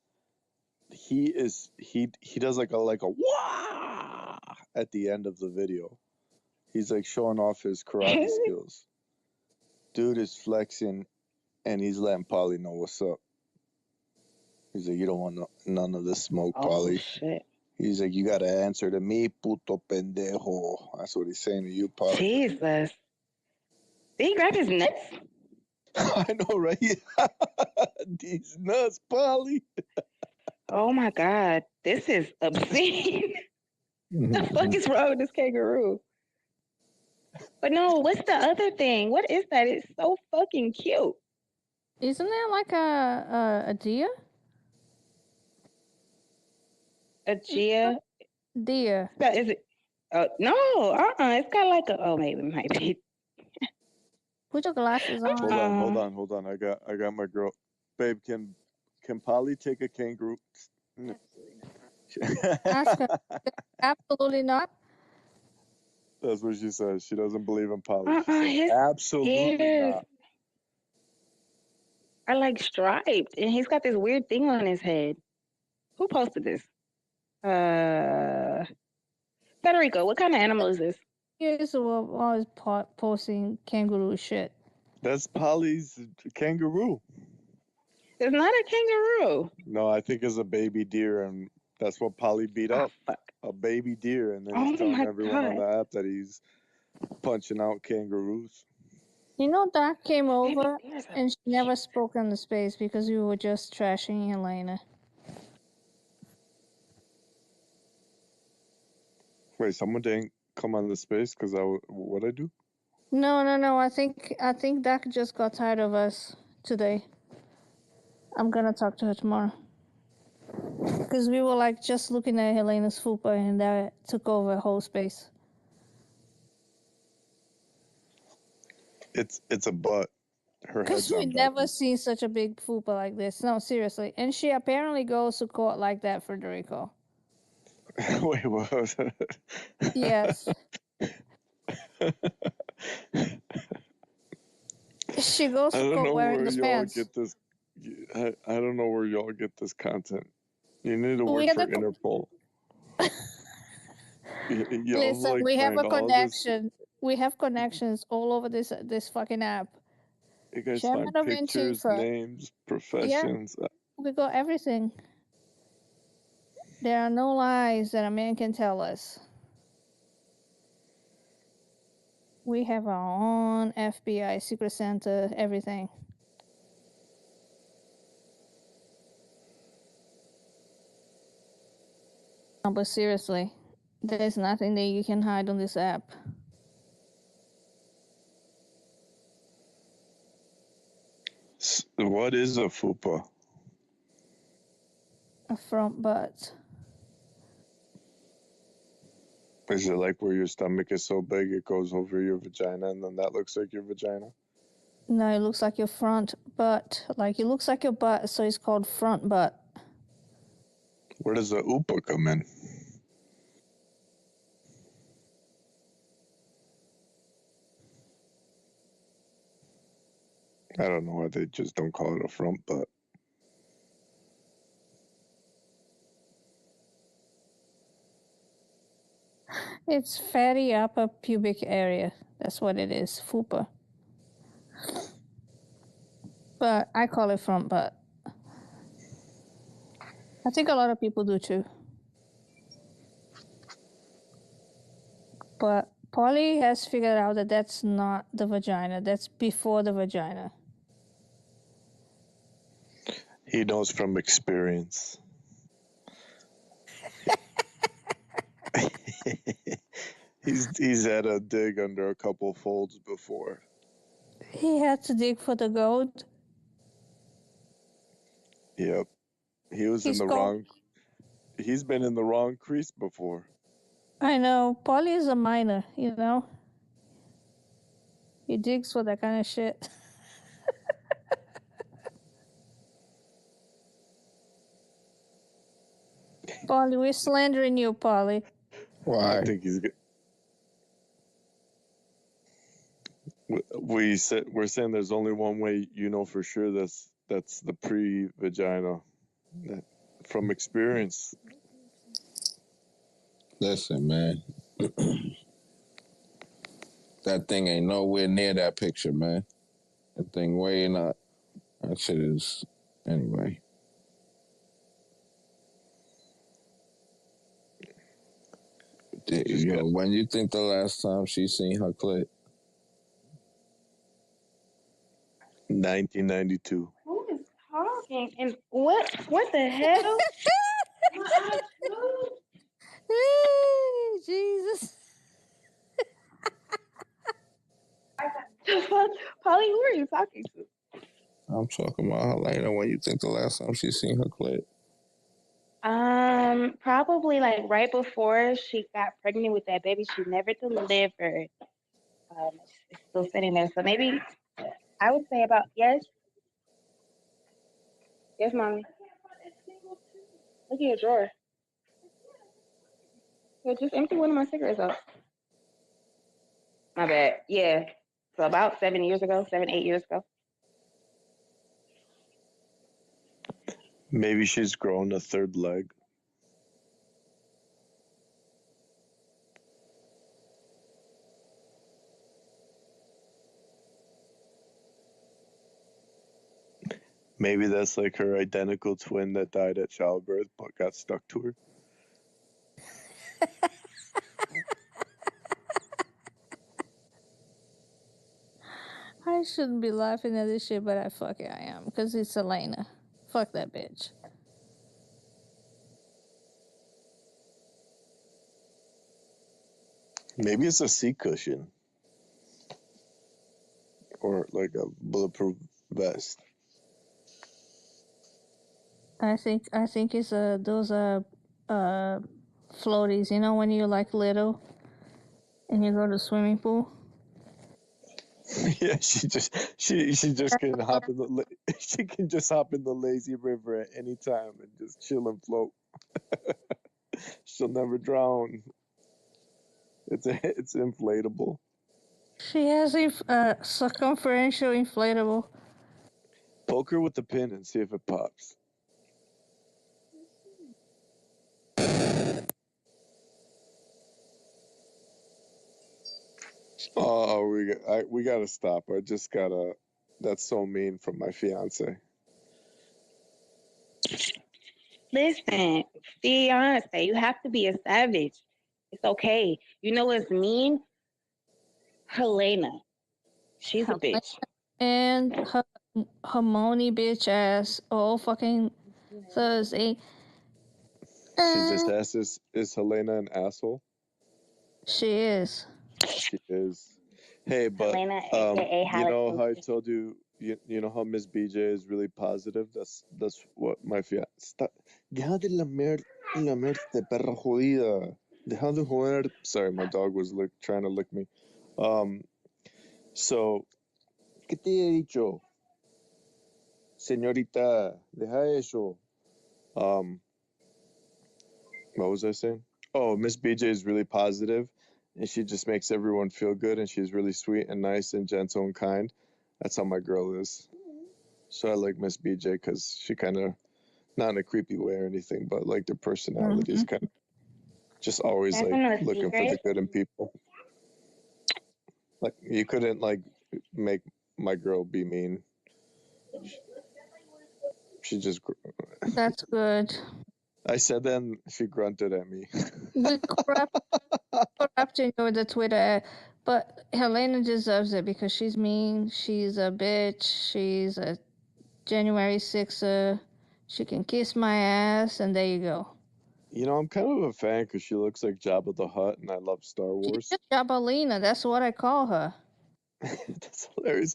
He does like a wah at the end of the video. He's like showing off his karate skills. Dude is flexing, and he's letting Polly know what's up. He's like, you don't want none of this smoke, Polly. Shit. He's like, you got to answer to me, puto pendejo. That's what he's saying to you, Polly. Jesus. Did he grab his nuts? I know, right? These nuts, Polly. Oh my God. This is obscene. The fuck is wrong with this kangaroo? But no, what's the other thing? What is that? It's so fucking cute. Isn't that like a deer? A deer? Deer. Is it? No, It's got like a. Oh, maybe it might be. Put your glasses on. Hold on. I got my girl. Babe, can Polly take a kangaroo? Ask her. Absolutely not. That's what she says. She doesn't believe in Polly. Absolutely not. Are like striped, and he's got this weird thing on his head. Who posted this? Federico, what kind of animal is this? He's always posting kangaroo shit. That's Polly's kangaroo. It's not a kangaroo. No, I think it's a baby deer, and that's what Polly beat up. Fuck. A baby deer, and then he's telling everyone on the app that he's punching out kangaroos. You know, Doc came over and she never spoke on the space because we were just trashing Helena. Wait, someone didn't come on the space because what I do? No. I think Doc just got tired of us today. I'm gonna talk to her tomorrow. Because we were like just looking at Helena's fupa and that took over whole space. It's a butt. Her head's Because we on never seen such a big fupa like this. No, seriously. And she apparently goes to court like that, Federico. Wait, what was it? Yes. She goes to court wearing those pants. I don't know where y'all get this content. You need to work for Interpol. Listen, we have a connection. We have connections all over this fucking app. You guys Chairman find of pictures, Antifa. names, professions. Yeah, we got everything. There are no lies that a man can tell us. We have our own FBI, Secret Center, everything. No, but seriously, there's nothing that you can hide on this app. What is a fupa? A front butt. Is it like where your stomach is so big it goes over your vagina and then that looks like your vagina? No, it looks like your front butt. Like it looks like your butt, so it's called front butt. Where does the upa come in? I don't know why they just don't call it a front butt. It's fatty upper pubic area. That's what it is, fupa. But I call it front butt. I think a lot of people do too. But Polly has figured out that that's not the vagina. That's before the vagina. He knows from experience. He's had a dig under a couple folds before. He had to dig for the gold. Yep. He's been in the wrong crease before. I know. Polly is a miner, you know? He digs for that kind of shit. Polly, we're slandering you, Polly. Why? I think he's good. We're saying there's only one way you know for sure that's the pre-vagina. From experience. Listen, man. That thing ain't nowhere near that picture, man. That thing way not. That shit is... Anyway. Yo, when you think the last time she seen her clit? 1992. Who is talking? And what the hell? Jesus. Polly, who are you talking to? I'm talking about Helena. When you think the last time she seen her clit? Probably like right before she got pregnant with that baby she never delivered. It's still sitting there. So maybe I would say about yes, mommy. Look at your drawer. Yeah, just empty one of my cigarettes out. My bad. Yeah. So about 7 years ago, 8 years ago. Maybe she's grown a third leg. Maybe that's like her identical twin that died at childbirth but got stuck to her. I shouldn't be laughing at this shit, but I am, because it's Elena. Fuck that bitch. Maybe it's a seat cushion. Or like a bulletproof vest. I think it's those floaties, you know, when you're like little and you go to the swimming pool. Yeah, she just can hop in the she can just hop in the lazy river at any time and just chill and float. She'll never drown. It's inflatable. She has a circumferential inflatable. Poke her with the pin and see if it pops. Oh, we gotta stop. I just gotta. That's so mean from my fiance. Listen, fiance, you have to be a savage. It's okay. You know what's mean? Helena. She's a bitch. And her moany bitch ass all fucking Thursday. She just asked, is Helena an asshole? She is. She is. Hey, but Helena, aka you know how I told you, you know how Miss BJ is really positive? That's what my fiance. Deja de lamerte, perra jodida. Deja de joder. Sorry, my dog was trying to lick me. So, ¿qué te he dicho? Señorita, deja eso. What was I saying? Oh, Miss BJ is really positive, and she just makes everyone feel good, and she's really sweet and nice and gentle and kind. That's how my girl is. So I like Miss BJ because she kind of, not in a creepy way or anything, but like their personality is kind of just always like looking for the good in people. Like you couldn't like make my girl be mean. She just. That's good. I said that and she grunted at me. We corrupting over the Twitter, but Helena deserves it because she's mean. She's a bitch. She's a January 6er. She can kiss my ass, and there you go. You know, I'm kind of a fan because she looks like Jabba the Hutt, and I love Star Wars. She's Jabbalina. That's what I call her. That's hilarious.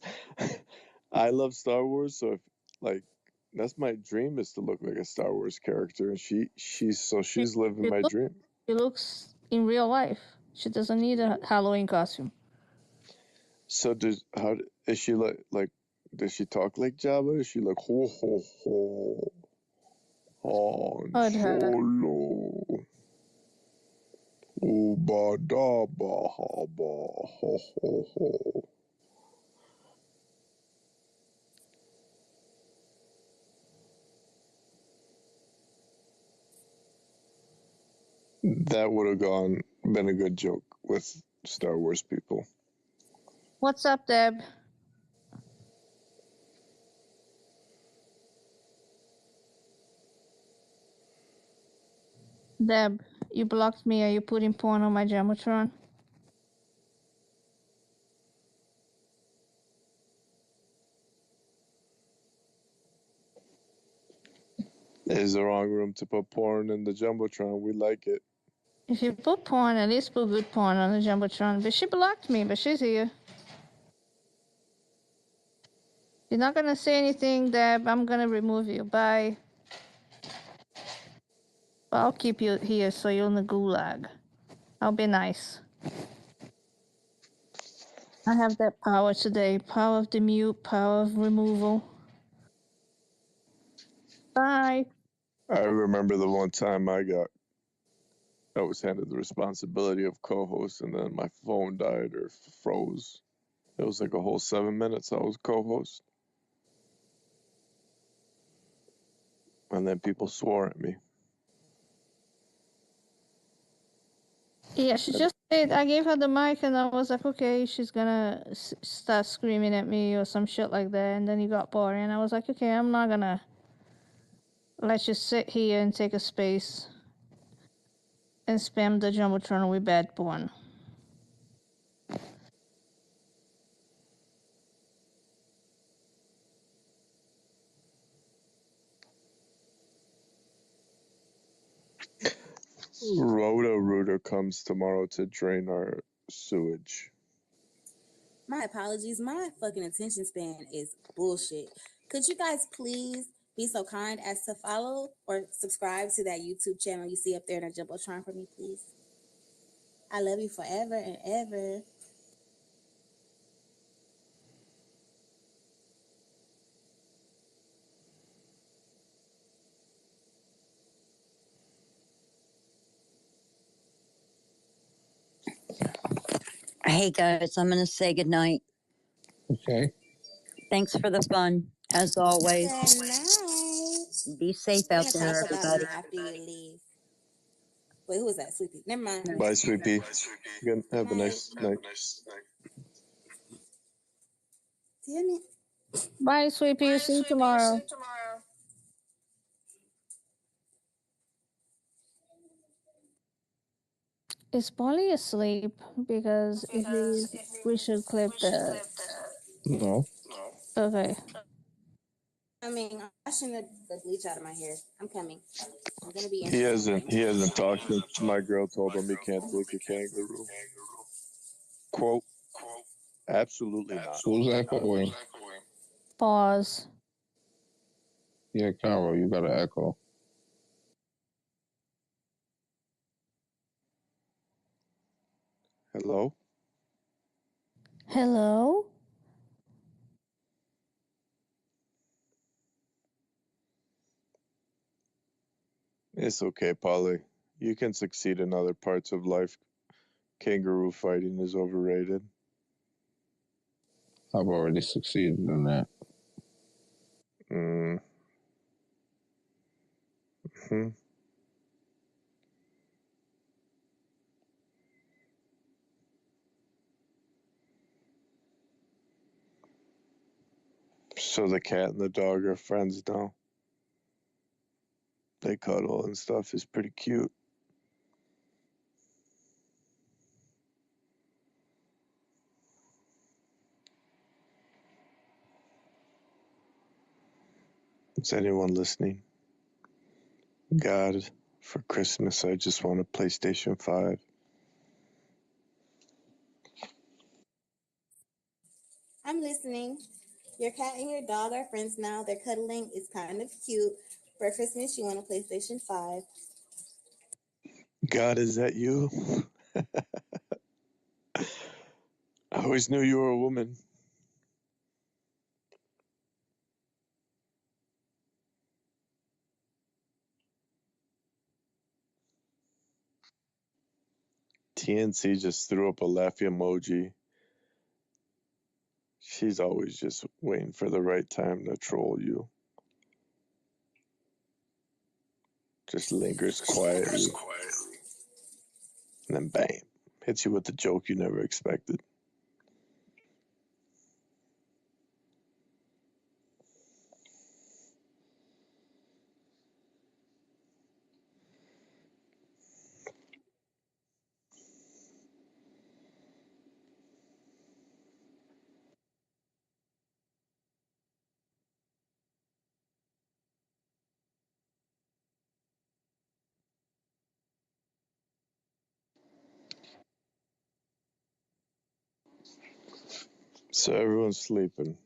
I love Star Wars, so if like that's my dream is to look like a Star Wars character, and she's living my dream. She looks in real life. She doesn't need a Halloween costume. So is she like does she talk like Jabba? Is she like ho ho ho? Han Solo. Uba daba haba ho ho ho. That would have been a good joke with Star Wars people. What's up, Deb? Deb. You blocked me. Are you putting porn on my Jumbotron? There's the wrong room to put porn in the Jumbotron. We like it. If you put porn, at least put good porn on the Jumbotron. But she blocked me, but she's here. You're not gonna say anything, Deb. I'm gonna remove you. Bye. I'll keep you here so you're in the gulag. I'll be nice. I have that power today. Power of the mute, power of removal. Bye. I remember the one time I was handed the responsibility of co-host, and then my phone died or froze. It was like a whole 7 minutes I was co-host. And then people swore at me. Yeah, she just said, I gave her the mic and I was like, okay, she's gonna start screaming at me or some shit like that. And then you got boring. And I was like, okay, I'm not gonna let you sit here and take a space and spam the Jumbotron with bad porn. Roto-Rooter comes tomorrow to drain our sewage. My apologies. My fucking attention span is bullshit. Could you guys please be so kind as to follow or subscribe to that YouTube channel you see up there in the Jumbotron for me, please? I love you forever and ever. Hey guys, I'm going to say goodnight. Okay. Thanks for the fun, as always. Good night. Be safe We're out gonna there, talk about everybody. me after you leave. Wait, who was that? Sweetie. Never mind. Bye, Sweet Pea. Have a nice night. Damn it. Bye, Sweet Pea. See you tomorrow. Is Polly asleep? Because if he is, we should clip that. No. Okay. I mean, I'm washing the bleach out of my hair. I'm coming. I'm gonna be in. He hasn't talked since my girl told him he can't take a kangaroo. Quote, absolutely not. Who's echoing? Pause. Yeah, Carol, you got an echo. Hello? Hello? It's okay, Polly. You can succeed in other parts of life. Kangaroo fighting is overrated. I've already succeeded in that. So the cat and the dog are friends now. They cuddle and stuff. Is pretty cute. Is anyone listening? God, for Christmas, I just want a PlayStation 5. I'm listening. Your cat and your dog are friends now. They're cuddling. It's kind of cute. For Christmas, you want a PlayStation 5. God, is that you? I always knew you were a woman. TNC just threw up a laughy emoji. She's always just waiting for the right time to troll you. Just lingers quietly. And then bam, hits you with the joke you never expected. So everyone's sleeping.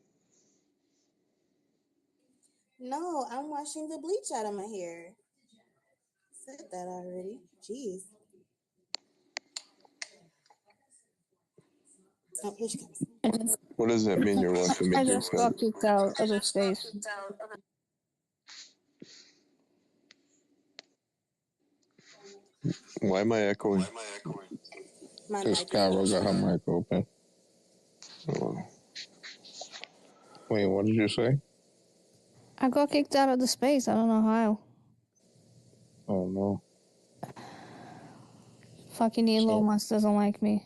No, I'm washing the bleach out of my hair. Said that already. Jeez. Oh, here she comes. What does that mean? You're washing the I bleach just got kicked out of the space. Why am I echoing? Because Carol got her mic open. Oh. Wait, what did you say? I got kicked out of the space. I don't know how. Oh, no. Fucking Elon Musk doesn't like me.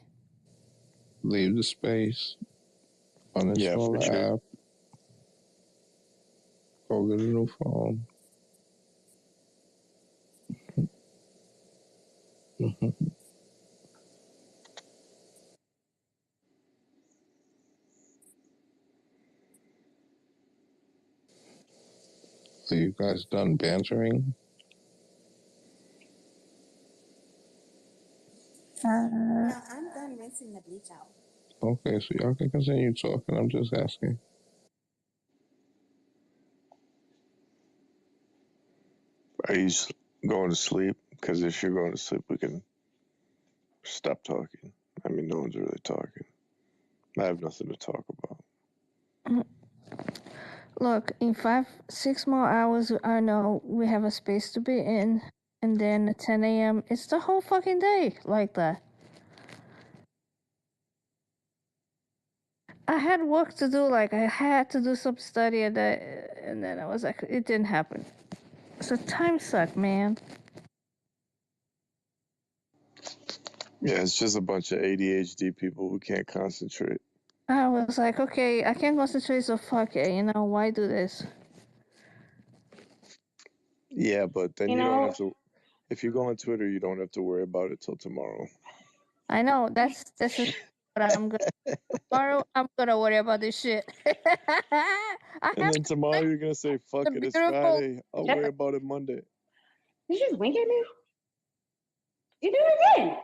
Leave the space. Uninstall the app. Go get a new phone. Are you guys done bantering? No, I'm done rinsing the bleach out. Okay, so y'all can continue talking. I'm just asking. Are you going to sleep? Because if you're going to sleep, we can stop talking. I mean, no one's really talking. I have nothing to talk about. Look, in 6 more hours, I know we have a space to be in. And then at 10 a.m., it's the whole fucking day like that. I had work to do, like I had to do some study and then I was like, it didn't happen. So time suck, man. Yeah, it's just a bunch of ADHD people who can't concentrate. I was like, okay, I can't concentrate, so fuck it, why do this? Yeah, but then you don't have to. If you go on Twitter, you don't have to worry about it till tomorrow. I know, this is what I'm gonna tomorrow I'm gonna worry about this shit. And then tomorrow you're gonna say, fuck it, it's Friday. I'll worry about it Monday. Did you just wink at me? You do it again.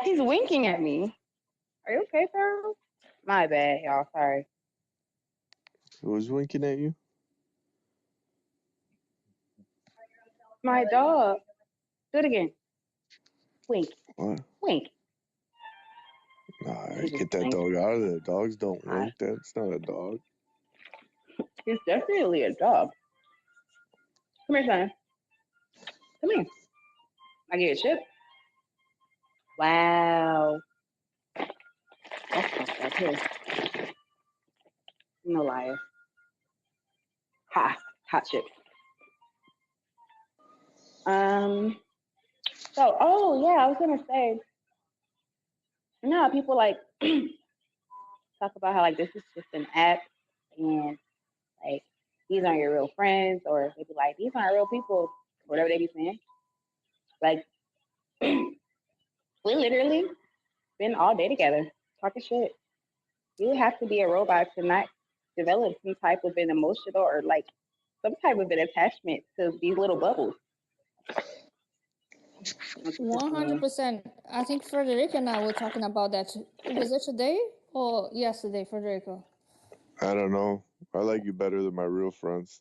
He's winking at me. Are you okay, Farrell? My bad, y'all. Sorry. Who's winking at you? My dog. Do it again. Wink. What? Wink. Nah, get that dog out of there. Dogs don't wink. That's not a dog. It's definitely a dog. Come here, son. Come here. I get a chip. Wow. That's here. No liar. Hot chip. So, I was gonna say, people like talk about how like this is just an app and like these aren't your real friends, or they be like these aren't real people, whatever they be saying. Like we literally been all day together talking shit. You would have to be a robot to not develop some type of an emotional or like some type of an attachment to these little bubbles. 100%. I think Frederica and I were talking about that. Was it today or yesterday, Frederica? I don't know. I like you better than my real friends.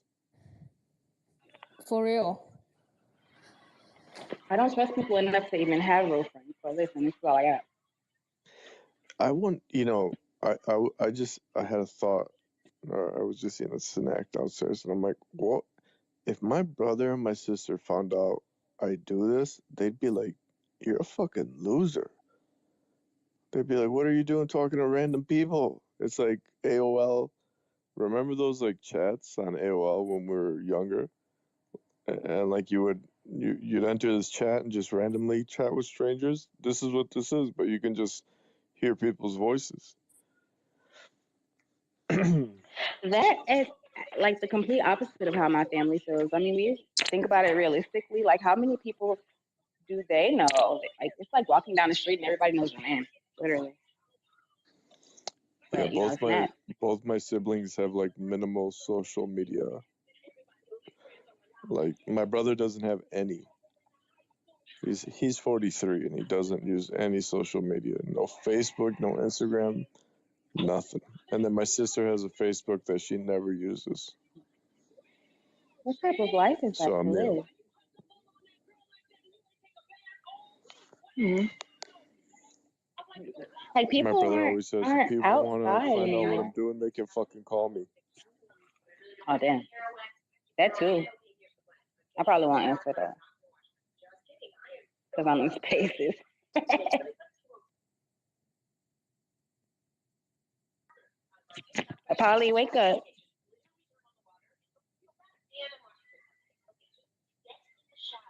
For real. I don't trust people enough to even have real friends. So listen, this is all I got. I want, I had a thought. I was just eating a snack downstairs, and I'm like, what? If my brother and my sister found out I do this, they'd be like, you're a fucking loser. They'd be like, what are you doing talking to random people? It's like AOL. Remember those like chats on AOL when we were younger? And like you'd enter this chat and just randomly chat with strangers. This is what this is, but you can just hear people's voices. That is like the complete opposite of how my family feels. I mean, we think about it realistically. Like, how many people do they know? Like, it's like walking down the street and everybody knows your name, literally. But, both my siblings have like minimal social media. Like my brother doesn't have any. He's 43 and he doesn't use any social media. No Facebook, no Instagram, nothing. And then my sister has a Facebook that she never uses. What type of life is that So to live? Like my people brother always says, if aren't people want to outside find out what anymore. I'm doing, they can fucking call me. Oh damn, that too. I probably won't answer that because I'm in spaces. Polly, wake up.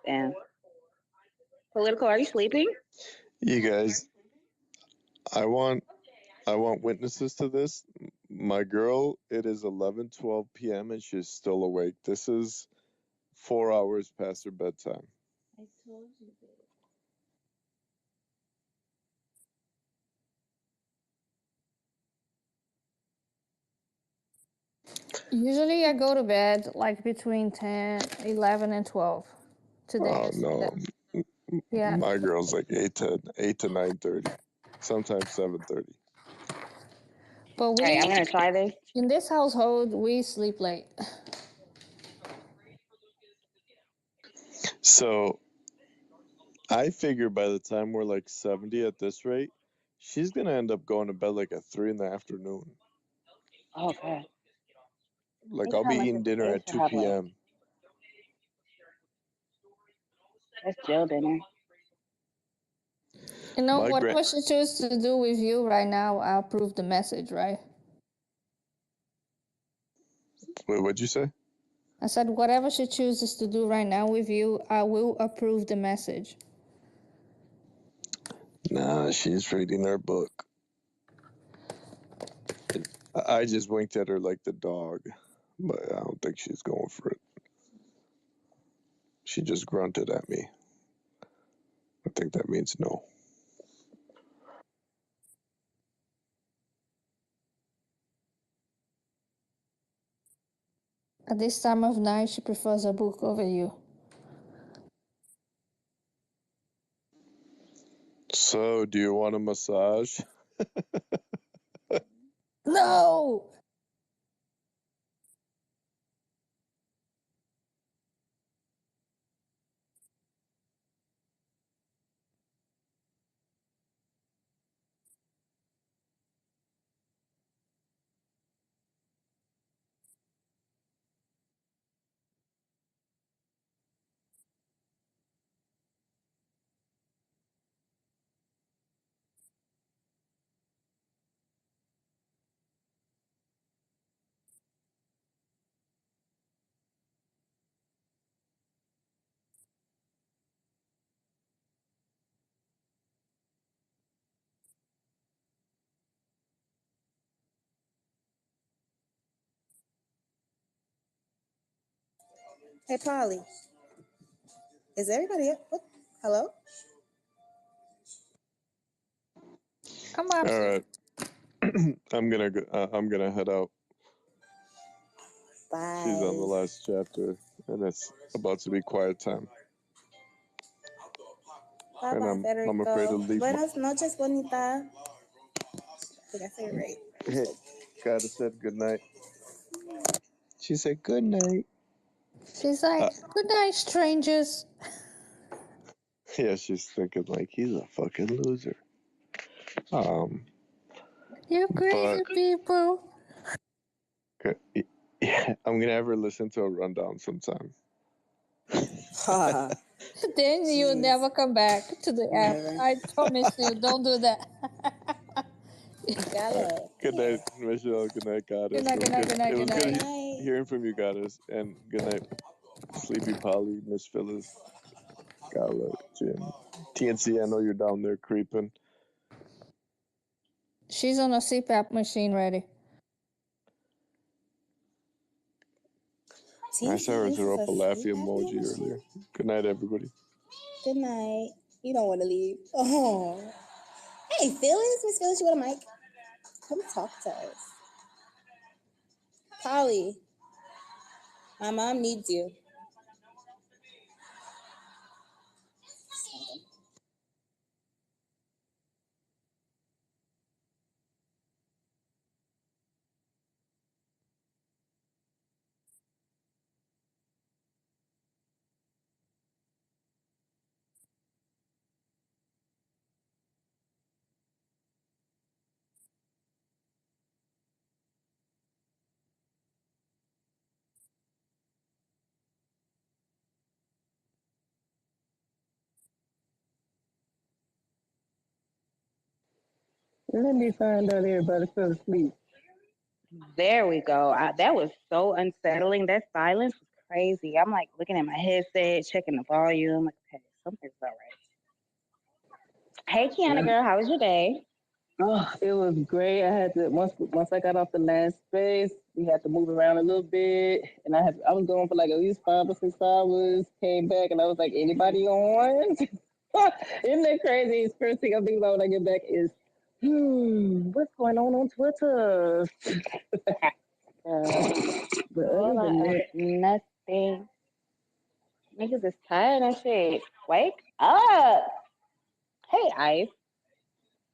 Damn. Political, are you sleeping? You guys, I want witnesses to this. My girl, it is 11:12 p.m. and she's still awake. This is 4 hours past her bedtime. I told you this. Usually I go to bed like between 10, 11, and 12. Today No. Yeah. My girl's like 8 to 9:30. Sometimes 7:30. But we I'm gonna try this. In this household, we sleep late. So I figure by the time we're like 70 at this rate, she's gonna end up going to bed like at 3 in the afternoon. Oh, okay. Like I'll be eating dinner at 2 p.m. That's jail dinner. You know, whatever she chooses to do with you right now, I'll approve the message, right? Wait, what'd you say? I said, whatever she chooses to do right now with you, I will approve the message. Nah, she's reading her book. I just winked at her like the dog, but I don't think she's going for it. She just grunted at me. I think that means no. At this time of night, she prefers a book over you. So, do you want a massage? No! Hey, Polly. Is everybody up? What? Hello? Come up. All right. I'm gonna head out. Bye. She's on the last chapter, and it's about to be quiet time. Bye And bye, Federico. I'm afraid to leave. Buenas noches, bonita. I think I said it right. Hey, Gotta said good night. She said good night. She's like, good night, strangers. Yeah, she's thinking like he's a fucking loser. You crazy people. Yeah, I'm gonna have her listen to a rundown sometime. Then you'll never come back to the app. I promise you, don't do that. Good night, Michelle. Good night, Goddess. Good night. It was good hearing from you, Goddess. And good night, Sleepy Polly, Miss Phyllis, Gala, Jim. TNC, I know you're down there creeping. She's on a CPAP machine ready. I saw her throw up a laughy emoji earlier. Good night, everybody. Good night. You don't want to leave. Oh. Hey, Phyllis. Miss Phyllis, you want a mic? Come talk to us. Polly. My mom needs you. Let me find out everybody fell asleep. There we go. That was so unsettling. That silence was crazy. I'm like looking at my headset, checking the volume. Like, okay, something's not right. Hey, Kiana girl, how was your day? Oh, it was great. I had to once I got off the last space, we had to move around a little bit, and I was going for like at least 5 or 6 hours. Came back, and I was like, anybody on? Isn't that crazy? First thing I'm thinking about when I get back is, what's going on Twitter? But other than that, nothing. Niggas is tired and shit. Wake up. Hey, Ice.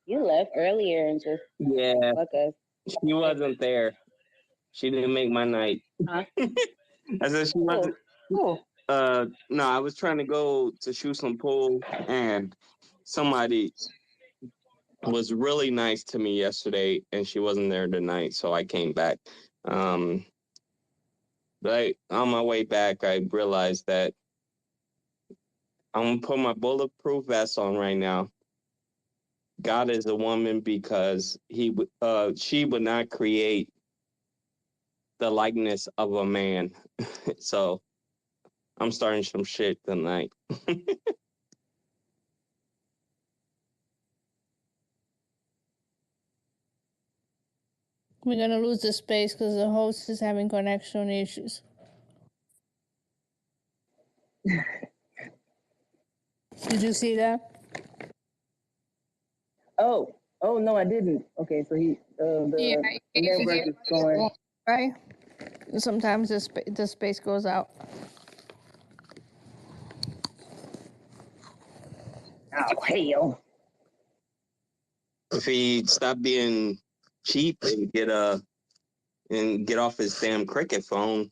You left earlier and just fuck us. She wasn't there. She didn't make my night. Huh? I said she wasn't. No, I was trying to go to shoot some pool, and somebody was really nice to me yesterday, and she wasn't there tonight, so I came back. But on my way back, I realized that I'm gonna put my bulletproof vest on right now. God is a woman because she would not create the likeness of a man. So I'm starting some shit tonight. We're gonna lose the space because the host is having connection issues. Did you see that? Oh no, I didn't. Okay, so the network is going right. Sometimes the space goes out. Oh hell! If he stopped being cheap and get off his damn cricket phone,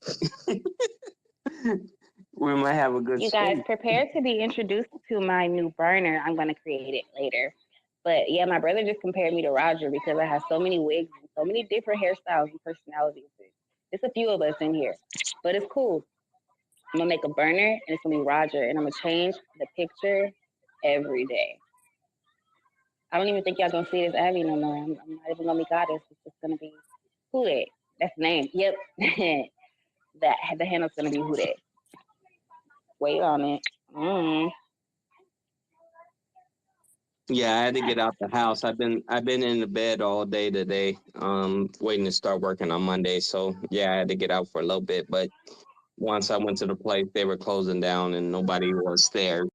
we might have a good. You guys prepare to be introduced to my new burner. I'm gonna create it later. But yeah, my brother just compared me to Roger because I have so many wigs and so many different hairstyles and personalities. There's a few of us in here, but it's cool. I'm gonna make a burner and it's gonna be Roger, and I'm gonna change the picture every day. I don't even think y'all gonna see it as Abby no more. I'm not even gonna be Goddess. It's just gonna be Who Dat. That's the name. Yep. The handle's gonna be Who Dat. Wait on it. Yeah, I had to get out the house. I've been in the bed all day today, waiting to start working on Monday. So yeah, I had to get out for a little bit. But once I went to the place, they were closing down and nobody was there.